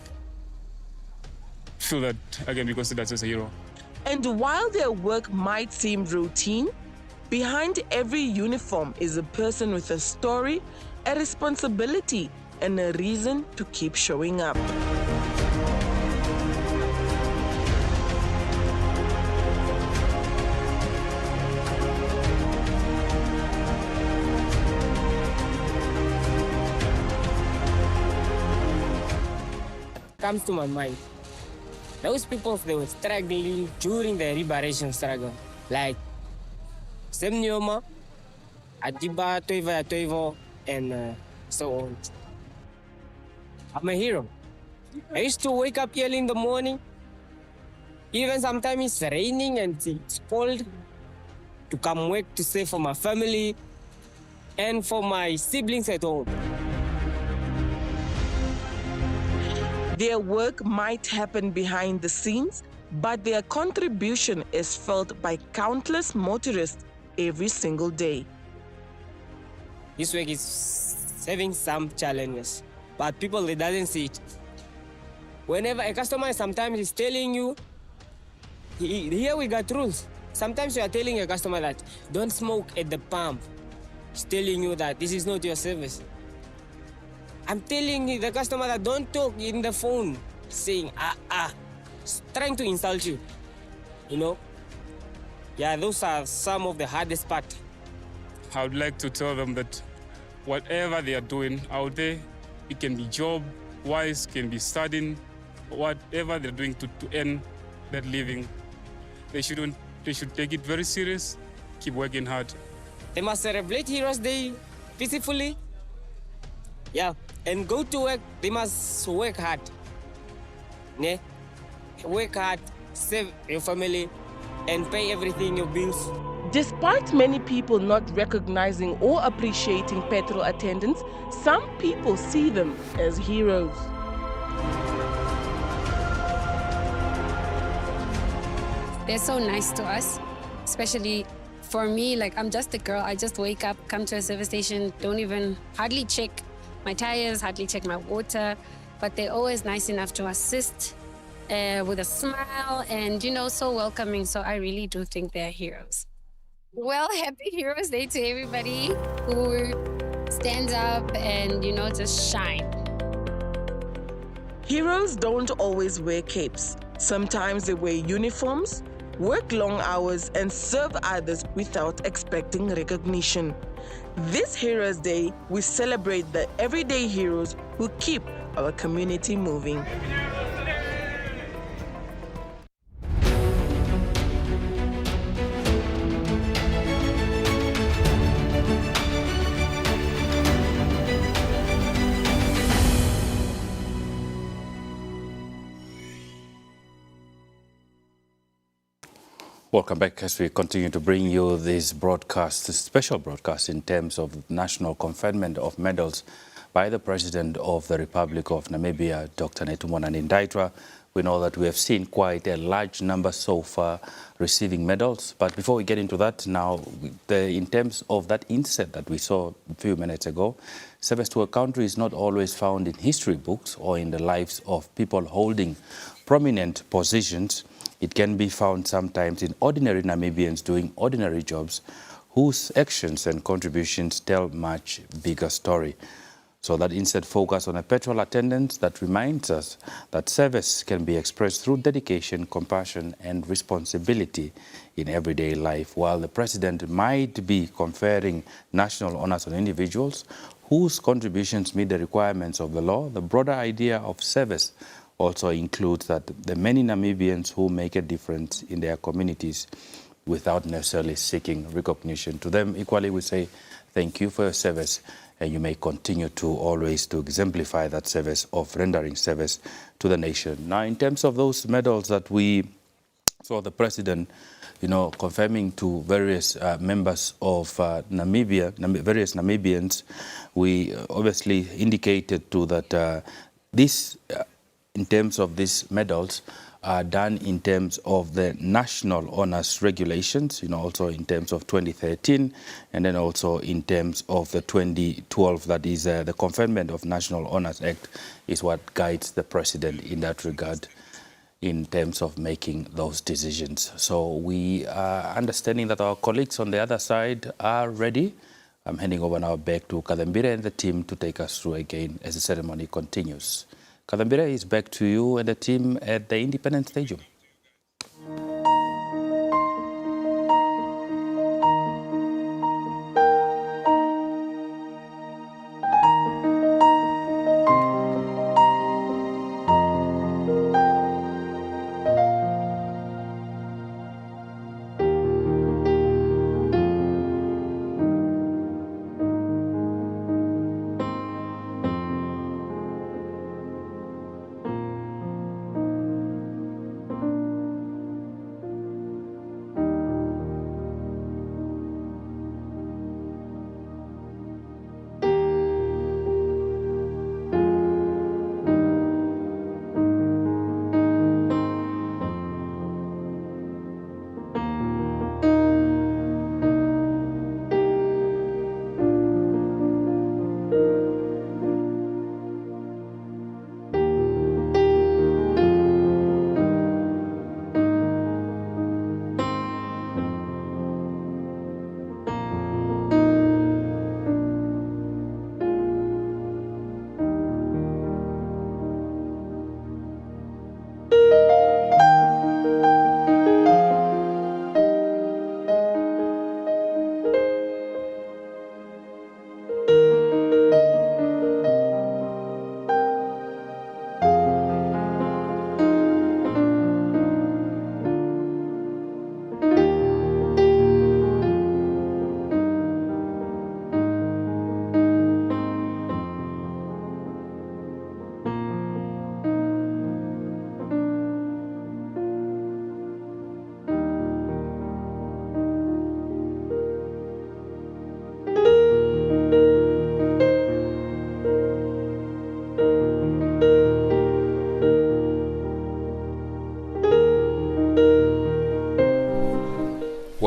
feel that I can be considered as a hero. And while their work might seem routine, behind every uniform is a person with a story, a responsibility, and a reason to keep showing up. Comes to my mind. Those people, they were struggling during the liberation struggle, like Semnyoma, Adiba, Toivo, and so on. I'm a hero. I used to wake up early in the morning, even sometimes it's raining and it's cold, to come work to save for my family and for my siblings at home. Their work might happen behind the scenes, but their contribution is felt by countless motorists every single day. This work is having some challenges, but people, they doesn't see it. Whenever a customer sometimes is telling you, here we got rules. Sometimes you are telling a customer that don't smoke at the pump. He's telling you that this is not your service. I'm telling the customer that don't talk in the phone, saying, trying to insult you, you know? Yeah, those are some of the hardest part. I would like to tell them that whatever they are doing out there, It can be job-wise, can be studying, whatever they're doing to earn that living. They should take it very serious, keep working hard. They must celebrate Heroes Day peacefully. Yeah, and go to work. They must work hard. Yeah? Work hard, save your family, and pay everything, your bills. Despite many people not recognizing or appreciating patrol attendants, some people see them as heroes. They're so nice to us, especially for me. Like, I'm just a girl. I just wake up, come to a service station, don't even hardly check my tires, hardly check my water, but they're always nice enough to assist with a smile and, you know, so welcoming. So I really do think they're heroes. Well, happy Heroes Day to everybody who stands up and, you know, just shine. Heroes don't always wear capes. Sometimes they wear uniforms, work long hours, and serve others without expecting recognition. This Heroes Day, we celebrate the everyday heroes who keep our community moving. Welcome back as we continue to bring you this broadcast, this special broadcast in terms of national conferment of medals by the President of the Republic of Namibia, Dr. Netumbo Nandi-Ndaitwah. We know that we have seen quite a large number so far receiving medals. But before we get into that now, in terms of that inset that we saw a few minutes ago, service to a country is not always found in history books or in the lives of people holding prominent positions. It can be found sometimes in ordinary Namibians doing ordinary jobs whose actions and contributions tell much bigger story. So that instead focus on a patrol attendant that reminds us that service can be expressed through dedication, compassion, and responsibility in everyday life. While the President might be conferring national honors on individuals whose contributions meet the requirements of the law, the broader idea of service also includes that the many Namibians who make a difference in their communities without necessarily seeking recognition. To them, equally, we say, thank you for your service, and you may continue to always to exemplify that service of rendering service to the nation. Now, in terms of those medals that we saw the President, you know, confirming to various members of Namibia, various Namibians, we obviously indicated to that this in terms of these medals are done in terms of the national honors regulations, you know, also in terms of 2013, and then also in terms of the 2012, that is the Conferment of National Honors Act is what guides the President in that regard in terms of making those decisions. So we are understanding that our colleagues on the other side are ready. I'm handing over now back to Kadambire and the team to take us through again as the ceremony continues. Kadambire is back to you and the team at the Independence Stadium.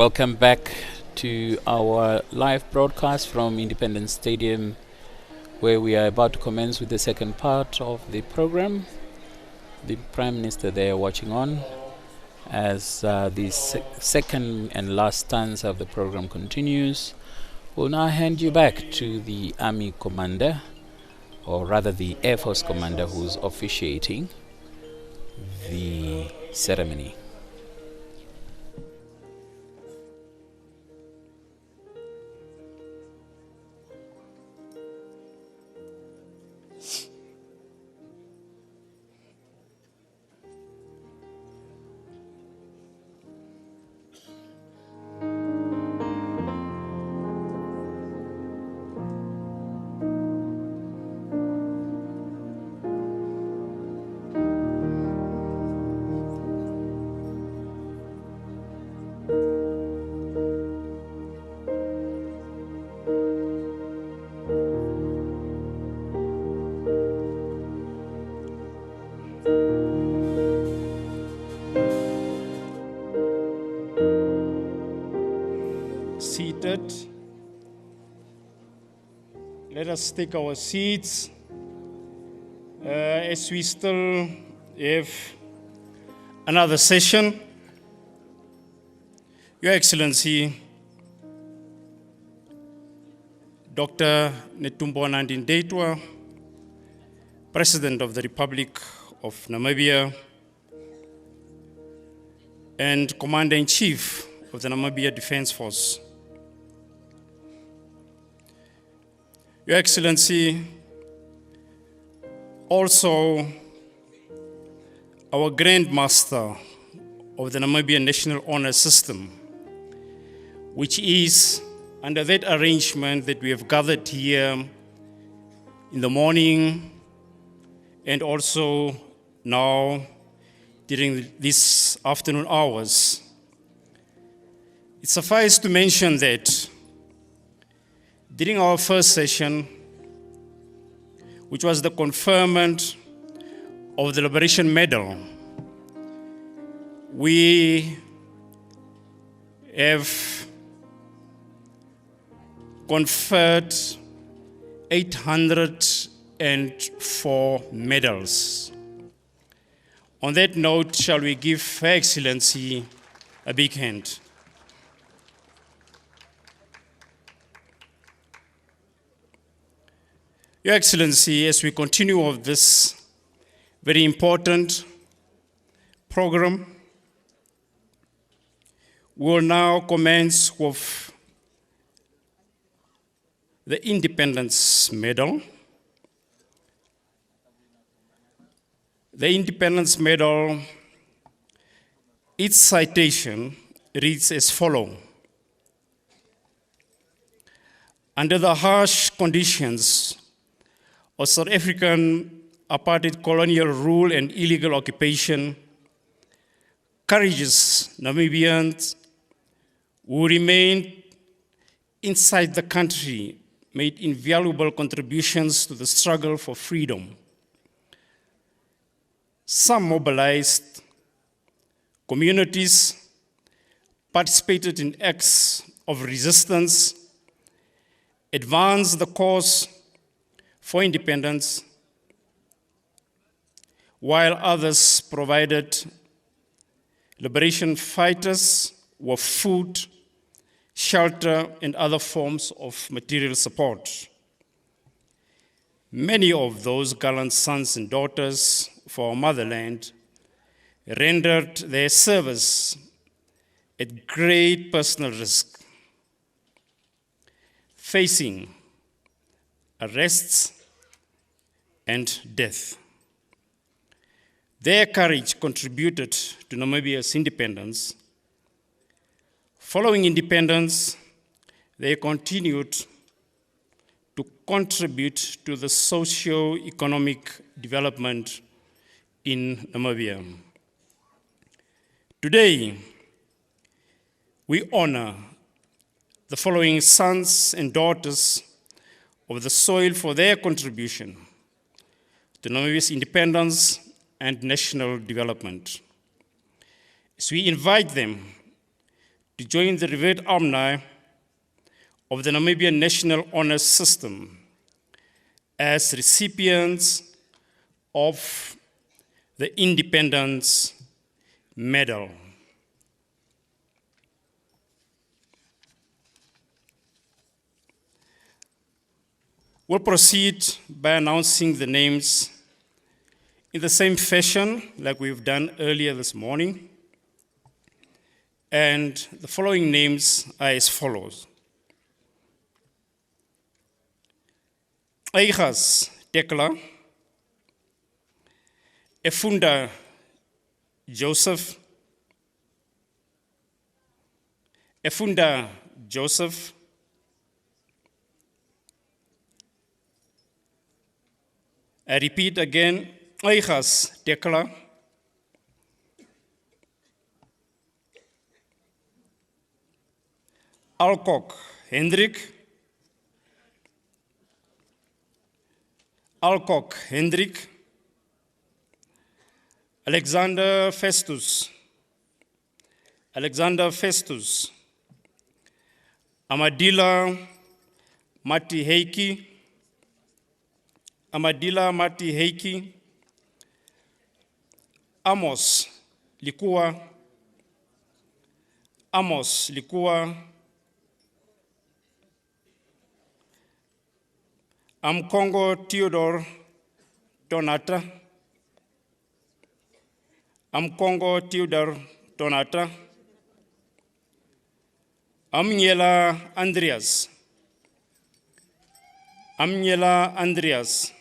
Welcome back to our live broadcast from Independence Stadium, where we are about to commence with the second part of the program. The Prime Minister there watching on as the second and last stanza of the program continues. We'll now hand you back to the Army Commander, or rather the Air Force Commander, who's officiating the ceremony. Seated. Let us take our seats as we still have another session. Your Excellency, Dr. Netumbo Nandi-Ndaitwah, President of the Republic of Namibia and Commander-in-Chief of the Namibia Defense Force. Your Excellency, also our Grand Master of the Namibian National Honor System, which is under that arrangement that we have gathered here in the morning and also now during these afternoon hours. It suffices to mention that during our first session, which was the conferment of the Liberation Medal, we have conferred 804 medals. On that note, shall we give Her Excellency a big hand? Your Excellency, as we continue with this very important program, we will now commence with the Independence Medal. The Independence Medal, its citation reads as follows. Under the harsh conditions of South African apartheid colonial rule and illegal occupation, courageous Namibians who remained inside the country made invaluable contributions to the struggle for freedom. Some mobilized communities, participated in acts of resistance, advanced the cause for independence, while others provided liberation fighters with food, shelter, and other forms of material support. Many of those gallant sons and daughters for our motherland rendered their service at great personal risk, facing arrests and death. Their courage contributed to Namibia's independence. Following independence, they continued to contribute to the socio-economic development in Namibia. Today, we honor the following sons and daughters of the soil for their contribution to Namibia's independence and national development. As we invite them to to join the revered alumni of the Namibian National Honors System as recipients of the Independence Medal. We'll proceed by announcing the names in the same fashion like we've done earlier this morning. And the following names are as follows. Heroes Acre, Efunda Joseph, Efunda Joseph, I repeat again, Heroes Acre, Alcock Hendrik, Alcock Hendrik, Alexander Festus, Alexander Festus, Amadila Mati Heiki, Amadila Mati Heiki, Amos Likua, Amos Likua, Congo Theodore Donata, Congo Theodore Donata, Nyela Andreas, Nyela Andreas,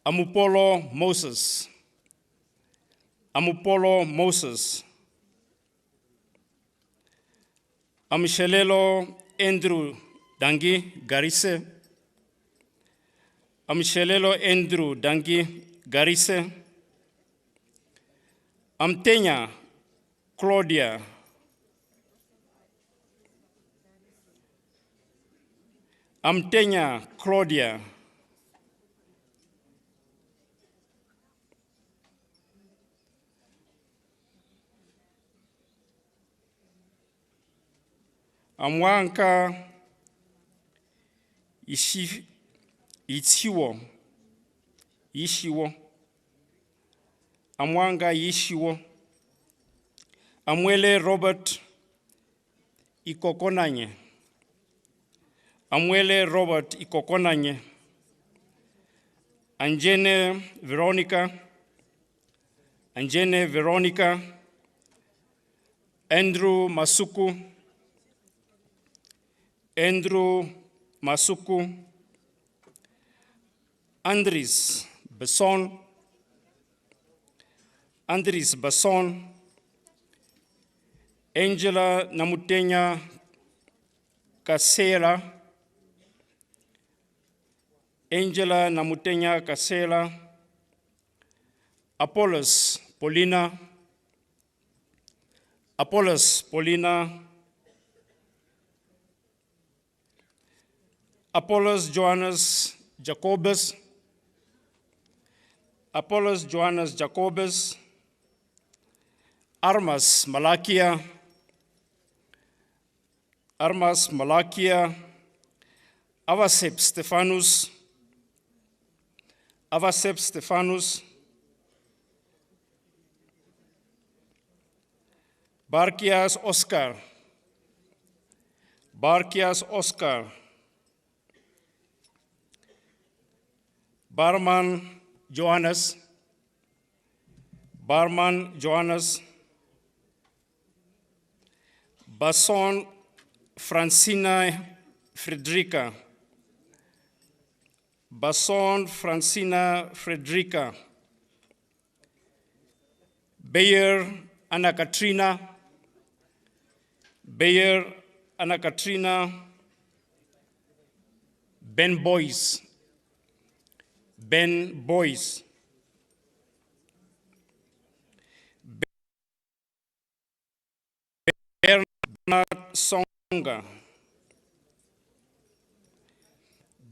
Amupolo Moses, Amupolo Moses, Shelelo Andrew Dangi Garise, Shelelo Andrew Dangi Garise, Tenya Claudia, Tenya Claudia, Amwanka Ishiwo, Amwanga Yishiwo, Amwele Robert Ikokonanye, Amwele Robert Ikokonanye, Anjene Veronica, Anjene Veronica, Andrew Masuku, Andrew Masuku, Andres Besson, Andres Besson, Angela Namutenya Kasela, Angela Namutenya Kasela, Apollos Paulina, Apollos Paulina, Apollos Johannes Jacobus, Apollos Johannes Jacobus, Armas Malakia, Armas Malakia, Avasep Stephanus, Avasep Stephanus, Barkias Oscar, Barkias Oscar, Barman Johannes, Barman Johannes, Basson Francina Frederica, Basson Francina Frederica, Bayer Anna Katrina, Bayer Anna Katrina, Ben Boyce, Ben Boyce, Bernard Songa,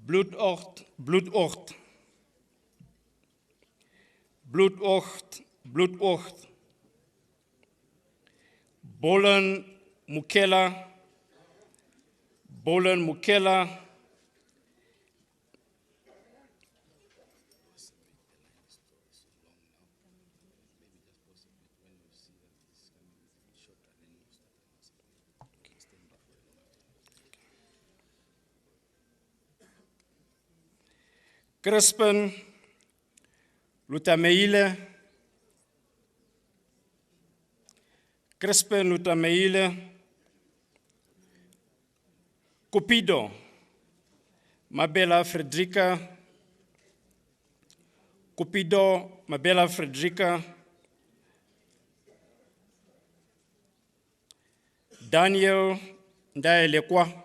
Bloedocht, Bloedocht, Bloedocht, Bloedocht, Bolan Mukela, Crispin Lutameile, Cupido Mabela Frederica, Daniel Ndaitwah,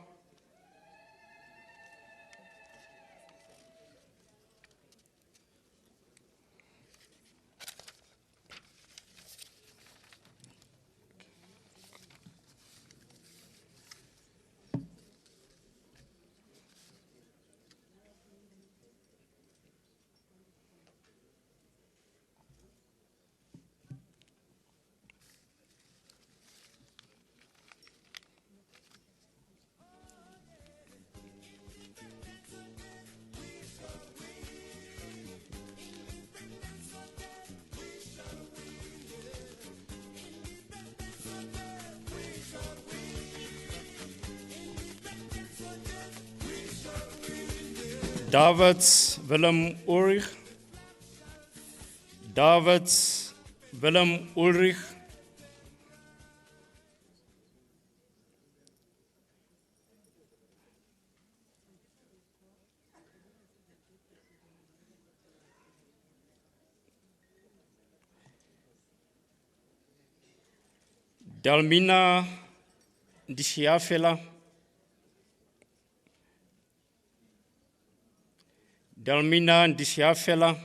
Davids Willem Ulrich, Dalmina Ndishiafela,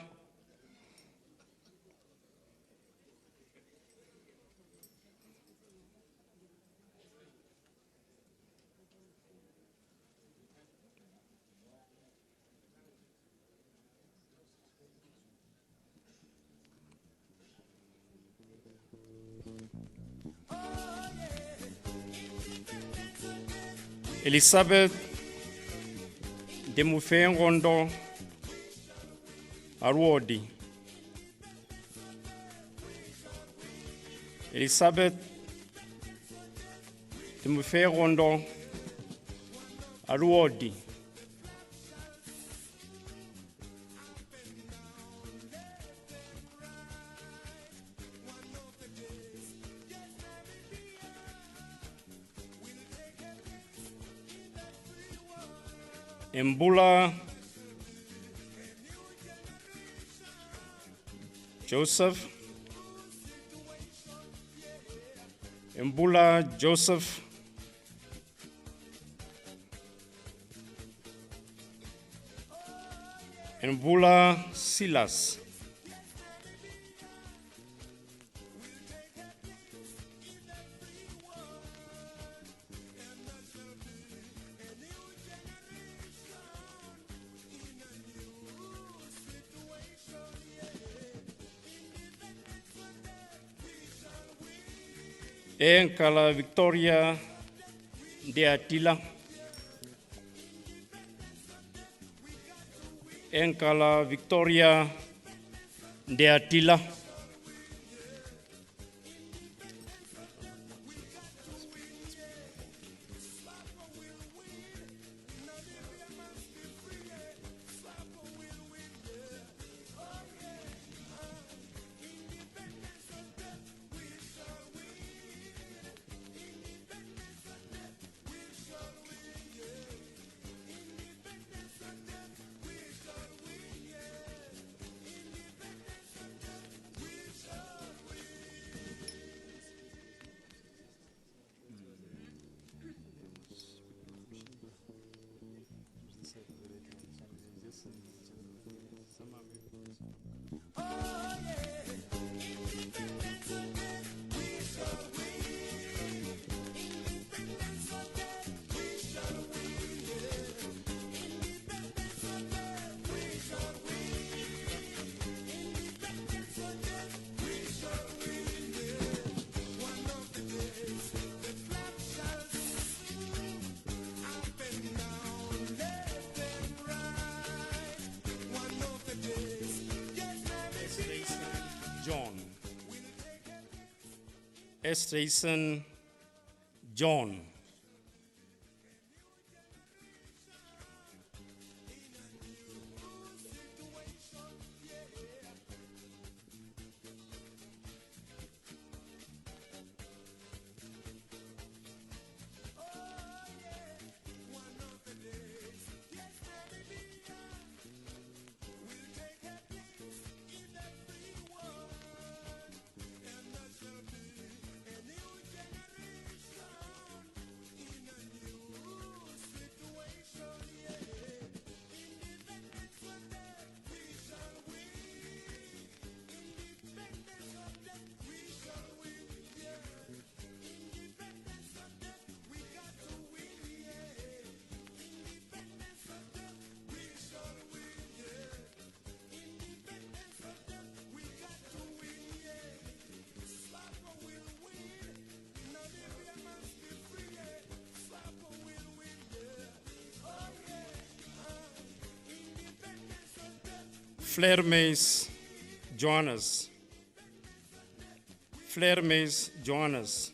Elizabeth Demufengondo Arwodi, Elizabeth Demufengondo Arwodi, Mbula Joseph, Mbula Silas, Enkala Victoria Ndeatila, S. Jason John. Flermace Johannes. Flermace Johannes.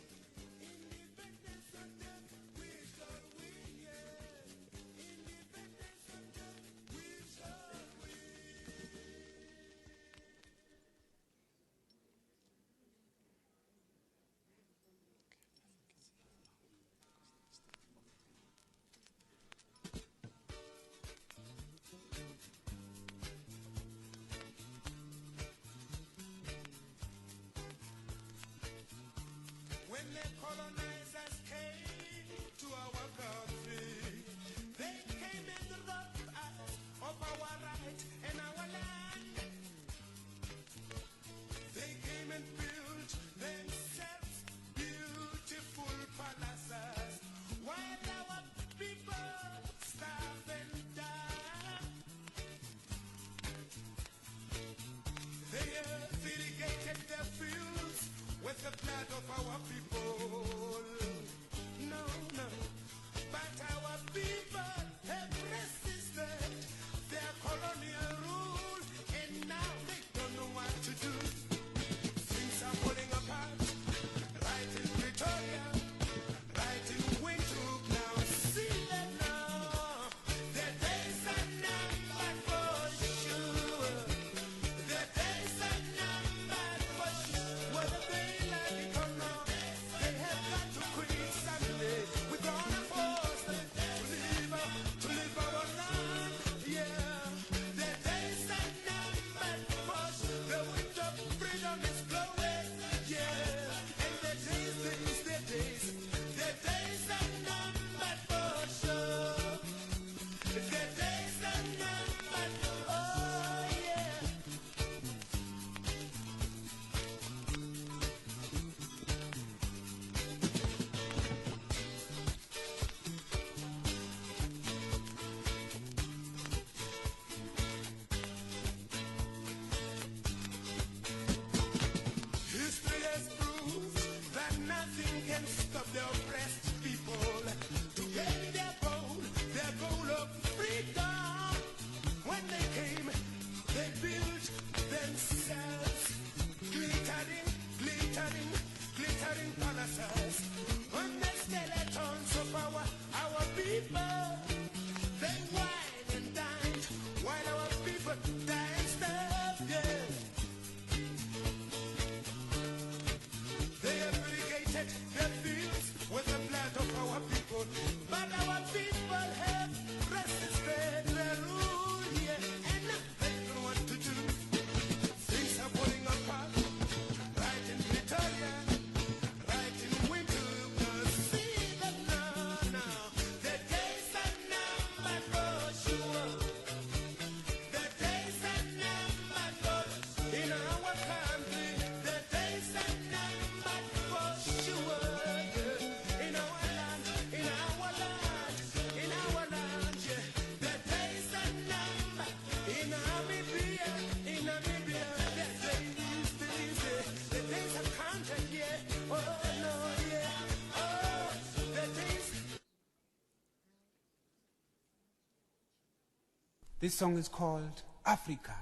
This song is called Africa.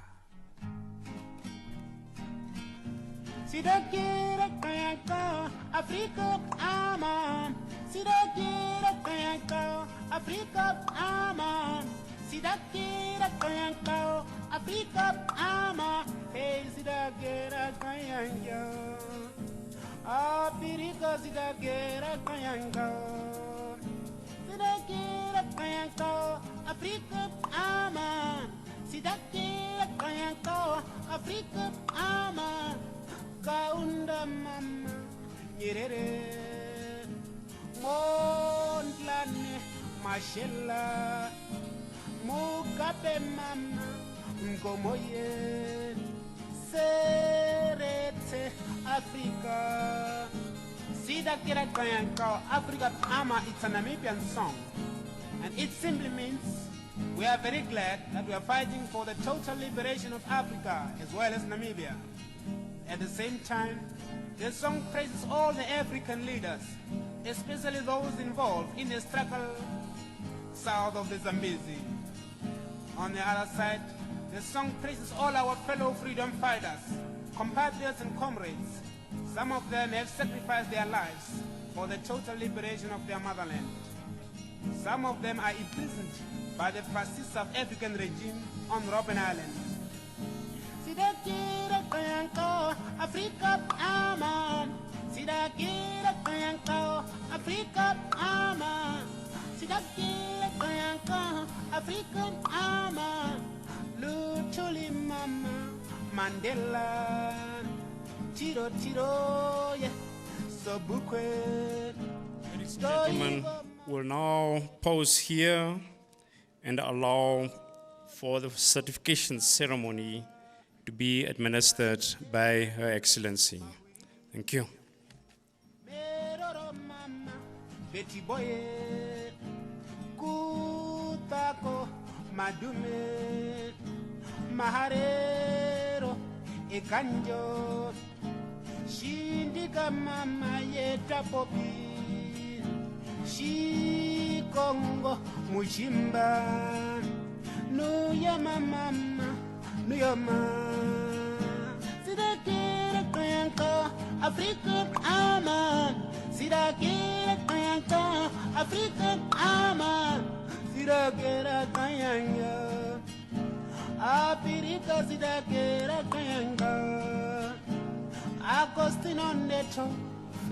Sidakira Kayako, Africa, Aman. Sidakira Kayako, Africa, Aman. Sidakira Kayako, Africa, Aman. Hey, Sidakira Kayako. Africa, Sidakira Kayako. Sidakira Kayako, Africa, Aman. Sidakira Kayako, Africa, Aman. Kaunda mama nyerere mondlane mashela mugabe mama ngomoye serete Africa Sidakira Kayanka Africa Ama. It's a Namibian song and it simply means we are very glad that we are fighting for the total liberation of Africa as well as Namibia. At the same time, the song praises all the African leaders, especially those involved in the struggle south of the Zambezi. On the other side, the song praises all our fellow freedom fighters, compatriots and comrades. Some of them have sacrificed their lives for the total liberation of their motherland. Some of them are imprisoned by the fascist South African regime on Robben Island. Sidakira Kayanko, Africa, Aman. Sidakira Kayanko, Africa, Aman. Sidakira Kayanko, Africa, Aman. Lutuli Mama, Mandela, Tiro Tiro, yeah, Sobukwe. Ladies and gentlemen, we'll now pause here and allow for the certification ceremony to be administered by Her Excellency. Thank you. Betty Boye, Kutako, Madume, Maharero, Ekanjo, Shindika Mama Yeta Popi, Shikongo, Mushimba, Nuyama Mama, Nuyama. Sidakira Kayanka, Africa, Aman. Sidakira Kayanka, Africa, Aman. Sidakira Kayanga, Africa, Sidakira Kayanga, Agostino Neto,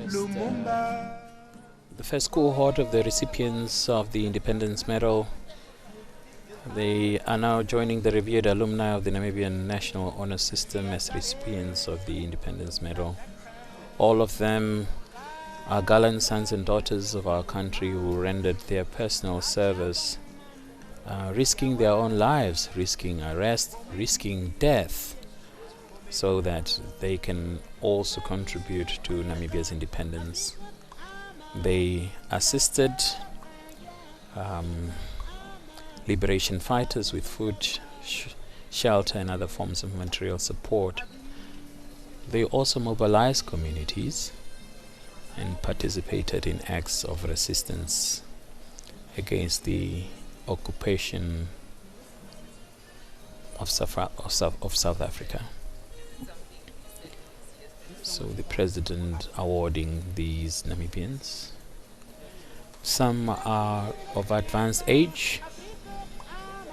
Lumumba. The first cohort of the recipients of the Independence Medal, they are now joining the revered alumni of the Namibian National Honor System as recipients of the Independence Medal. All of them are gallant sons and daughters of our country who rendered their personal service, risking their own lives, risking arrest, risking death, so that they can also contribute to Namibia's independence. They assisted liberation fighters with food, shelter and other forms of material support. They also mobilized communities and participated in acts of resistance against the occupation of South Africa. So the President awarding these Namibians. Some are of advanced age.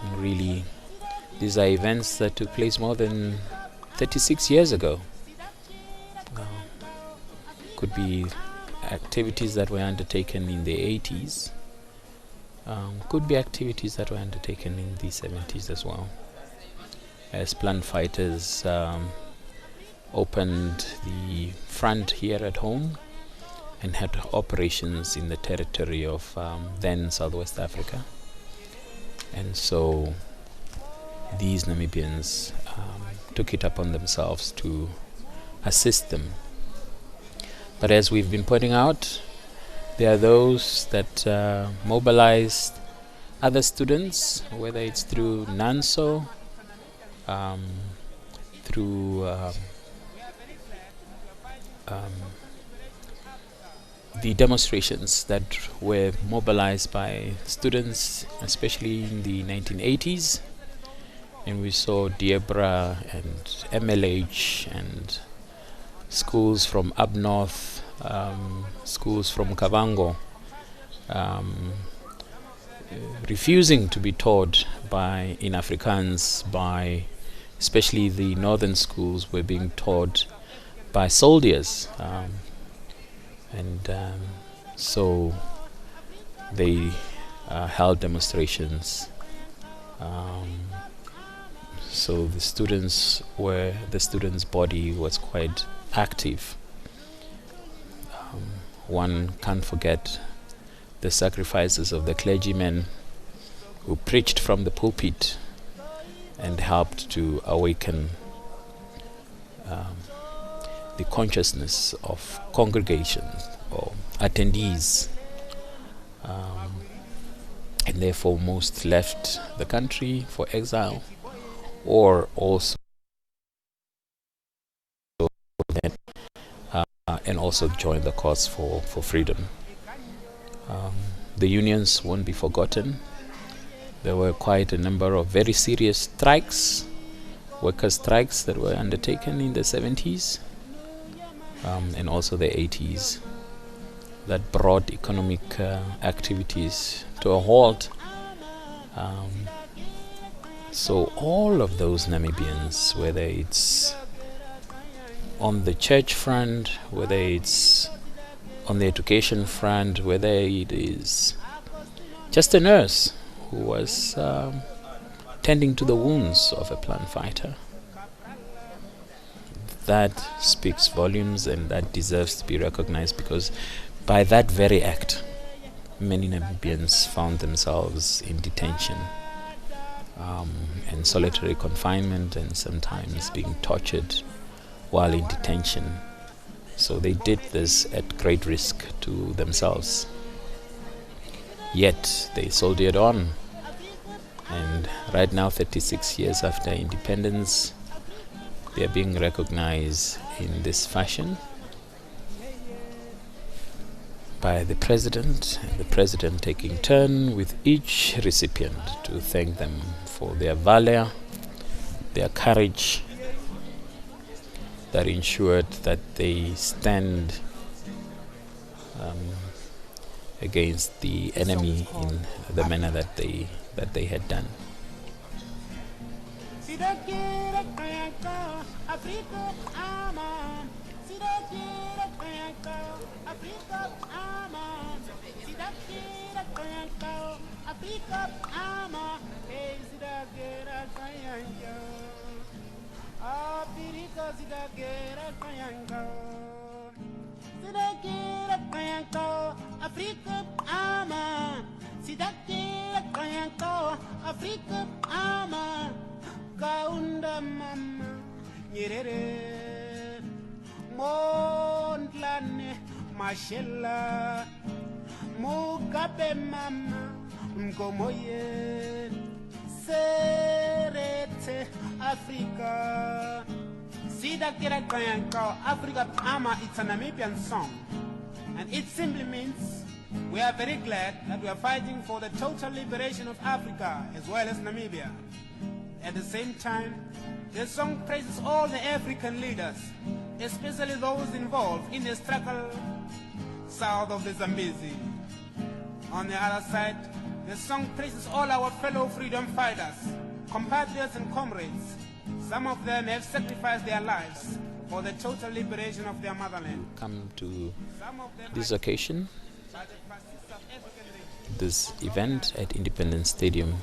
And really, these are events that took place more than 36 years ago. Could be activities that were undertaken in the 80s. Could be activities that were undertaken in the 70s as well. As plant fighters opened the front here at home and had operations in the territory of then Southwest Africa. And so these Namibians took it upon themselves to assist them. But as we've been pointing out, there are those that mobilized other students, whether it's through NANSO, through the demonstrations that were mobilized by students, especially in the 1980s. And we saw Diebra and MLH and schools from up north, schools from Kavango, refusing to be taught in Afrikaans by, especially the northern schools, were being taught by soldiers, so they held demonstrations. So the students body was quite active. One can't forget the sacrifices of the clergymen who preached from the pulpit and helped to awaken the consciousness of congregations or attendees, and therefore most left the country for exile, or also and also joined the cause for freedom. The unions won't be forgotten. There were quite a number of very serious strikes, worker strikes, that were undertaken in the 70s and also the 80s, that brought economic activities to a halt. So all of those Namibians, whether it's on the church front, whether it's on the education front, whether it is just a nurse who was tending to the wounds of a plant fighter, that speaks volumes, and that deserves to be recognized, because by that very act, many Namibians found themselves in detention and solitary confinement, and sometimes being tortured while in detention. So they did this at great risk to themselves. Yet they soldiered on, and right now, 36 years after independence, they are being recognized in this fashion by the president, and the president taking turn with each recipient to thank them for their valor, their courage, that ensured that they stand against the enemy in the manner that they had done. Africa ama kaunda mama nyerere mondlane mashela mugabe mama mgomoye serete Africa sida kira kayanka Africa ama. It's a Namibian song, and it simply means we are very glad that we are fighting for the total liberation of Africa as well as Namibia. At the same time, the song praises all the African leaders, especially those involved in the struggle south of the Zambezi. On the other side, the song praises all our fellow freedom fighters, compatriots and comrades. Some of them have sacrificed their lives for the total liberation of their motherland. Come to this occasion, this event at Independence Stadium.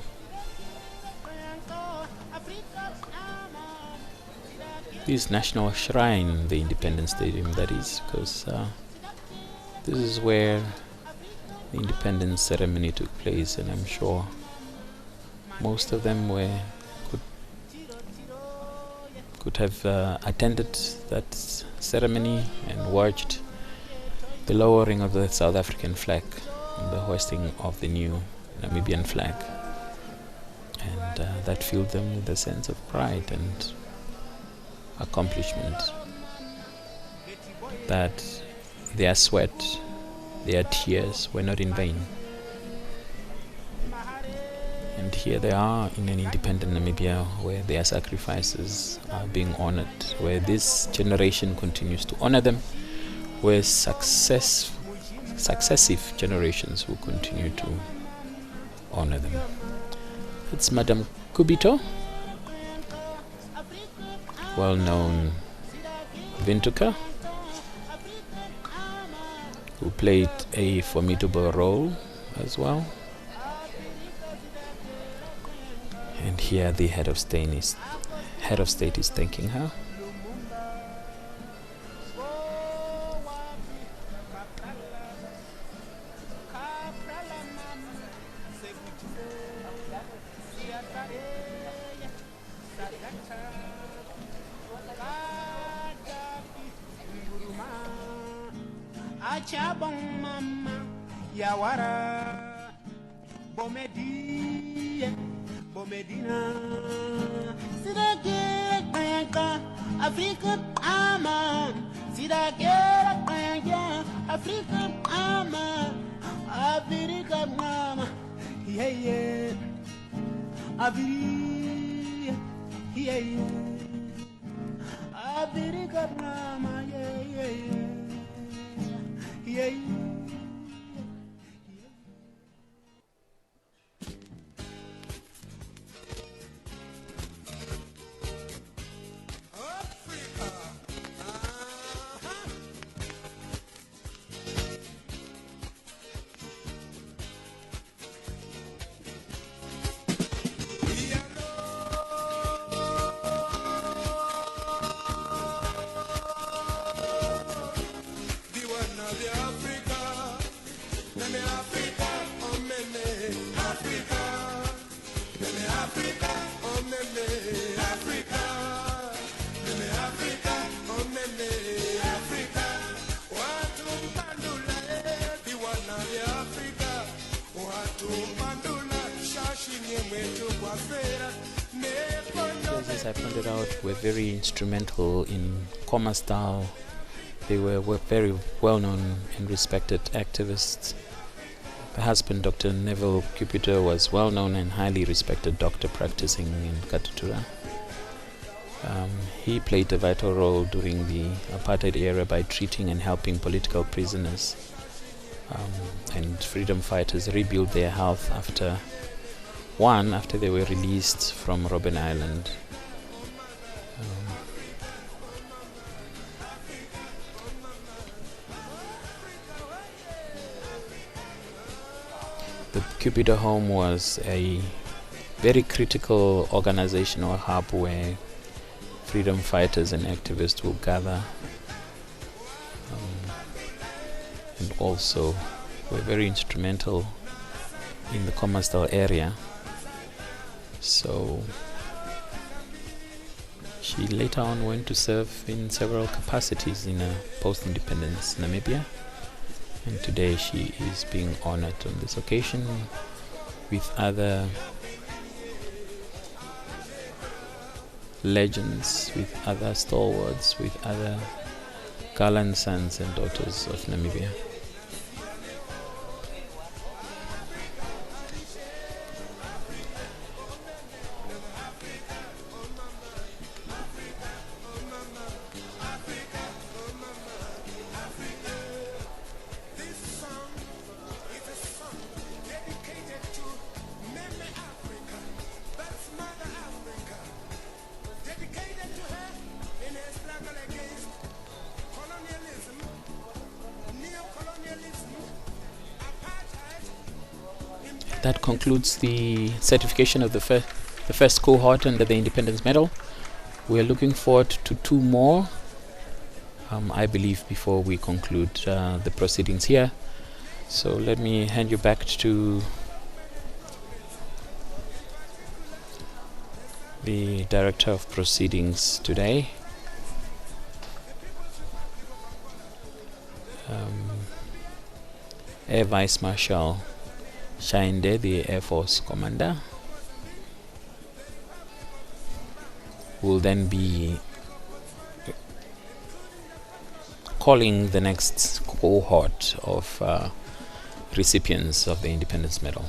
This national shrine, the Independence Stadium, that is, because this is where the Independence Ceremony took place, and I'm sure most of them could have attended that ceremony and watched the lowering of the South African flag and the hoisting of the new Namibian flag, and that filled them with a sense of pride and accomplishment, that their sweat, their tears were not in vain. And And here they are in an independent Namibia where their sacrifices are being honored, where this generation continues to honor them, where successive generations will continue to honor them. It's Madame Kubito, well-known Windhoeker, who played a formidable role as well. And here the head of state is thanking her. Achabong mama yawara bomedie bomedina sidake kayaka Africa aman sidake kayaka Africa aman Africa mama yeah yeah Africa yeah yeah Africa mama yeah yeah yeah. As I pointed out, were very instrumental in Koma style. They were very well-known and respected activists. The husband, Dr. Neville Cupito, was well-known and highly respected doctor practicing in Katutura. He played a vital role during the apartheid era by treating and helping political prisoners, and freedom fighters rebuild their health after they were released from Robben Island. The Cupido home was a very critical organizational hub where freedom fighters and activists will gather, and also were very instrumental in the Kommersdal area. So she later on went to serve in several capacities in a post-independence Namibia, and today she is being honored on this occasion with other legends, with other stalwarts, with other gallant sons and daughters of Namibia. That concludes the certification of the first cohort under the Independence Medal. We are looking forward to two more, I believe, before we conclude the proceedings here. So let me hand you back to the Director of Proceedings today, Air Vice Marshal Shainde, the Air Force Commander, will then be calling the next cohort of recipients of the Independence Medal.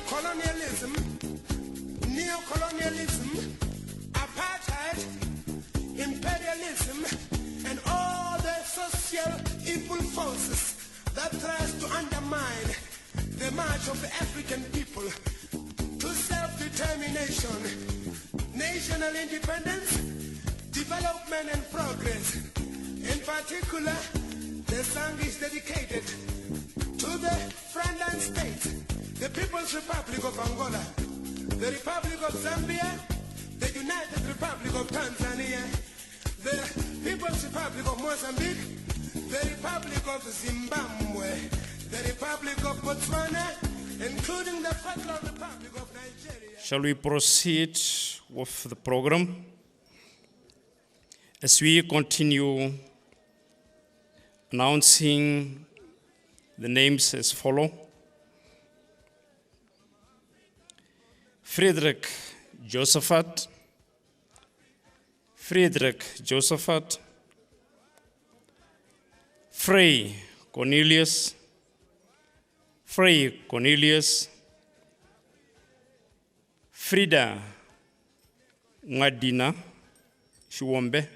colonialism, neo-colonialism, apartheid, imperialism, and all the social evil forces that tries to undermine the march of the African people to self-determination, national independence, development and progress. In particular, the song is dedicated to the frontline states, the People's Republic of Angola, the Republic of Zambia, the United Republic of Tanzania, the People's Republic of Mozambique, the Republic of Zimbabwe, the Republic of Botswana, including the Federal Republic of Nigeria. Shall we proceed with the program? As we continue announcing the names as follow: Frederick Josephat, Frey Cornelius, Frida Ngadina Shiwombe,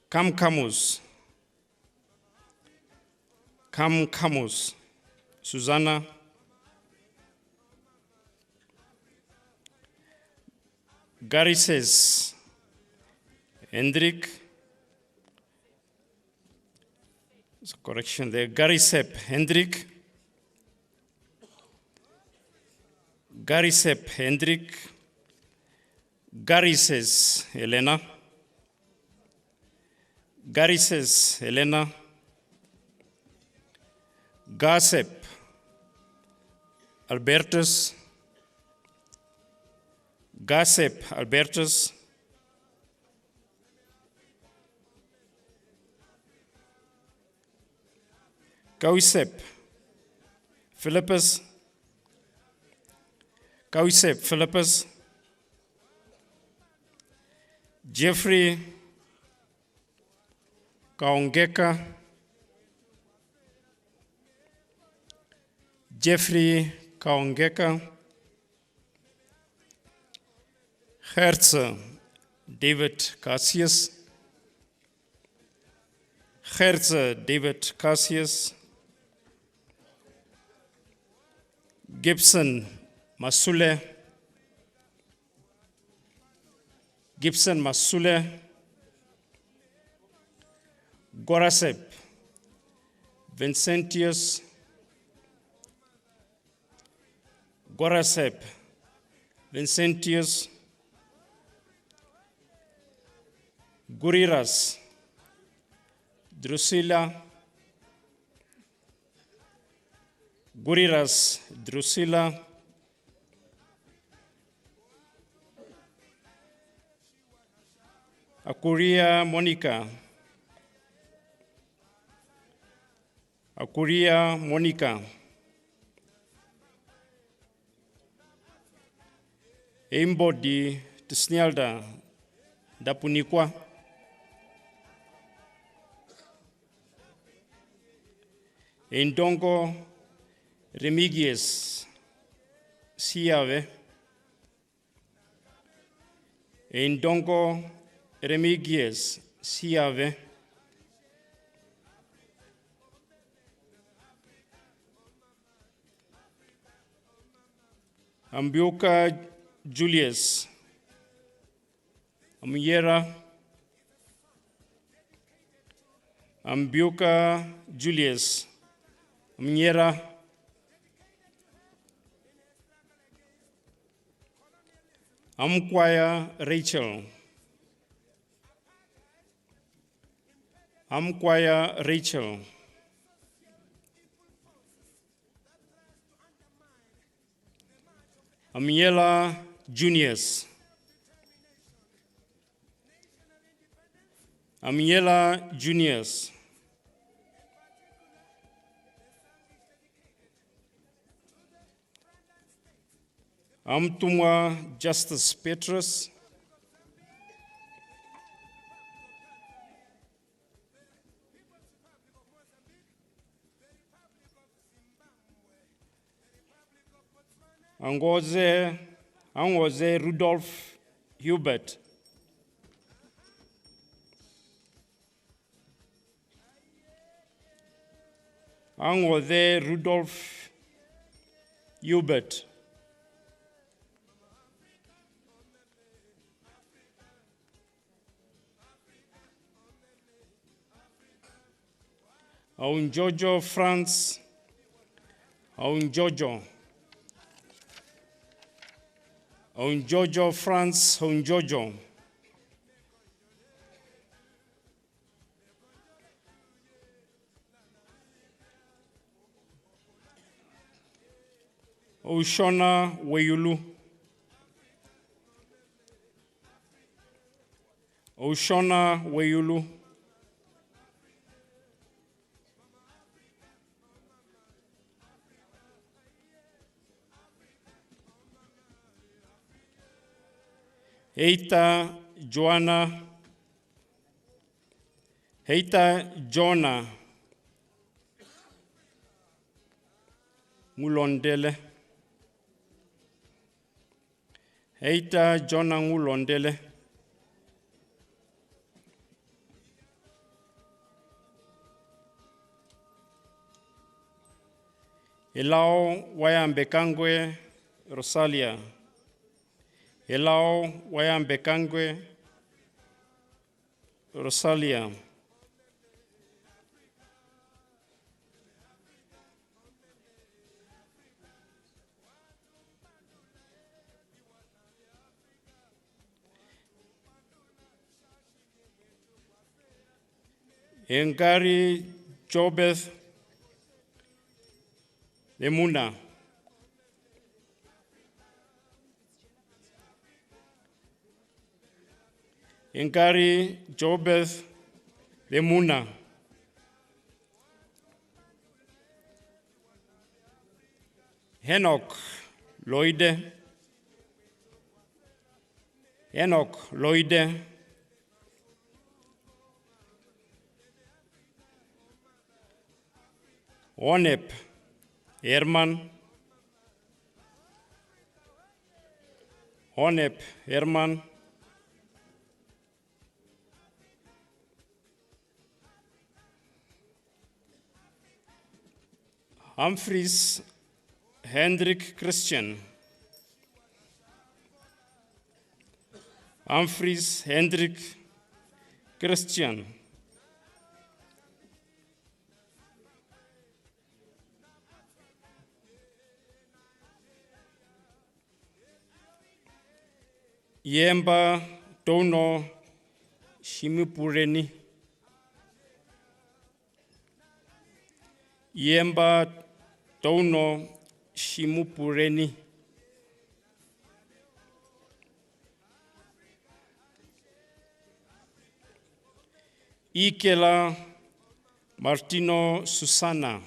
Kamkamus, Susanna, Garises, Hendrik, there's a correction there, Garisep Hendrik, Garises Helena, Gasep Albertus, Kausep Philippus, Jeffrey Kaongeka, Herze David Cassius, Gibson Masule, Gorasep Vincentius, Guriras Drusilla, Akuria Monica. Akuria Monica. Embodi Tisnialda Dapunikwa. Indongo Remigius Siave. Indongo Remigius Siave. Ambioka Julius Amyera. Ambioka Julius Amyera. Amkwaya Rachel. Amkwaya Rachel. Amiela Juniors. Amiela Juniors. Amtumwa Justice Petrus. Angoze Rudolph Hubert. Angoze Rudolph Hubert. Aunjojo France. Aunjojo. Aunjojo France. Aunjojo. Oshona Weyulu. Oshona Weyulu. Heita Joanna. Heita Jonah Ngulondele. Heita Jonah Ngulondele. Elao Wayambekangwe Rosalia. Elao Wayambekangwe Rosalia. Engari Jobeth Lemuna. Engari Jobeth Lemuna. Enoch Loide. Enoch Loide. Onep Herman. Onep Herman. Humphreys Hendrik Christian. Humphreys Hendrik Christian. Yemba Tono Shimupureni. Yemba Tono Shimupureni. Ikela Martino Susana.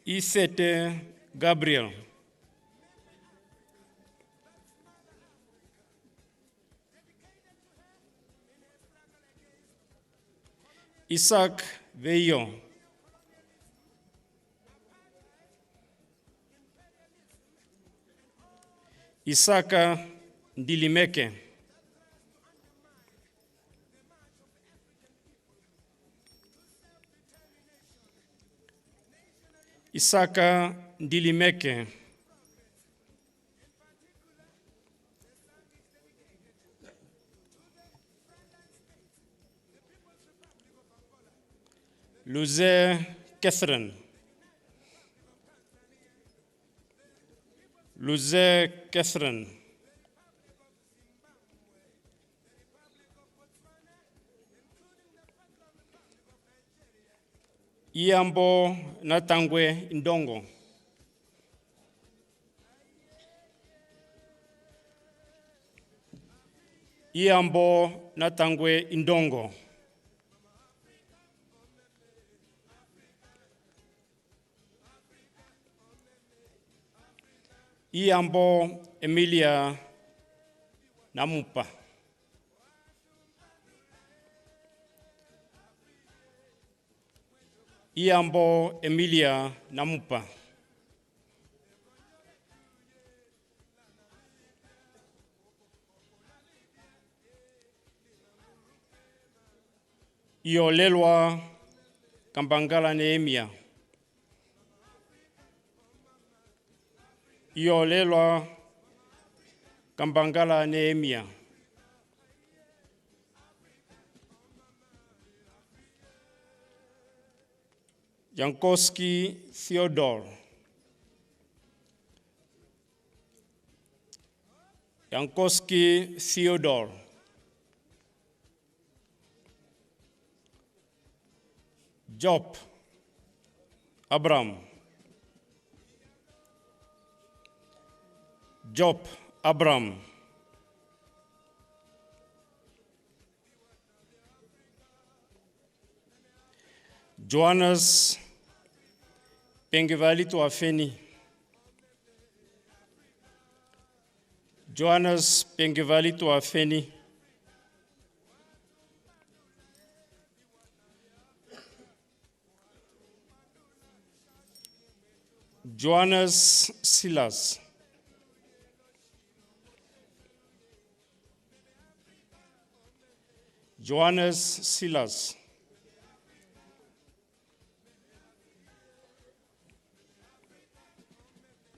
Isete Gabriel. Isaac Veyo. Isaka Ndilimeke. Isaka Ndilimeke. Luze Catherine. Luze Catherine. Iambo Natangwe Ndongo. Iambo Natangwe Ndongo. Iambo Emilia Namupa. Iambo Emilia Namupa. Iolelwa Kambangala Nehemia. Iolelwa Kambangala Nehemia. Jankowski Theodore. Jankowski Theodore. Job Abram. Job Abram. Johannes Pengevalito Afeni. Johannes Pengevalito Afeni. Johannes Silas. Johannes Silas.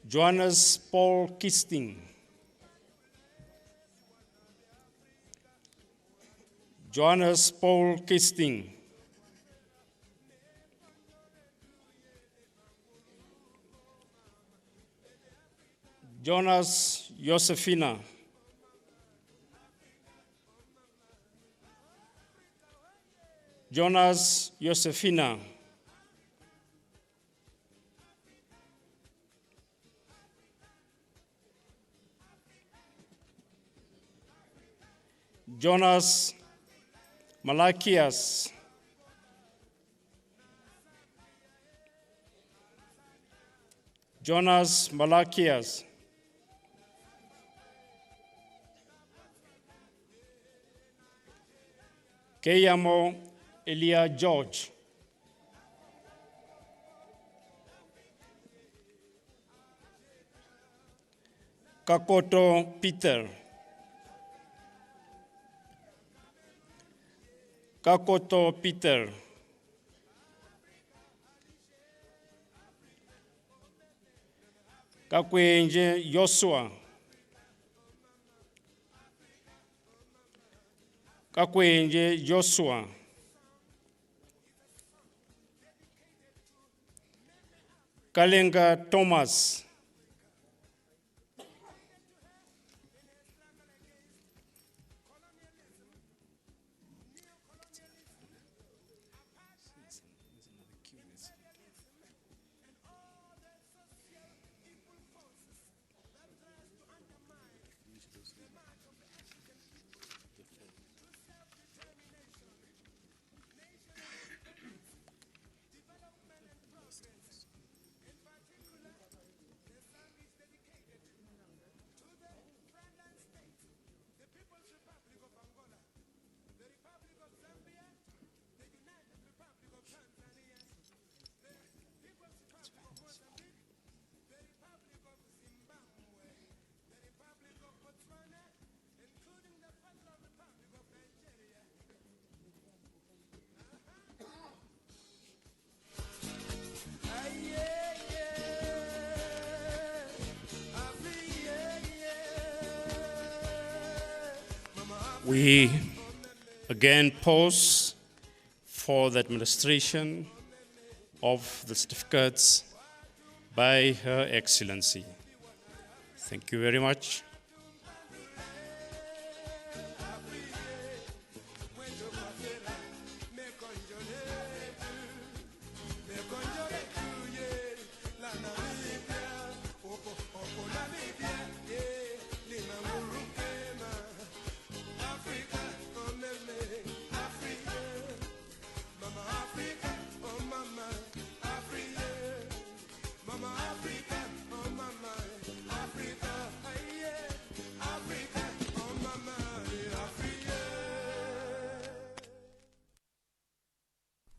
Johannes Paul Kisting. Johannes Paul Kisting. Jonas Josefina. Jonas Josefina. Jonas Malakias. Jonas Malakias. Keyamo Elia George. Kakoto Peter. Kakoto Peter. Kakwenje Joshua. Kakwenje Joshua. Kalenga Thomas. We again pause for the administration of the certificates by Her Excellency. Thank you very much.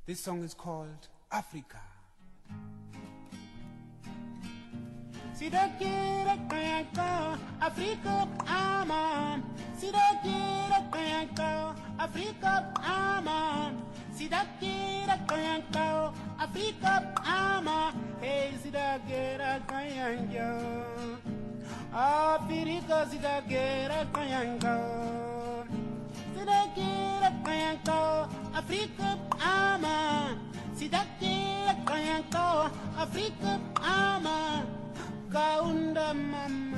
This song is called Africa. Sidakira kayaka Africa aman. Sidakira kayaka Africa aman. Sidakira kayaka Africa aman. Hey sidakira kayaka Africa sidakira kayaka. Sidakira kayaka Africa ama. Sidakira kayaka Africa ama. Kaunda mama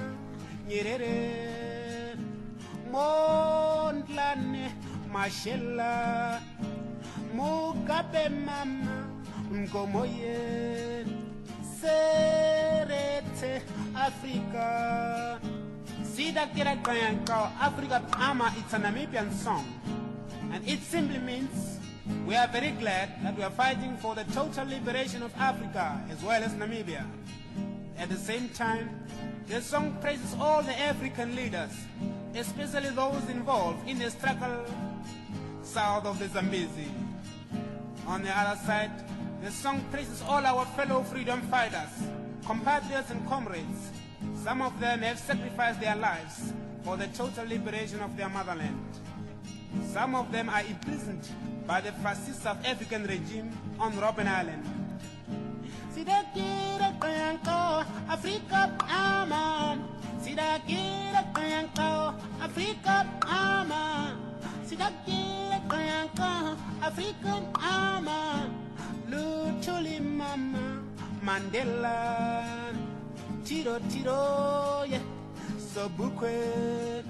Nyerere Mondlane Mashela Mugabe mama Ngomoye Serete Africa. Sidakira kayaka Africa ama. It's a Namibian song, and it simply means we are very glad that we are fighting for the total liberation of Africa as well as Namibia. At the same time, the song praises all the African leaders, especially those involved in the struggle south of the Zambezi. On the other side, the song praises all our fellow freedom fighters, compatriots and comrades. Some of them have sacrificed their lives for the total liberation of their motherland. Some of them are imprisoned by the fascist South African regime on Robben Island. Sidakira kayaka Africa aman. Sidakira kayaka Africa aman. Sidakira kayaka Africa aman. Lutuli mama Mandela. Tiro tiro yeah. Sobukwe.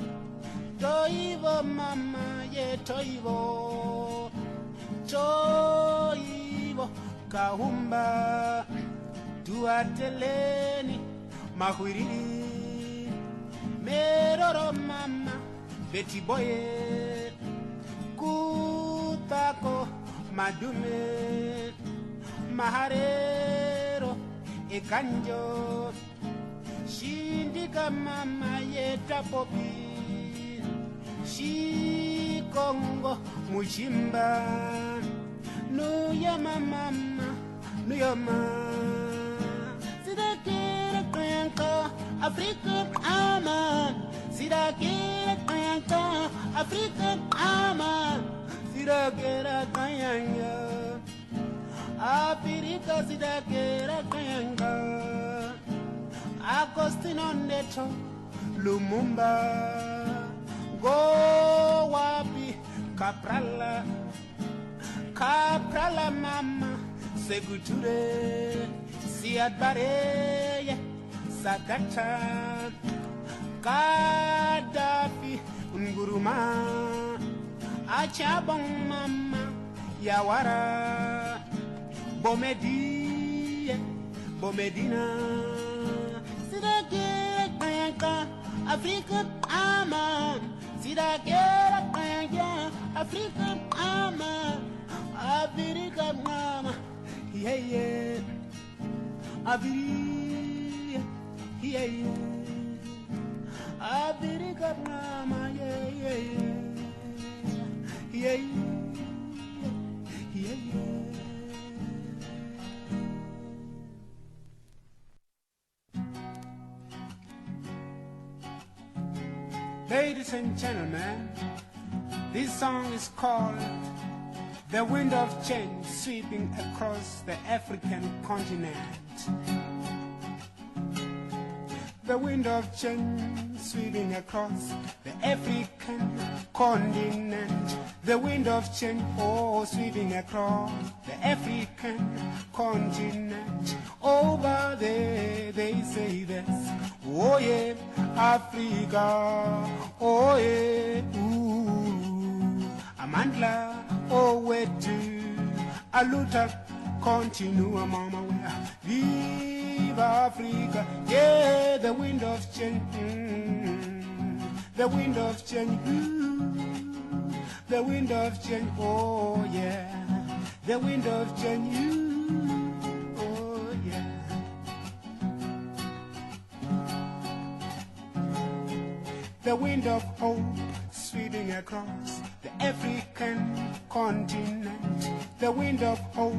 Toivo mama ye toivo. Toivo kahumba. Duateleni mahwiriri. Meroro mama Betty boye. Kutako madume. Maharero ekanjo. Shindika mama yeta popi. Shikongo mushimba. Nuyama mama, nuyama. Sidakira kayaka Africa aman. Sidakira kayaka Africa aman. Sidakira kayaka Africa sidakira kayaka. Agostino Neto Lumumba. Go wapi Kaprala. Kaprala mama Seguture Siad Bareye Sagata Gaddafi Nguruma Achabong mama Yawara Bomedi Bomedina Sidakira kayaka Africa aman. Sidakira kayaka Africa aman. Africa mama, yeah yeah. Africa, yeah yeah. Africa mama, yeah yeah yeah. Yeah yeah. Ladies and gentlemen, this song is called The Wind of Change Sweeping Across the African Continent. the wind of change sweeping across the African continent. The wind of change, oh, sweeping across the African continent. Over there, they say this, oh yeah, Africa, oh yeah, ooh, Amandla, oh wait to, Aluta, continua mama, viva Africa, yeah, the wind of change, the wind of change, the wind of change, oh yeah, the wind of change, oh yeah. The wind of hope sweeping across the African continent. The wind of hope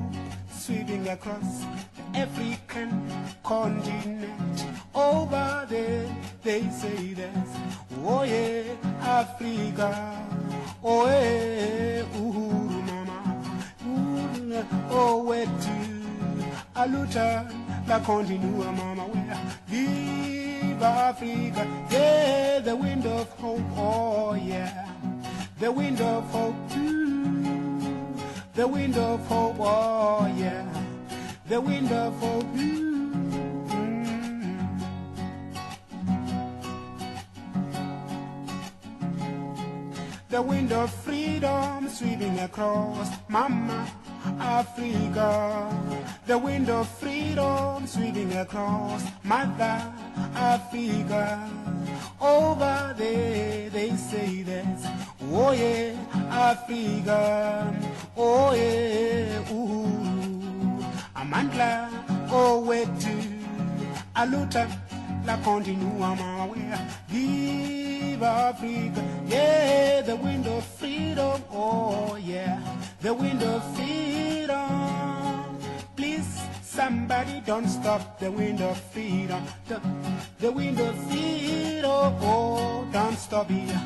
sweeping across the African continent. Over there, they say this, oh yeah, Africa, oh yeah, uhuru mama, oh where to, aluta, la continua mama, where, viva Africa, yeah, the wind of hope, oh yeah, the wind of hope, the wind of hope, oh yeah, the wind of hope, the wind of freedom sweeping across Mama Africa. The wind of freedom sweeping across Mother Africa. Over there they say this, oh yeah, Africa, oh yeah, ooh, Amandla, oh wait to, Aluta, la continua mawea, viva Africa, yeah, the wind of freedom, oh yeah, the wind of freedom. Please, somebody don't stop the wind of freedom, the wind of freedom, oh, don't stop it,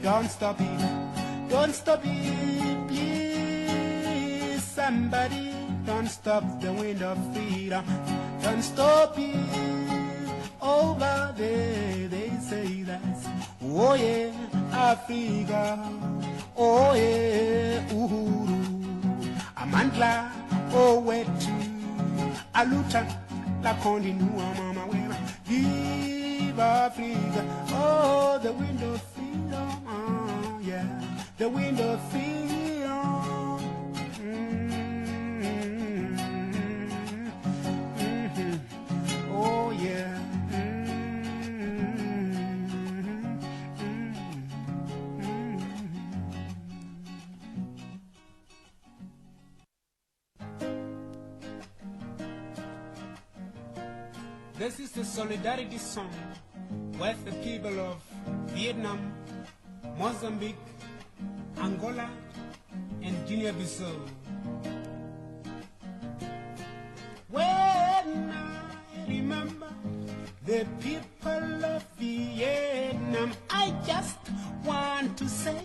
don't stop it, don't stop it, please, somebody don't stop the wind of freedom, don't stop it. Over there they say that, oh yeah, Africa, oh yeah, uhuru, Amandla, oh where to, Aluta, la continua mama wema, viva Africa, oh the wind of freedom, oh yeah, the wind of freedom. Oh yeah. This is the solidarity song with the people of Vietnam, Mozambique, Angola, and Guinea-Bissau. When I remember the people of Vietnam, I just want to say,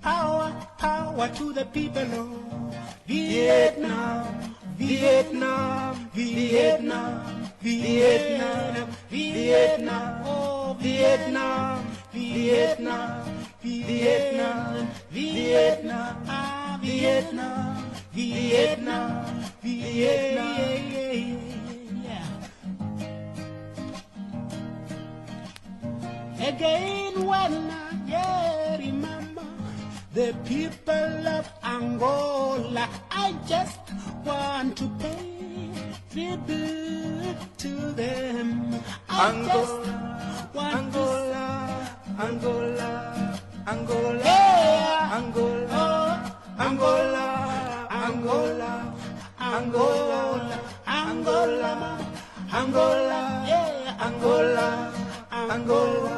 power, power to the people of Vietnam, Vietnam, Vietnam. Vietnam, Vietnam, oh Vietnam, Vietnam, Vietnam, Vietnam, ah Vietnam, Vietnam, Vietnam. Again when I remember the people of Angola, I just want to pay tribute to them. Angola, Angola, Angola, Angola, yeah. Angola, Angola, Angola, Angola, Angola, Angola, yeah, Angola, Angola.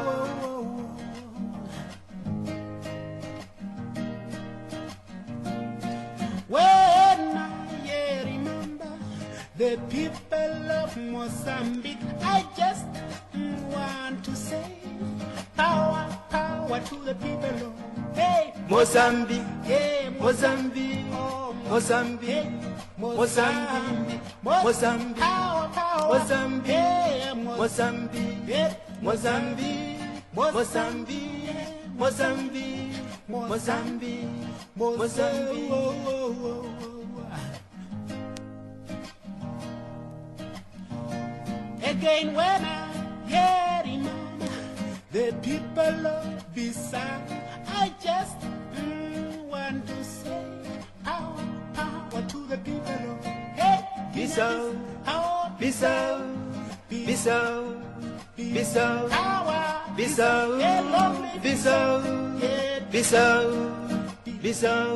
When I remember the people of Mozambique, I just want to say, power, power to the people of hey, Mozambique, hey, Mozambique, oh, Mozambique, Mozambique, Mozambique, power, power. Mozambique, Mozambique, Mozambique, Mozambique, Mozambique, Mozambique, Mozambique. Again when I hear Imama, the people of Bissau, I just want to say power to the people of Bissau, Bissau, Bissau, Bissau, Bissau, Bissau, Bissau, Bissau,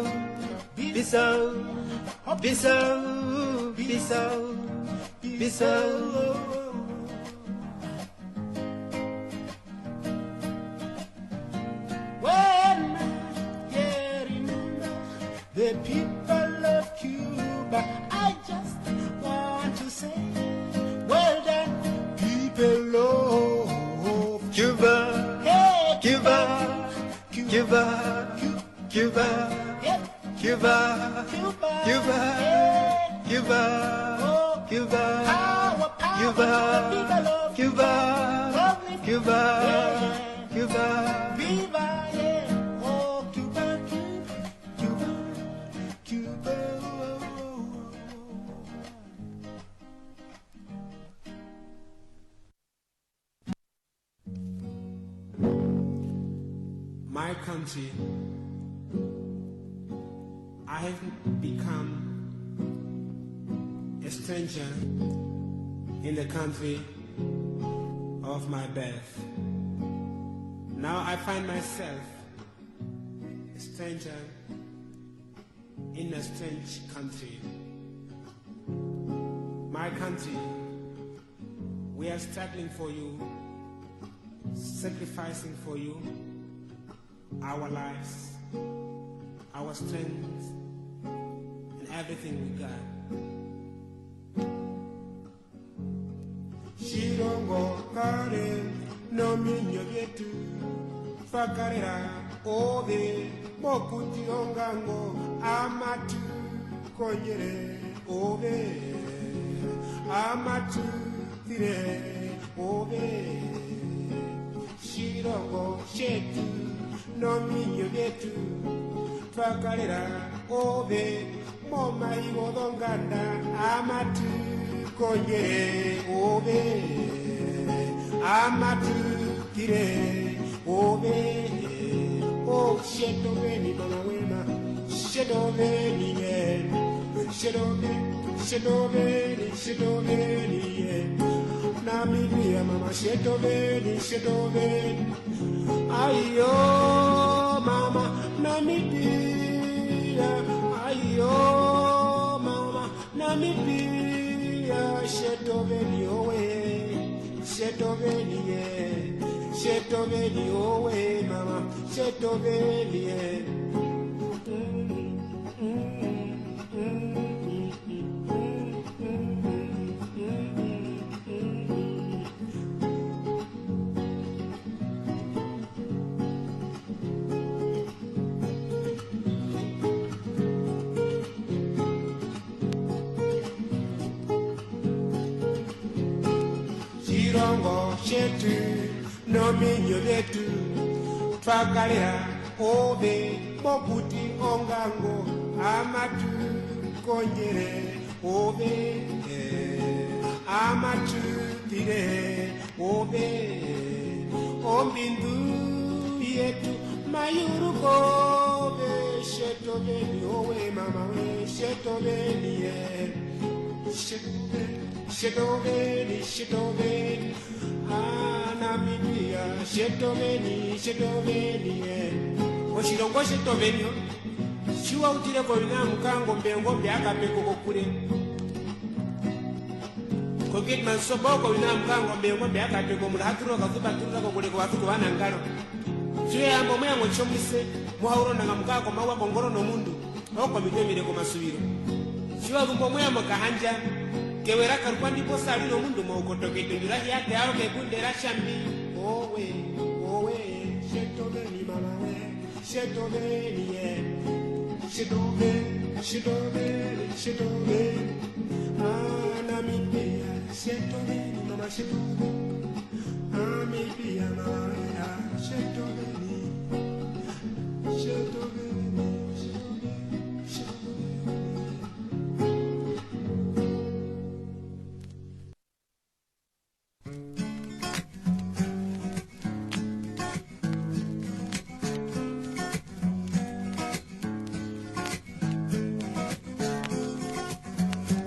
Bissau, Bissau, Bissau, Bissau. When I remember the people of Cuba, I just want to say, well done, people of Cuba, hey, Cuba, Cuba, Cuba, Cuba, Cuba, Cuba, Cuba, Cuba, Cuba, Cuba, Cuba, Cuba, Viva, yeah, oh Cuba, Cuba, Cuba, my country, I have become a stranger in the country of my birth. Now I find myself a stranger in a strange country. My country, we are struggling for you, sacrificing for you our lives, our strength, and everything we got. Shirongo kare no minyo vyetu fakarera ove mokuti ongango amatu konyere ove amatu tire ove Shirongo shetu no minyo vyetu fakarera ove moma igodonganda amatu konyere ove amatu tire ove oh sheto beni mama wema sheto beni sheto beni Namibia mama sheto beni ayo mama Namibia ayo mama Namibia sheto beni owe sheto beni owe mama sheto beni Chirongo chetu no minyo letu twakalera ove mokuti ongango amatu konyere ove amatu tire ove ombindu yetu mayuruko ove sheto beni owe mama we sheto beni sheto beni Namibia sheto beni oshilongo sheto beni shiwa utile ko ina mukango mbengo byaka peko kokure kokit mansobo ko ina mukango mbengo byaka peko mulhaturo kazuba turura ko kule ko watu bana ngalo shiwe ambo myango chomise muhauro nanga mukako mawa kongoro no mundu oko mitemire ko masubiro shiwa gumbo myango kahanja kewera karkwandi posali no mundu mokotoke tundura yake ao ke bundera shambi owe sheto beni mama we sheto beni sheto beni Namibia Shetoveni, mama shetoveni, Namibia, shetoveni, shetoveni,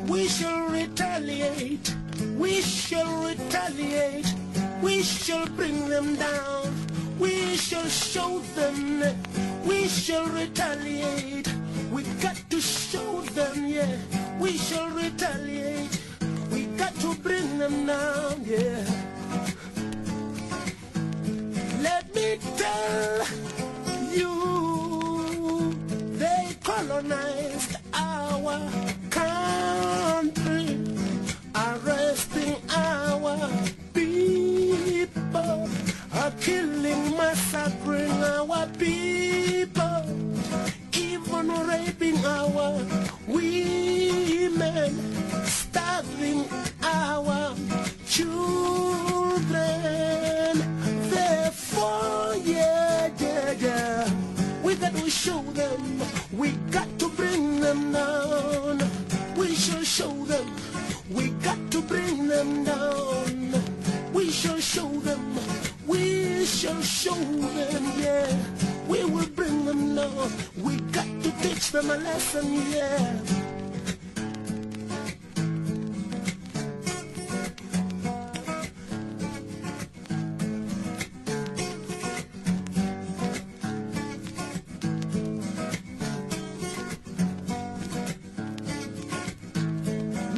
we shall retaliate, we shall retaliate, we shall bring them down, we shall show them, we shall retaliate, we got to show them, yeah, we shall retaliate, we got to bring them down, yeah. Let me tell you, they colonized our country, arresting our people, killing, massacring our people, even raping our women, starving our children. Therefore, yeah, we got to show them, we got to bring them down. We shall show them, we got to bring them down. We shall show them, we shall show them, yeah. We will bring them down, we got to teach them a lesson, yeah.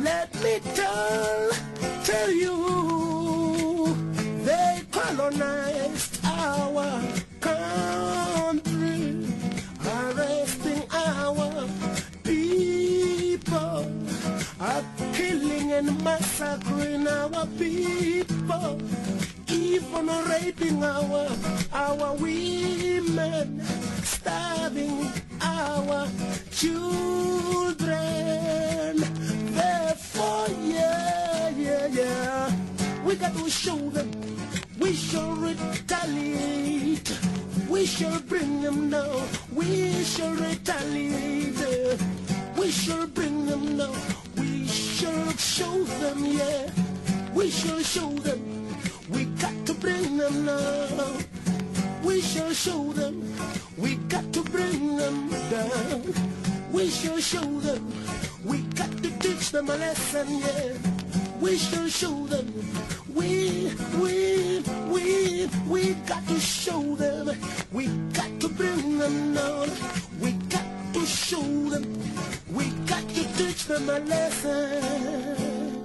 Let me tell you, they colonized our country, arresting our people, killing and massacring our people, even raping our women, starving our children. Therefore, yeah, we got to show them, we shall retaliate, we shall bring them down, we shall retaliate, we shall bring them down, we shall show them, yeah, we shall show them, we got to bring them down, we shall show them, we got to bring them down, we shall show them, we got to teach them a lesson, yeah. We shall show them, we got to show them, we got to bring them down, we got to show them, we got to teach them a lesson.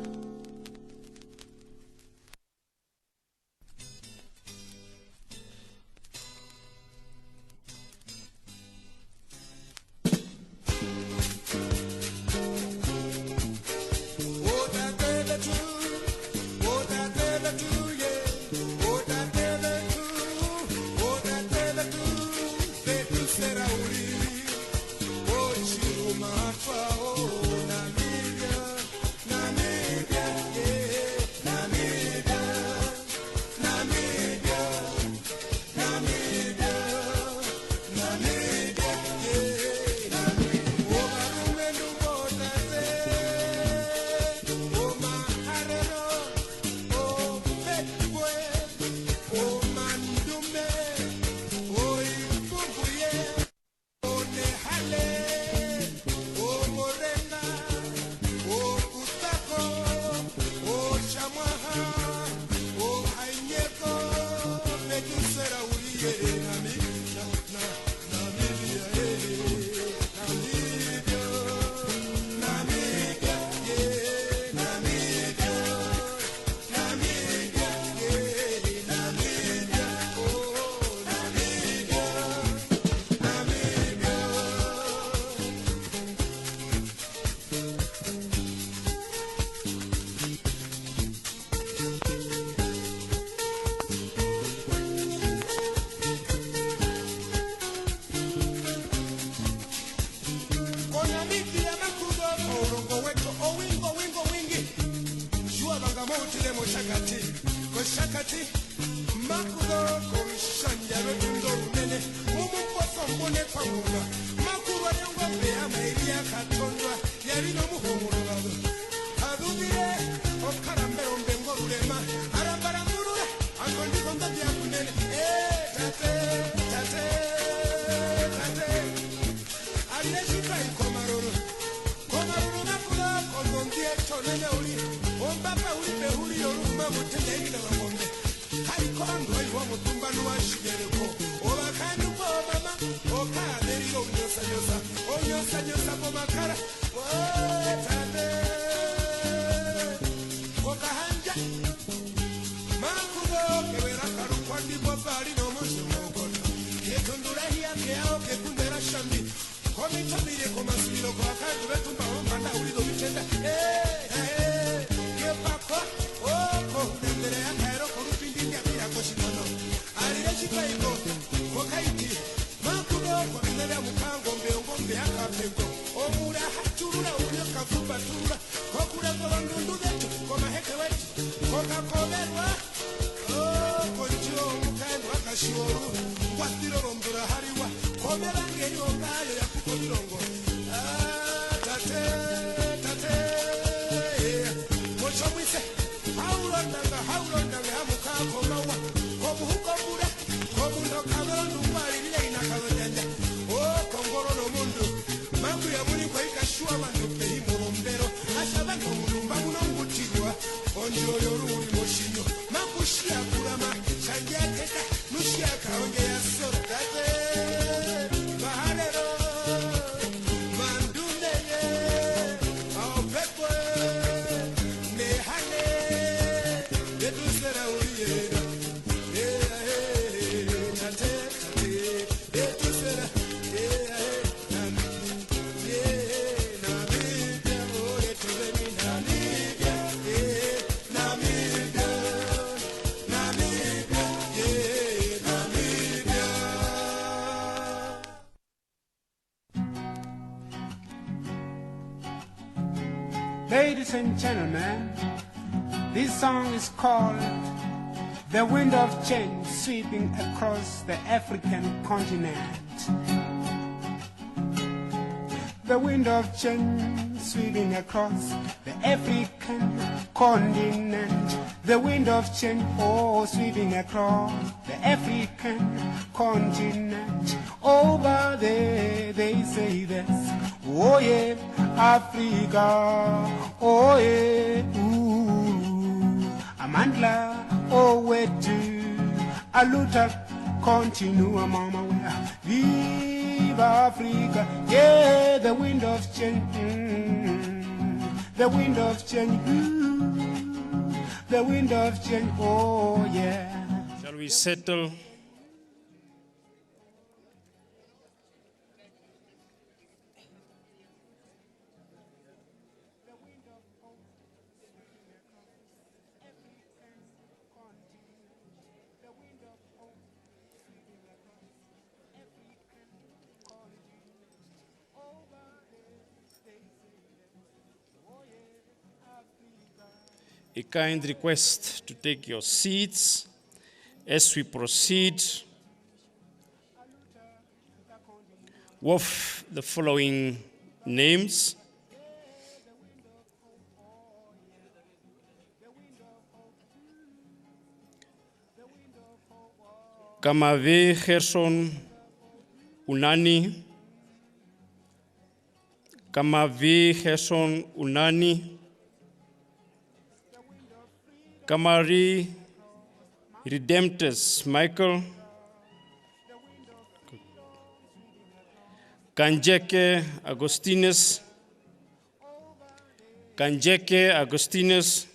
Ladies and gentlemen, this song is called The Wind of Change Sweeping Across the African Continent. The wind of change sweeping across the African continent. The wind of change, oh, sweeping across the African continent. Over there they say this, oh yeah, Africa, oh yeah, ooh, Amandla, oh wetu, aluta, continua mama wea, viva Africa, yeah, the wind of change, the wind of change, the wind of change, oh yeah. Shall we settle? A kind request to take your seats as we proceed with the following names. Kamave Gerson Unani. Kamave Gerson Unani. Kamari Redemptus Michael. Kanjeke Agustinus. Kanjeke Agustinus.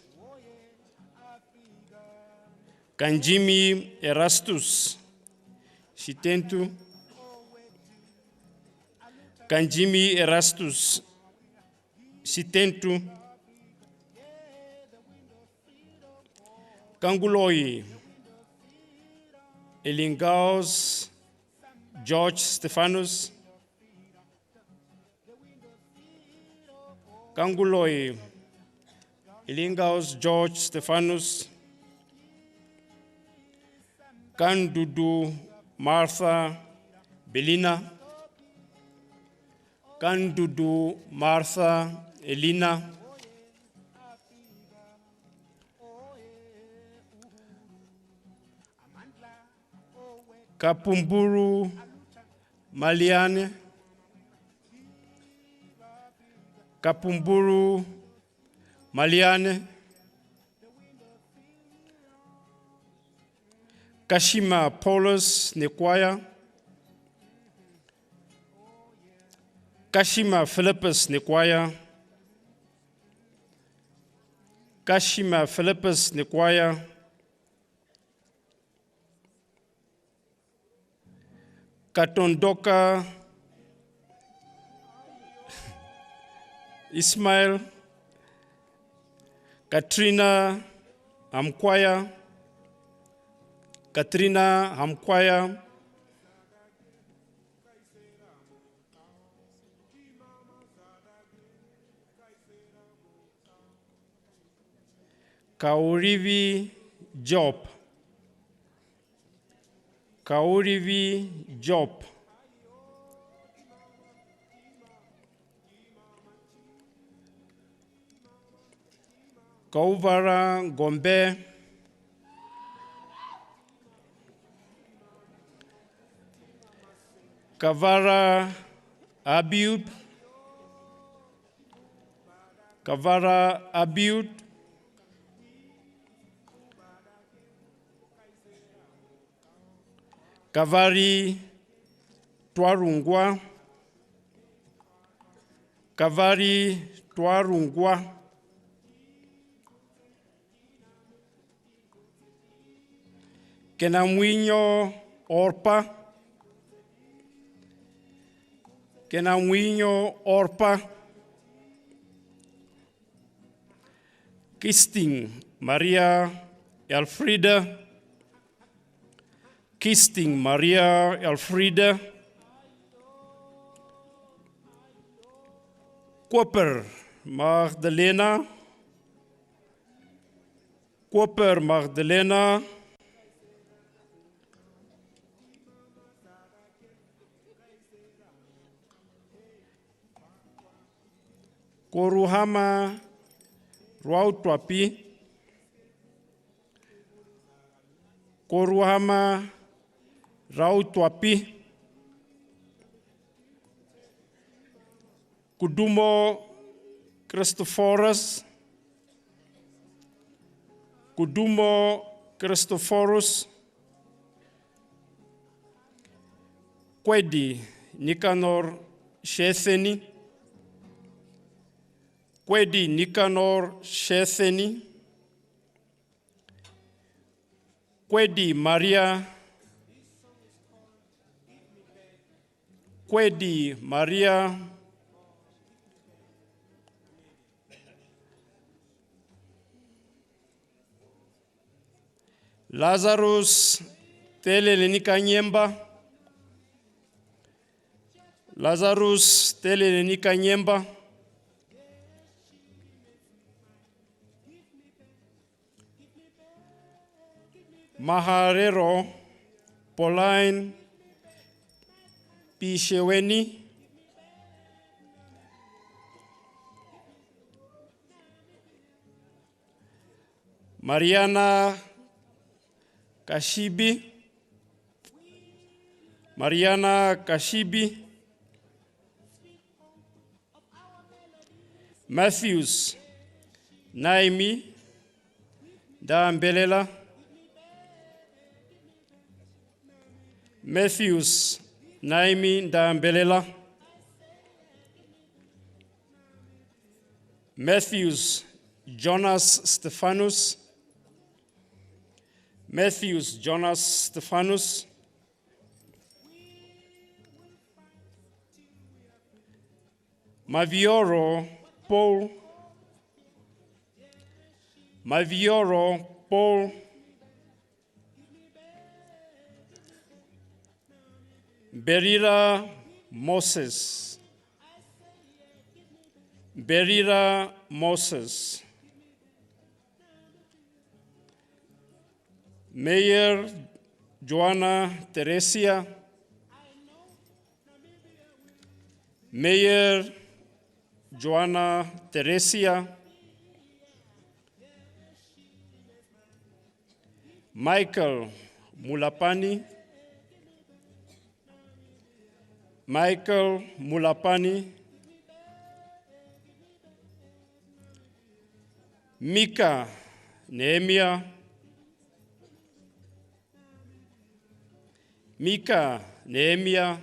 Kanjimi Erastus Shitentu. Kanjimi Erastus Shitentu. Kanguloi Elingaus George Stephanus. Kanguloi Elingaus George Stephanus. Kandudu Martha Belina, Kandudu Martha Elina, Kapumburu Maliane, Kapumburu Maliane, Kashima Paulus Nekwaya, Kashima Philippus Nekwaya, Kashima Philippus Nekwaya, Katondoka Ismail, Katrina Hamkwaya, Katrina Hamkwaya, Kaurivi Job, Kaurivi Job, Kauvara Gombe, Kavara Abiud, Kavara Abiud, Kavari Twarungwa, Kavari Twarungwa, Kenamwinyo Orpa, Kenamwinyo Orpa, Kisting Maria Elfrida, Kisting Maria Elfrida, Koper Magdalena, Koper Magdalena, Koruhama Rwautwapi, Koruhama Rautwapi, Kudumo Christophorus, Kudumo Christophorus, Kwedi Nicanor Shetheni, Kwedi Nicanor Shetheni, Kwedi Maria, Kwedi Maria, Lazarus Telelenika Nyemba, Lazarus Telelenika Nyemba, Maharero Pauline Pisheweni, Mariana Kashibi, Mariana Kashibi, Matthews Naimi Dambelela, Matthews Naimi Dambelela, Matthews Jonas Stephanus, Matthews Jonas Stephanus, Mavioro Paul, Mavioro Paul, Berira Moses, Berira Moses, Mayor Joanna Teresia, Mayor Joanna Teresia, Michael Mulapani, Michael Mulapani, Mika Nehemia, Mika Nehemia,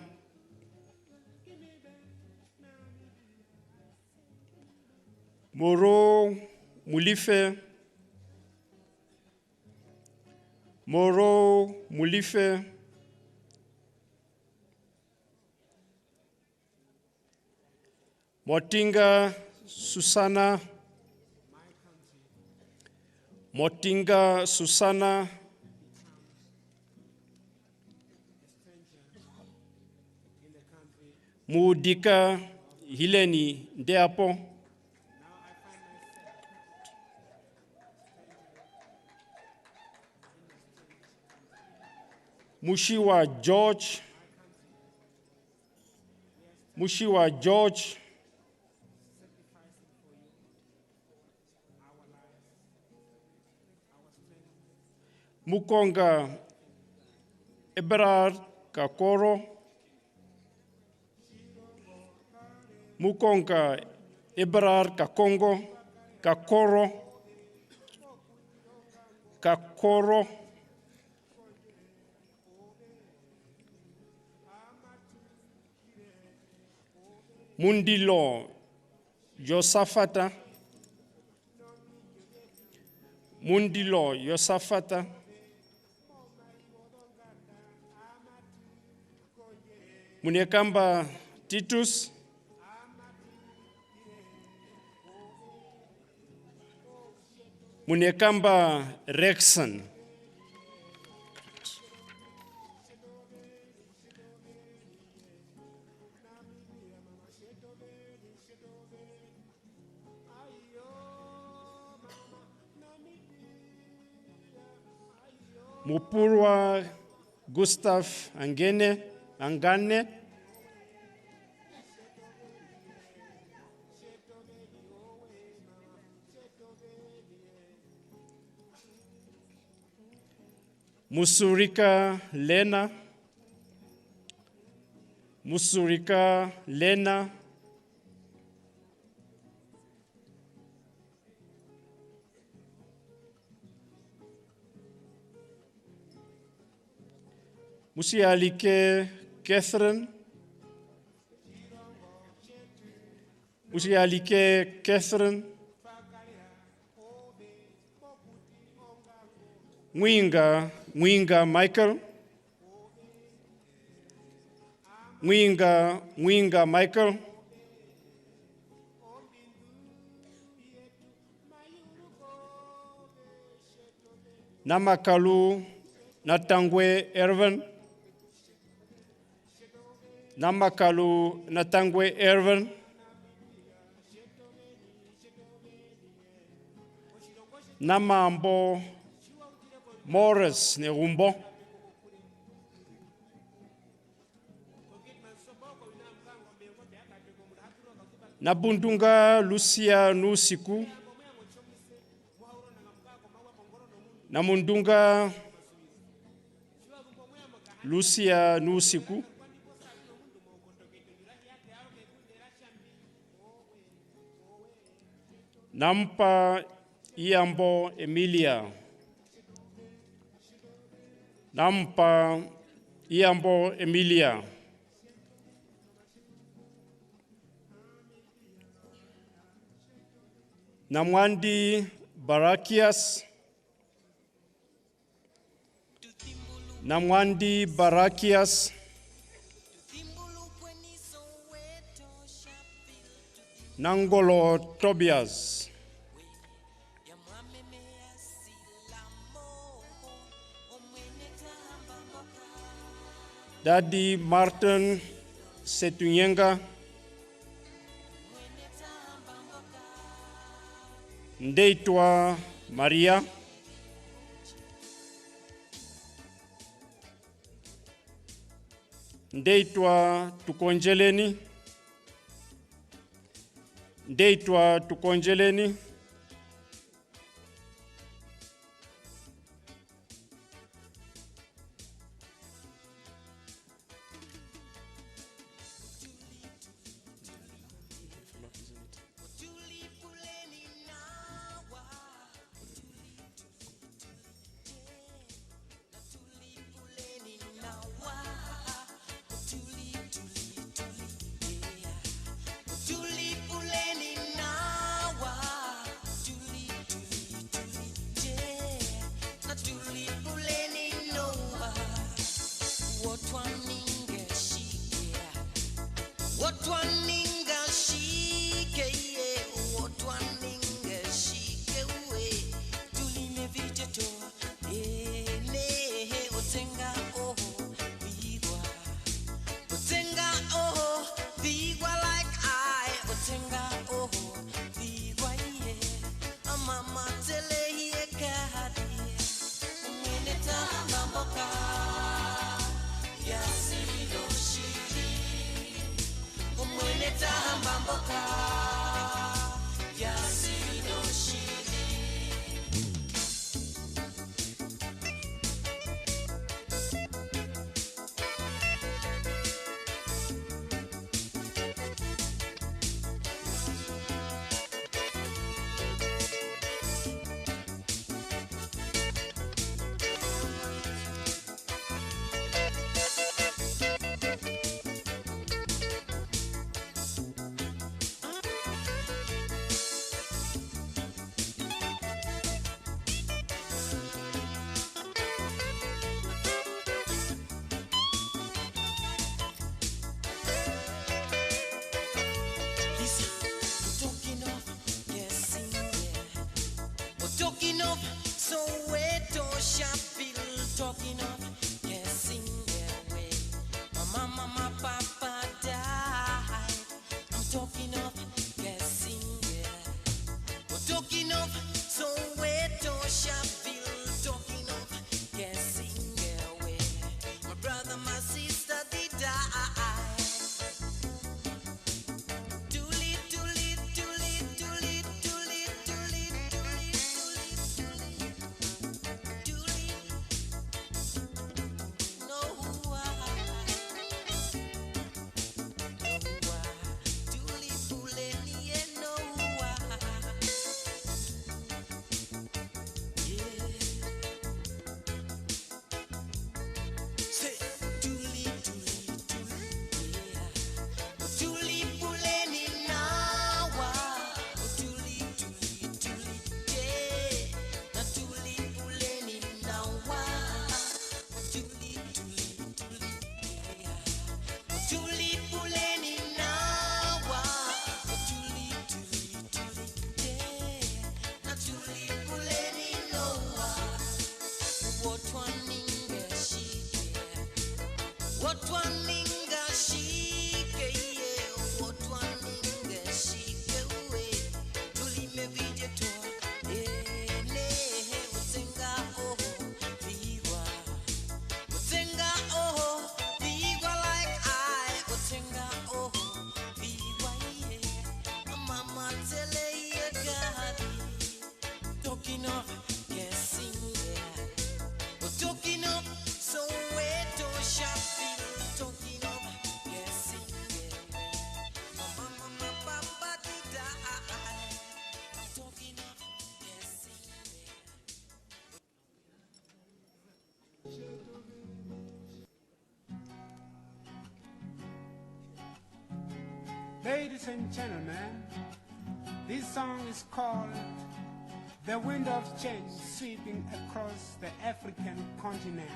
Moro Mulife, Moro Mulife, Motinga Susana, Motinga Susana, Mudika Hileni Ndeapo, Mushiwa George, Mushiwa George, Mukonga Eberard Kakoro, Mukonga Eberard Kakongo, Kakoro, Mundilo Yosafata, Mundilo Yosafata, Munyekamba Titus, Munyekamba Rexon, Mupurwa Gustav Angane, Musurika Lena, Musurika Lena, Musialike Catherine, Musialike Catherine, Mwinga Michael, Mwinga Michael, Namakalu Natangwe Ervin, Namakalu Natangwe Ervin, Namambo Morris Nerumbo, Nabundunga Lucia Nusiku, Namundunga Lucia Nusiku, Nampa Iambo Emilia, Nampa Iambo Emilia, Namwandi Barakias, Namwandi Barakias, Nangolo Tobias, Daddy Martin Setunyenga, Ndaitwah Maria, Ndaitwah tukonjeleni. Ndaitwah tukonjeleni. Ladies and gentlemen, this song is called The Wind of Change Sweeping Across the African Continent.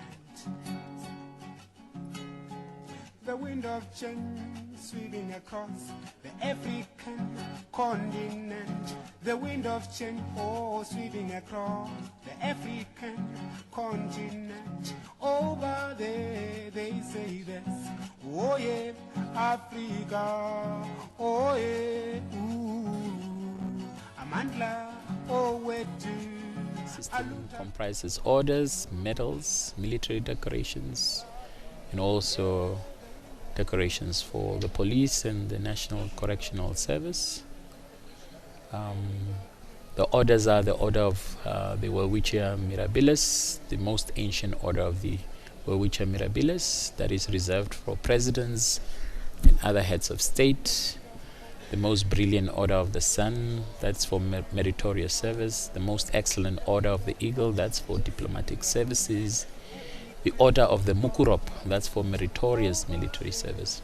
The wind of change sweeping across the African continent. The wind of change, oh, sweeping across the African continent. Over there they say this, oh yeah, Africa, oh yeah, ooh, Amandla, oh where to. System comprises orders, medals, military decorations, and also decorations for the police and the National Correctional Service. The orders are the Order of the Welwitschia Mirabilis, the most ancient order of the Welwitschia Mirabilis, that is reserved for presidents and other heads of state. The most brilliant Order of the Sun, that's for meritorious service. The most excellent Order of the Eagle, that's for diplomatic services. The Order of the Mukurop, that's for meritorious military service.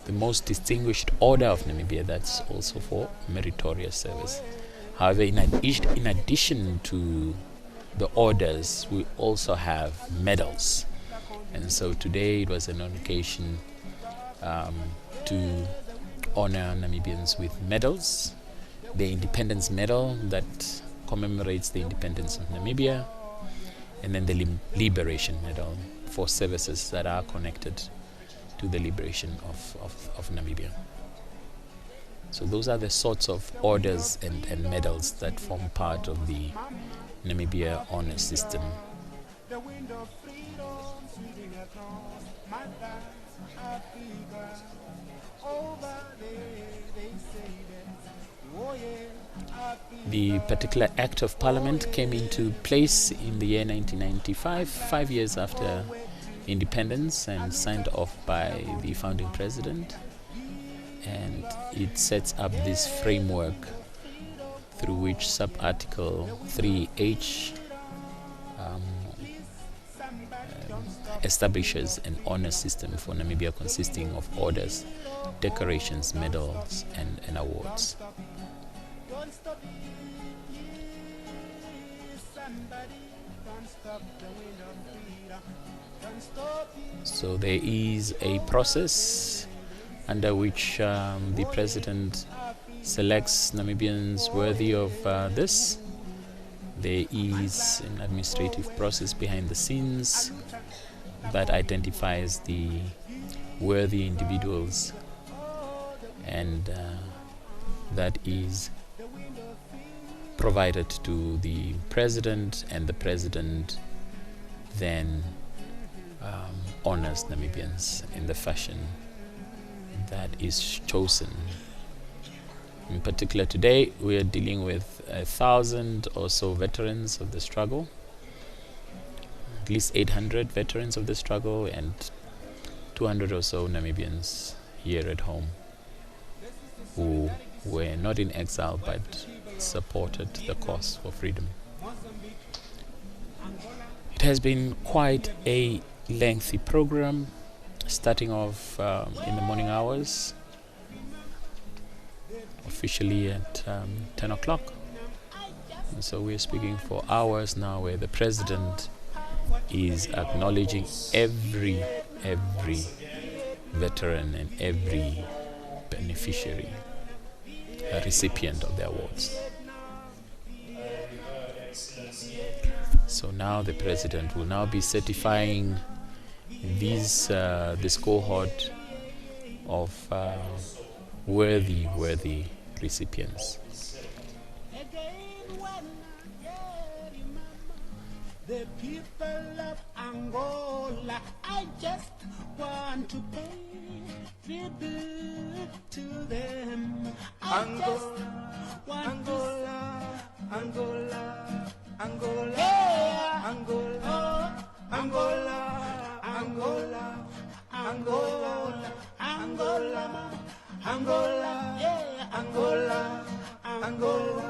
The most distinguished Order of Namibia, that's also for meritorious service. However, in addition to the orders, we also have medals. And so today it was an occasion to honor Namibians with medals. The Independence Medal that commemorates the independence of Namibia, and then the Liberation Medal for services that are connected to the liberation of Namibia. So those are the sorts of orders and medals that form part of the Namibia honor system. The particular Act of Parliament came into place in the year 1995, 5 years after independence, and signed off by the founding president. And it sets up this framework through which sub-article 3H establishes an honor system for Namibia consisting of orders, decorations, medals, and awards. So there is a process under which the president selects Namibians worthy of this. There is an administrative process behind the scenes that identifies the worthy individuals, and that is provided to the president, and the president then honors Namibians in the fashion that is chosen. In particular, today we are dealing with 1,000 or so veterans of the struggle, at least 800 veterans of the struggle, and 200 or so Namibians here at home who were not in exile but supported the cause for freedom. It has been quite a lengthy program, starting off in the morning hours, officially at 10 o'clock. And so we're speaking for hours now, where the president is acknowledging every veteran and every beneficiary, a recipient of the awards. So now the president will now be certifying this cohort of worthy recipients. The people of Angola, I just want to pay tribute to them. Angola, Angola, Angola, Angola, yeah. Angola, Angola, Angola, Angola, Angola, Angola, yeah, Angola, Angola.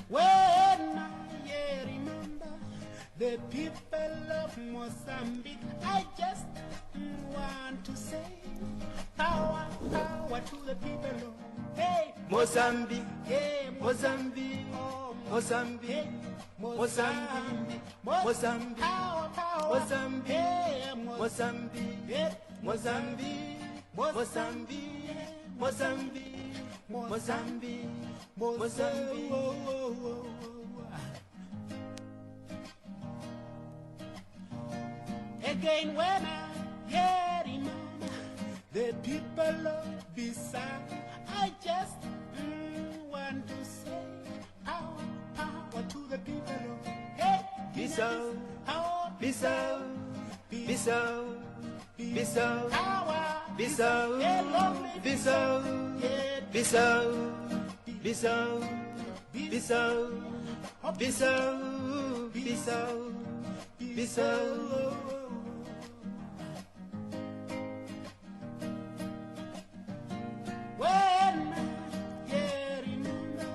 When I remember the people of Mozambique, I just want to say power, power to the people of hey Mozambique, hey Mozambique, oh, Mozambique, Mozambique, Mozambique, power, power, Mozambique, hey, Mozambique, Mozambique, Mozambique, Mozambique, Mozambique, Mozambique. Again, when I remember the people of Bissau, I just want to say power, power to the people of hey Bissau, Bissau, Bissau, Bissau, Bissau, Bissau, Bissau, Bissau, Bissau, Bissau, Bissau, Bissau. When I remember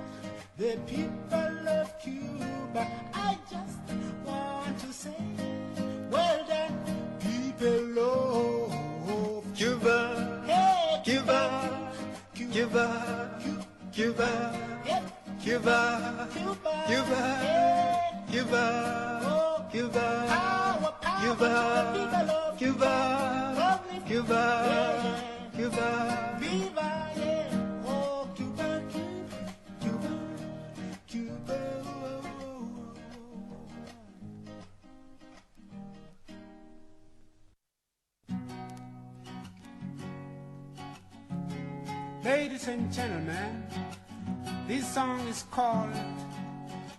the people of Cuba, I just want to say, well done, people of Cuba, hey, Cuba, Cuba, Cuba, Cuba, Cuba, Cuba, Cuba, Cuba, Cuba, Cuba, Cuba, Cuba, Viva, yeah, oh Cuba, Cuba, Cuba, Ladies and gentlemen, this song is called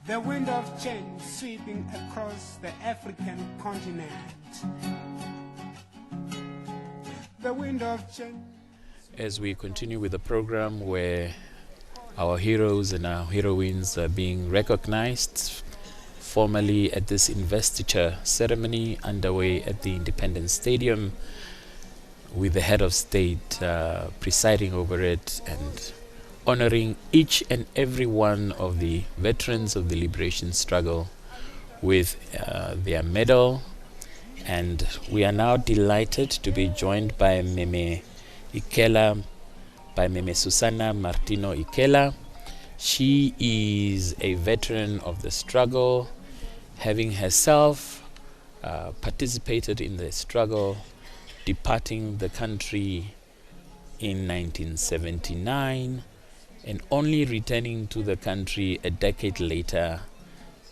The Wind of Change Sweeping Across the African Continent. The wind of change. As we continue with the program where our heroes and our heroines are being recognized formally at this investiture ceremony underway at the Independence Stadium, with the head of state presiding over it and honoring each and every one of the veterans of the liberation struggle with their medal. And we are now delighted to be joined by Meme Ikela, by Meme Susana Martino Ikela. She is a veteran of the struggle, having herself participated in the struggle, departing the country in 1979 and only returning to the country a decade later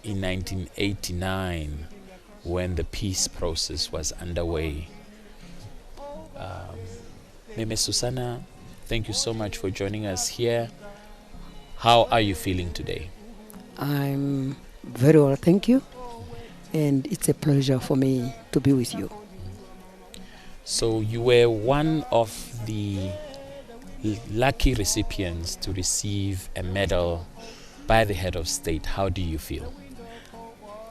in 1989 when the peace process was underway. Meme Susana, thank you so much for joining us here. How are you feeling today? I'm very well, thank you. And it's a pleasure for me to be with you. So you were one of the lucky recipients to receive a medal by the head of state. How do you feel?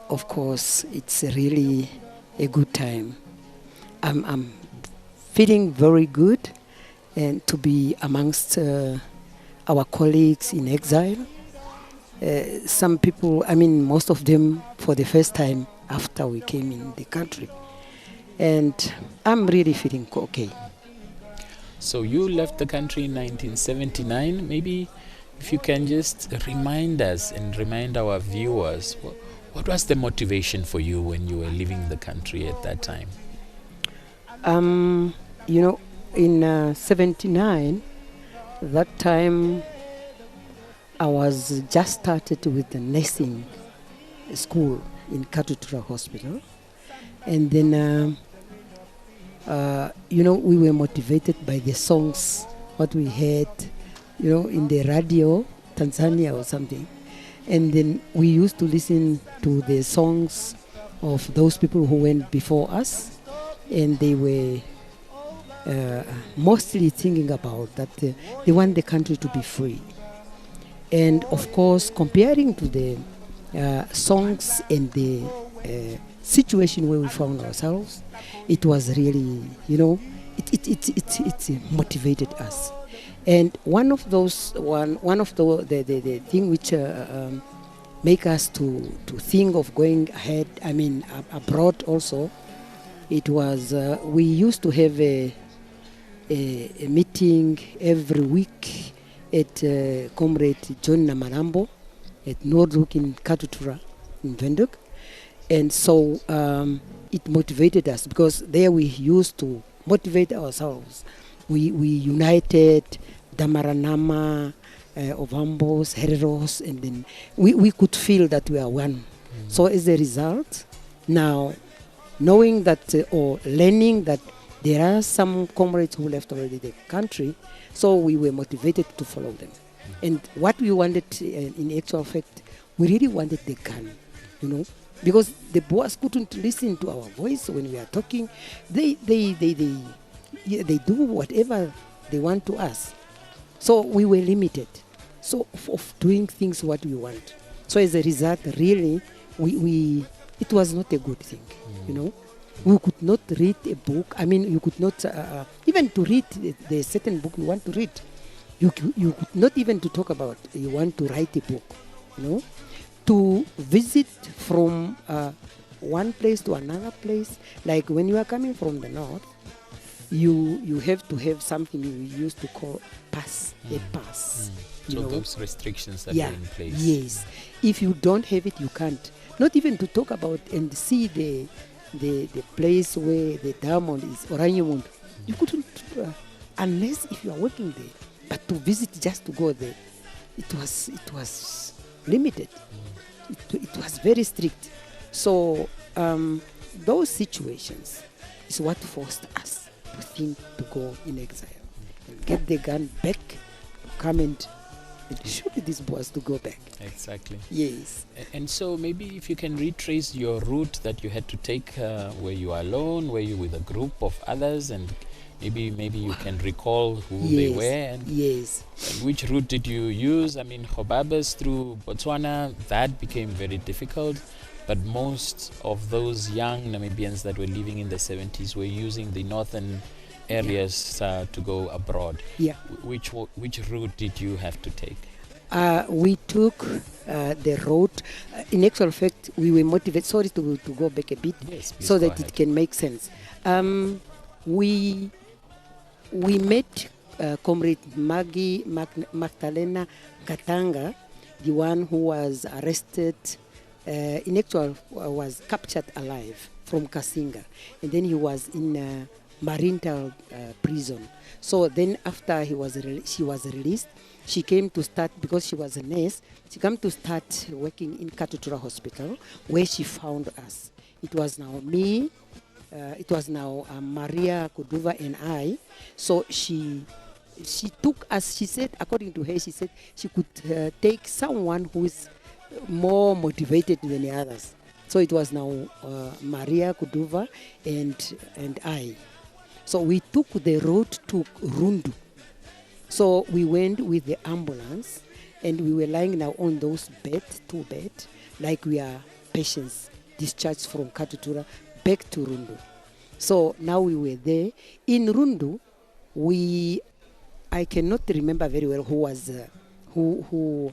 Of course, it's really a good time. I'm feeling very good and to be amongst our colleagues in exile. Some people, most of them for the first time after we came in the country. And I'm really feeling okay. So you left the country in 1979. Maybe if you can just remind us and remind our viewers, what was the motivation for you when you were leaving the country at that time? In 79, that time I was just started with the nursing school in Katutura Hospital. And then, we were motivated by the songs, what we heard, in the radio, Tanzania or something. And then we used to listen to the songs of those people who went before us. And they were mostly thinking about that they want the country to be free. And of course, comparing to the songs and the situation where we found ourselves, it was really, it motivated us. And one of the thing which make us to think of going ahead, abroad also, it was we used to have a meeting every week at Comrade John Namarambo at Nordhoek in Katutura in Windhoek. And so it motivated us because there we used to motivate ourselves. We united Damaranama, Ovambos, Heroes, and then we could feel that we are one. So as a result, now knowing that or learning that there are some comrades who left already the country, so we were motivated to follow them. And what we wanted, in actual fact, we really wanted the gun, because the Boers couldn't listen to our voice when we are talking. They do whatever they want to us. So we were limited. So of doing things what we want. So as a result, really, it was not a good thing, you know. We could not read a book. I mean, you could not, even to read the certain book you want to read. You could not even to talk about, you want to write a book, you know. To visit from one place to another place, like when you are coming from the north, you have to have something you used to call pass, a pass. So know? those restrictions that Yeah, are in place. yes. If you don't have it, you can't. Not even to talk about and see the place where the diamond is, Oraniumund. You couldn't, unless if you are working there. But to visit, just to go there, it was limited. It was very strict. So those situations is what forced us to think to go in exile and get the gun back, come and shoot these boys to go back. Exactly. Yes. And so maybe if you can retrace your route that you had to take, were you alone, were you with a group of others, and maybe you can recall who they were, and which route did you use? I mean, Hobabas through Botswana, that became very difficult, but most of those young Namibians that were living in the 70s were using the northern areas to go abroad. Yeah. Which route did you have to take? We took the road. In actual fact, we were motivated. Sorry to go back a bit, so that it can make sense. We met Comrade Magdalena Katanga, the one who was arrested. In actual, was captured alive from Kasinga, and then he was in Marintal prison. So then after she was released, she came to start, because she was a nurse, she came to start working in Katutura Hospital, where she found us. It was now me, it was now Maria Kuduva and I. So she took us, she said, according to her, she said she could take someone who is more motivated than the others. So it was now Maria Kuduva and I. So we took the road to Rundu. So we went with the ambulance, and we were lying now on those two beds, like we are patients discharged from Katutura back to Rundu. So now we were there. In Rundu, I cannot remember very well who was, who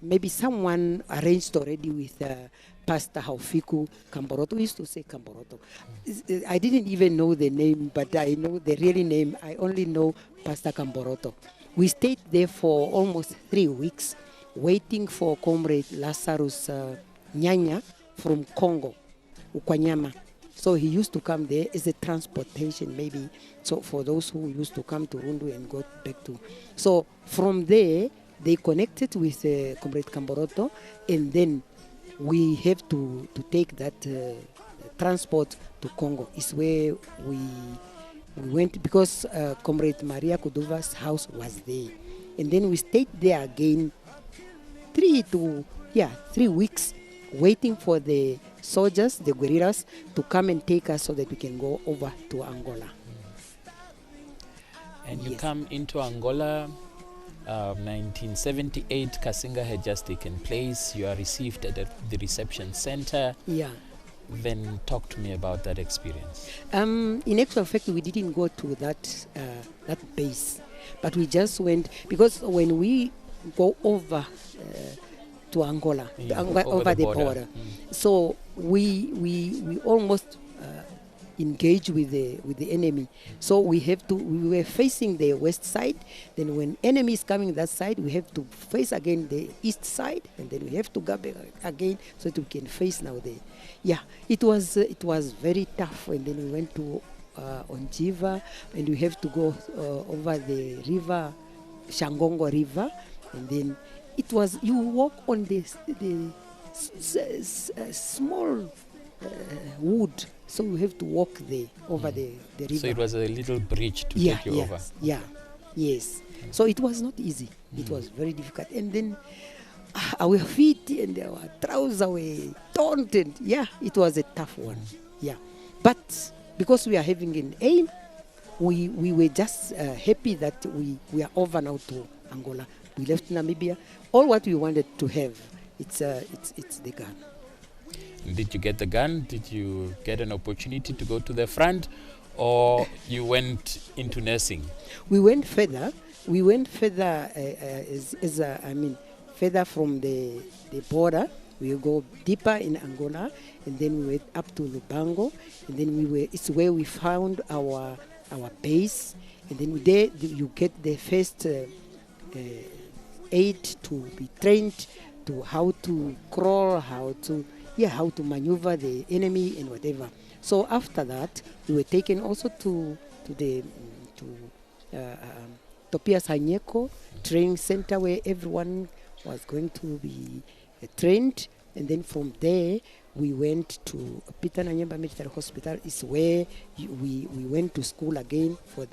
maybe someone arranged already with Pastor Haufiku Kamboroto. We used to say Kamboroto. I didn't even know the name, but I know the real name. I only know Pastor Kamboroto. We stayed there for almost 3 weeks, waiting for Comrade Lazarus Nyanya from Congo, Ukwanyama. So he used to come there as a transportation, maybe. So for those who used to come to Rundu and go back to. So from there, they connected with Comrade Kamboroto, and then we have to take that transport to Congo. Is where we went, because Comrade Maria Kuduva's house was there. And then we stayed there again 3 weeks, waiting for the soldiers, the guerrillas, to come and take us so that we can go over to Angola. And you come into Angola, 1978, Kasinga had just taken place. You are received at the reception center. Yeah. Then talk to me about that experience. In actual fact, we didn't go to that base, but we just went, because when we go over to Angola, over the border. So we almost engage with the enemy. So we were facing the west side. Then when enemy is coming that side, we have to face again the east side, and then we have to go back again so that we can face now the. Yeah, it was very tough. And then we went to Onjiva, and we have to go over the river, Shangongo River, and then it was, you walk on the small wood, so you have to walk there over the river. So it was a little bridge to take you over. Yeah, yes. So it was not easy. It was very difficult. And then our feet and our trousers were daunted. Yeah, it was a tough one. Yeah, but because we are having an aim, we were just happy that we are over now to Angola. We left Namibia. All what we wanted to have, it's the gun. Did you get the gun? Did you get an opportunity to go to the front, or you went into nursing? We went further. Further from the border. We go deeper in Angola, and then we went up to Lubango, and then it's where we found our base, and then there you get the first aid to be trained to how to crawl, how to maneuver the enemy and whatever. So after that, we were taken also to Topias Hanyeko training center where everyone was going to be trained, and then from there we went to Peter Nanyemba Military Hospital. Is where we went to school again for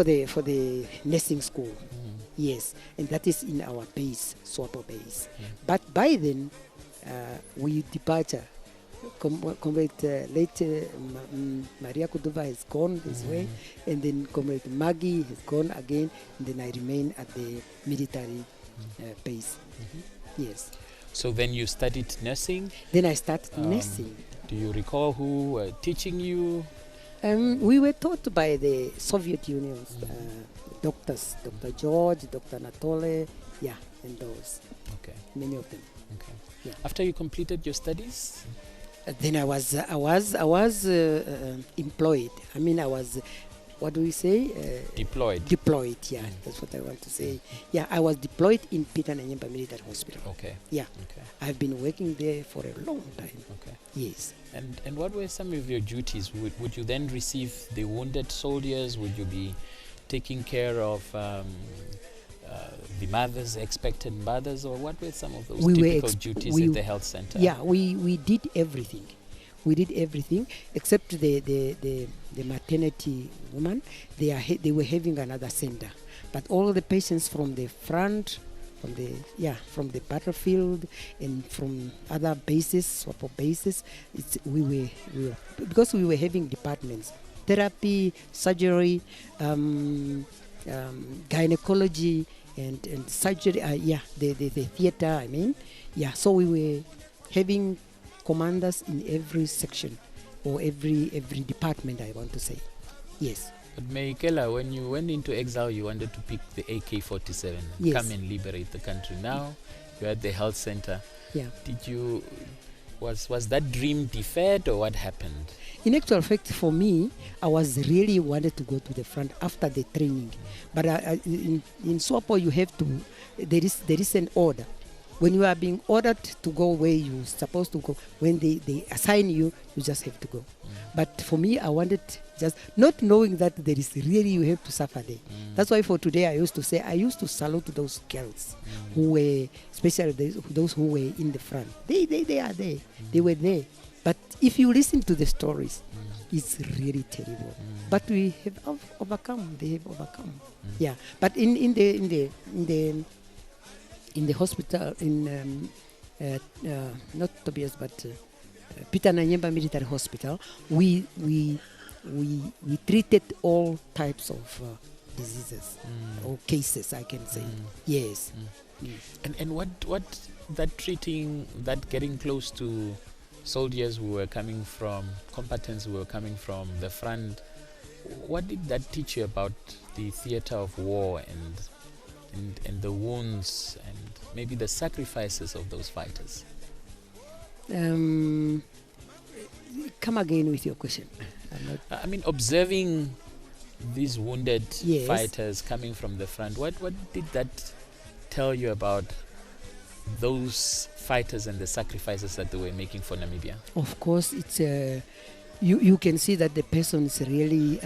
the nursing school. Yes, and that is in our base, SWAPO base. But by then we departed. Comrade late Maria Kuduva has gone this way, and then Comrade Maggie has gone again, and then I remain at the military base. Yes. So then you studied nursing? Then I started nursing. Do you recall who were teaching you? We were taught by the Soviet Union's doctors, Dr. George, Dr. Anatole, and those. Okay. Many of them. Okay. Yeah. After you completed your studies? Then I was employed. I mean, I was, what do we say? Deployed. Deployed, yeah, that's what I want to say. Yeah, I was deployed in Peter Nanyemba Military Hospital. Okay. Yeah. Okay. I've been working there for a long time. Okay. Yes. And what were some of your duties? Would you then receive the wounded soldiers? Would you be taking care of the mothers, expected mothers, or what were some of those typical duties at the health center? Yeah, we did everything. We did everything except the maternity woman. They were having another center, but all the patients from the front, from the battlefield and from other bases, SWAPO bases, because we were having departments: therapy, surgery, gynecology, and surgery. The theater. I mean, so we were having commanders in every section or every department, I want to say. Yes. But Meikela, when you went into exile, you wanted to pick the AK-47, come and liberate the country. Now you're at the health center. Yeah. Was that dream deferred, or what happened? In actual fact, for me, I was really wanted to go to the front after the training. But in SWAPO, you have to, there is an order. When you are being ordered to go where you're supposed to go, when they assign you, you just have to go. But for me, I wanted just not knowing that there is really, you have to suffer there. That's why for today, I used to say, I used to salute those girls who were, especially those who were in the front. They are there. They were there. But if you listen to the stories, it's really terrible. But we have overcome. They have overcome. Yeah. But in the hospital, not Tobias, but Peter Nanyemba Military Hospital, we treated all types of diseases or cases, I can say. Yes. And what that treating, that getting close to soldiers who were coming from, combatants who were coming from the front, what did that teach you about the theater of war and the wounds and maybe the sacrifices of those fighters? Come again with your question. I mean, observing these wounded fighters coming from the front, what did that tell you about those fighters and the sacrifices that they were making for Namibia? Of course, it's you can see that the person is really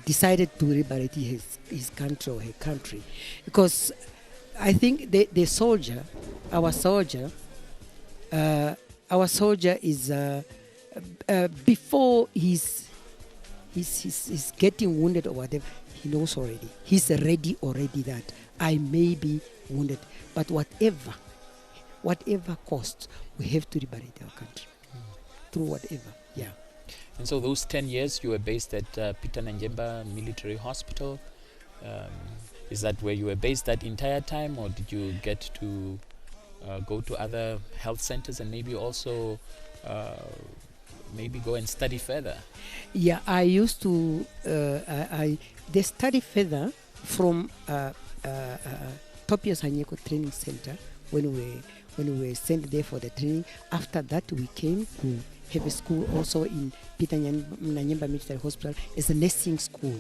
decided to liberate his country or her country, because I think the soldier, our soldier is before he's getting wounded or whatever, he knows already. He's ready already that I may be wounded, but whatever whatever costs, we have to liberate our country through whatever. Yeah. And so those 10 years you were based at Peter Nanjemba Military Hospital. Is that where you were based that entire time, or did you get to go to other health centers and maybe also maybe go and study further? Yeah, I used to they study further from Topias Hanyeko Training Center when we were sent there for the training. After that, we came to have a school also in Peter Nanyemba Military Hospital as a nursing school,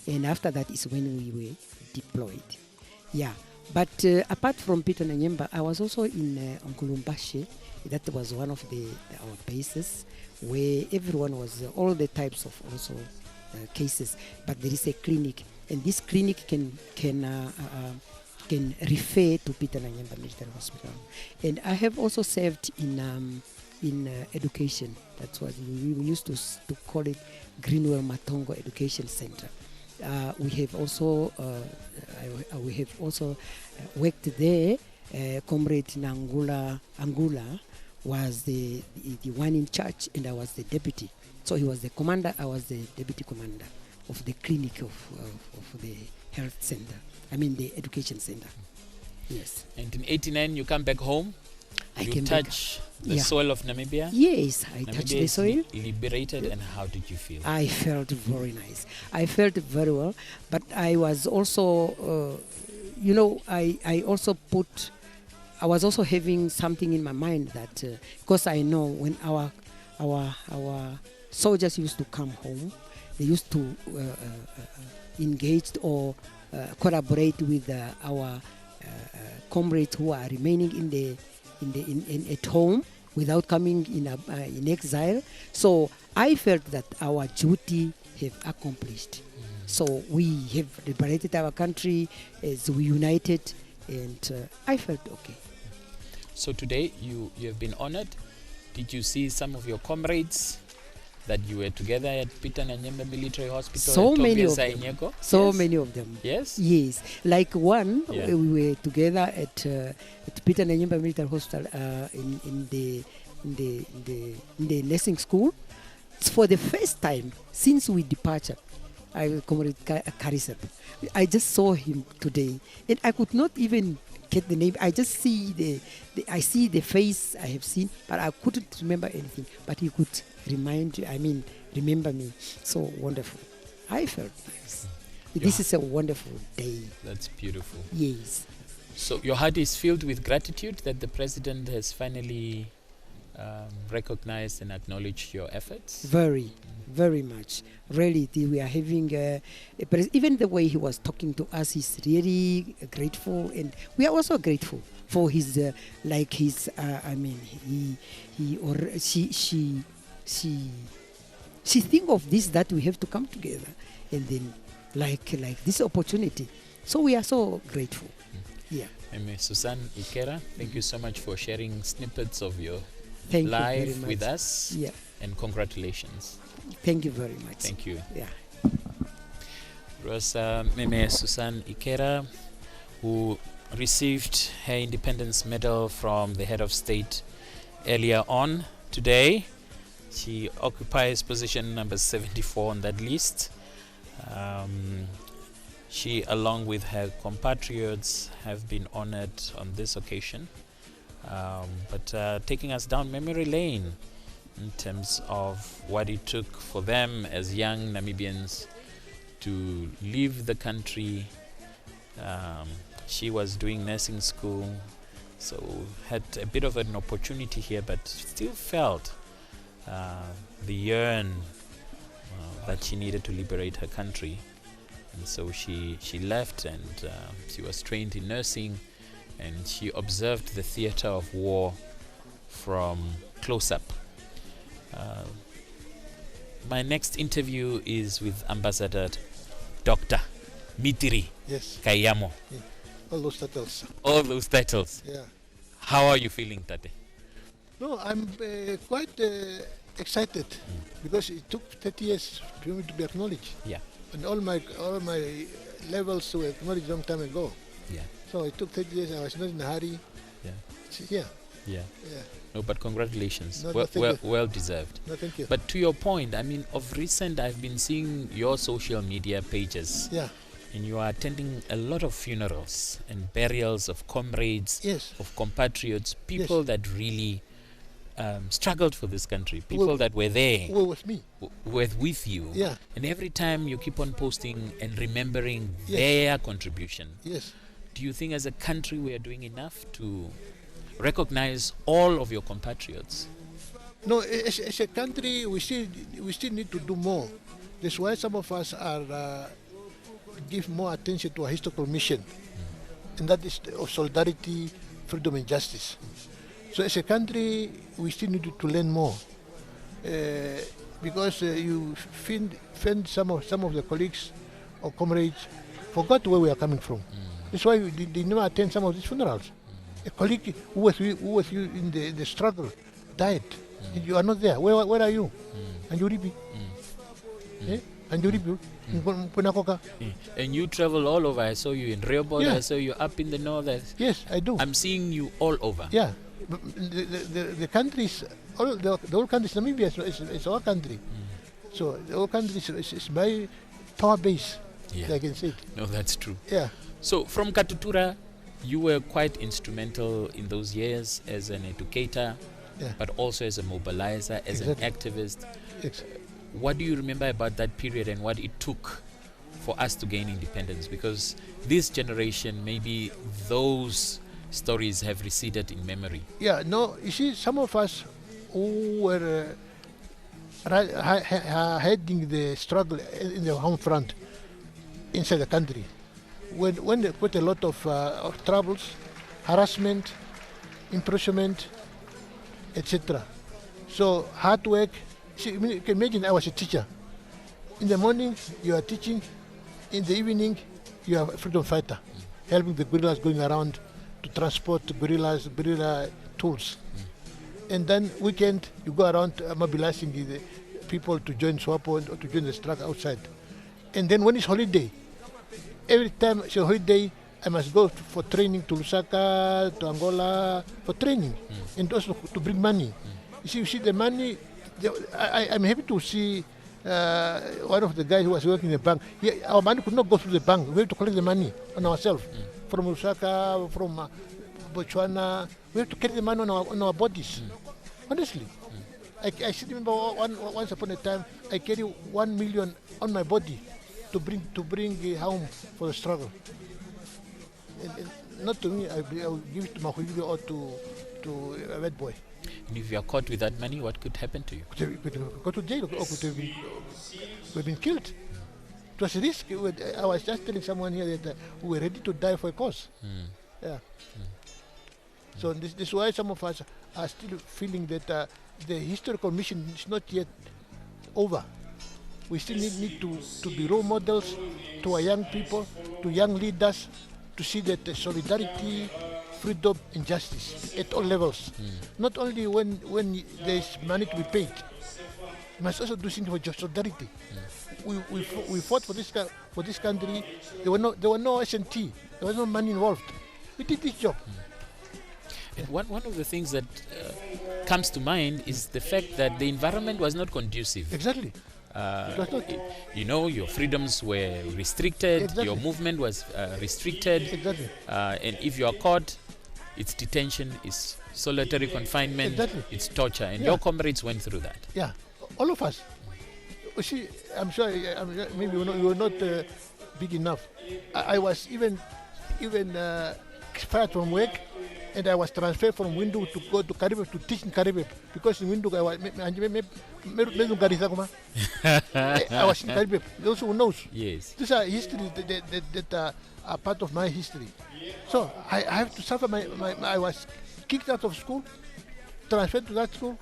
and after that is when we were deployed. Yeah, but apart from Peter Nanyemba, I was also in Omugulu-Gwombashe. That was one of our bases where everyone was all the types of also cases, but there is a clinic, and this clinic can refer to Peter Nanyemba Military Hospital. And I have also served in education. That's what we used to call it, Greenwell Matongo Education Center. We have also worked there. Comrade Angula was the one in charge, and I was the deputy. So he was the commander, I was the deputy commander of the clinic of the health center. I mean the education center. Yes. And in '89 you come back home. You touch the soil of Namibia. Yes, I touched the soil. Liberated, and how did you feel? I felt very nice. I felt very well, but I was also, I was also having something in my mind that, because I know when our soldiers used to come home, they used to engage or collaborate with our comrades who are remaining at home without coming in exile. So I felt that our duty have accomplished. So we have liberated our country as we united, and I felt okay. So today you have been honored. Did you see some of your comrades that you were together at Peter Nanyemba Military Hospital? So many of them. So many of them. Yes? Yes. Like one, we were together at Peter Nanyemba Military Hospital in the nursing school. For the first time since we departed, I Comrade Karisep. I just saw him today, and I could not even get the name. I just see I see the face I have seen, but I couldn't remember anything. But he could remember me. So wonderful. I felt nice. This is a wonderful day. That's beautiful. Yes. So your heart is filled with gratitude that the president has finally recognized and acknowledged your efforts? Very, very much. Really, we are having even the way he was talking to us is really grateful, and we are also grateful for his she think of this, that we have to come together, and then like this opportunity. So we are so grateful. Yeah. Susan Ikera, thank you so much for sharing snippets of your Thank life you very much. with us. Yeah. And congratulations. Thank you very much. Thank you. Yeah. It was Meme Susan Ikera, who received her Independence Medal from the head of state earlier on today. She occupies position number 74 on that list. She, along with her compatriots, have been honored on this occasion. But taking us down memory lane in terms of what it took for them as young Namibians to leave the country. She was doing nursing school, so had a bit of an opportunity here, but still felt the yearn that she needed to liberate her country. And so she left, and she was trained in nursing, and she observed the theater of war from close up. My next interview is with Ambassador Dr. Mitiri Kayamo. Yeah. All those titles. All those titles. Yeah. How are you feeling, Tate? No, I'm quite excited because it took 30 years for me to be acknowledged. Yeah. And all my levels were acknowledged a long time ago. Yeah. So it took 30 years. I was not in a hurry. Yeah. Yeah. Yeah. Yeah. No, but congratulations. No, well, thank well, you. well deserved. No, thank you. But to your point, I mean, of recent, I've been seeing your social media pages. Yeah. And you are attending a lot of funerals and burials of comrades, yes, of compatriots, people that really struggled for this country, people that were there, were with me, were with you. Yeah. And every time you keep on posting and remembering their contribution. Yes. Do you think as a country we are doing enough to recognize all of your compatriots? No, as a country, we still need to do more. That's why some of us are give more attention to our historical mission, and that is of solidarity, freedom, and justice. So, as a country, we still need to learn more, because you find some of the colleagues or comrades forgot where we are coming from. That's why they never attend some of these funerals. A colleague who was with you in the struggle died. You are not there. Where are you? And you repeat. And you repeat. And you travel all over. I saw you in Reburied. Yeah. I saw you up in the north. Yes, I do. I'm seeing you all over. Yeah, but the countries, the whole country, Namibia is our country. So the whole country is my power base. Yeah. I can say it. No, that's true. Yeah. So from Katutura, you were quite instrumental in those years as an educator, but also as a mobilizer, as an activist. What do you remember about that period and what it took for us to gain independence? Because this generation, maybe those stories have receded in memory. Yeah, no, you see, some of us who were heading the struggle in the home front inside the country, when they put a lot of troubles, harassment, imprisonment, etc. So hard work. See, you can imagine I was a teacher. In the morning, you are teaching. In the evening, you are a freedom fighter, helping the guerrillas going around to transport guerrilla tools. And then weekend, you go around mobilizing the people to join SWAPO or to join the struggle outside. And then when it's holiday, every time it's a holiday, I must go for training to Lusaka, to Angola, for training, and also to bring money. You see the money. I'm happy to see one of the guys who was working in the bank. Our money could not go through the bank. We have to collect the money on ourselves. From Lusaka, from Botswana, we have to carry the money on our bodies. Honestly. I still remember once upon a time, I carry 1 million on my body to bring home for the struggle. And not to me, I will give it to Mahuli or to a red boy. And if you are caught with that money, what could happen to you? Could have go to jail or could have been killed. It was a risk. I was just telling someone here that we were ready to die for a cause. Yeah. So this is why some of us are still feeling that the historical mission is not yet over. We still need to be role models to our young people, to young leaders, to see that solidarity, freedom and justice at all levels. Not only when there is money to be paid. We must also do things for solidarity. We fought for this country. There were no S&T. There was no money involved. We did this job. And one of the things that comes to mind is the fact that the environment was not conducive. Exactly. You know, your freedoms were restricted, Exactly. your movement was restricted, Exactly. And if you are caught, it's detention, it's solitary confinement, Exactly. it's torture, and Yeah. your comrades went through that. Yeah, all of us. You see, I'm sure maybe we were not big enough. I was even fired from work, and I was transferred from Windhoek to go to Karibib to teach in Karibib because in Windhoek I was in Karibib. Those who knows. Yes. These are histories that are part of my history. So I have to suffer. I was kicked out of school, transferred to that school,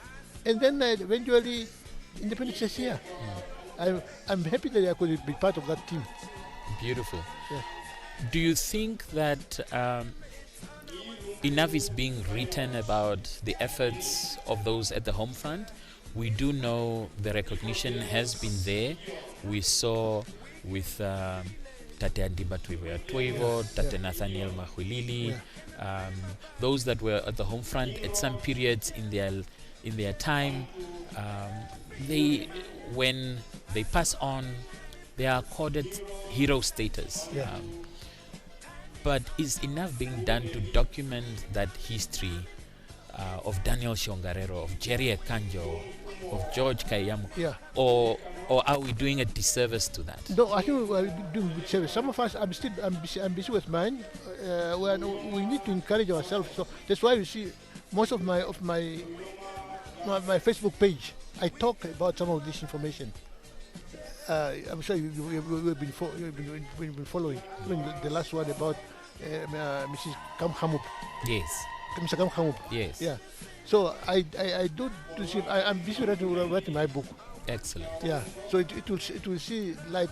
and then eventually independence is here. I'm happy that I could be part of that team. Beautiful. Yeah. Do you think that enough is being written about the efforts of those at the home front? We do know the recognition has been there. We saw with Tate Andiba Twivo, Tate Nathaniel Mahwilili, those that were at the home front at some periods in their time, when they pass on, they are accorded hero status. But is enough being done to document that history of Daniel Shongarero, of Jerry Ekanjo, of George Kayamo? Or are we doing a disservice to that? No, I think we are doing good service. Some of us, I'm busy with mine. We need to encourage ourselves. So that's why you see most of my my Facebook page, I talk about some of this information. I'm sure you've been following. Even the last one about Mrs. Kamhamup. Yes. Mr. Kamhamup. Yes. Yeah. So I do see. I'm busy writing my book. Excellent. Yeah. So it will see light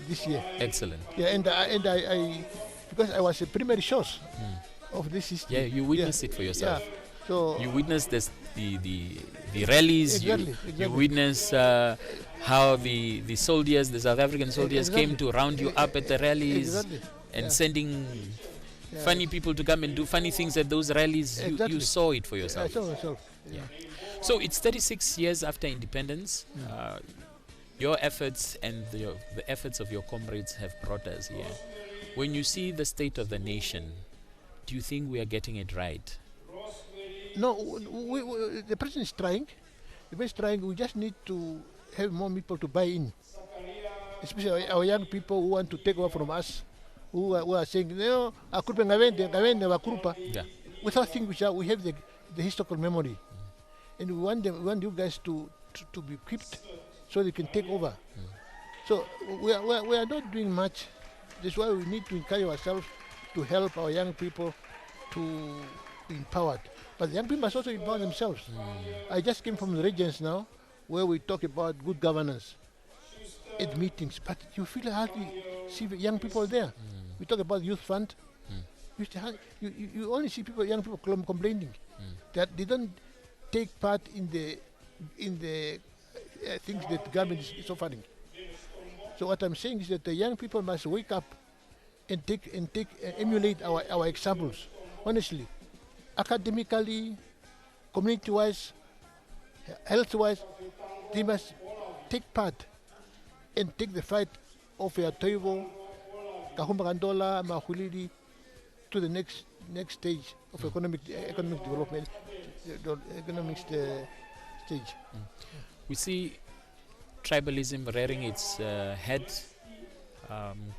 this year. Excellent. Yeah, and I because I was a primary source of this history. Yeah, you witnessed it for yourself. Yeah. So you witnessed the rallies. Exactly. You witnessed how the soldiers, the South African soldiers, came to round you up at the rallies and sending funny people to come and do funny things at those rallies. You saw it for yourself. I saw myself. Yeah. So it's 36 years after independence. Your efforts and the efforts of your comrades have brought us here. When you see the state of the nation, do you think we are getting it right? No, the president is trying. The president is trying. We just need to have more people to buy in, especially our young people who want to take over from us, who are saying, no, without thinking we have the historical memory, and we want you guys to be equipped so they can take over. So we are not doing much. That's why we need to encourage ourselves to help our young people to be empowered. But the young people must also empower themselves. I just came from the regions now, where we talk about good governance at meetings, but you feel hardly see the young people there. We talk about youth fund. You only see young people complaining that they don't take part in the things that the government is offering. So what I'm saying is that the young people must wake up and emulate our examples. Honestly, academically, community-wise, health-wise, they must take part and take the fight of Toivo, Kahumba Kandola, Mahwilili to the next stage of economic development, economic stage. We see tribalism rearing its head,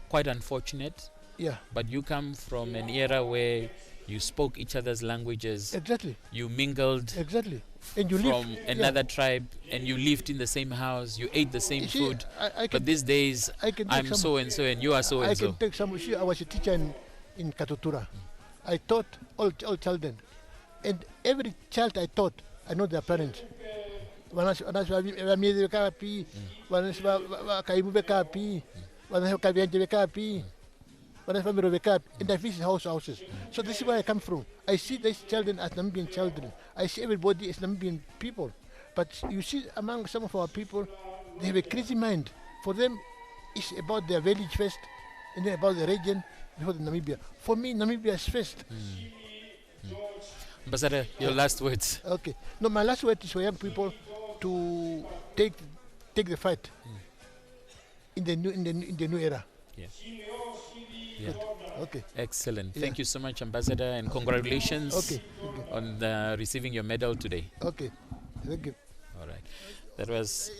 quite unfortunate. Yeah. But you come from an era where you spoke each other's languages. Exactly. You mingled. Exactly. And you from another tribe, and you lived in the same house. You ate the same food. But these days, I'm so and so, and you are so and so. I can take some. I was a teacher in Katutura. I taught all children, and every child I taught, I know their parents. And I visit houses. So this is where I come from. I see these children as Namibian children. I see everybody as Namibian people. But you see among some of our people, they have a crazy mind. For them, it's about their village first, and then about the region before the Namibia. For me, Namibia is first. Ambassador, your last words. Okay. No, my last word is for young people to take the fight in the new era. Yes. Yeah. Okay. Excellent. Thank you so much, Ambassador, and congratulations on receiving your medal today. Okay. Thank you. All right. That was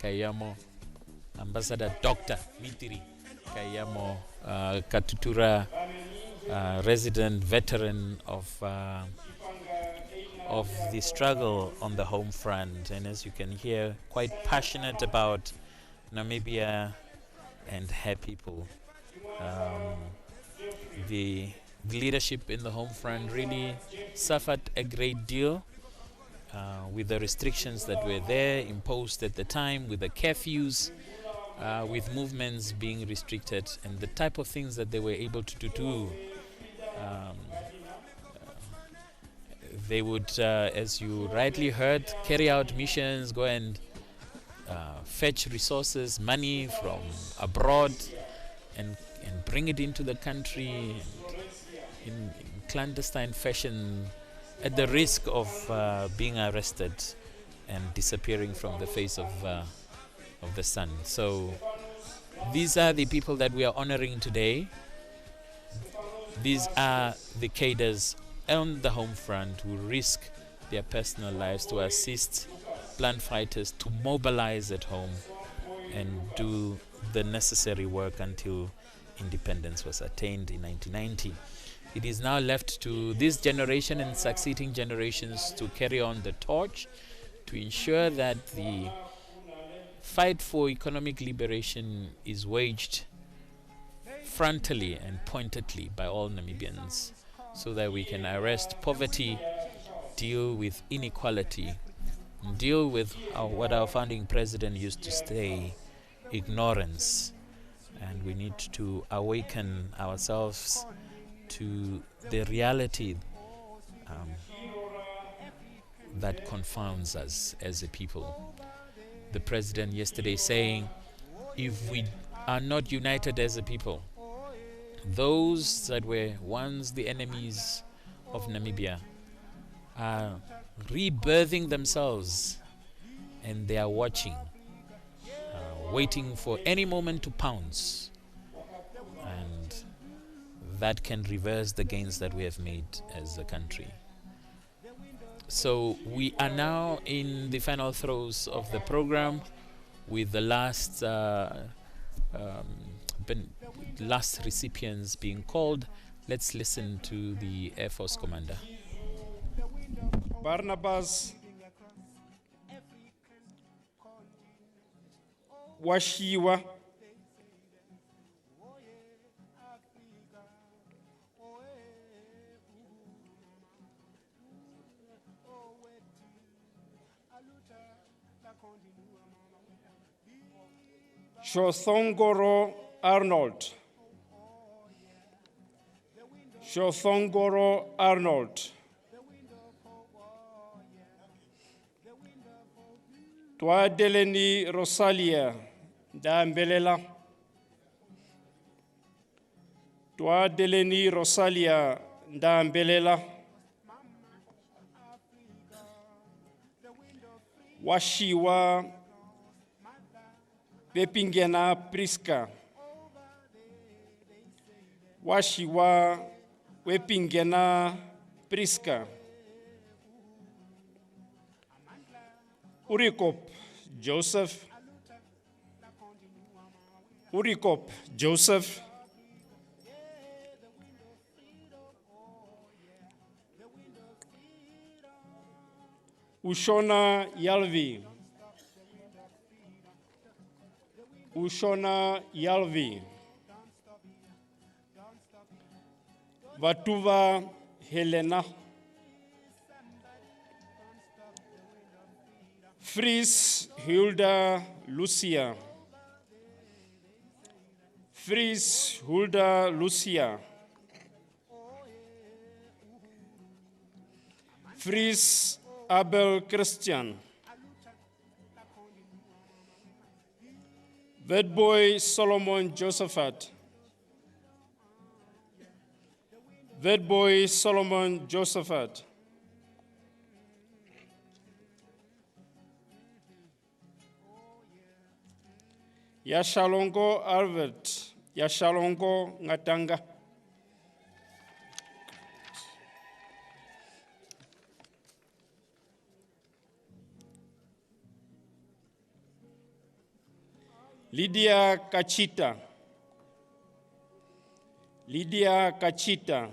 Kayamo, Ambassador Dr. Mitiri Kayamo Katutura, resident veteran of the struggle on the home front, and as you can hear, quite passionate about Namibia and her people. The leadership in the home front really suffered a great deal with the restrictions that were there imposed at the time, with the curfews, with movements being restricted, and the type of things that they were able to do. They would, as you rightly heard, carry out missions, go and fetch resources, money from abroad, and bring it into the country in clandestine fashion, at the risk of being arrested and disappearing from the face of the sun. So these are the people that we are honoring today. These are the cadres on the home front who risk their personal lives to assist plant fighters to mobilize at home and do the necessary work until independence was attained in 1990. It is now left to this generation and succeeding generations to carry on the torch, to ensure that the fight for economic liberation is waged frontally and pointedly by all Namibians, so that we can arrest poverty, deal with inequality, deal with what our founding president used to say, ignorance. And we need to awaken ourselves to the reality that confounds us as a people. The president yesterday saying, if we are not united as a people, those that were once the enemies of Namibia are rebirthing themselves, and they are watching, waiting for any moment to pounce, and that can reverse the gains that we have made as a country. So we are now in the final throes of the program, with the last recipients being called. Let's listen to the Air Force Commander. Barnabas Washiwa Shothongoro Arnold. Shothongoro Arnold. Twadeleni Rosalia Dambelela. Twadeleni Rosalia Dambelela. Washiwa Bepingena Priska. Washiwa Wepingena Priska. Urikop Joseph. Urikop Joseph. Ushona Yalvi. Ushona Yalvi. Vatuva Helena. Fries Hilda Lucia. Fries Hilda Lucia. Fries Abel Christian. Vedboy Solomon Josephat. Vedboy Solomon Josephat. Yashalongo Albert. Yashalongo Ngatanga. Lydia Kachita. Lydia Kachita.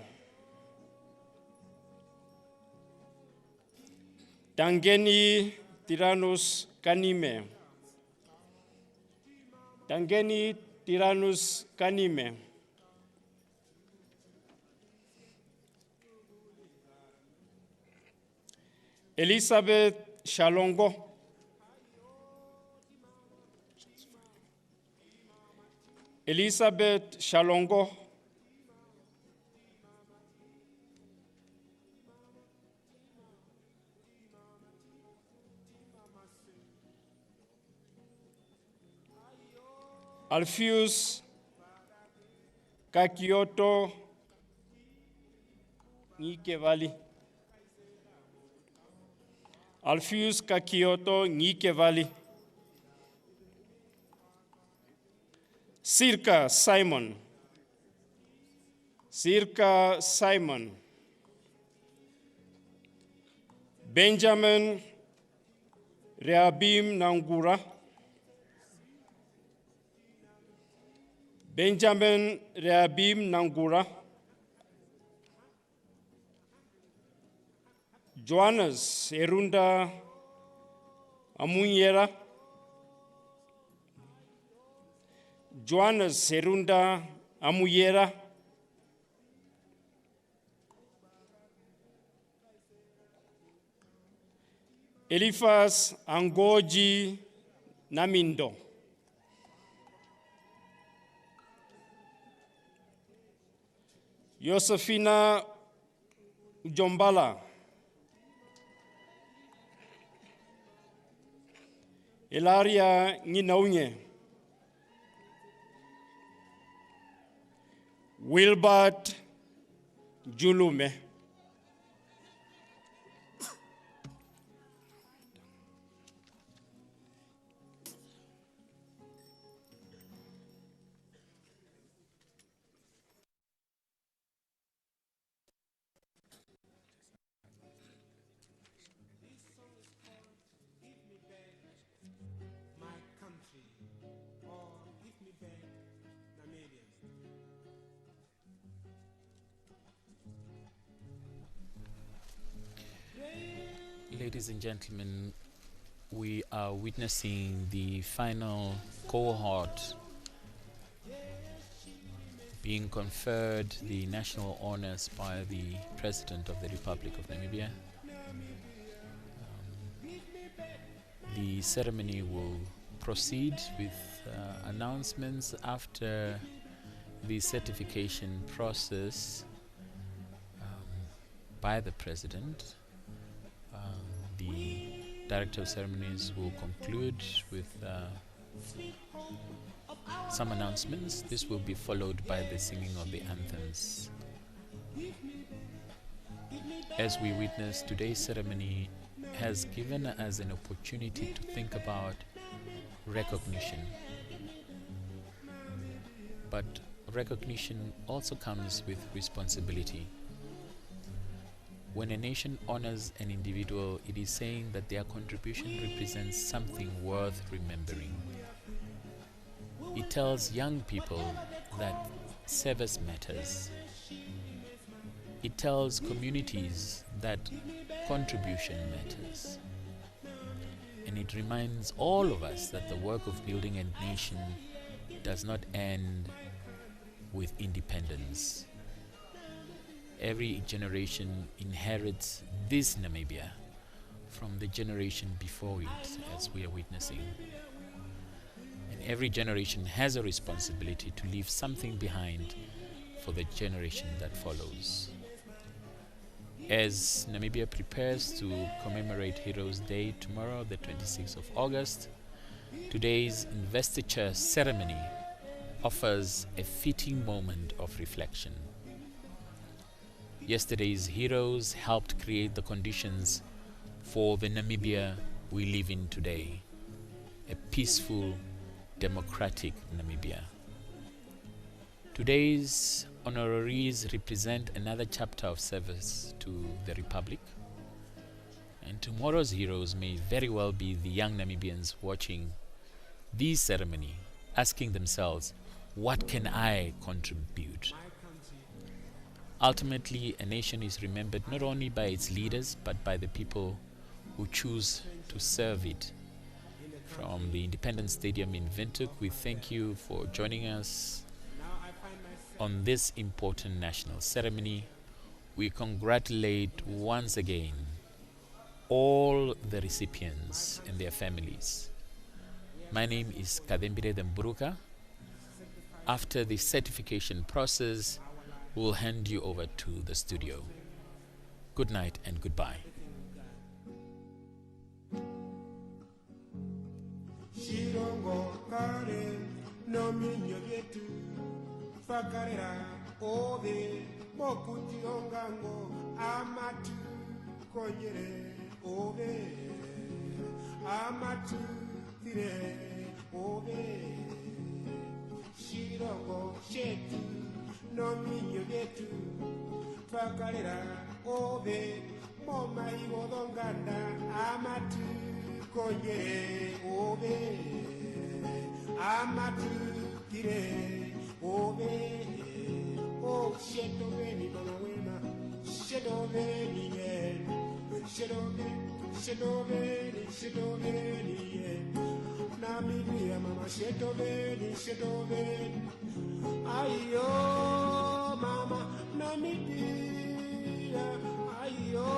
Tangeni Tyrannus Kanime. Tangeni Tyrannus Kanime. Elizabeth Shalongo. Elizabeth Shalongo. Alpheus Kakioto Ngikevali. Alpheus Kakioto Ngikevali. Sirka Simon. Sirka Simon. Benjamin Reabim Nangura. Benjamin Reabim Nangura. Johannes Erunda Amunyera. Johannes Erunda Amuyera. Eliphas Angoji Namindo. Josephina Ujombala. Elaria Ninaunye. Wilbert Julume. Ladies and gentlemen, we are witnessing the final cohort being conferred the national honors by the President of the Republic of Namibia. The ceremony will proceed with announcements after the certification process by the President. The Director of Ceremonies will conclude with some announcements. This will be followed by the singing of the anthems. As we witness, today's ceremony has given us an opportunity to think about recognition. But recognition also comes with responsibility. When a nation honors an individual, it is saying that their contribution represents something worth remembering. It tells young people that service matters. It tells communities that contribution matters. And it reminds all of us that the work of building a nation does not end with independence. Every generation inherits this Namibia from the generation before it, as we are witnessing. And every generation has a responsibility to leave something behind for the generation that follows. As Namibia prepares to commemorate Heroes Day tomorrow, the 26th of August, today's Investiture Ceremony offers a fitting moment of reflection. Yesterday's heroes helped create the conditions for the Namibia we live in today, a peaceful, democratic Namibia. Today's honorees represent another chapter of service to the Republic, and tomorrow's heroes may very well be the young Namibians watching this ceremony, asking themselves, what can I contribute? Ultimately, a nation is remembered not only by its leaders, but by the people who choose to serve it. From the Independence Stadium in Windhoek, we thank you for joining us on this important national ceremony. We congratulate once again all the recipients and their families. My name is Kadembire Demburuka. After the certification process, we'll hand you over to the studio. Good night and goodbye. nominyo vyetu fakarera ove mokuti ongango amatu konyere ove amatu tire ove shirongo shetu nominyo vyetu fakarera ove momaigo donganda amatu konyere ove amatu tire ove oh sheto veni mama wema sheto veni ye sheto veni ye Namibia mama sheto veni ayo mama Namibia ayo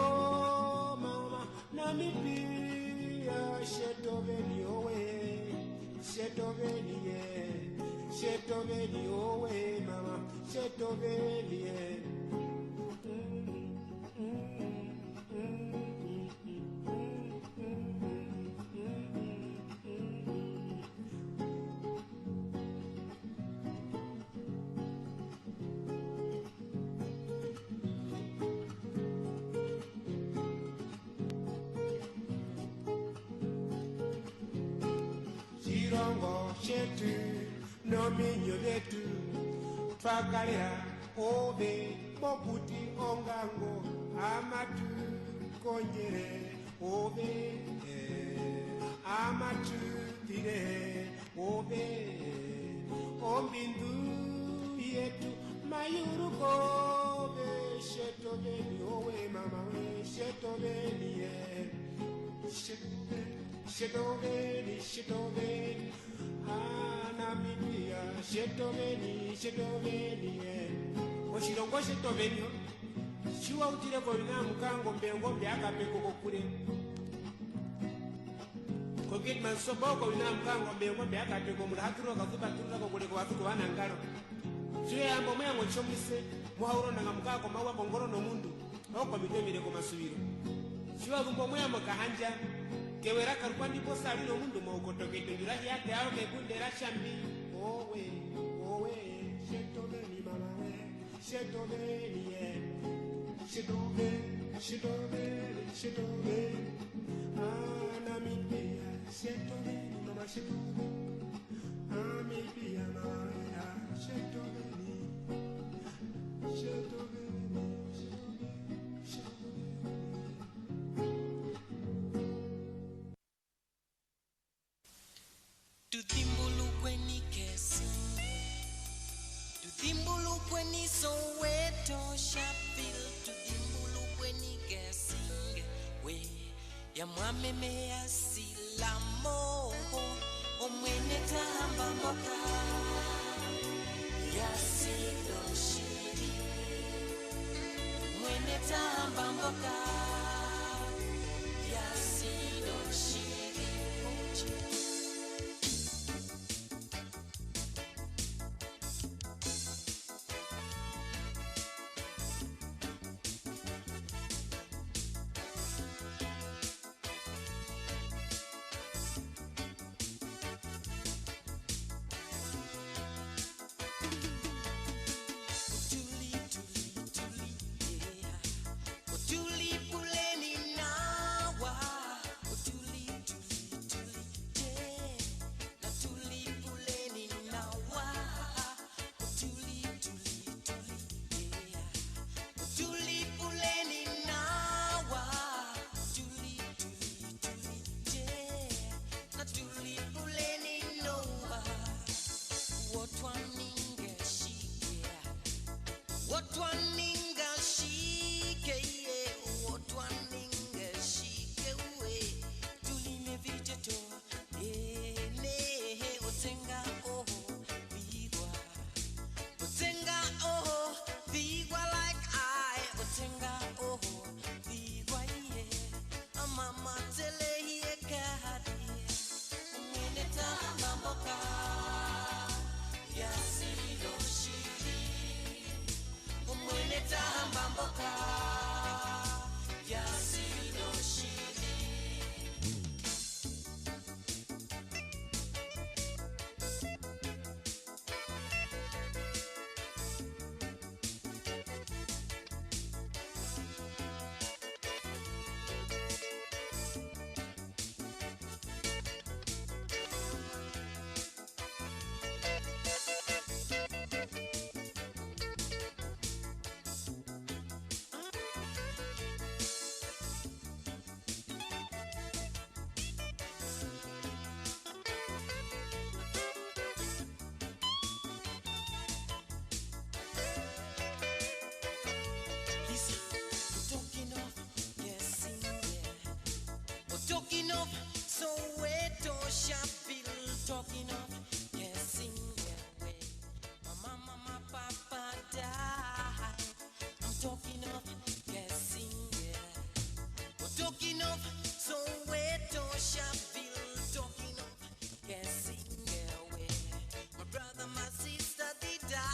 mama Namibia sheto veni owe sheto veni ye sheto veni owe mama sheto veni ye Chirongo chetu nominyo vyetu fakalera ove mokuti ongango amatu konjere ove amatu tire ove ombindu yetu mayuruko ve sheto veni owe mama we sheto veni ye sheto veni Namibia sheto veni ye oshilongo sheto veni shiwa utile ko ina mukango mbengo byaka peko kokure kokit mansobo ko ina mukango mbengo byaka peko mulaturo kazuba turura ko kule ko watuko banangalo shiwe ambo myango chomise muhauro nanga mukako mawa kongoro no mundu oko mitemire ko masubiro shiwa gumbo myango kahanja kewera karkwandi posali no mundu maukotoke ndura yake aro ke kundera shambi owe sheto veni mama we sheto veni ye sheto veni Namibia sheto veni mama sheto veni Namibia mama sheto veni Tuthimbulukweni kesi Tuthimbulukweni Soweto Sharpeville Tuthimbulukweni Gesinge we ya mwameme ya silamo omwene tamba mboka ya sidoshiri mwene tamba mboka ya sidoshiri Kessinge. We're talking of Soweto, Sharpeville, talking of Kessinge, where my brother, my sister, they die.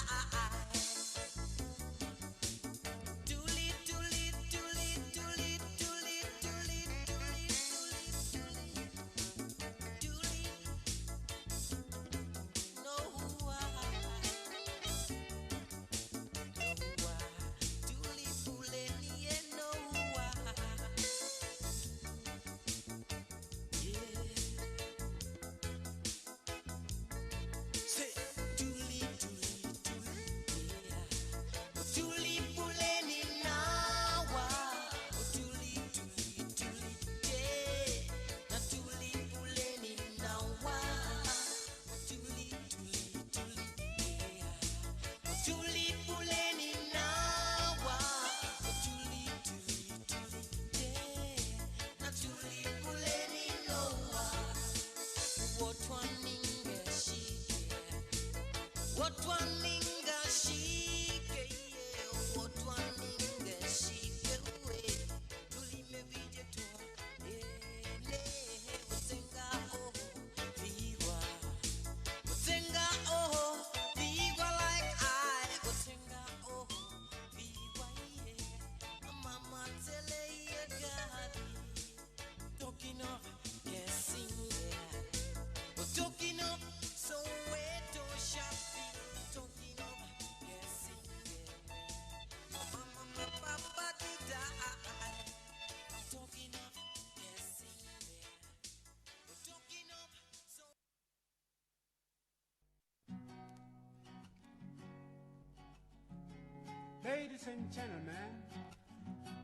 Ladies and gentlemen,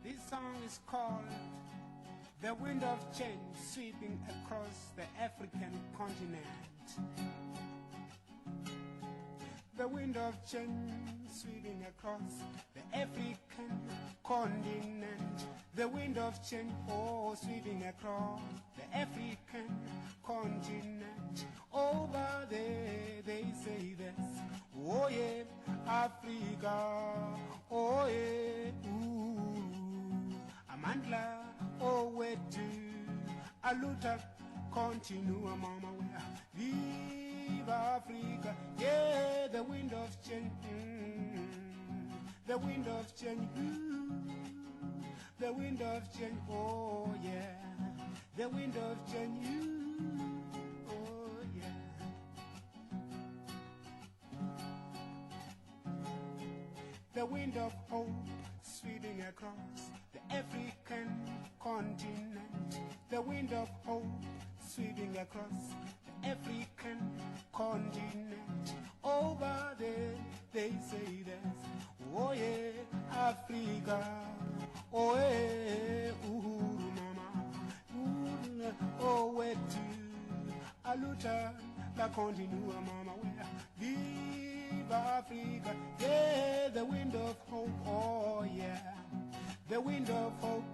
this song is called The Wind of Change Sweeping Across the African Continent. The wind of change sweeping across the African continent. The wind of change, oh, sweeping across the African continent. Over there they say this, oh yeah, Africa, oh yeah, ooh, Amandla, oh wetu, aluta, continua mama wea, viva Africa, yeah, the wind of change, the wind of change, the wind of change, oh yeah, the wind of change, oh yeah. The wind of hope sweeping across the African continent. The wind of hope sweeping across the African continent. Over there they say this, oh yeah, Africa, oh yeah, uhuru mama, oh wetu, aluta, la continua mama, where viva Africa, yeah, the wind of hope, oh yeah, the wind of hope,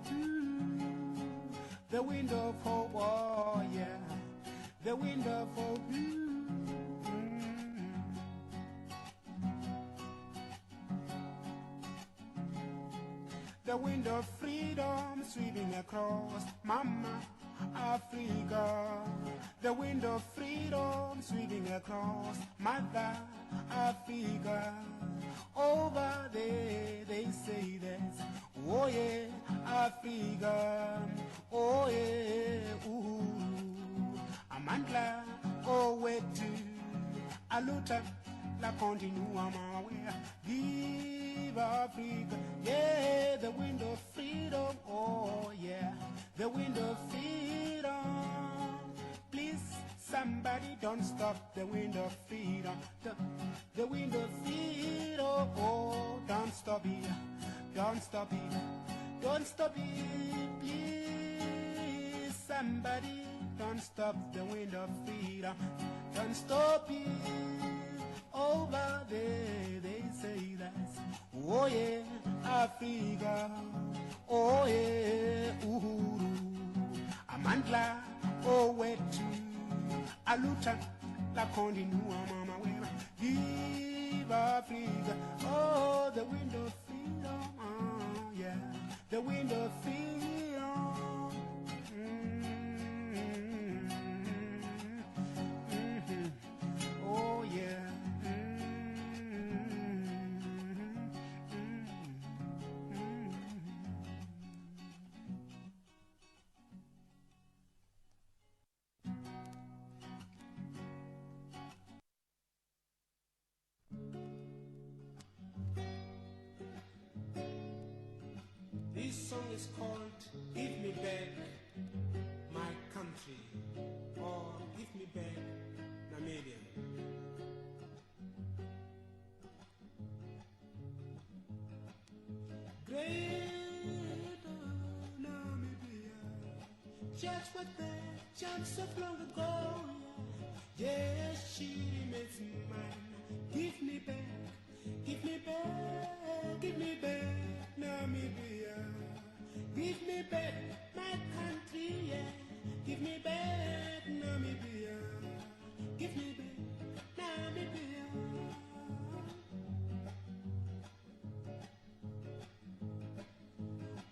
the wind of hope, oh yeah, the wind of hope, the wind of freedom sweeping across Mama Africa. The wind of freedom sweeping across Mother Africa. Over there they say this, oh yeah, Africa, oh yeah, uhuru, Amandla, oh wetu, aluta, la continua mawea, viva Africa, yeah, the wind of freedom, oh yeah, the wind of freedom. Please, somebody don't stop the wind of freedom, the wind of freedom, oh, don't stop it, don't stop it, don't stop it, please, somebody don't stop the wind of freedom, don't stop it. Over there they say that, oh yeah, Africa, oh yeah, uhuru, Amandla, oh wetu, aluta, la continua mama wema, viva Africa, oh the wind of freedom, oh yeah, the wind of freedom. Oh yeah. This song is called Give Me Back My Country, or Give Me Back Namibia. Great Namibia, just what they jumped so long ago. Yes, she remains mine. Give me back, give me back, give me back Namibia. Give me back my country, yeah. Give me back Namibia. Give me back Namibia.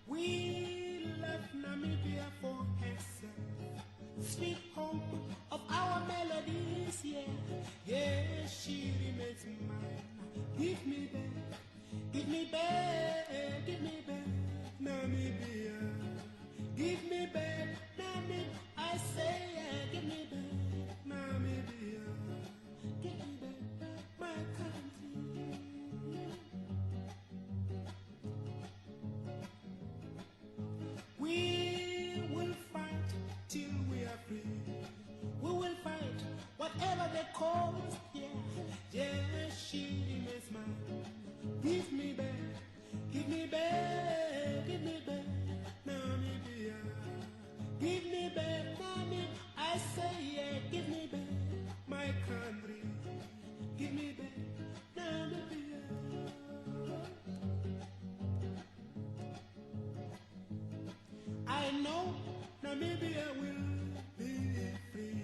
We love Namibia for herself, sweet home of our melodies, yeah. Yeah, she remains mine. Give me back, give me back, give me back Namibia. Give me back Namibia. I say, yeah, give me back Namibia. Give me back my country. We will fight till we are free. We will fight whatever they call us, yeah. Yeah, she remains mine. Give me back, give me back, give me back Namibia. Give me back Namibia. I say, yeah, give me back my country. Give me back Namibia. I know Namibia will be free.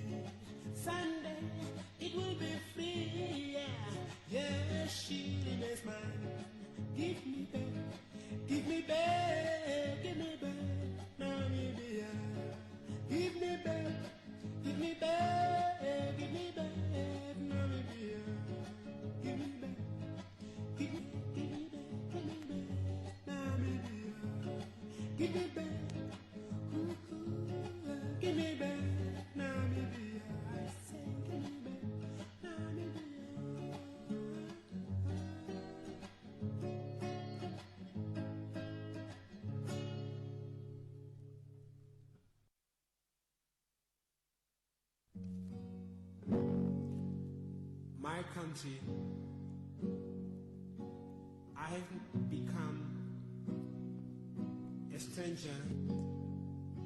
Sunday it will be free, yeah. Yeah, she remains mine. Give me back, give me back, give me back Namibia. Give me back, give me back, give me back Namibia. Give me back, give me back, give me back Namibia. Give me back. Give me back Namibia. I say, give me back Namibia. My country, I have become a stranger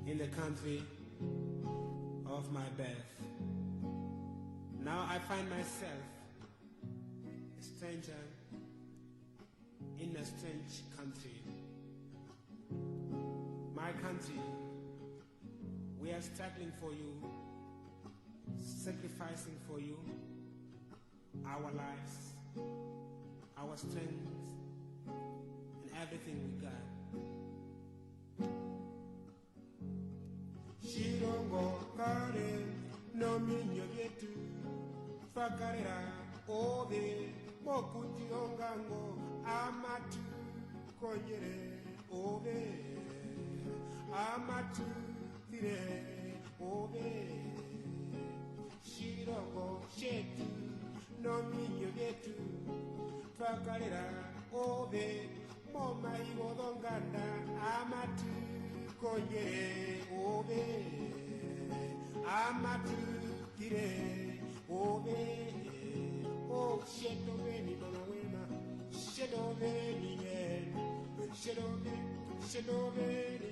in the country of my birth. Now I find myself a stranger in a strange country. My country, we are struggling for you, sacrificing for you our lives, our strength, and everything we got. Shirongo karen no minyo vyetu fakarera ove mokuti ongango amatu konyere ove amatu tire ove Shirongo shetu no minyo vyetu fakarera ove moma iwodonganda amatu konyere ove amatu kire ove o sheto veni mama wena sheto veni yen sheto veni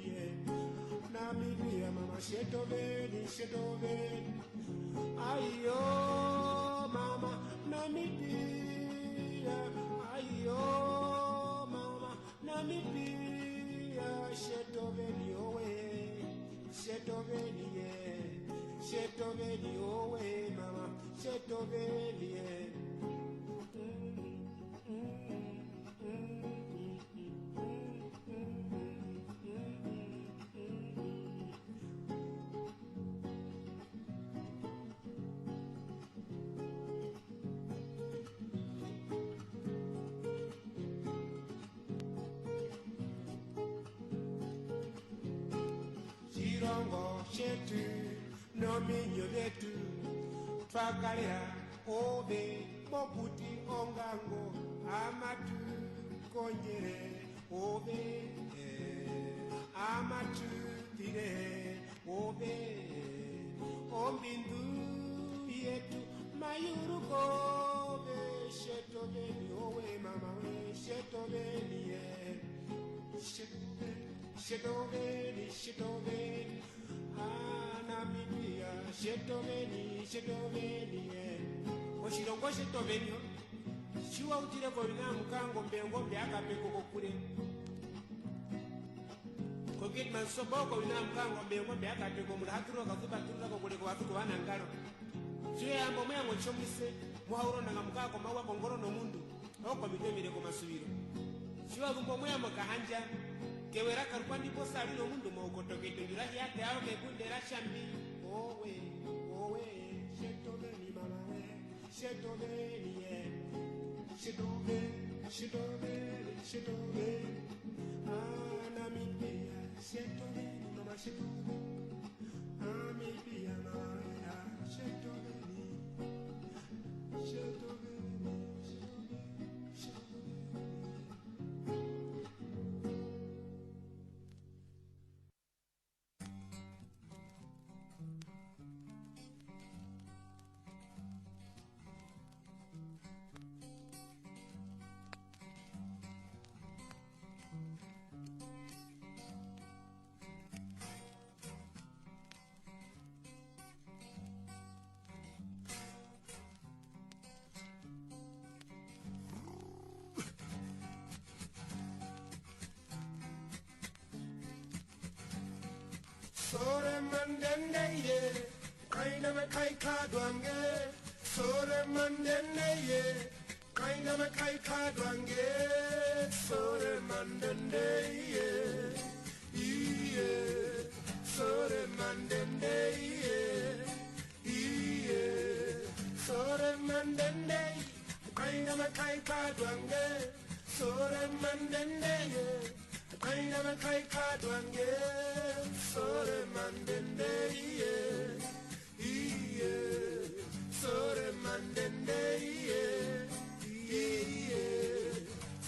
yen Namibia mama sheto veni ayo mama Namibia ayo mama Namibia sheto veni owe sheto veni owe mama sheto veni shetu nominyo vyetu twakalira ove mokuti ongango amatu konjere ove amatu tire ove ombindu yetu mayurukove shetoveni owe mama we shetoveni ye shetoveni shetoveni Namibia shetoveni ye oshilongo shetoveni shiwa utile kolina mukango mbengombe akapeko kokule kokit mansoboko kolina mukango mbengombe akapeko mulhaturo kazubaturura kokule kwatuko banangalo tuyambo mwengo chomise muhauro nanga mukako mawa kongoro no mundu oko mitemire ko masubiro shiwa kumbo mwengo kahanja kewera karkwandi posali no mundu mokotoke tundira yate aho ke kundera shambi owe shetoveni mama we shetoveni ye shetoveni Namibia shetoveni mama shetoveni Namibia mama shetoveni Sore mandende ye, kaina me kai kadwange. Sore mandende ye, kaina me kai kadwange. Sore mandende ye, iye. Sore mandende ye, iye. Sore mandende, kaina me kai kadwange. Sore mandende ye, kaina me kai kadwange. Sore mandende ye, iye. Sore mandende ye, iye.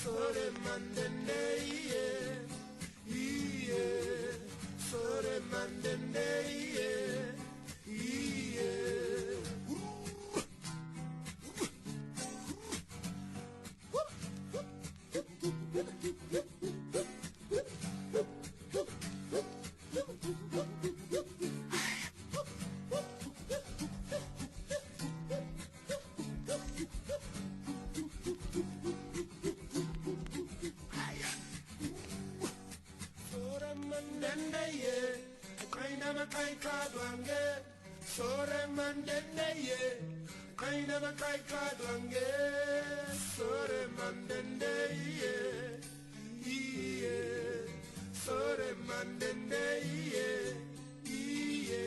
Sore mandende ye, iye. Sore mandende ye, iye. Sore mandende ye, kaina me kai kadwange. Sore mandende ye, kaina me kai kadwange. Sore mandende ye, iye. Sore mandende ye, iye.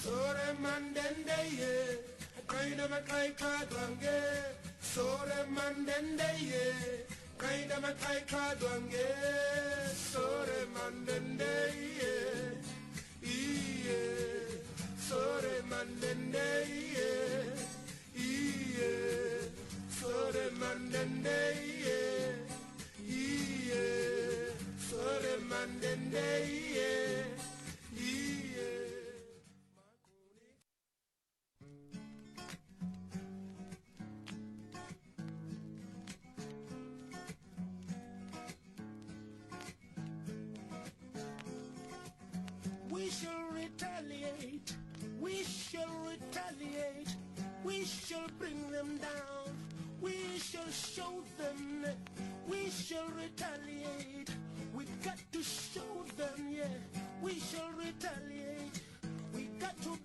Sore mandende ye, kaina me kai kadwange. Sore mandende ye, kaina me kai kadwange. Sore mandende ye, iye. Sore mandende ye, iye. Sore mandende ye, iye. Sore mandende ye, iye. We shall retaliate, we shall retaliate, we shall bring them down, we shall show them, we shall retaliate, we got to show them, yeah, we shall retaliate, we got to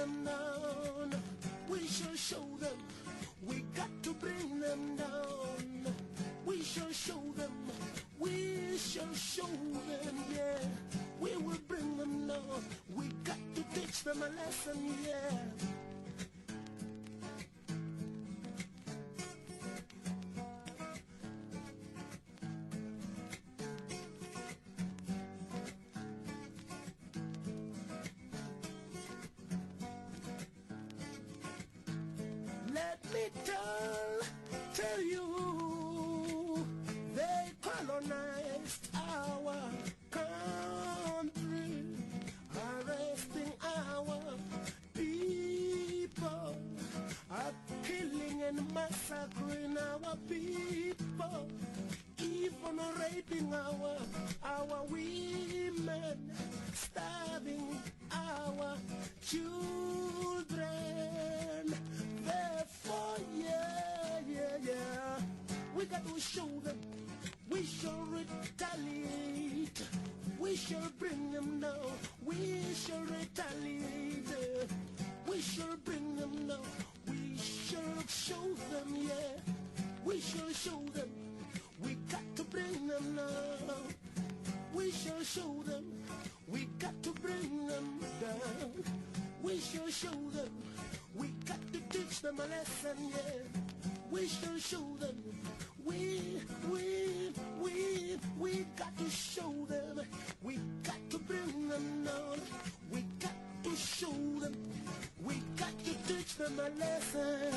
them down. We shall show them. We got to bring them down. We shall show them. We shall show them, yeah. We will bring them down. We got to teach them a lesson, yeah. Let me tell you, they colonized our country, arresting our people, are killing and massacring our people, even raping our women, starving our children. Therefore, yeah, we got to show them. We shall retaliate. We shall bring them down. We shall retaliate. We shall bring them down. We shall show them, yeah. We shall show them. We got to bring them down. We shall show them. We got to bring them down. We shall show them. We got to teach them a lesson, yeah. We shall show them. We got to show them. We got to bring them down. We got to show them. We got to teach them a lesson.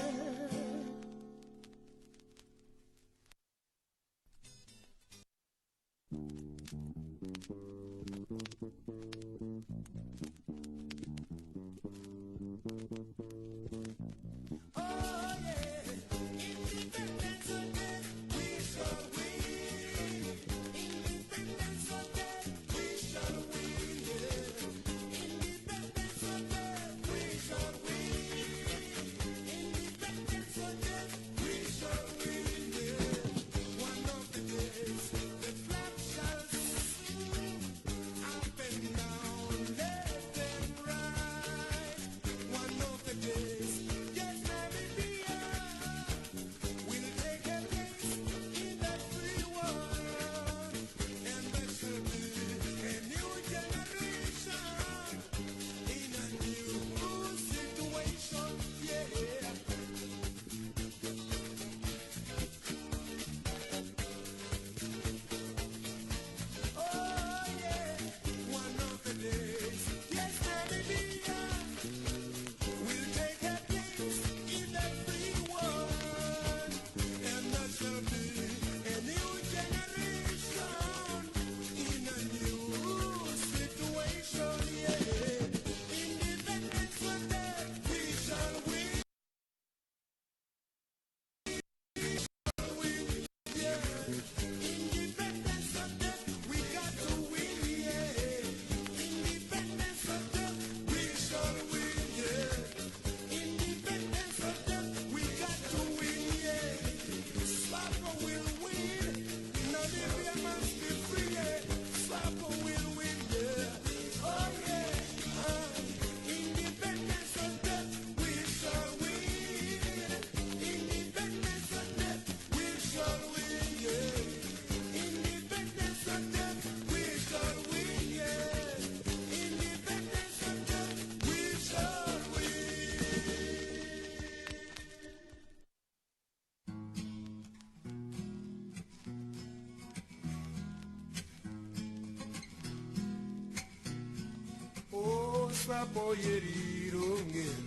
SWAPO yerirongera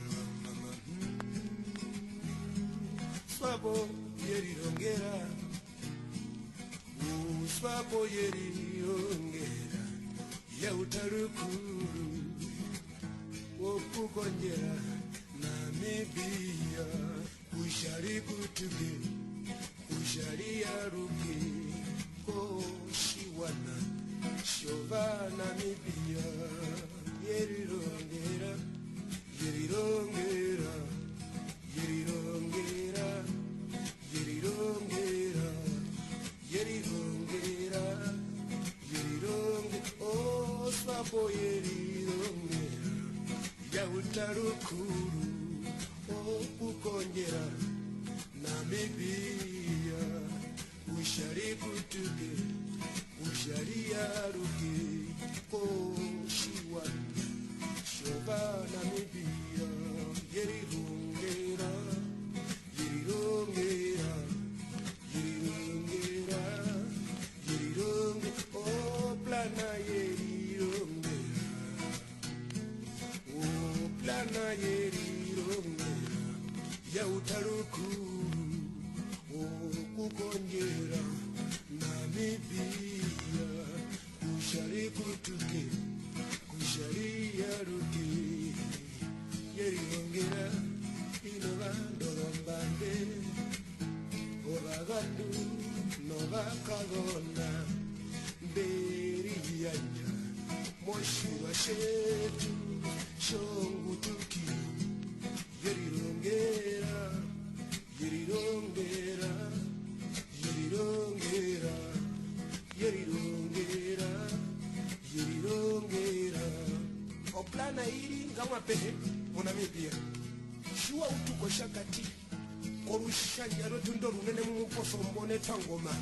mama SWAPO yerirongera SWAPO yerirongera yautarukuru okukongera Namibia kushari kutuge kushari yaruke koshiwana shova Namibia yerirongera yerirongera yerirongera yerirongera yerirongera yerirongera oh SWAPO yerirongera utarukuru okukongera Namibia ushari kutuge ushari yaruge koshiwa shoba Namibia yerirongera yerirongera yerirongera yerironge oh plana yerirongera oh plana yerirongera ya utarukuru okukongera Namibia kushari kutuke kushari yaruge yerirongera inovandorombambe ovagandu novakagona mberiyanya moshiwa shetu shongutuki yerirongera yerirongera yerirongera yerirongera yerirongera oplana iri ngamwapehe munamibia shuwa utuko shakati korushanya rotundo runene mumuposo mbone tangoma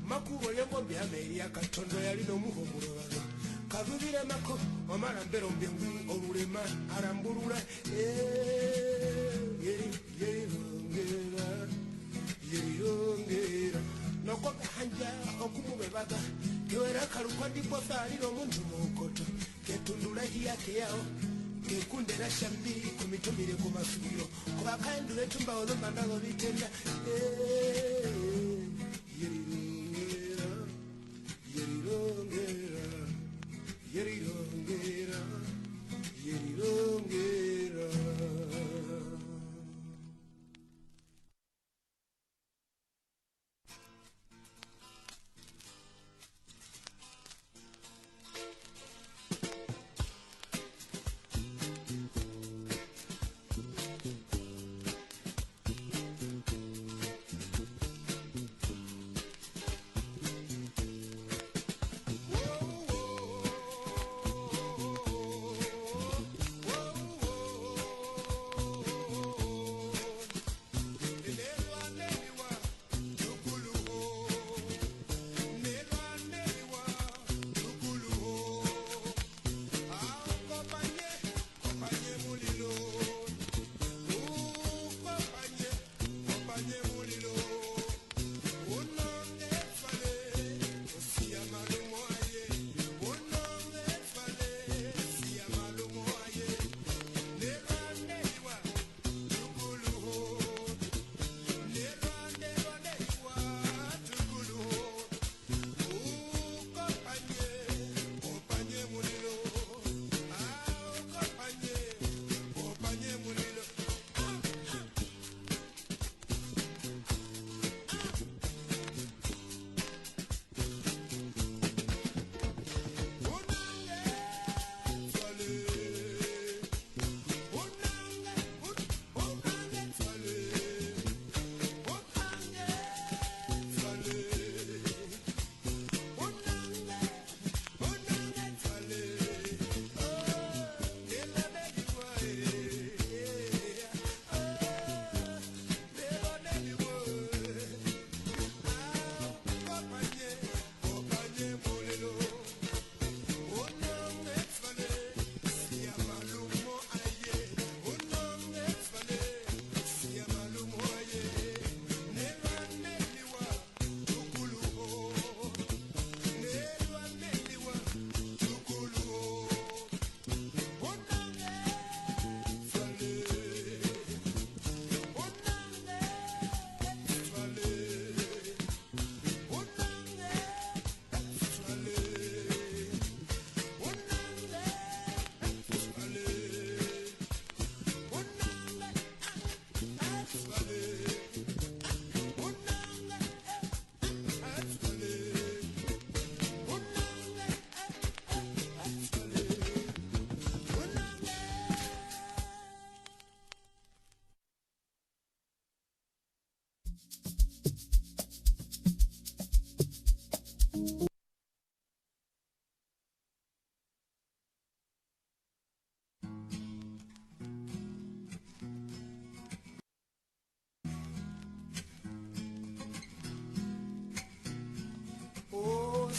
makubo yengombe ameri yakatondo yali nomuhomuro bano kavubire mako omarambero mbyengu olulema arambulula yerirongera yerirongera nokoga hanja okumubebaga kewera kalukwa ndiposa aliro omuntu mukoto ketundula hiyake yao kekundera shambiri kumitumire ku masubiro kubakandule tumba olomba ndalo bitenda yerirongera yerirongera yerirongera yerirongera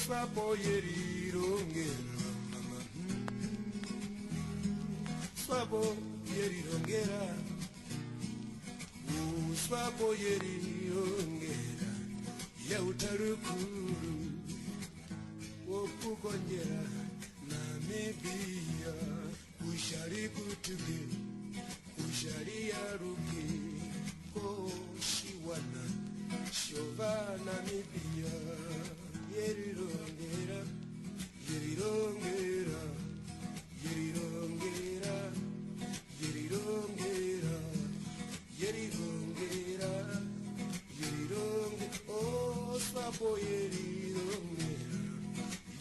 SWAPO yerirongera mama SWAPO yerirongera SWAPO yerirongera yautarukuru wokukonyera Namibia ushari kutuge ushari yaruke koshiwana shova Namibia yerirongera yerirongera yerirongera yerirongera yerirongera yerironge oh SWAPO yerirongera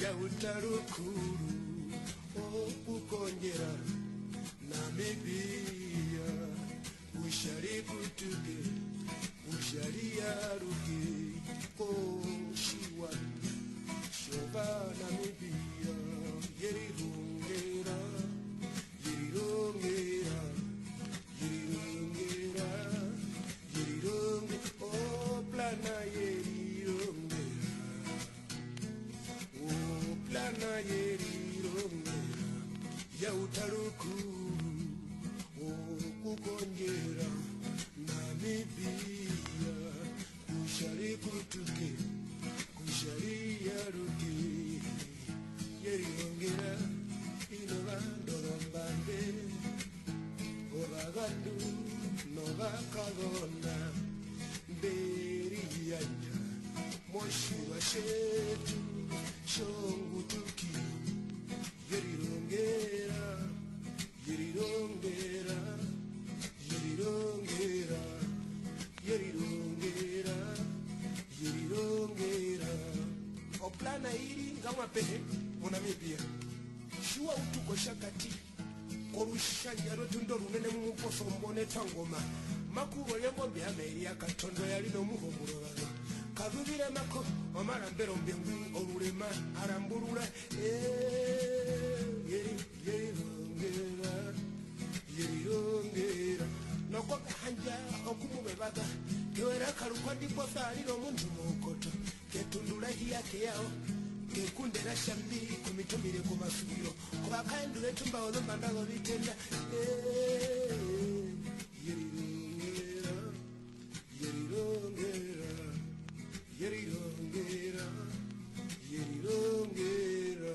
yautarukuru oh kukonyera Namibia ushari kutuge ushari yaruke koshiwana shova Namibia yerirongera yerirongera yerirongera yerironge oh plana yerirongera oh plana yerirongera yautarukuru oh kukonyera Namibia kushari kutuke kushari yaruke yerirongera inovandorombande ovagandu novakagona mberiyanya moshuva shetu shongutuki yerirongera yerirongera yerirongera yerirongera yerirongera oplana iri ngamwapehe munamibia shuwa utuko shakati korushanya rotundo runene mumuposo mbone twangoma makubo yembo byameri akatondo yali no muhomuro bano kavubire mako omarambero mbengwi olulema arambulula yerirongera yerirongera noko hanja okumubebaga kewera kalukwandi posaliro muntu mukoto ketundula hiyake yao kekundera shambi kumitumire kumasubiro kubakandule tumba olombandalo bitenda yerirongera yerirongera yerirongera yerirongera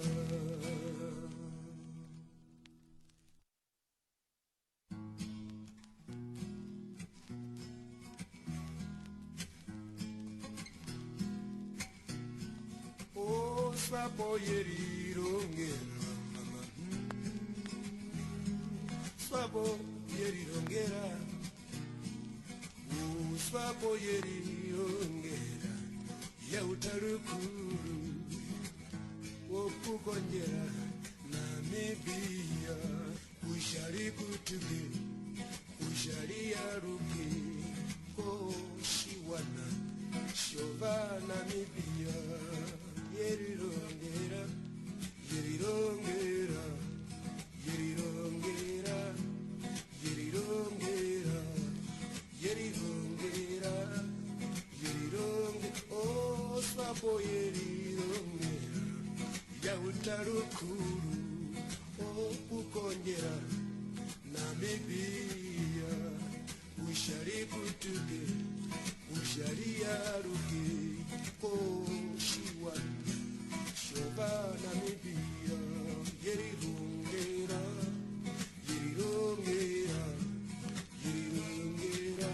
SWAPO yerirongera mama SWAPO yerirongera SWAPO yerirongera yautarukuru wokukonyera Namibia ushari kutuge ushari yaruke koshiwana shova Namibia yerirongera yerirongera yerirongera yerirongera yerirongera yerironge oh SWAPO yerirongera yautarukuru oh kukonyera Namibia ushari kutuge ushari yaruke koshiwana shova Namibia yerirongera yerirongera yerirongera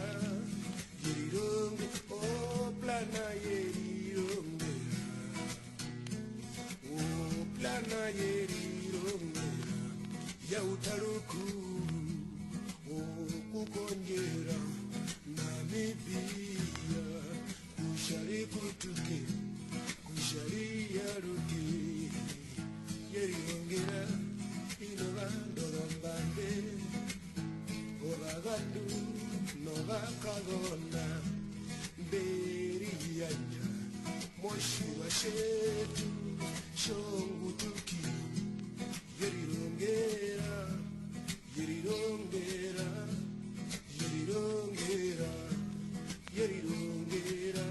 yerironge oh plana yerirongera oh plana yerirongera yautarukuru oh kukonyera Namibia kushari kutuke kushari yaruke yerirongera inovandorombande ovagandu novakagona mberiyanya moshuva shetu shongutuki yerirongera yerirongera yerirongera yerirongera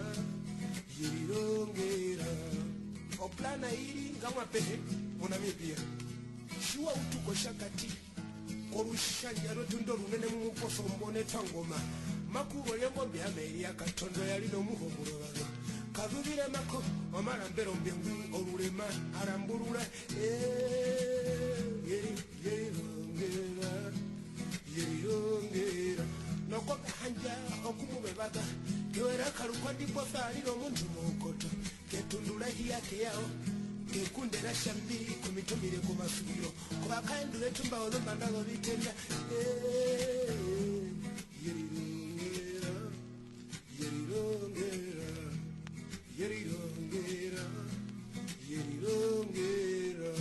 yerirongera oplana ngamapehe mu Namibia shuwa utuko shakati olushanja lwetundo lunene mu muposo mbonetwa ngoma makuro yengombe ameri akatondo yali n'omuhumulo bano kavubire mako omala mbero mbengu olulema arambulula yerirongera nokoga hanja okumubebaga kewera kalukwa ndiposa alira omuntu mukoto ketundula hiyake yao kekundera shambiri kumitumire ku masubiro kubakayendula etumba olombandalo biterya yerirongera yerirongera yerirongera yerirongera.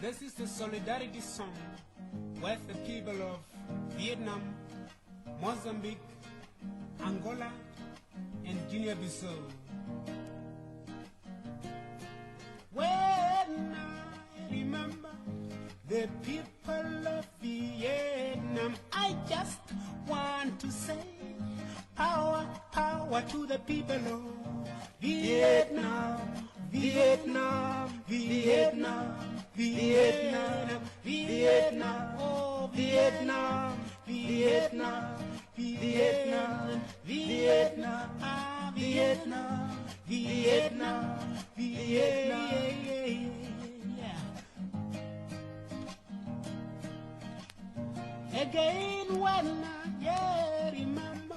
This is the solidarity song with the people of Vietnam, Mozambique, Angola, and Guinea-Bissau. When I remember the people of Vietnam, I just want to say power, power to the people of Vietnam, Vietnam, Vietnam, Vietnam, Vietnam, oh Vietnam, Vietnam, Vietnam, Vietnam, ah Vietnam, Vietnam, Vietnam. Again when I remember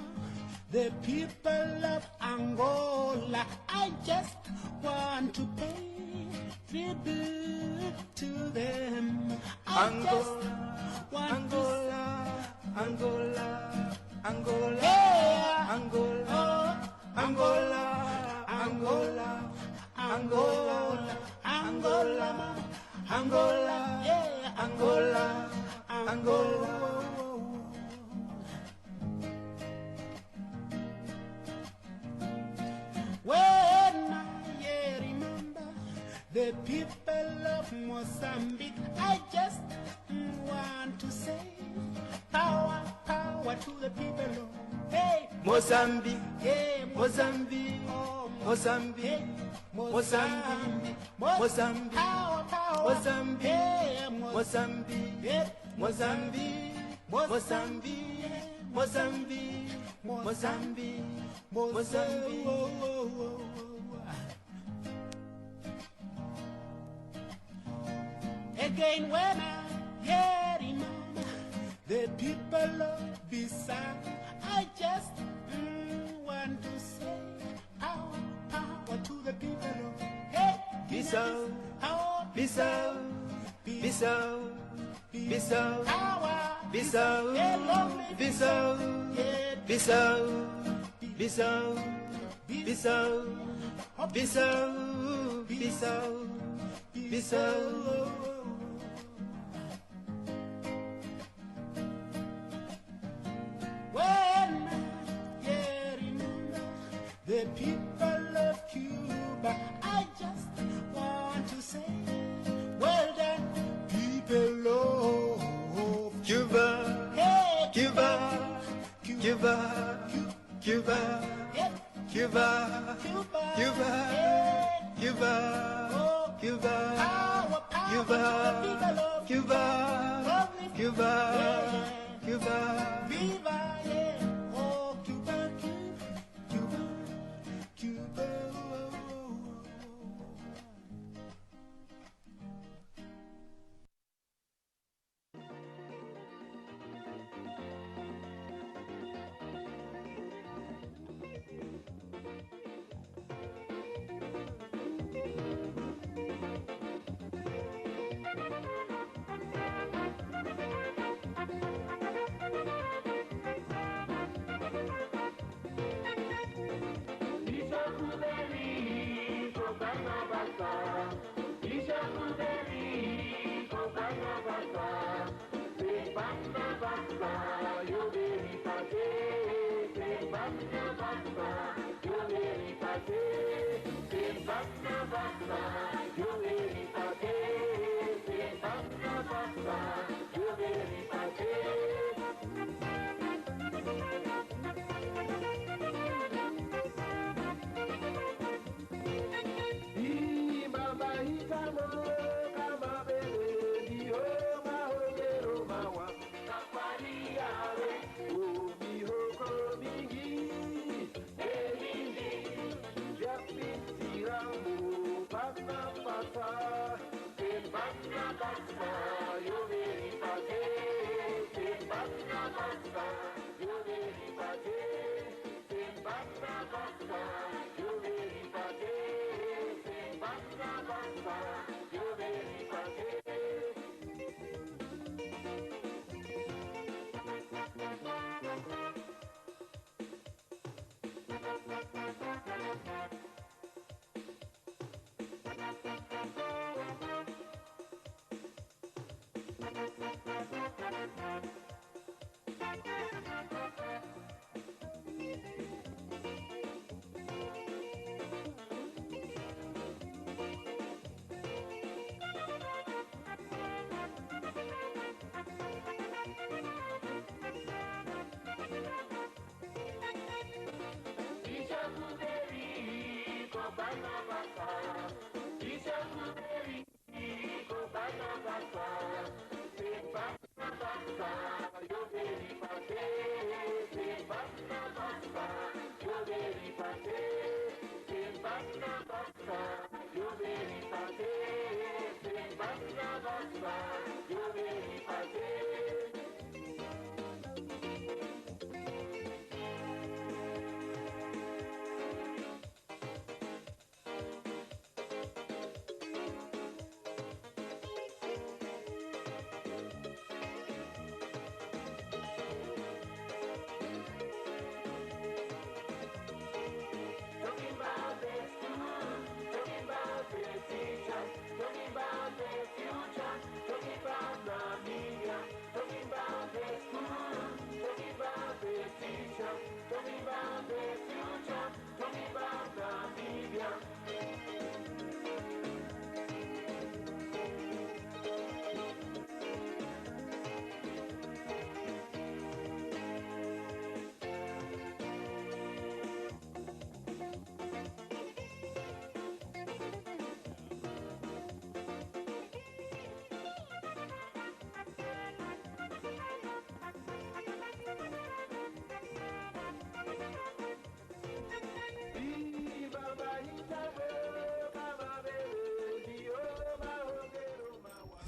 the people of Angola, I just want to pay tribute to them. Angola, Angola, Angola, Angola, yeah. Angola, Angola, Angola, Angola, Angola, Angola, yeah, Angola, Angola. When I remember the people of Mozambique, I just want to say power, power to the people of hey Mozambique, hey Mozambique, oh Mozambique, Mozambique, Mozambique, power, power, Mozambique, hey, Mozambique, Mozambique, Mozambique, Mozambique, Mozambique, Mozambique. Again when I remember the people of Bissau, I just want to say power, power to the people of hey Bissau, Bissau, Bissau, Bissau, power, Bissau, Bissau, Bissau, Bissau, Bissau, Bissau, Bissau, Bissau. When I remember the people of Cuba, I just want to say, well done, people of Cuba, hey, Cuba, Cuba, Cuba, Cuba, Cuba, Cuba, Cuba, Cuba, Cuba, Cuba, Cuba, Cuba, viva, yeah, oh Cuba, Cuba, Cuba,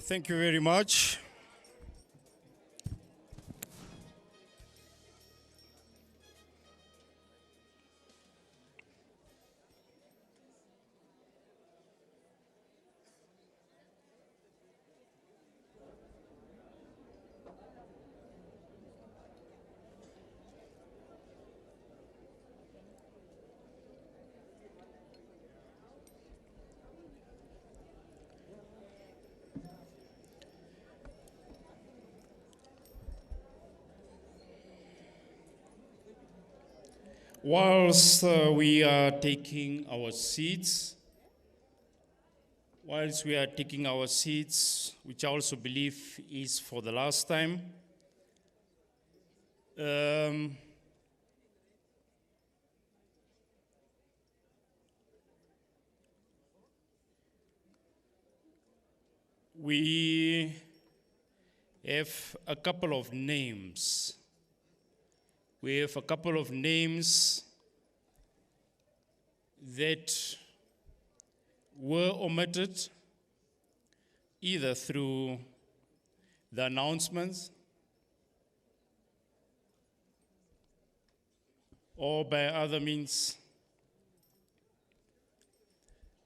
Thank you very much. Whilst we are taking our seats, which I also believe is for the last time, we have a couple of names. We have a couple of names that were omitted either through the announcements or by other means.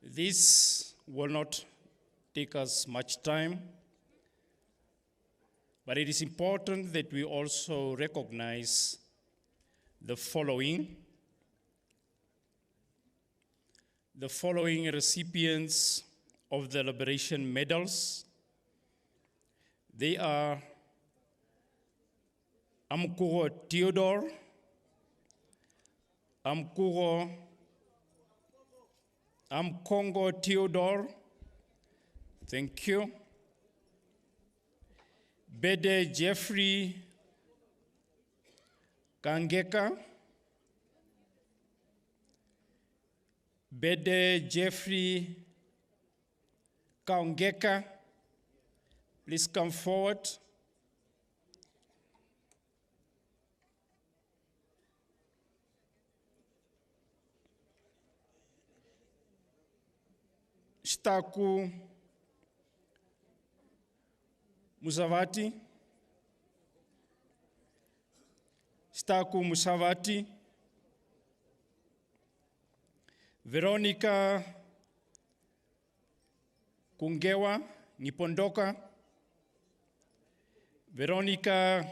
This will not take us much time, but it is important that we also recognize the following recipients of the Liberation Medals. They are Omugulu Theodore, Congo Theodore, thank you. Bede Jeffrey Kangeka, Bede Jeffrey Kangeka, please come forward. Shtaku Musavati, Shtaku Musavati, Veronica Kungewa Nipondoka, Veronica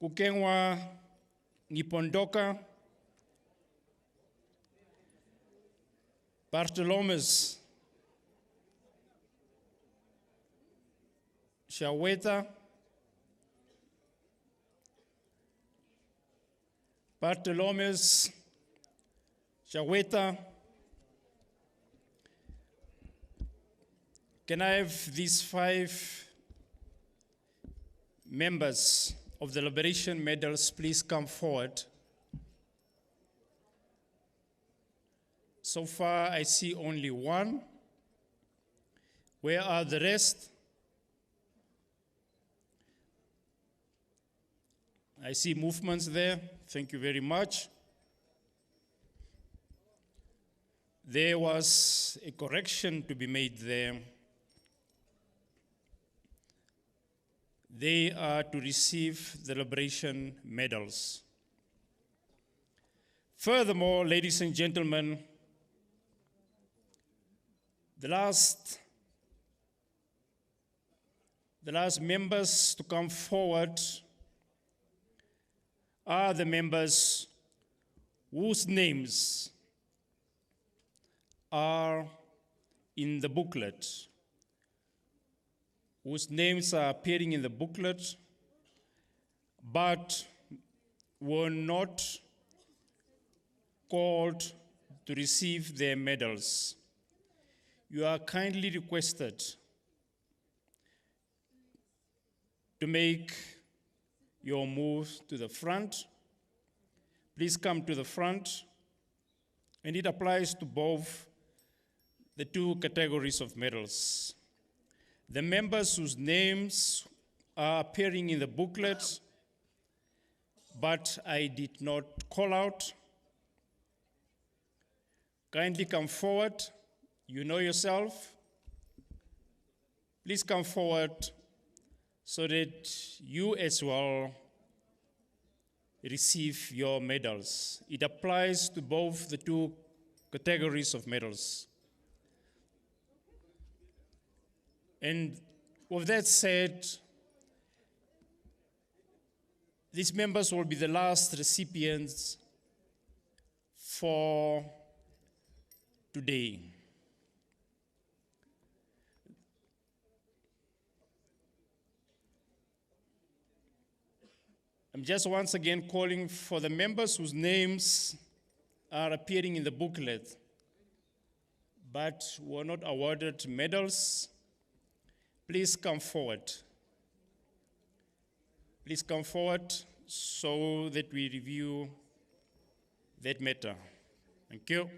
Kukenwa Nipondoka, Bartolomeus Shaweta, Bartolomeus Shaweta. Can I have these 5 members of the Liberation Medals please come forward? So far, I see only 1. Where are the rest? I see movements there. Thank you very much. There was a correction to be made there. They are to receive the Liberation Medals. Furthermore, ladies and gentlemen, the last members to come forward are the members whose names are in the booklet, whose names are appearing in the booklet, but were not called to receive their medals. You are kindly requested to make your move to the front. Please come to the front, and it applies to both the 2 categories of medals. The members whose names are appearing in the booklet, but I did not call out, kindly come forward. You know yourself. Please come forward so that you as well receive your medals. It applies to both the 2 categories of medals. And with that said, these members will be the last recipients for today. I'm just once again calling for the members whose names are appearing in the booklet, but were not awarded medals. Please come forward. Please come forward so that we review that matter. Thank you.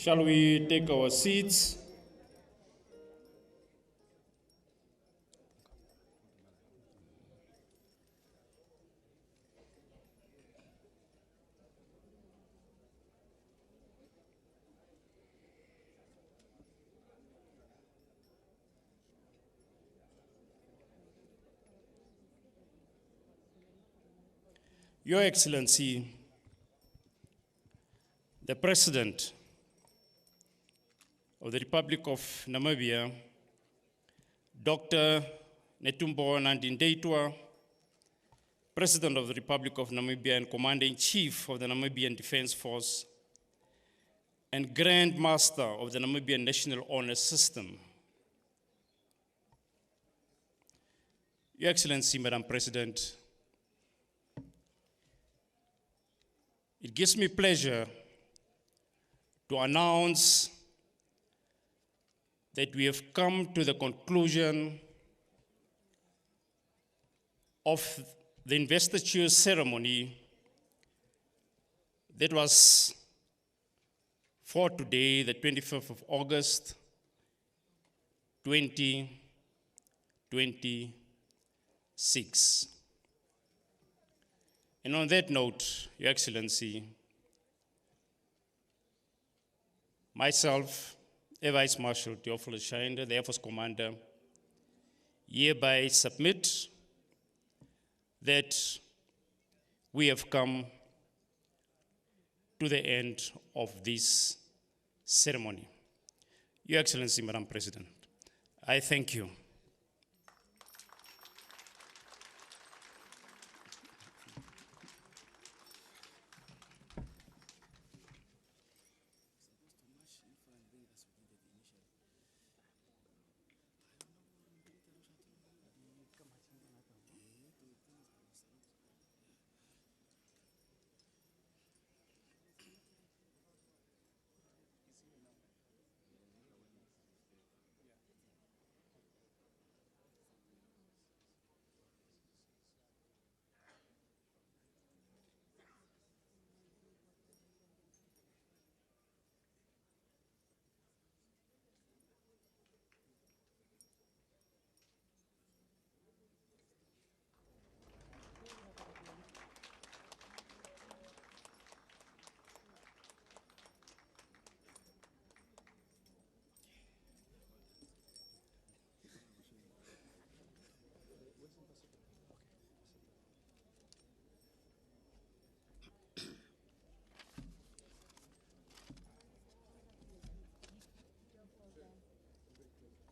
Shall we take our seats? Your Excellency, the President of the Republic of Namibia, Dr. Netumbo Nandi-Ndaitwah, President of the Republic of Namibia and Commander-in-Chief of the Namibian Defense Force, and Grand Master of the Namibian National Honor System. Your Excellency, Madam President, it gives me pleasure to announce that we have come to the conclusion of the Investiture Ceremony that was for today, the 25th of August, 2026. And on that note, Your Excellency, myself, Air Vice Marshal Theophilus Shinde, the Air Force Commander, hereby submit that we have come to the end of this ceremony. Your Excellency, Madam President, I thank you.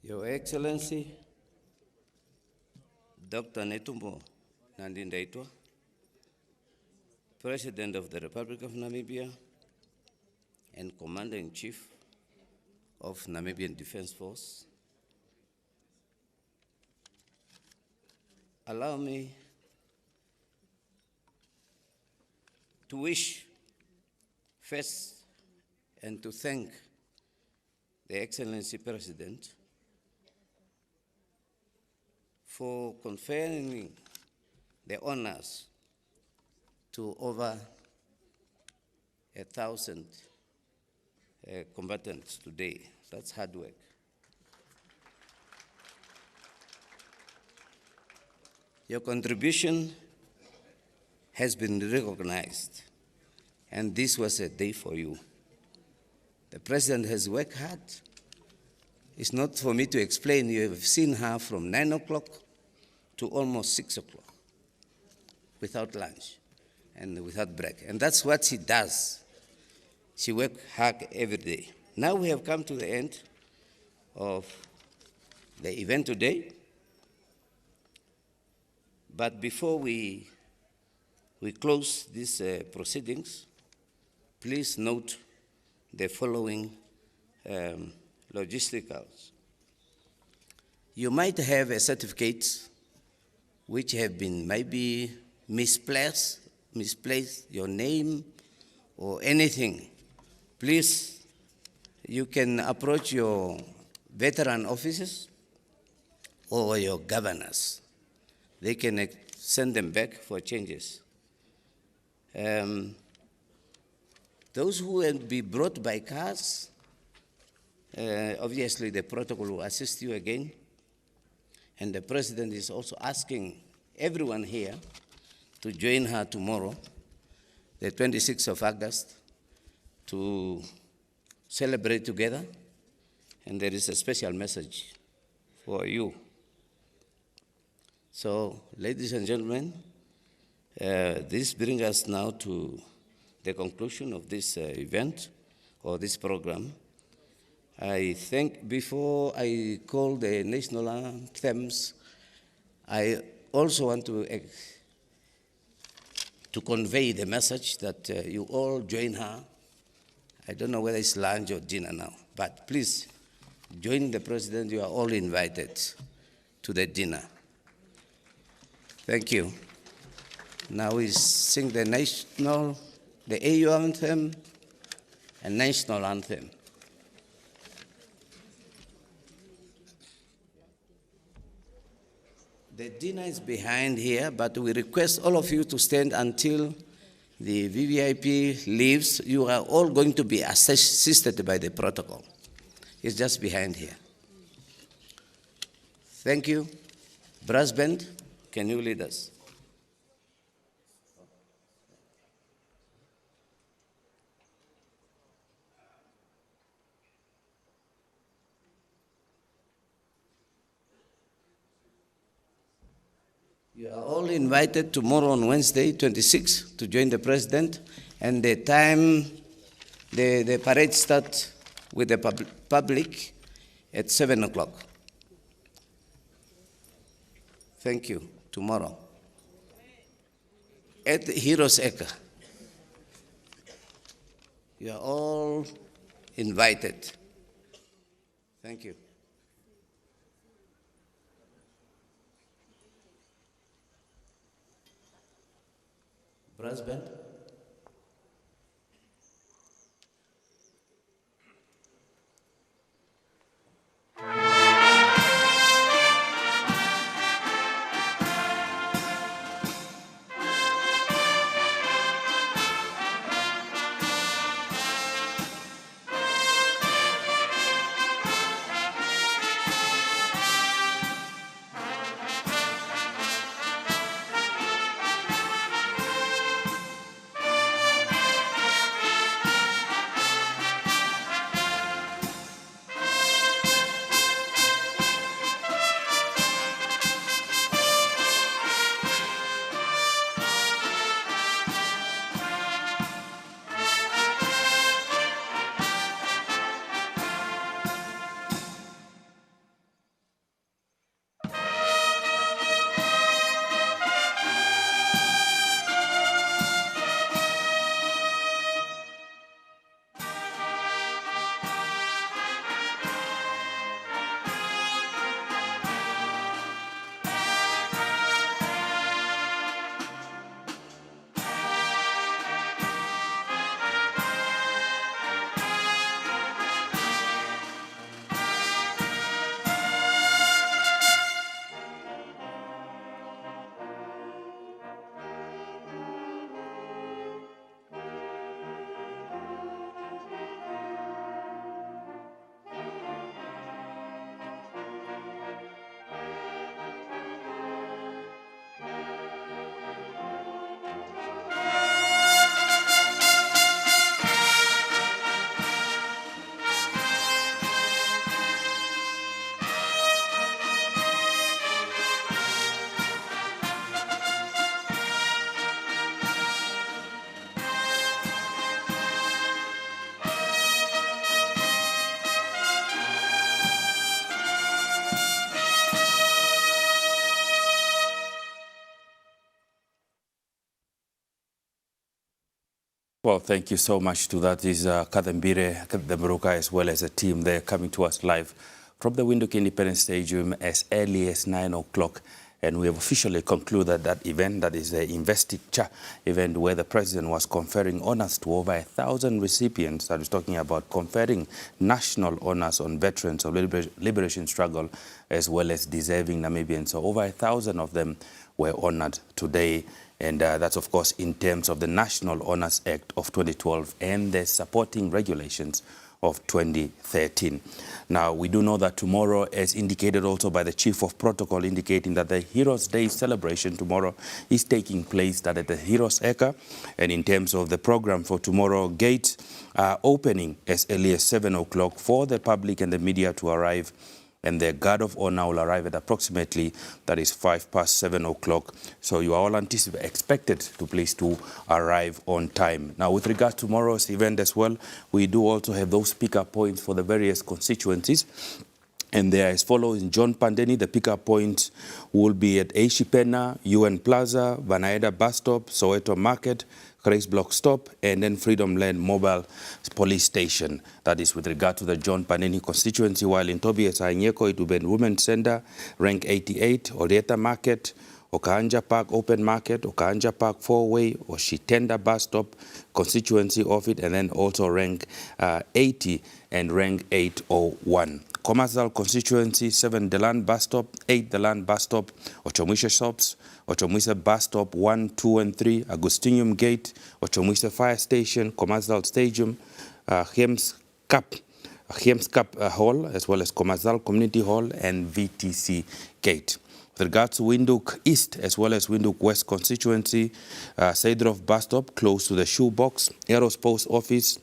Your Excellency, Dr. Netumbo Nandi-Ndaitwah, President of the Republic of Namibia and Commander-in-Chief of Namibian Defense Force, allow me to wish first and to thank the Excellency President for conferring the honors to over 1,000 combatants today. That's hard work. Your contribution has been recognized, and this was a day for you. The President has worked hard. It's not for me to explain. You have seen her from 9 o'clock to almost 6 o'clock without lunch and without break. And that's what she does. She works hard every day. Now we have come to the end of the event today. But before we close these proceedings, please note the following logisticals. You might have a certificate which have been maybe misplaced, your name or anything. Please, you can approach your veteran officers or your governors. They can send them back for changes. Those who will be brought by cars, Obviously, the protocol will assist you again. And the President is also asking everyone here to join her tomorrow, the 26th of August, to celebrate together. And there is a special message for you. So, ladies and gentlemen, this brings us now to the conclusion of this event or this program. I think before I call the national anthems, I also want to convey the message that you all join her. I don't know whether it's lunch or dinner now, but please join the President. You are all invited to the dinner. Thank you. Now we sing the AU anthem and national anthem. The dinner is behind here, but we request all of you to stand until the VVIP leaves. You are all going to be assisted by the protocol. It's just behind here. Thank you. Brass band, can you lead us? You are all invited tomorrow on Wednesday, 26, to join the President. And the time, the parade starts with the public at 7 o'clock. Thank you. Tomorrow. At Heroes Acre. You are all invited. Thank you. Brass band. Well, thank you so much to that. Is Kadembire, Kademburuka, as well as a team there coming to us live from the Windhoek Independence Stadium as early as 9 o'clock. And we have officially concluded that event, that is the Investiture event, where the President was conferring honors to over 1,000 recipients. I was talking about conferring national honors on veterans of liberation struggle, as well as deserving Namibians. So over 1,000 of them were honored today. And that's, of course, in terms of the National Honors Act of 2012 and the supporting regulations of 2013. Now, we do know that tomorrow, as indicated also by the Chief of Protocol, indicating that the Heroes Day celebration tomorrow is taking place at the Heroes Acre. And in terms of the program for tomorrow, gates are opening as early as 7 o'clock for the public and the media to arrive. And the guard of honor will arrive at approximately, that is 7 o'clock. So you are all expected to please to arrive on time. Now, with regard to tomorrow's event as well, we do also have those pick-up points for the various constituencies. And they are as follows. In John Pandeni, the pick-up points will be at Eishipena, UN Plaza, Vanaeda Bus Stop, Soweto Market, Grace Block Stop, and then Freedom Land Mobile Police Station. That is with regard to the John Pandeni constituency, while in Tobias Anyeko, it will be in Women's Center, Rank 88, Orieta Market, Okanja Park Open Market, Okanja Park Four-Way, Oshitenda Bus Stop, constituency of it, and then also Rank 80 and Rank 801. Commercial constituency, 7 Deland Bus Stop, 8 Deland Bus Stop, Ochomwisha Shops, Ochomwisa Bus Stop 1, 2, and 3, Agustinium Gate, Ochomwisa Fire Station, Commercial Stadium, Hems Cup Hall, as well as Commercial Community Hall and VTC Gate. With regards to Windhoek East as well as Windhoek West constituency, Seydorf Bus Stop close to the Shoebox, Eros Post Office,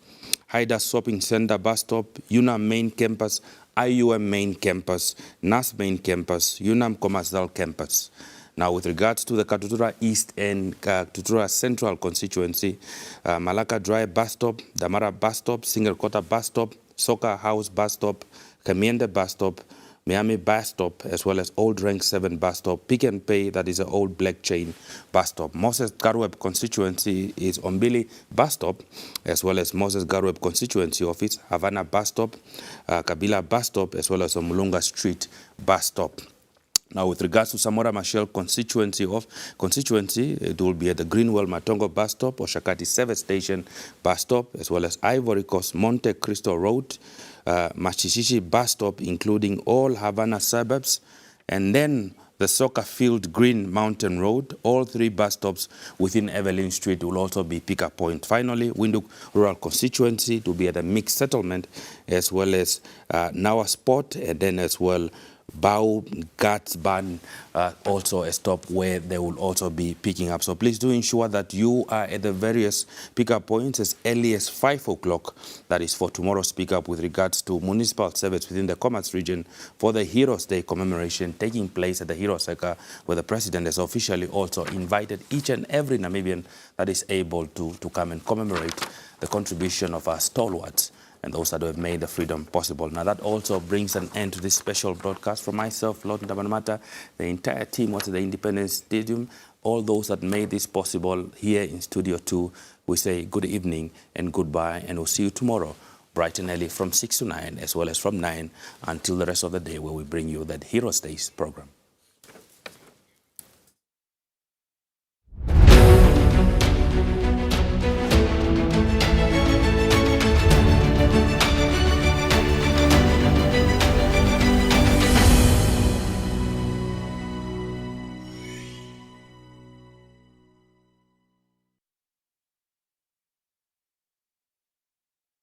Haida Shopping Center Bus Stop, UNAM Main Campus, IUM Main Campus, NAS Main Campus, UNAM Commercial Campus. Now, with regards to the Katutura East and Katutura Central constituency, Malaka Drive Bus Stop, Damara Bus Stop, Single Quarter Bus Stop, Soccer House Bus Stop, Kamiende Bus Stop, Miami Bus Stop, as well as Old Rank 7 Bus Stop, Pick and Pay, that is an old black chain bus stop. Moses Garweb constituency is Ombili Bus Stop, as well as Moses Garweb constituency office, Havana Bus Stop, Kabila Bus Stop, as well as Mulunga Street Bus Stop. Now, with regards to Samora Machel constituency, it will be at the Greenwell Matongo Bus Stop, Oshakati Service Station Bus Stop, as well as Ivory Coast Monte Cristo Road, Machishishi Bus Stop, including all Havana suburbs, and then the Soccer Field Green Mountain Road. All 3 bus stops within Evelyn Street will also be pick-up point. Finally, Windhoek Rural Constituency to be at a mixed settlement, as well as Nawa Sport, and then as well Bau, Guts, Ban, also a stop where they will also be picking up. So please do ensure that you are at the various pickup points as early as 5 o'clock. That is for tomorrow's pickup with regards to municipal service within the Commerce region for the Heroes Day commemoration taking place at the Heroes Acre, where the President has officially also invited each and every Namibian that is able to come and commemorate the contribution of our stalwarts and those that have made the freedom possible. Now, that also brings an end to this special broadcast. From myself, Lord Ndabanamata, the entire team was at the Independence Stadium, all those that made this possible here in Studio 2, we say good evening and goodbye, and we'll see you tomorrow, bright and early from 6 to 9, as well as from 9 until the rest of the day, where we bring you that Heroes Days program.